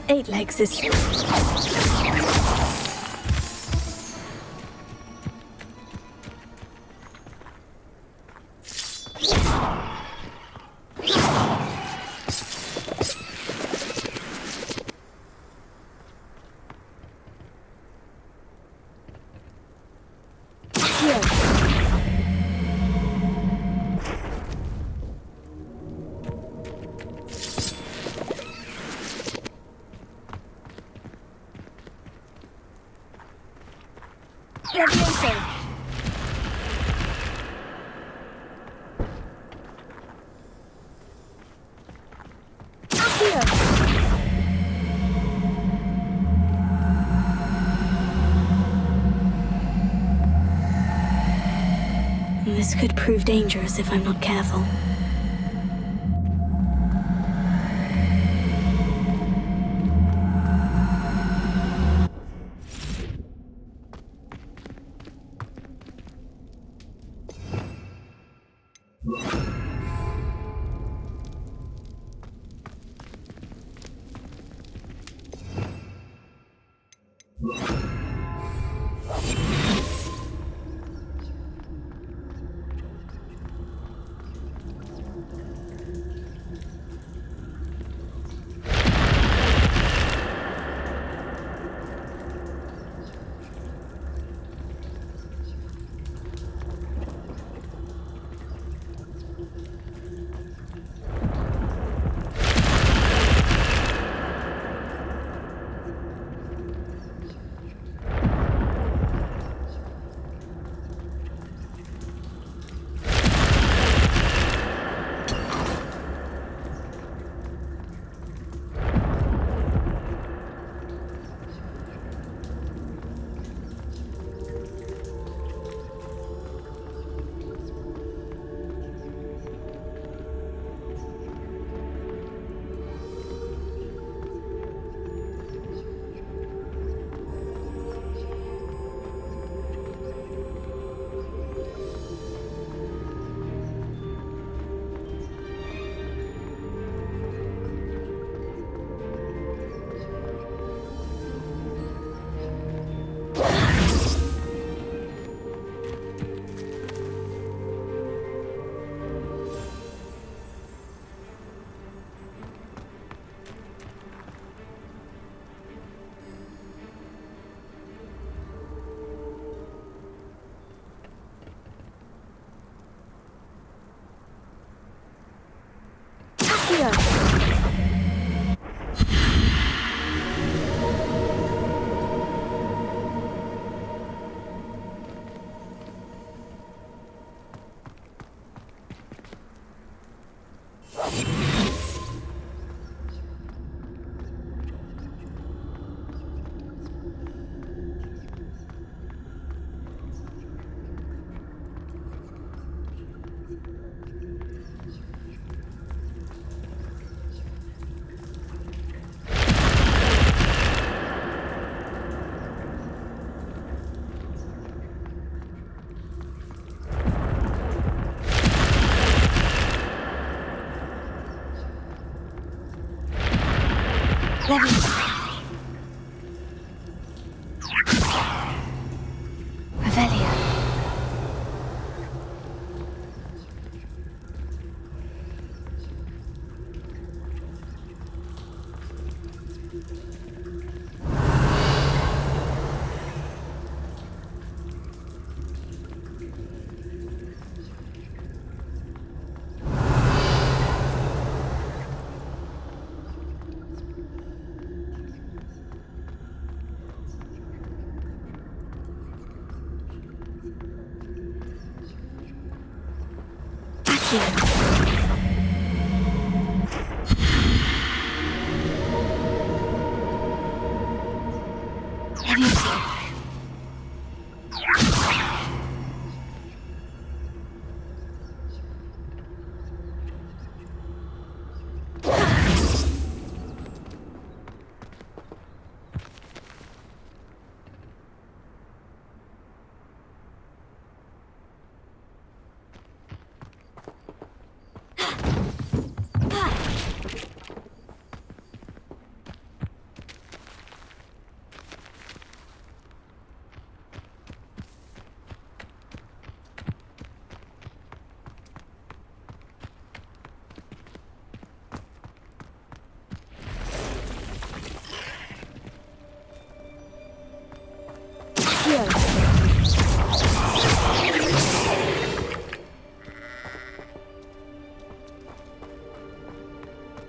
Eight legs is... This could prove dangerous if I'm not careful.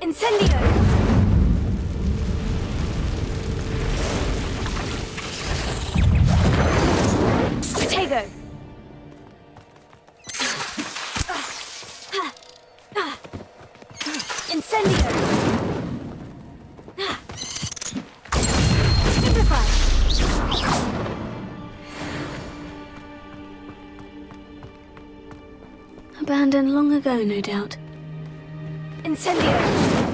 Incendio! Stratego! Incendio! Simplify! Abandoned long ago, no doubt. Incendio!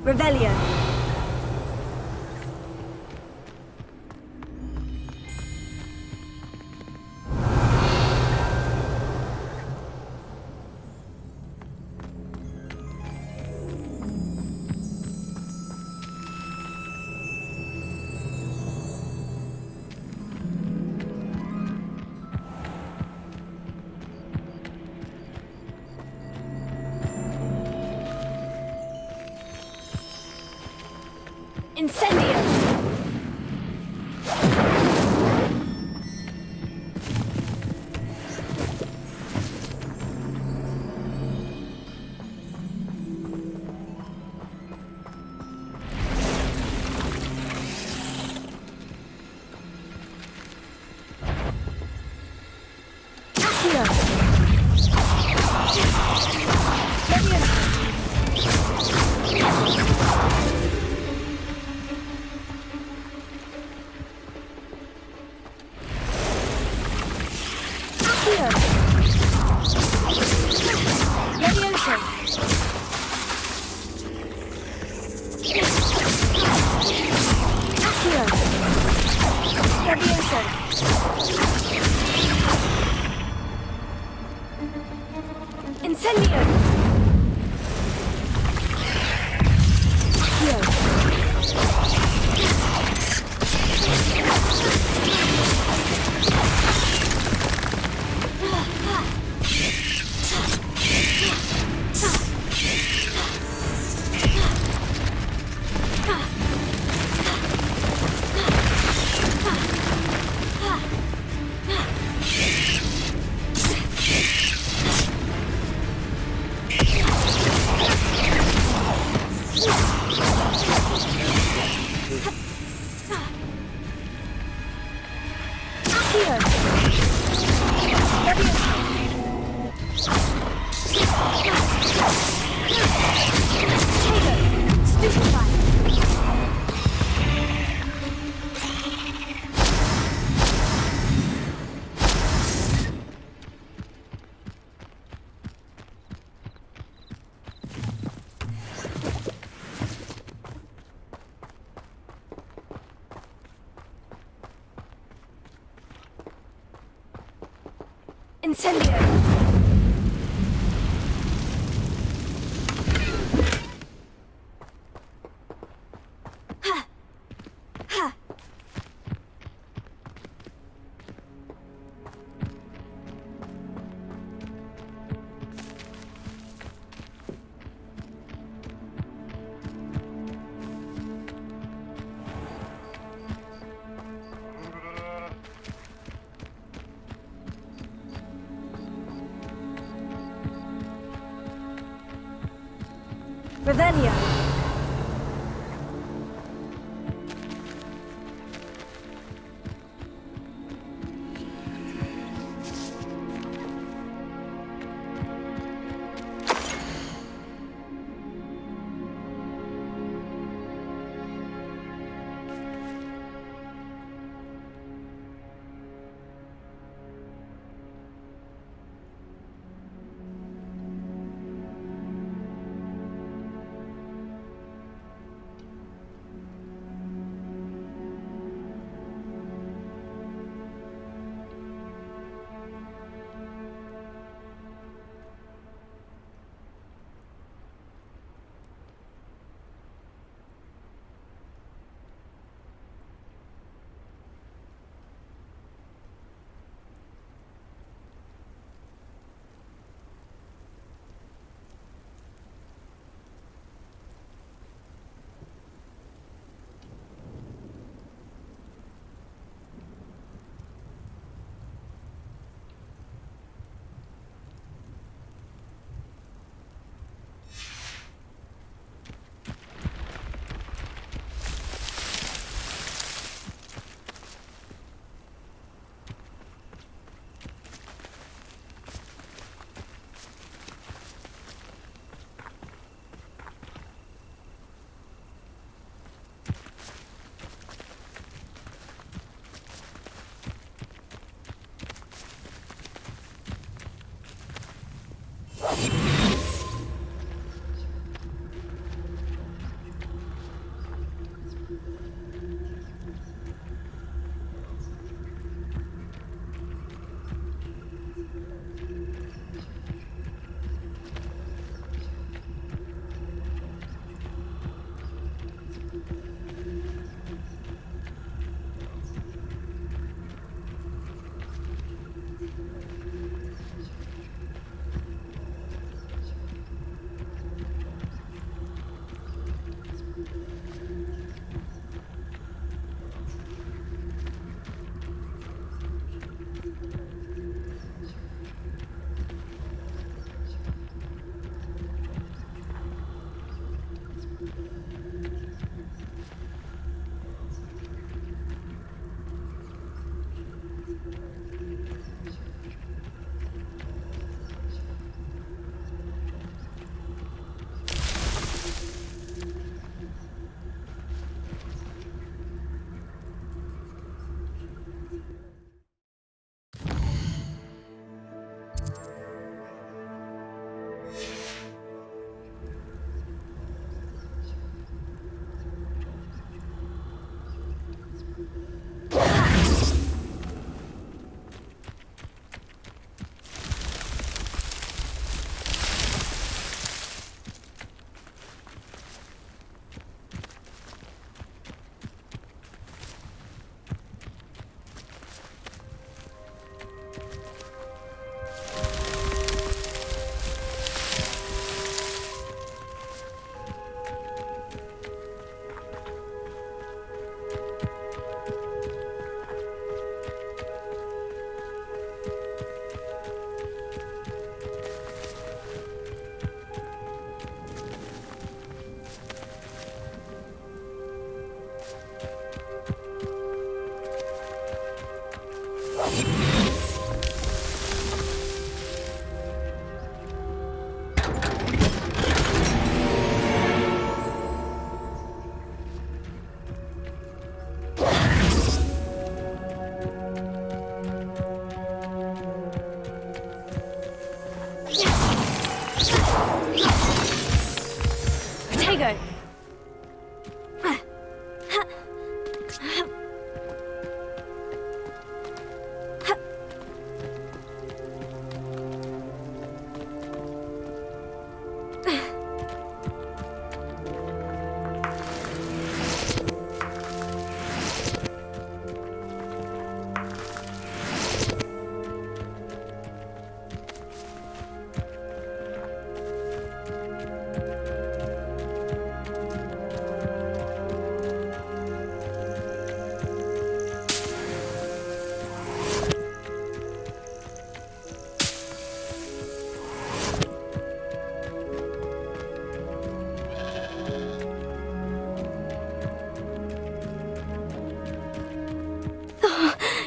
Revelio. Incendio! Incendio! Ha! Ha! Revelio.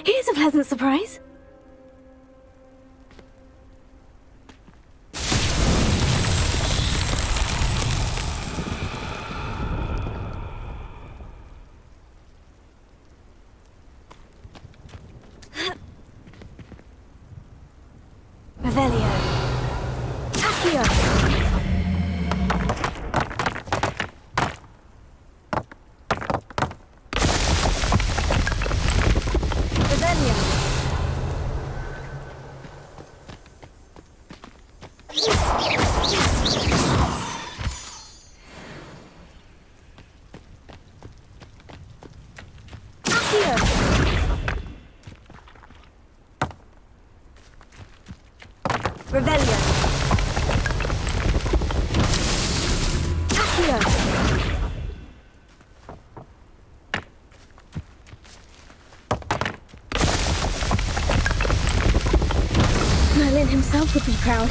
Here's a pleasant surprise. Revelio. Accio. Revelio. Revelio. Accio. Merlin himself would be proud.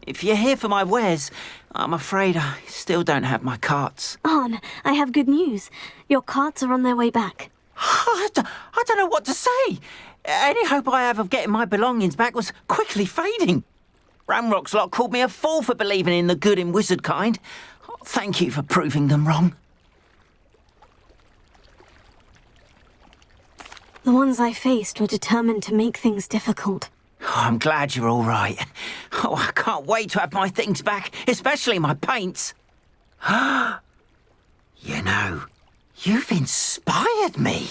If you're here for my wares, I'm afraid I still don't have my carts. Arn, I have good news. Your carts are on their way back. I don't know what to say. Any hope I have of getting my belongings back was quickly fading. Ramrock's lot called me a fool for believing in the good in wizard kind. Thank you for proving them wrong. The ones I faced were determined to make things difficult. Oh, I'm glad you're all right. Oh, I can't wait to have my things back, especially my paints. You know, you've inspired me.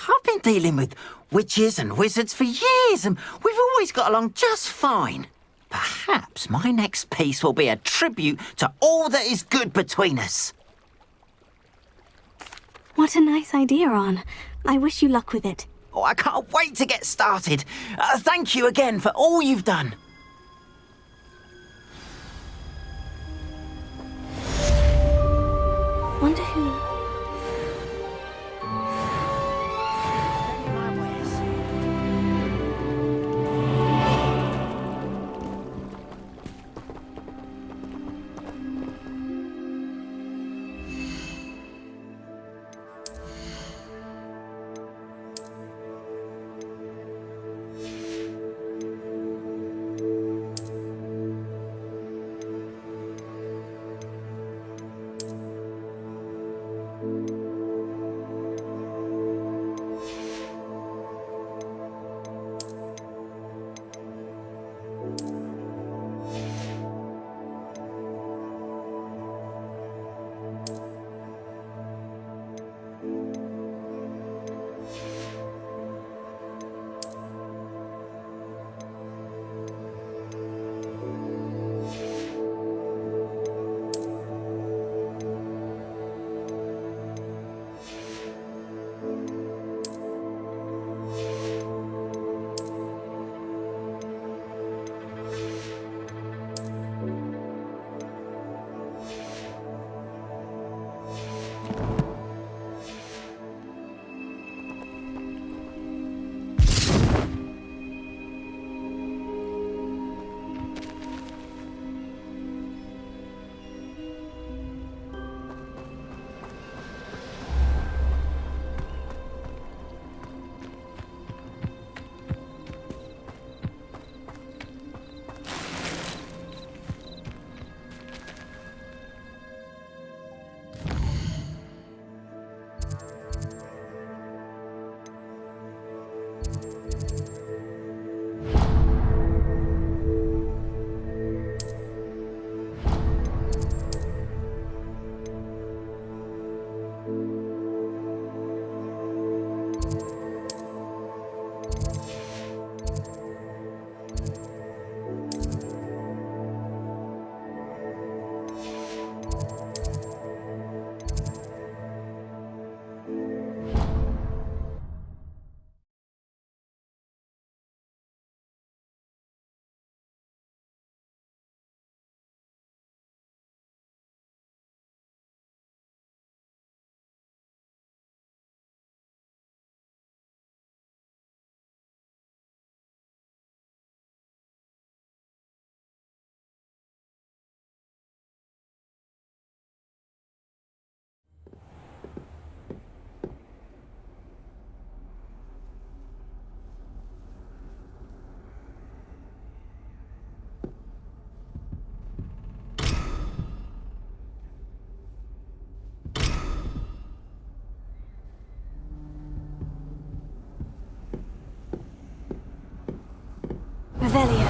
I've been dealing with witches and wizards for years, and we've always got along just fine. Perhaps my next piece will be a tribute to all that is good between us. What a nice idea, Arn. I wish you luck with it. Oh, I can't wait to get started. Thank you again for all you've done. Wonder who... Revelio.